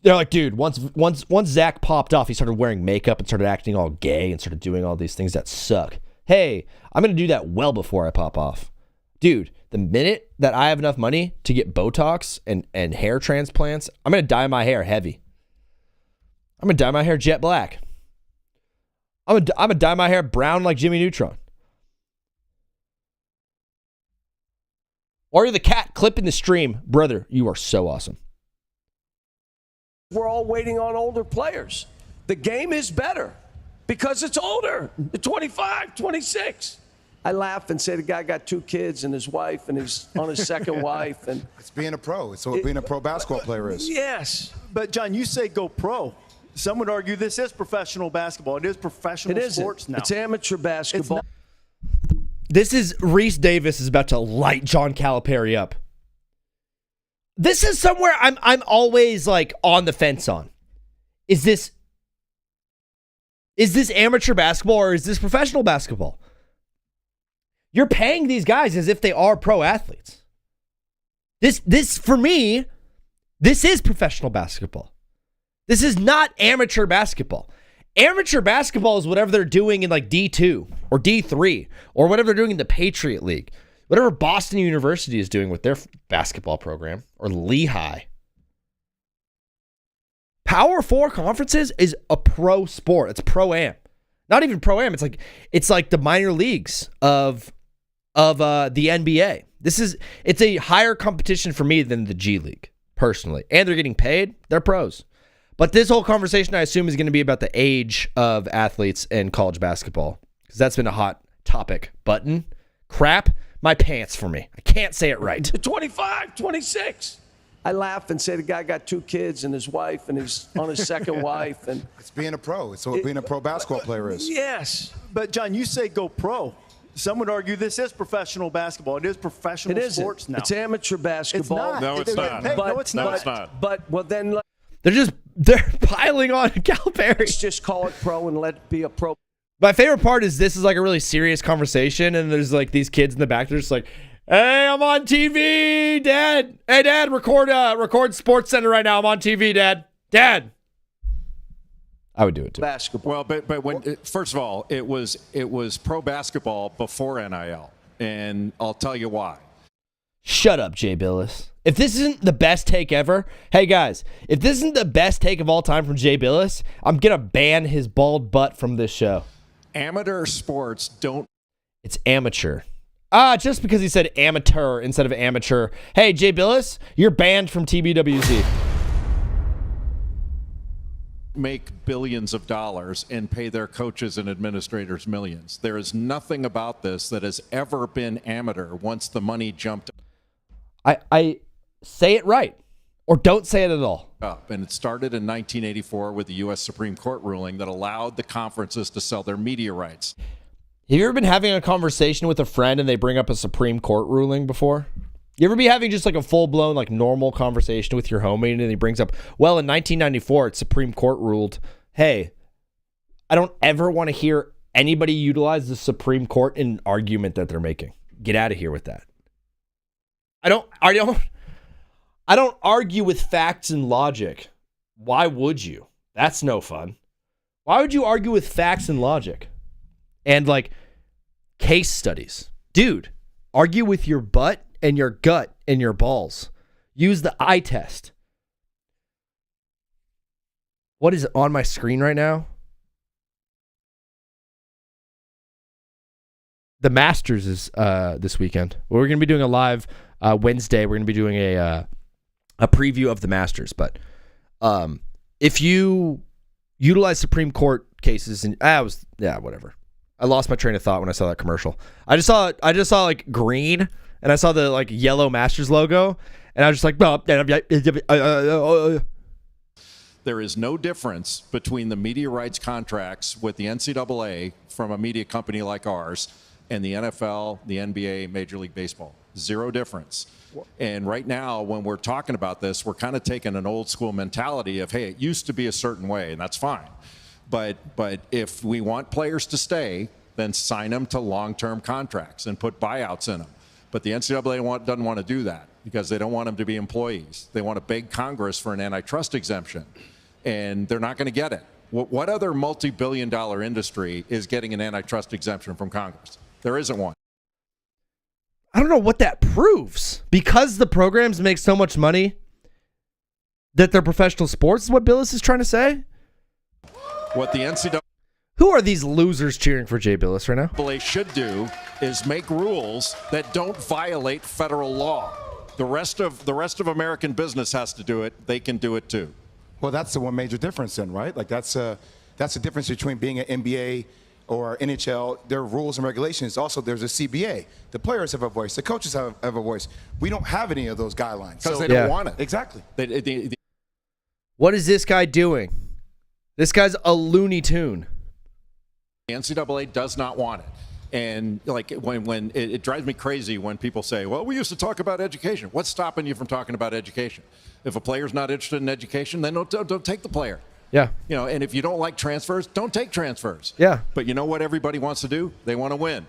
They're like, dude, once Zach popped off, he started wearing makeup and started acting all gay and started doing all these things that suck. Hey, I'm going to do that well before I pop off. Dude, the minute that I have enough money to get Botox and hair transplants, I'm going to dye my hair heavy. I'm going to dye my hair jet black. I'm going to dye my hair brown like Jimmy Neutron. Or you're the cat clipping the stream. Brother, you are so awesome. We're all waiting on older players. The game is better because it's older. 25, 26. I laugh and say the guy got 2 kids and his wife and he's on his second wife. And it's being a pro. It's what being a pro basketball player is. Yes. But, John, you say go pro. Some would argue this is professional basketball. It is professional sports now. It's amateur basketball. This is Reese Davis is about to light John Calipari up. This is somewhere I'm always like on the fence on. Is this amateur basketball or is this professional basketball? You're paying these guys as if they are pro athletes. This for me, this is professional basketball. This is not amateur basketball. Amateur basketball is whatever they're doing in like D2 or D3 or whatever they're doing in the Patriot League. Whatever Boston University is doing with their basketball program or Lehigh. Power 4 conferences is a pro sport. It's pro-am. Not even pro-am. It's like the minor leagues of the NBA. It's a higher competition for me than the G League, personally. And they're getting paid. They're pros. But this whole conversation, I assume, is going to be about the age of athletes in college basketball, because that's been a hot topic. Button, crap, my pants for me. I can't say it right. 25, 26. I laugh and say the guy got 2 kids and his wife and he's on his second wife. And it's being a pro. It's what being a pro basketball player is. Yes. But, John, you say go pro. Some would argue this is professional basketball. It is professional sports now. It's amateur basketball. It's not. No, it's not. No, it's not. No, it's not. But, well, then They're piling on Calipari. let's just call it pro and let it be a pro. My favorite part is this is like a really serious conversation, and there's like these kids in the back. They're just like, "Hey, I'm on TV, Dad. Hey, Dad, record Sports Center right now. I'm on TV, Dad. Dad." I would do it too. Basketball. Well, but when first of all, it was pro basketball before NIL, and I'll tell you why. Shut up, Jay Billis. If this isn't the best take ever, hey guys, if this isn't the best take of all time from Jay Billis, I'm gonna ban his bald butt from this show. Amateur sports don't. It's amateur. Just because he said amateur instead of amateur. Hey, Jay Billis, you're banned from TBWZ. Make billions of dollars and pay their coaches and administrators millions. There is nothing about this that has ever been amateur once the money jumped I say it right, or don't say it at all. up. And it started in 1984 with the U.S. Supreme Court ruling that allowed the conferences to sell their media rights. Have you ever been having a conversation with a friend and they bring up a Supreme Court ruling before? You ever be having just like a full-blown, like normal conversation with your homie and he brings up, well, in 1994, it's Supreme Court ruled, hey, I don't ever want to hear anybody utilize the Supreme Court in an argument that they're making. Get out of here with that. I don't argue with facts and logic. Why would you? That's no fun. Why would you argue with facts and logic? And like case studies. Dude, argue with your butt and your gut and your balls. Use the eye test. What is on my screen right now? The Masters is this weekend. We're going to be doing a live Wednesday. We're going to be doing a preview of the Masters. But if you utilize Supreme Court cases, and whatever. I lost my train of thought when I saw that commercial. I just saw like green, and I saw the like yellow Masters logo, and I was just like, There is no difference between the media rights contracts with the NCAA from a media company like ours and the NFL, the NBA, Major League Baseball. Zero difference. And right now, when we're talking about this, we're kind of taking an old school mentality of, hey, it used to be a certain way, and that's fine. But if we want players to stay, then sign them to long-term contracts and put buyouts in them. But the NCAA doesn't want to do that because they don't want them to be employees. They want to beg Congress for an antitrust exemption, and they're not going to get it. What other multi-billion-dollar industry is getting an antitrust exemption from Congress? There isn't one. I don't know what that proves. Because the programs make so much money that they're professional sports is what Billis is trying to say? What the NCAA Who are these losers cheering for Jay Billis right now? should do is make rules that don't violate federal law. The rest of American business has to do it. They can do it too. Well, that's the one major difference then, right? Like that's the difference between being an NBA or NHL. There are rules and regulations. Also, there's a CBA. The players have a voice. The coaches have a voice. We don't have any of those guidelines. Because they don't want it. Exactly. What is this guy doing? This guy's a Looney Tune. The NCAA does not want it. And like when it drives me crazy when people say, well, we used to talk about education. What's stopping you from talking about education? If a player's not interested in education, then don't take the player. Yeah. You know, and if you don't like transfers, don't take transfers. Yeah. But you know what everybody wants to do? They want to win.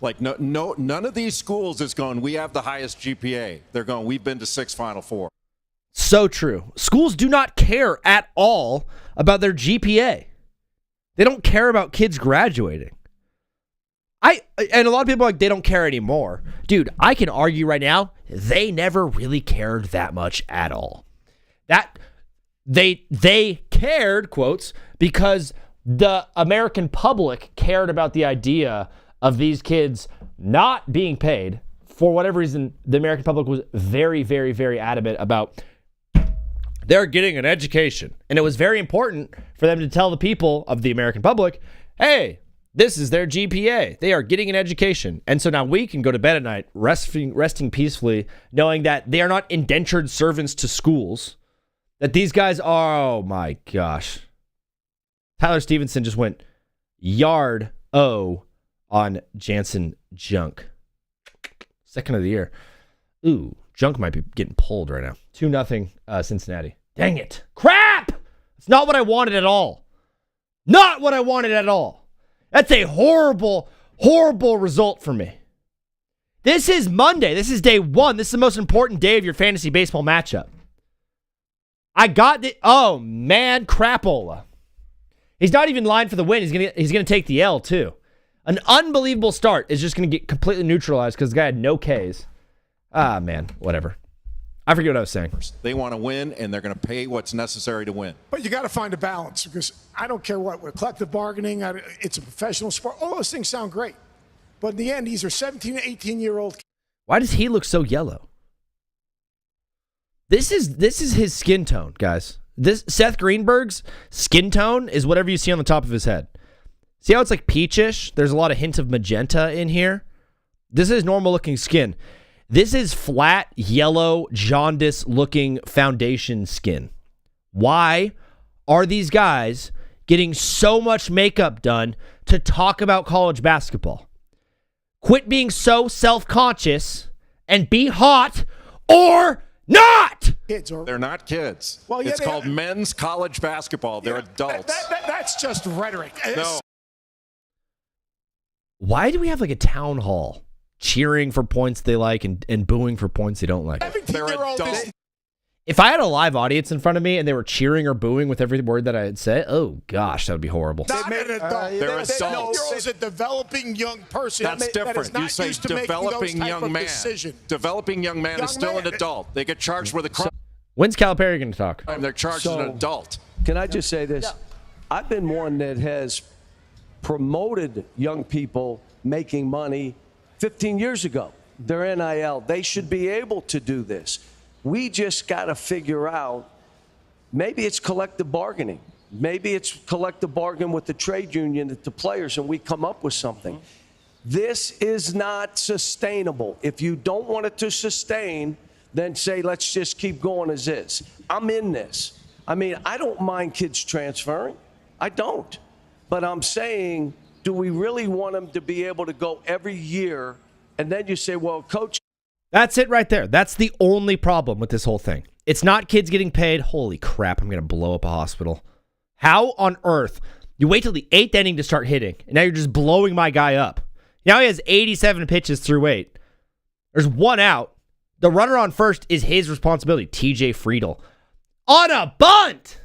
Like none of these schools is going, we have the highest GPA. They're going, we've been to 6 Final Four. So true. Schools do not care at all about their GPA. They don't care about kids graduating. And a lot of people are like, they don't care anymore. Dude, I can argue right now, they never really cared that much at all. they cared, quotes, because the American public cared about the idea of these kids not being paid. For whatever reason, the American public was very, very, very adamant about they're getting an education. And it was very important for them to tell the people of the American public, hey, this is their GPA. They are getting an education. And so now we can go to bed at night resting peacefully, knowing that they are not indentured servants to schools, that these guys are, oh my gosh. Tyler Stevenson just went yard O on Jansen Junk. Second of the year. Ooh, Junk might be getting pulled right now. 2-0 Cincinnati. Dang it. Crap! It's not what I wanted at all. Not what I wanted at all. That's a horrible, horrible result for me. This is Monday. This is day 1. This is the most important day of your fantasy baseball matchup. I got the... Oh, man, crapola. He's not even lined for the win. He's gonna take the L, too. An unbelievable start is just going to get completely neutralized because the guy had no Ks. Ah, man, whatever. I forget what I was saying. They want to win, and they're going to pay what's necessary to win. But you got to find a balance because I don't care what. With collective bargaining, it's a professional sport. All those things sound great. But in the end, these are 17 to 18-year-old. Why does he look so yellow? This is his skin tone, guys. This Seth Greenberg's skin tone is whatever you see on the top of his head. See how it's like peachish? There's a lot of hints of magenta in here. This is normal looking skin. This is flat, yellow, jaundice looking foundation skin. Why are these guys getting so much makeup done to talk about college basketball? Quit being so self-conscious and be hot or not! They're not kids. Well, yeah, it's called men's college basketball. They're adults. That's just rhetoric. No. Why do we have like a town hall cheering for points they like and booing for points they don't like? They're adults. If I had a live audience in front of me and they were cheering or booing with every word that I'd say, oh gosh, that would be horrible. Not an adult. They're adults. 7-year-old is a developing young person. That's different. You say developing young man. Developing young man is still an adult. They get charged with a crime. When's Calipari going to talk? They're charged as an adult. Can I just say this? I've been one that has promoted young people making money 15 years ago. They're NIL. They should be able to do this. We just got to figure out, maybe it's collective bargaining. Maybe it's collective bargain with the trade union at the players, and we come up with something. This is not sustainable. If you don't want it to sustain, then say, let's just keep going as is. I'm in this. I mean, I don't mind kids transferring. I don't. But I'm saying, do we really want them to be able to go every year? And then you say, well, coach. That's it right there. That's the only problem with this whole thing. It's not kids getting paid. Holy crap, I'm going to blow up a hospital. How on earth? You wait till the 8th inning to start hitting, and now you're just blowing my guy up. Now he has 87 pitches through 8. There's 1 out. The runner on first is his responsibility, TJ Friedel. On a bunt!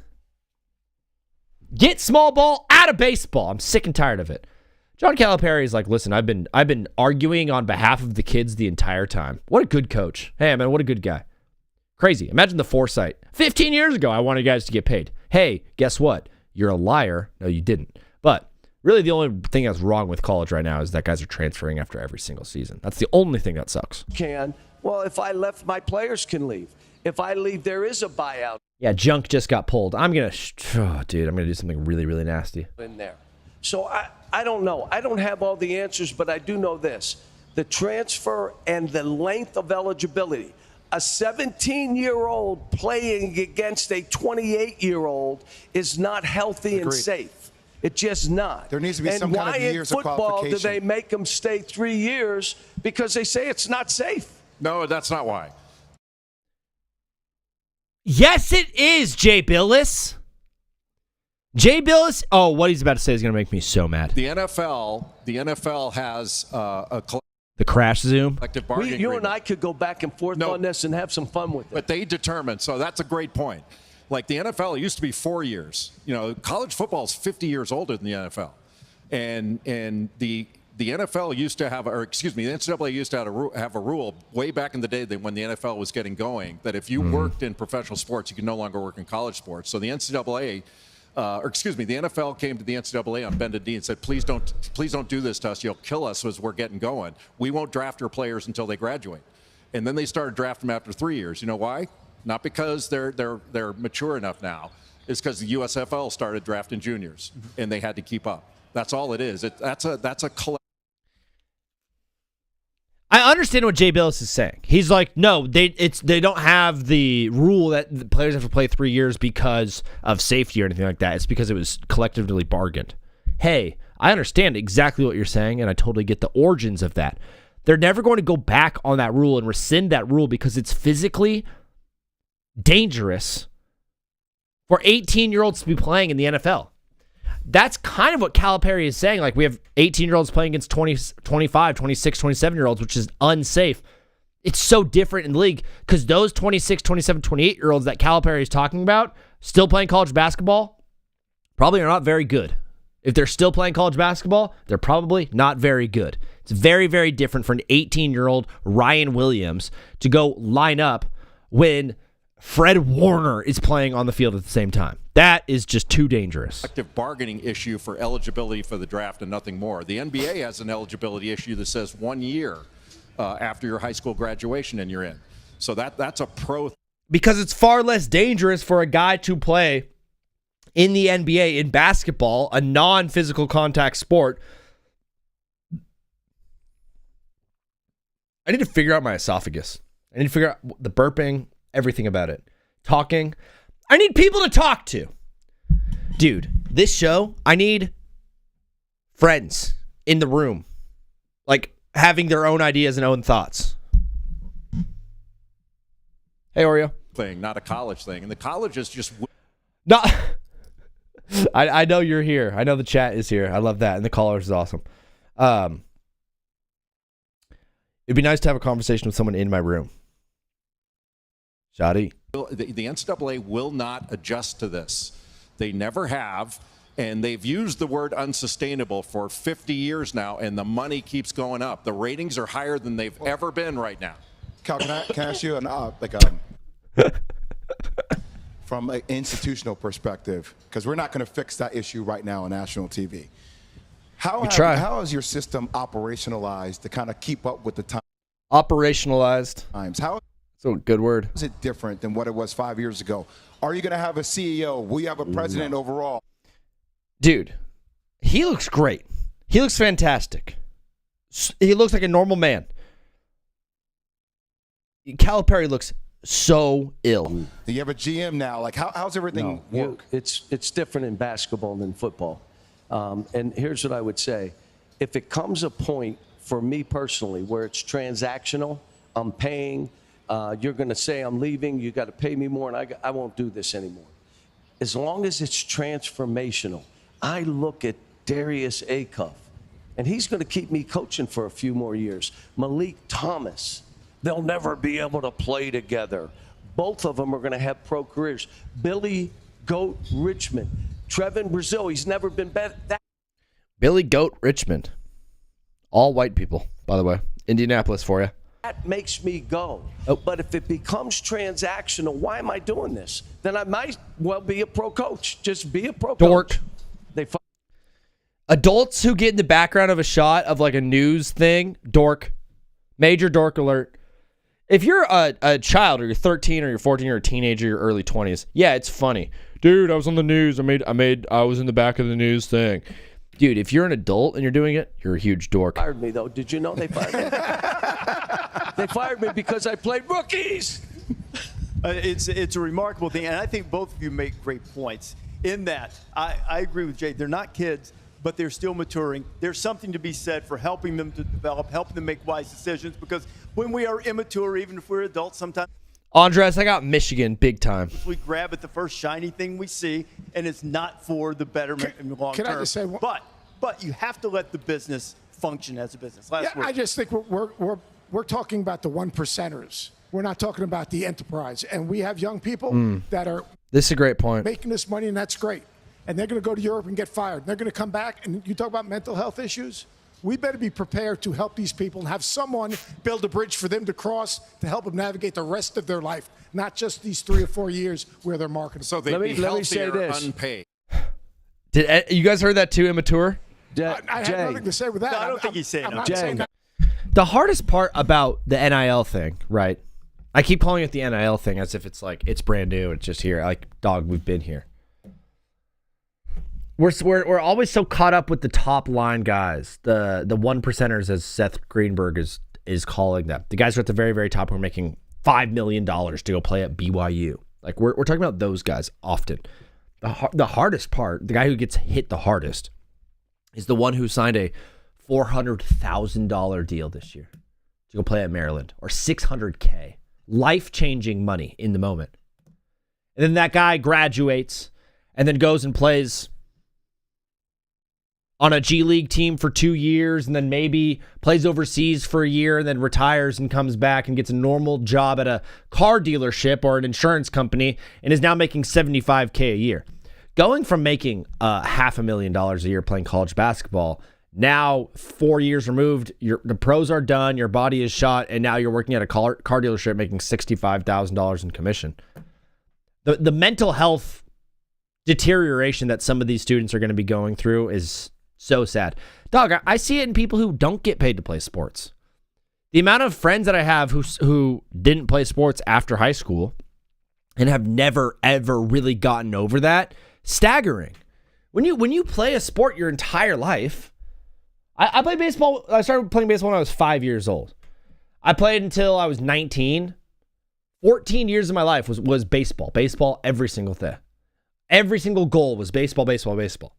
Get small ball out of baseball. I'm sick and tired of it. John Calipari is like, listen, I've been arguing on behalf of the kids the entire time. What a good coach. Hey, man, what a good guy. Crazy. Imagine the foresight. 15 years ago, I wanted guys to get paid. Hey, guess what? You're a liar. No, you didn't. But really, the only thing that's wrong with college right now is that guys are transferring after every single season. That's the only thing that sucks. Well, if I left, my players can leave. If I leave, there is a buyout. Yeah, Junk just got pulled. I'm going to do something really, really nasty. In there. So I don't know. I don't have all the answers, but I do know this. The transfer and the length of eligibility. A 17-year-old playing against a 28-year-old is not healthy and safe. It's just not. There needs to be some kind of years of qualification. And why in football do they make them stay 3 years? Because they say it's not safe. No, that's not why. Yes, it is, Jay Billis. Jay Billis, oh, what he's about to say is going to make me so mad. The NFL has the crash zoom. Collective bargaining You agreement. and I could go back and forth on this and have some fun with it. But they determine, so that's a great point. Like the NFL, it used to be 4 years. You know, college football is 50 years older than the NFL. And the the NFL used to have, or excuse me, the NCAA used to have a rule way back in the day that when the NFL was getting going, that if you worked in professional sports, you could no longer work in college sports. So the NCAA, the NFL came to the NCAA on bended knee and said, please don't do this to us. You'll kill us as we're getting going. We won't draft your players until they graduate. And then they started drafting them after 3 years. You know why? Not because they're mature enough now. It's because the USFL started drafting juniors, and they had to keep up. That's all it is. That's a I understand what Jay Billis is saying. He's like, no, they don't have the rule that the players have to play 3 years because of safety or anything like that. It's because it was collectively bargained. Hey, I understand exactly what you're saying, and I totally get the origins of that. They're never going to go back on that rule and rescind that rule because it's physically dangerous for 18-year-olds to be playing in the NFL. That's kind of what Calipari is saying. Like, we have 18-year-olds playing against 20, 25, 26, 27-year-olds, which is unsafe. It's so different in the league because those 26, 27, 28-year-olds that Calipari is talking about still playing college basketball probably are not very good. If they're still playing college basketball, they're probably not very good. It's very, very different for an 18-year-old Ryan Williams to go line up when Fred Warner is playing on the field at the same time. That is just too dangerous. Collective bargaining issue for eligibility for the draft and nothing more. The NBA has an eligibility issue that says 1 year after your high school graduation and you're in. So that's a pro. Because it's far less dangerous for a guy to play in the NBA in basketball, a non-physical contact sport. I need to figure out my esophagus. I need to figure out the burping, everything about it. Talking. I need people to talk to. Dude, this show, I need friends in the room. Like, having their own ideas and own thoughts. Hey, Oreo. Thing, not a college thing. And the college is just... Not... I know you're here. I know the chat is here. I love that. And the callers is awesome. It'd be nice to have a conversation with someone in my room. Shadi. The NCAA will not adjust to this. They never have, and they've used the word unsustainable for 50 years now, and the money keeps going up. The ratings are higher than they've ever been right now. Cal, can I ask you from an institutional perspective, because we're not going to fix that issue right now on national TV. How is your system operationalized to kind of keep up with the time? Operationalized. How? That's a good word. Is it different than what it was 5 years ago? Are you going to have a CEO? Will you have a president overall? Dude, he looks great. He looks fantastic. He looks like a normal man. Calipari looks so ill. You have a GM now. Like, how's everything work? It's different in basketball than football. And here's what I would say. If it comes a point, for me personally, where it's transactional, I'm paying, you're going to say I'm leaving, you got to pay me more, and I won't do this anymore. As long as it's transformational, I look at Darius Acuff, and he's going to keep me coaching for a few more years. Malik Thomas, they'll never be able to play together. Both of them are going to have pro careers. Billy Goat Richmond, Trevin Brazil, he's never been better. Billy Goat Richmond. All white people, by the way. Indianapolis for you. That makes me go. Oh. But if it becomes transactional, why am I doing this? Then I might well be a pro coach. Just be a pro coach. Dork. Adults who get in the background of a shot of like a news thing, dork. Major dork alert. If you're a child or you're 13 or you're 14 or a teenager, your early 20s, yeah, it's funny. Dude, I was on the news. I was in the back of the news thing. Dude, if you're an adult and you're doing it, you're a huge dork. Fired me though. Did you know they fired me? They fired me because I played rookies. It's a remarkable thing, and I think both of you make great points. In that, I agree with Jay. They're not kids, but they're still maturing. There's something to be said for helping them to develop, helping them make wise decisions, because when we are immature, even if we're adults, sometimes Andres, I got Michigan big time. we grab at the first shiny thing we see, and it's not for the betterment in the long term. Can I just say one? But you have to let the business function as a business. I just think we're talking about the one percenters. We're not talking about the enterprise. And we have young people that are this is a great point. Making this money, and that's great. And they're going to go to Europe and get fired. They're going to come back, and you talk about mental health issues. We better be prepared to help these people and have someone build a bridge for them to cross to help them navigate the rest of their life, not just these 3 or 4 years where they're marketable. So they'd be healthier unpaid. Did you guys heard that too, immature? I have nothing to say with that. No, I don't think he's saying I'm not that. saying that. The hardest part about the NIL thing, right? I keep calling it the NIL thing as if it's like it's brand new. It's just here. Like, dog, we've been here. We're always so caught up with the top line guys, the one percenters, as Seth Greenberg is calling them. The guys who are at the very, very top who are making $5 million to go play at BYU. Like, we're talking about those guys often. The hardest part, the guy who gets hit the hardest, is the one who signed a $400,000 deal this year to go play at Maryland, or $600K. Life-changing money in the moment. And then that guy graduates and then goes and plays on a G League team for 2 years, and then maybe plays overseas for a year, and then retires and comes back and gets a normal job at a car dealership or an insurance company, and is now making $75K a year. Going from making $500,000 a year playing college basketball, now 4 years removed, the pros are done, your body is shot, and now you're working at a car dealership making $65,000 in commission. The mental health deterioration that some of these students are going to be going through is so sad. Dog, I see it in people who don't get paid to play sports. The amount of friends that I have who didn't play sports after high school and have never, ever really gotten over that, staggering. When you play a sport your entire life, I played baseball. I started playing baseball when I was 5 years old. I played until I was 19. 14 years of my life was baseball. Baseball every single day. Every single goal was baseball, baseball, baseball.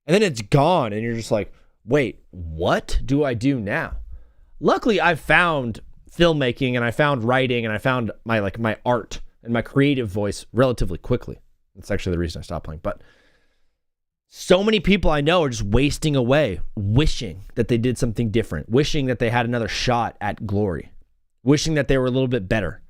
And then it's gone, and you're just like, wait, what do I do now? Luckily, I found filmmaking, and I found writing, and I found my art and my creative voice relatively quickly. That's actually the reason I stopped playing. But so many people I know are just wasting away, wishing that they did something different, wishing that they had another shot at glory, wishing that they were a little bit better.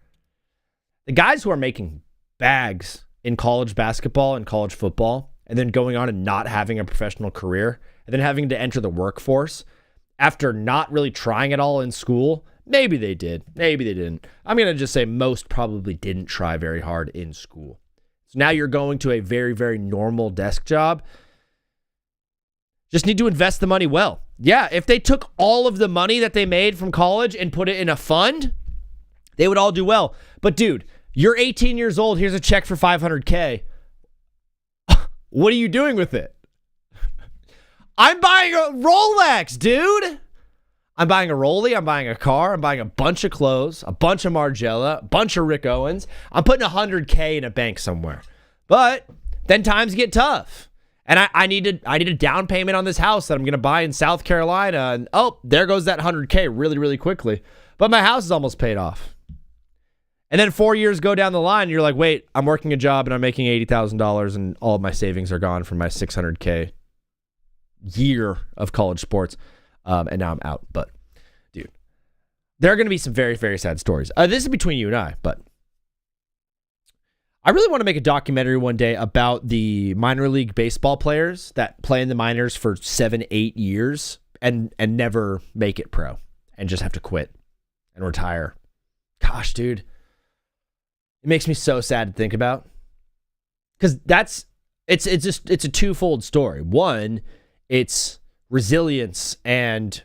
The guys who are making bags in college basketball and college football, and then going on and not having a professional career, and then having to enter the workforce after not really trying at all in school, maybe they did, maybe they didn't. I'm going to just say most probably didn't try very hard in school. So now you're going to a very, very normal desk job. Just need to invest the money well. Yeah, if they took all of the money that they made from college and put it in a fund, they would all do well. But dude, you're 18 years old. Here's a check for $500K. What are you doing with it? I'm buying a Rolex, dude. I'm buying a Rollie. I'm buying a car. I'm buying a bunch of clothes, a bunch of Margiela, a bunch of Rick Owens. I'm putting $100K in a bank somewhere. But then times get tough. And I need a down payment on this house that I'm going to buy in South Carolina. And there goes that $100K really, really quickly. But my house is almost paid off. And then 4 years go down the line, and you're like, wait, I'm working a job and I'm making $80,000 and all of my savings are gone from my $600K year of college sports. And now I'm out. But, dude, there are going to be some very, very sad stories. This is between you and I, but I really want to make a documentary one day about the minor league baseball players that play in the minors for 7-8 years and never make it pro and just have to quit and retire. Gosh, dude. It makes me so sad to think about, because it's a twofold story. One, it's resilience and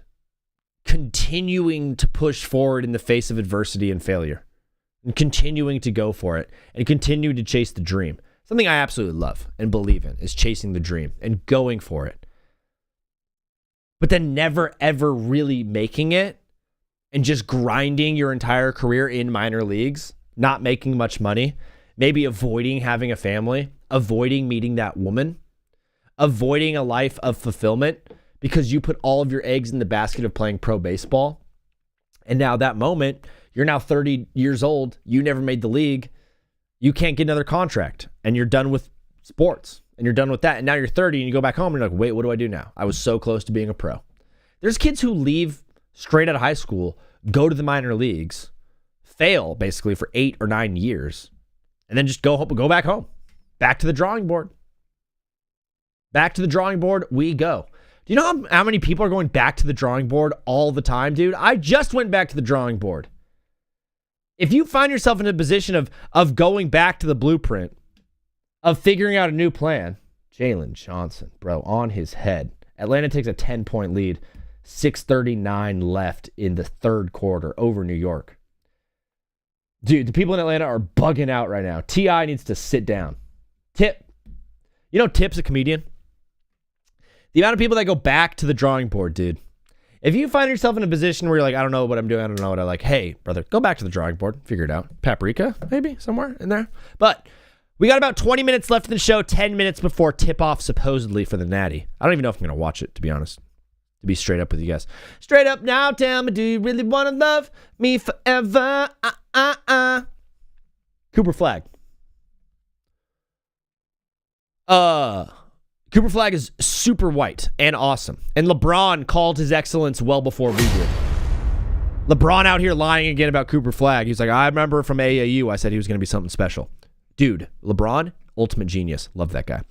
continuing to push forward in the face of adversity and failure, and continuing to go for it and continue to chase the dream. Something I absolutely love and believe in is chasing the dream and going for it, but then never ever really making it and just grinding your entire career in minor leagues, not making much money, maybe avoiding having a family, avoiding meeting that woman, avoiding a life of fulfillment because you put all of your eggs in the basket of playing pro baseball. And now that moment, you're now 30 years old, you never made the league, you can't get another contract, and you're done with sports, and you're done with that. And now you're 30 and you go back home and you're like, wait, what do I do now? I was so close to being a pro. There's kids who leave straight out of high school, go to the minor leagues, fail basically for 8 or 9 years, and then just go back home. Back to the drawing board. Back to the drawing board we go. Do you know how many people are going back to the drawing board all the time, dude? I just went back to the drawing board. If you find yourself in a position of going back to the blueprint, of figuring out a new plan, Jalen Johnson, bro, on his head. Atlanta takes a 10-point lead, 6:39 left in the third quarter over New York. Dude, the people in Atlanta are bugging out right now. T.I. needs to sit down. Tip. You know Tip's a comedian? The amount of people that go back to the drawing board, dude. If you find yourself in a position where you're like, I don't know what I'm doing, I don't know what I like. Hey, brother, go back to the drawing board. Figure it out. Paprika, maybe, somewhere in there. But we got about 20 minutes left in the show, 10 minutes before tip-off, supposedly, for the Natty. I don't even know if I'm going to watch it, to be honest. To be straight up with you guys. Straight up now, tell me, do you really want to love me forever? Cooper Flag. Cooper Flag is super white and awesome. And LeBron called his excellence well before we did. LeBron out here lying again about Cooper Flag. He's like, I remember from AAU, I said he was going to be something special. Dude, LeBron, ultimate genius. Love that guy.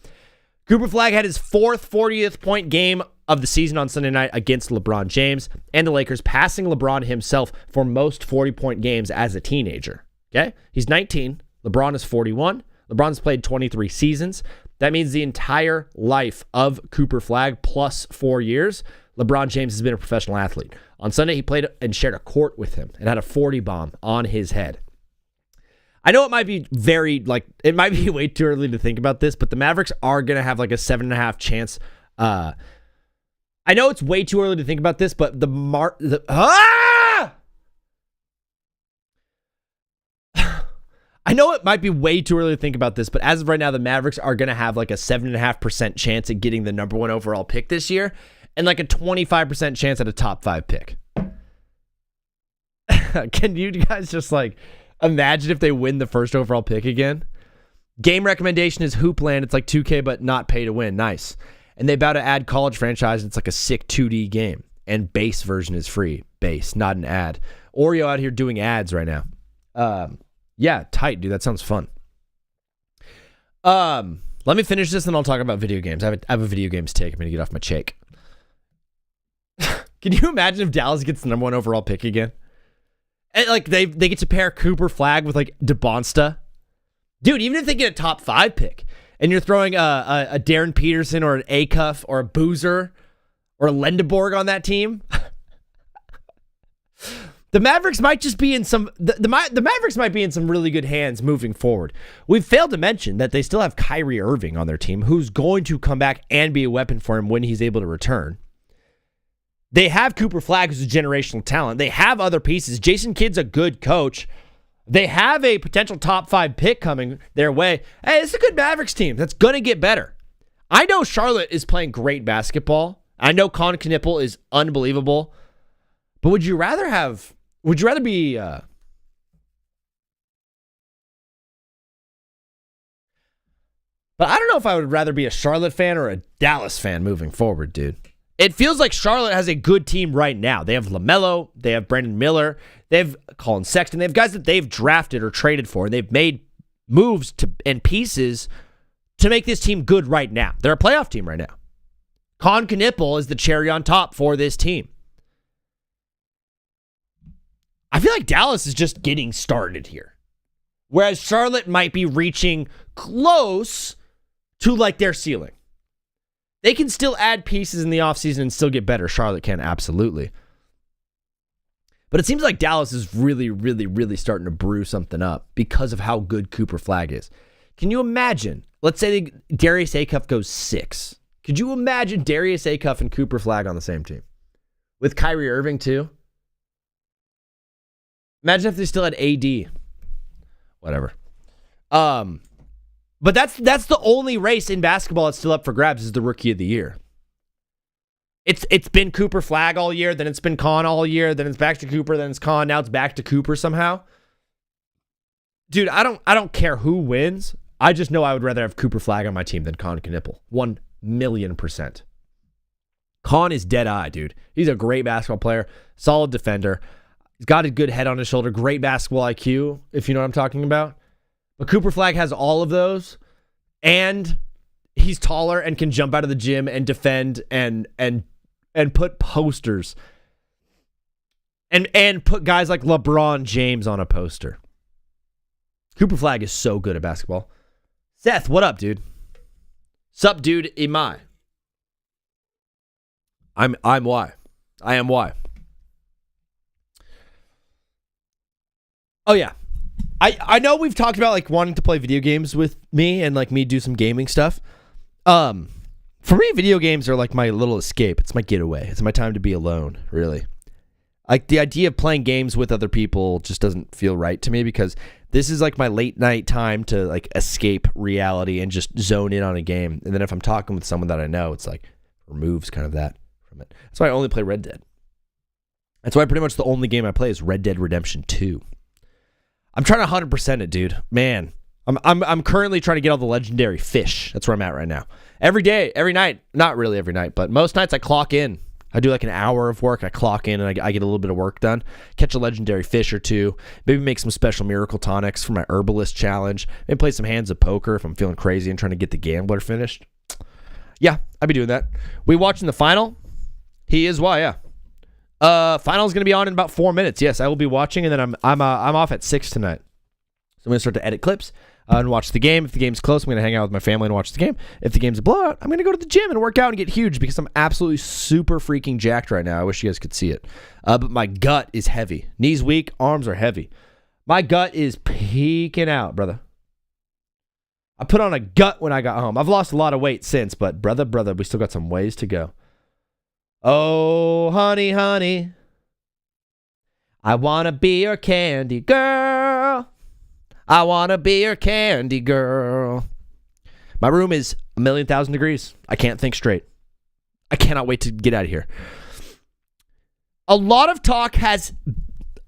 Cooper Flag had his fourth 40th point game of the season on Sunday night against LeBron James and the Lakers, passing LeBron himself for most 40-point games as a teenager. Okay? He's 19. LeBron is 41. LeBron's played 23 seasons. That means the entire life of Cooper Flag plus 4 years, LeBron James has been a professional athlete. On Sunday, he played and shared a court with him and had a 40 bomb on his head. I know it might be it might be way too early to think about this, but the Mavericks are going to have like a 7.5 chance. I know it's way too early to think about this, but I know it might be way too early to think about this, but as of right now, the Mavericks are going to have like a 7.5% chance at getting the number 1 overall pick this year and like a 25% chance at a top 5 pick. Can you guys just like imagine if they win the first overall pick again? Game recommendation is Hoopland. It's like 2K, but not pay to win. Nice. And they about to add college franchise. It's like a sick 2D game. And base version is free. Base, not an ad. Oreo out here doing ads right now. Yeah, tight, dude. That sounds fun. Let me finish this and I'll talk about video games. I have a video games take. I'm going to get off my shake. Can you imagine if Dallas gets the number 1 overall pick again? And like they get to pair Cooper Flag with like DeBonsta. Dude, even if they get a top 5 pick and you're throwing a Darren Peterson or an Acuff or a Boozer or a Lendeborg on that team, the Mavericks might just be in some the Mavericks might be in some really good hands moving forward. We've failed to mention that they still have Kyrie Irving on their team, who's going to come back and be a weapon for him when he's able to return. They have Cooper Flag, who's a generational talent. They have other pieces. Jason Kidd's a good coach. They have a potential top 5 pick coming their way. Hey, it's a good Mavericks team that's going to get better. I know Charlotte is playing great basketball. I know Con Knippel is unbelievable. But would you rather be but I don't know if I would rather be a Charlotte fan or a Dallas fan moving forward, dude. It feels like Charlotte has a good team right now. They have LaMelo, they have Brandon Miller, they have Colin Sexton, they have guys that they've drafted or traded for, and they've made moves and pieces to make this team good right now. They're a playoff team right now. Con Knippel is the cherry on top for this team. I feel like Dallas is just getting started here. Whereas Charlotte might be reaching close to like their ceiling. They can still add pieces in the offseason and still get better. Charlotte can, absolutely. But it seems like Dallas is really, really, really starting to brew something up because of how good Cooper Flag is. Can you imagine? Let's say Darius Acuff goes 6. Could you imagine Darius Acuff and Cooper Flag on the same team? With Kyrie Irving, too? Imagine if they still had AD. Whatever. But that's the only race in basketball that's still up for grabs is the Rookie of the Year. It's been Cooper Flag all year, then it's been Con all year, then it's back to Cooper, then it's Con, now it's back to Cooper somehow. Dude, I don't care who wins. I just know I would rather have Cooper Flag on my team than Con Knippel. 1,000,000%. Con is dead eye, dude. He's a great basketball player, solid defender. He's got a good head on his shoulder, great basketball IQ, if you know what I'm talking about. But Cooper Flag has all of those and he's taller and can jump out of the gym and defend and put posters and put guys like LeBron James on a poster. Cooper Flagg is so good at basketball. Seth, what up, dude? Sup, dude? Am I? I'm why. I am why. Oh yeah. I know we've talked about like wanting to play video games with me and like me do some gaming stuff. For me, video games are like my little escape. It's my getaway. It's my time to be alone, really. Like the idea of playing games with other people just doesn't feel right to me because this is like my late night time to like escape reality and just zone in on a game. And then if I'm talking with someone that I know, it's like removes kind of that from it. That's why I only play Red Dead. That's why pretty much the only game I play is Red Dead Redemption 2. I'm trying to 100% it, dude. Man, I'm currently trying to get all the legendary fish. That's where I'm at right now. Every day, every night, not really every night, but most nights I clock in. I do like an hour of work. I clock in and I get a little bit of work done. Catch a legendary fish or two. Maybe make some special miracle tonics for my herbalist challenge. Maybe play some hands of poker if I'm feeling crazy and trying to get the gambler finished. Yeah, I'd be doing that. We watching the final? He is why, yeah. Final's gonna be on in about 4 minutes. Yes, I will be watching, and then I'm off at 6 tonight. So I'm gonna start to edit clips and watch the game. If the game's close, I'm gonna hang out with my family and watch the game. If the game's a blowout, I'm gonna go to the gym and work out and get huge because I'm absolutely super freaking jacked right now. I wish you guys could see it, but my gut is heavy. Knees weak, arms are heavy. My gut is peeking out, brother. I put on a gut when I got home. I've lost a lot of weight since, but brother, we still got some ways to go. Oh, honey, honey, I want to be your candy girl. I want to be your candy girl. My room is 1,000,000 degrees. I can't think straight. I cannot wait to get out of here. A lot of talk has...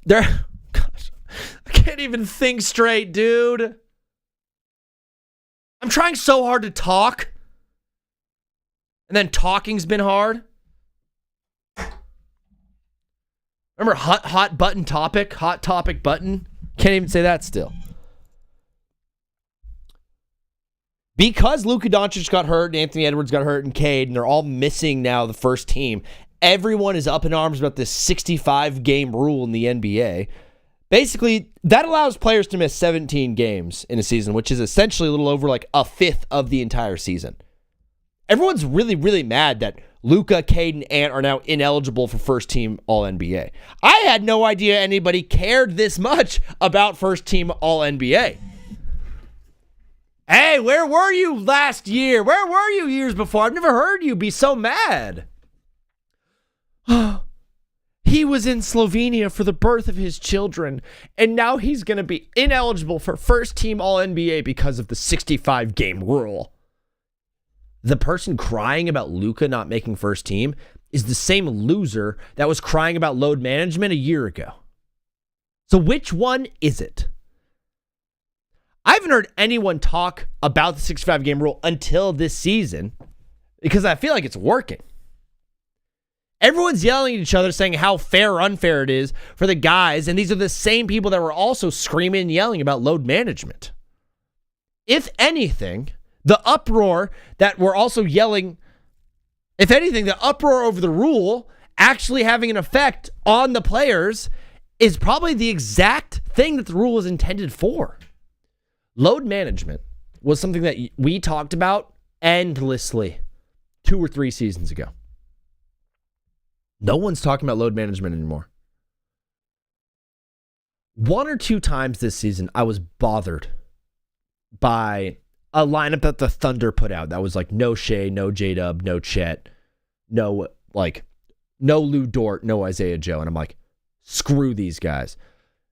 Gosh, I can't even think straight, dude. I'm trying so hard to talk. And then talking's been hard. Remember hot button topic? Hot topic button? Can't even say that still. Because Luka Doncic got hurt and Anthony Edwards got hurt and Cade, and they're all missing now the first team, everyone is up in arms about this 65-game rule in the NBA. Basically, that allows players to miss 17 games in a season, which is essentially a little over like a fifth of the entire season. Everyone's really, really mad that Luka, Cade, and Ant are now ineligible for first-team All-NBA. I had no idea anybody cared this much about first-team All-NBA. Hey, where were you last year? Where were you years before? I've never heard you be so mad. He was in Slovenia for the birth of his children, and now he's going to be ineligible for first-team All-NBA because of the 65-game rule. The person crying about Luka not making first team is the same loser that was crying about load management a year ago. So which one is it? I haven't heard anyone talk about the 65-game rule until this season because I feel like it's working. Everyone's yelling at each other saying how fair or unfair it is for the guys, and these are the same people that were also screaming and yelling about load management. If anything... the uproar that we're also yelling, if anything, the uproar over the rule actually having an effect on the players is probably the exact thing that the rule is intended for. Load management was something that we talked about endlessly 2 or 3 seasons ago. No one's talking about load management anymore. 1 or 2 times this season, I was bothered by a lineup that the Thunder put out that was like no Shea, no J-Dub, no Chet, no Lou Dort, no Isaiah Joe. And I'm like, screw these guys.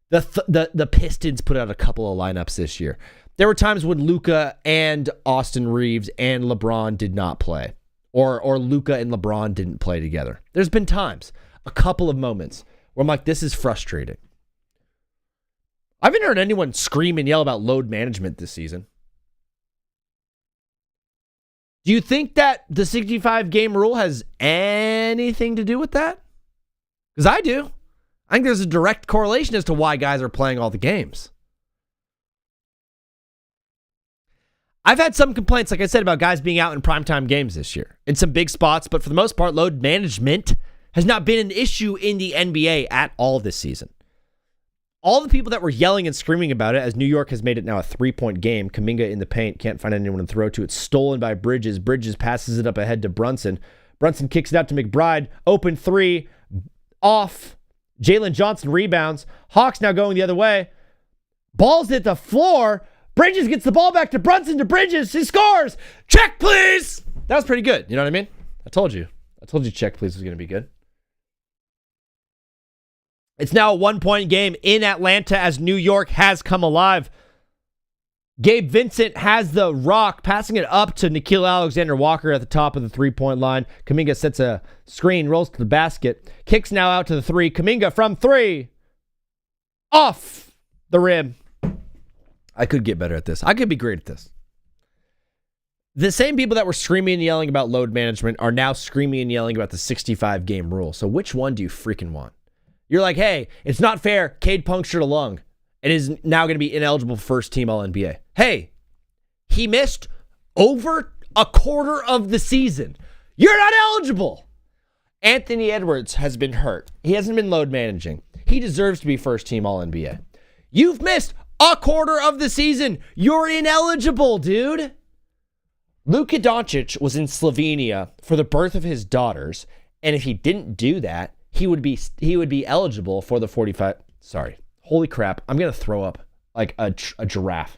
The Pistons put out a couple of lineups this year. There were times when Luka and Austin Reeves and LeBron did not play. Or Luka and LeBron didn't play together. There's been times, a couple of moments, where I'm like, this is frustrating. I haven't heard anyone scream and yell about load management this season. Do you think that the 65-game rule has anything to do with that? Because I do. I think there's a direct correlation as to why guys are playing all the games. I've had some complaints, like I said, about guys being out in primetime games this year in some big spots, but for the most part, load management has not been an issue in the NBA at all this season. All the people that were yelling and screaming about it, as New York has made it now a 3-point game, Kuminga in the paint, can't find anyone to throw to. It's stolen by Bridges. Bridges passes it up ahead to Brunson. Brunson kicks it out to McBride. Open three. Off. Jalen Johnson rebounds. Hawks now going the other way. Ball's hit the floor. Bridges gets the ball back to Brunson, to Bridges. He scores. Check, please. That was pretty good. You know what I mean? I told you check, please was going to be good. It's now a 1-point game in Atlanta as New York has come alive. Gabe Vincent has the rock, passing it up to Nickeil Alexander-Walker at the top of the 3-point line. Kuminga sets a screen, rolls to the basket. Kicks now out to the 3. Kuminga from 3. Off the rim. I could get better at this. I could be great at this. The same people that were screaming and yelling about load management are now screaming and yelling about the 65-game rule. So which one do you freaking want? You're like, hey, it's not fair. Cade punctured a lung and is now going to be ineligible for first team All-NBA. Hey, he missed over a quarter of the season. You're not eligible. Anthony Edwards has been hurt. He hasn't been load managing. He deserves to be first team All-NBA. You've missed a quarter of the season. You're ineligible, dude. Luka Doncic was in Slovenia for the birth of his daughters, and if he didn't do that, he would be eligible for the 45. Sorry. Holy crap. I'm going to throw up like a giraffe.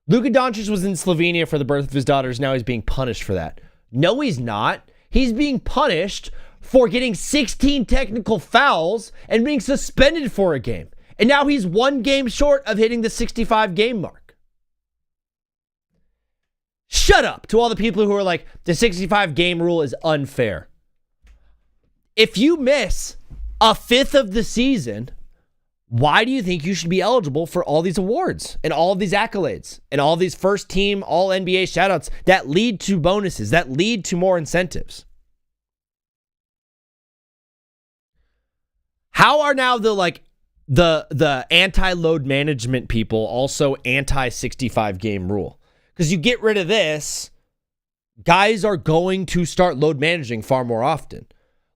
Luka Doncic was in Slovenia for the birth of his daughters. Now he's being punished for that. No, he's not. He's being punished for getting 16 technical fouls and being suspended for a game. And now he's 1 game short of hitting the 65 game mark. Shut up to all the people who are like, the 65 game rule is unfair. If you miss a fifth of the season, why do you think you should be eligible for all these awards and all of these accolades and all these first team all NBA shoutouts that lead to bonuses, that lead to more incentives? How are now the anti-load management people also anti-65 game rule? Because you get rid of this, guys are going to start load managing far more often.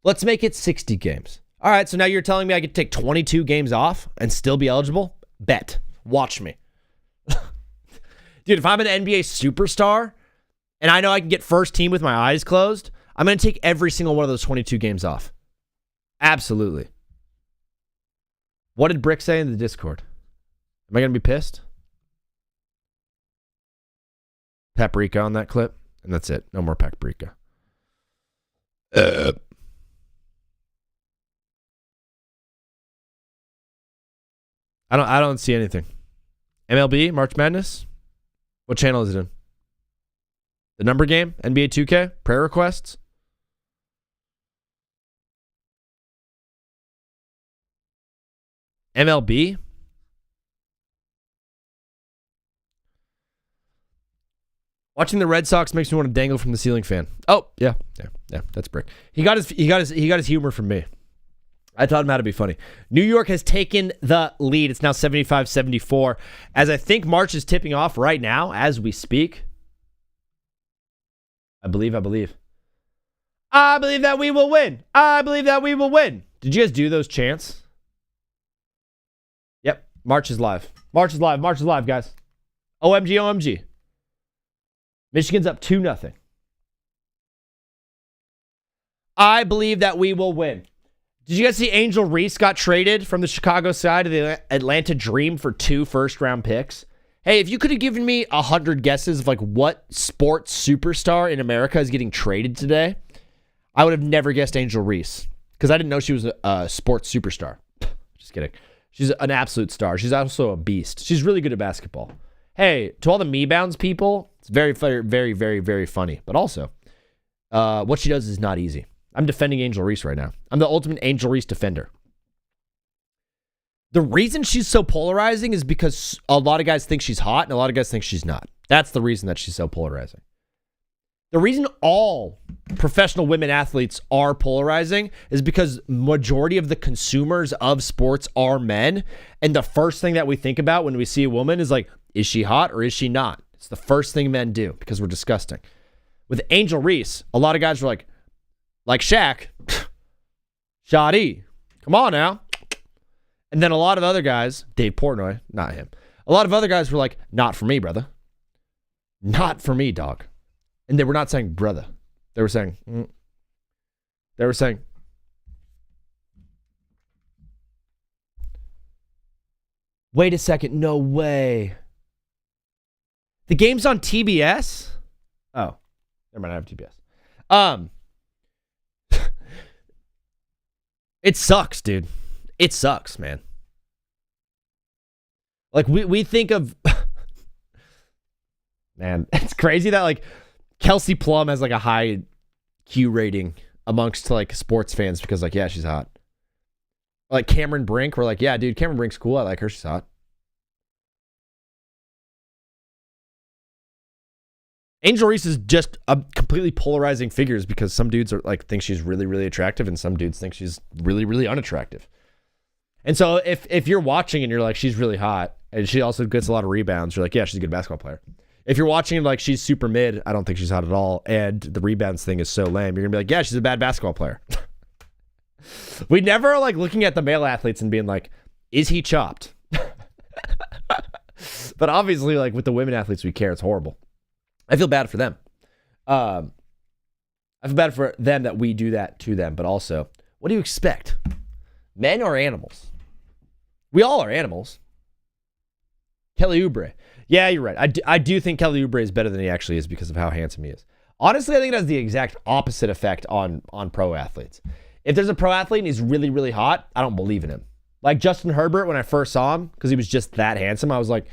Let's make it 60 games. All right, so now you're telling me I could take 22 games off and still be eligible? Bet. Watch me. Dude, if I'm an NBA superstar and I know I can get first team with my eyes closed, I'm going to take every single one of those 22 games off. Absolutely. What did Brick say in the Discord? Am I going to be pissed? Paprika on that clip, and that's it. No more paprika. I don't see anything. MLB, March Madness? What channel is it in? The number game? NBA 2K? Prayer requests? MLB? Watching the Red Sox makes me want to dangle from the ceiling fan. Oh, yeah, that's Brick. He got his humor from me. I taught him how to be funny. New York has taken the lead. It's now 75-74. As I think March is tipping off right now as we speak. I believe that we will win. I believe that we will win. Did you guys do those chants? Yep. March is live. March is live, guys. OMG. Michigan's up 2-0. I believe that we will win. Did you guys see Angel Reese got traded from the Chicago side of the Atlanta Dream for 2 first-round picks? Hey, if you could have given me 100 guesses of what sports superstar in America is getting traded today, I would have never guessed Angel Reese because I didn't know she was a sports superstar. Just kidding. She's an absolute star. She's also a beast. She's really good at basketball. Hey, to all the Me-Bounds people, it's very, very, very, very, very funny. But also, what she does is not easy. I'm defending Angel Reese right now. I'm the ultimate Angel Reese defender. The reason she's so polarizing is because a lot of guys think she's hot and a lot of guys think she's not. That's the reason that she's so polarizing. The reason all professional women athletes are polarizing is because majority of the consumers of sports are men. And the first thing that we think about when we see a woman is like, is she hot or is she not? It's the first thing men do because we're disgusting. With Angel Reese, a lot of guys were like Shaq, Shoddy, come on now. And then a lot of other guys, Dave Portnoy, not him. A lot of other guys were like, not for me, brother. Not for me, dog. And they were not saying brother. They were saying, wait a second, no way. The game's on TBS? Oh, never mind, I have TBS. It sucks, dude. It sucks, man. Like, we think of... Man, it's crazy that, like, Kelsey Plum has, like, a high Q rating amongst, like, sports fans because, like, yeah, she's hot. Like, Cameron Brink, we're like, yeah, dude, Cameron Brink's cool. I like her. She's hot. Angel Reese is just a completely polarizing figures because some dudes are like think she's really, really attractive and some dudes think she's really, really unattractive. And so if you're watching and you're like, she's really hot and she also gets a lot of rebounds, you're like, yeah, she's a good basketball player. If you're watching like she's super mid, I don't think she's hot at all, and the rebounds thing is so lame, you're gonna be like, yeah, she's a bad basketball player. We never are like looking at the male athletes and being like, is he chopped? But obviously, like with the women athletes, we care. It's horrible. I feel bad for them. I feel bad for them that we do that to them, but also, what do you expect? Men are animals. We all are animals. Kelly Oubre. Yeah, you're right. I do think Kelly Oubre is better than he actually is because of how handsome he is. Honestly, I think it has the exact opposite effect on pro athletes. If there's a pro athlete and he's really, really hot, I don't believe in him. Like Justin Herbert, when I first saw him, because he was just that handsome, I was like,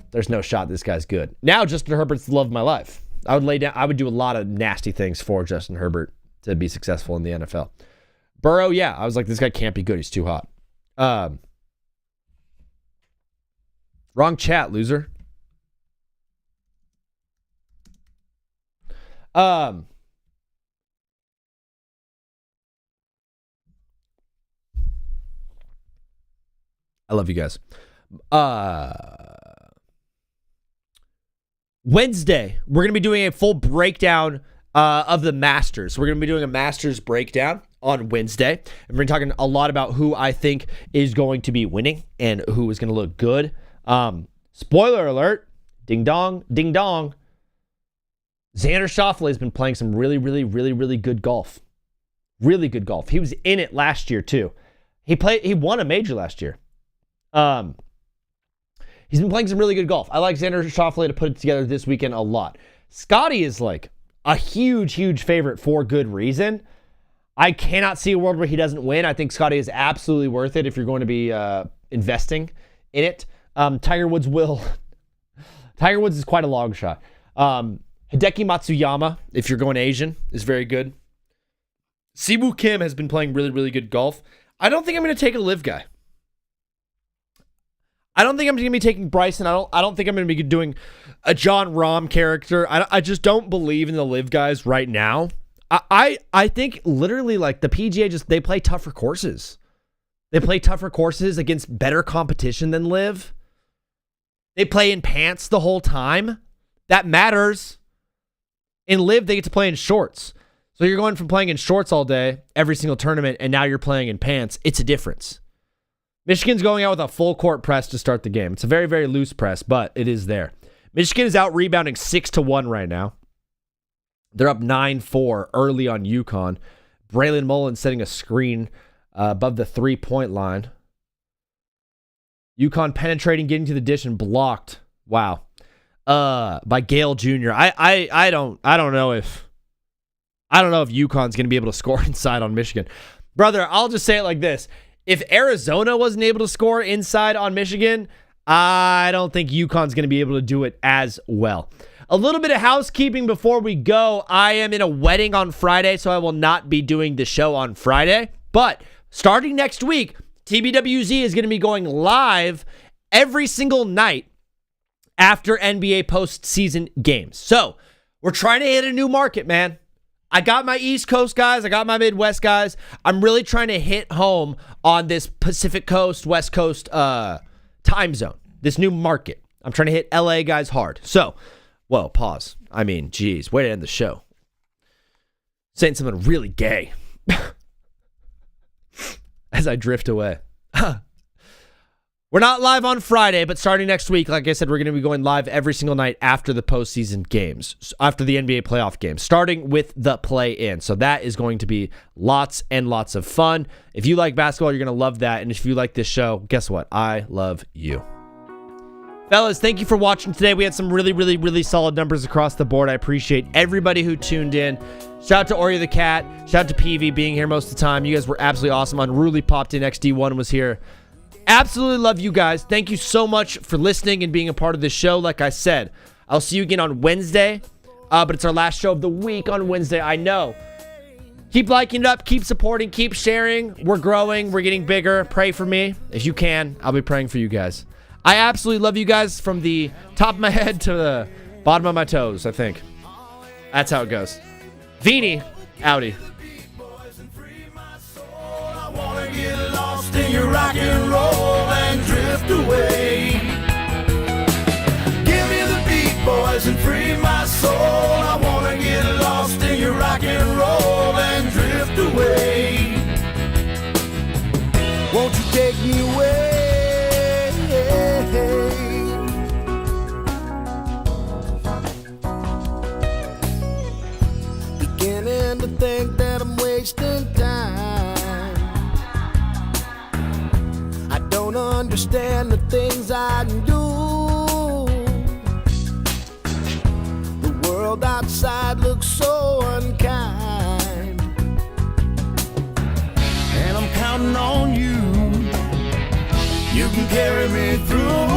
there's no shot this guy's good. Now Justin Herbert's the love of my life. I would do a lot of nasty things for Justin Herbert to be successful in the NFL. Burrow, yeah, I was like, this guy can't be good. He's too hot. Wrong chat, loser. I love you guys. Wednesday, we're going to be doing a full breakdown of the Masters. We're going to be doing a Masters breakdown on Wednesday. And we're talking a lot about who I think is going to be winning and who is going to look good. Spoiler alert, ding dong, ding dong. Xander Schauffele has been playing some really, really, really, really good golf. Really good golf. He was in it last year too. He won a major last year. He's been playing some really good golf. I like Xander Schauffele to put it together this weekend a lot. Scotty is like a huge, huge favorite for good reason. I cannot see a world where he doesn't win. I think Scotty is absolutely worth it if you're going to be investing in it. Tiger Woods is quite a long shot. Hideki Matsuyama, if you're going Asian, is very good. Siwoo Kim has been playing really, really good golf. I don't think I'm going to take a live guy. I don't think I'm going to be taking Bryson. I don't think I'm going to be doing a John Rahm character. I just don't believe in the live guys right now. I think literally like the PGA they play tougher courses. They play tougher courses against better competition than live. They play in pants the whole time. That matters. In live, they get to play in shorts. So you're going from playing in shorts all day, every single tournament, and now you're playing in pants. It's a difference. Michigan's going out with a full court press to start the game. It's a very, very loose press, but it is there. Michigan is out rebounding 6-1 right now. They're up 9-4 early on UConn. Braylon Mullen setting a screen above the 3-point line. UConn penetrating, getting to the dish and blocked. Wow. By Gale Jr. I don't know if UConn's going to be able to score inside on Michigan. Brother, I'll just say it like this. If Arizona wasn't able to score inside on Michigan, I don't think UConn's going to be able to do it as well. A little bit of housekeeping before we go. I am in a wedding on Friday, so I will not be doing the show on Friday. But starting next week, TBWZ is going to be going live every single night after NBA postseason games. So we're trying to hit a new market, man. I got my East Coast guys. I got my Midwest guys. I'm really trying to hit home on this Pacific Coast, West Coast time zone, this new market. I'm trying to hit LA guys hard. So Whoa, pause. I mean, geez, way to end the show. Saying something really gay. As I drift away. We're not live on Friday, but starting next week, like I said, we're going to be going live every single night after the postseason games, after the NBA playoff games, starting with the play-in. So that is going to be lots and lots of fun. If you like basketball, you're going to love that. And if you like this show, guess what? I love you. Fellas, thank you for watching today. We had some really, really, really solid numbers across the board. I appreciate everybody who tuned in. Shout out to Oreo the Cat. Shout out to PV being here most of the time. You guys were absolutely awesome. Unruly popped in. XD1 was here. Absolutely love you guys. Thank you so much for listening and being a part of this show. Like I said, I'll see you again on Wednesday. But it's our last show of the week on Wednesday. I know. Keep liking it up. Keep supporting. Keep sharing. We're growing. We're getting bigger. Pray for me. If you can, I'll be praying for you guys. I absolutely love you guys from the top of my head to the bottom of my toes, I think. That's how it goes. Vini, outie. Get lost in your rock and roll and drift away. Give me the beat, boys, and free my soul. I wanna get lost in your rock and roll and drift away. Won't you take me away? Beginning to think that I'm wasting time. I don't understand the things I do. The world outside looks so unkind, and I'm counting on you. You can carry me through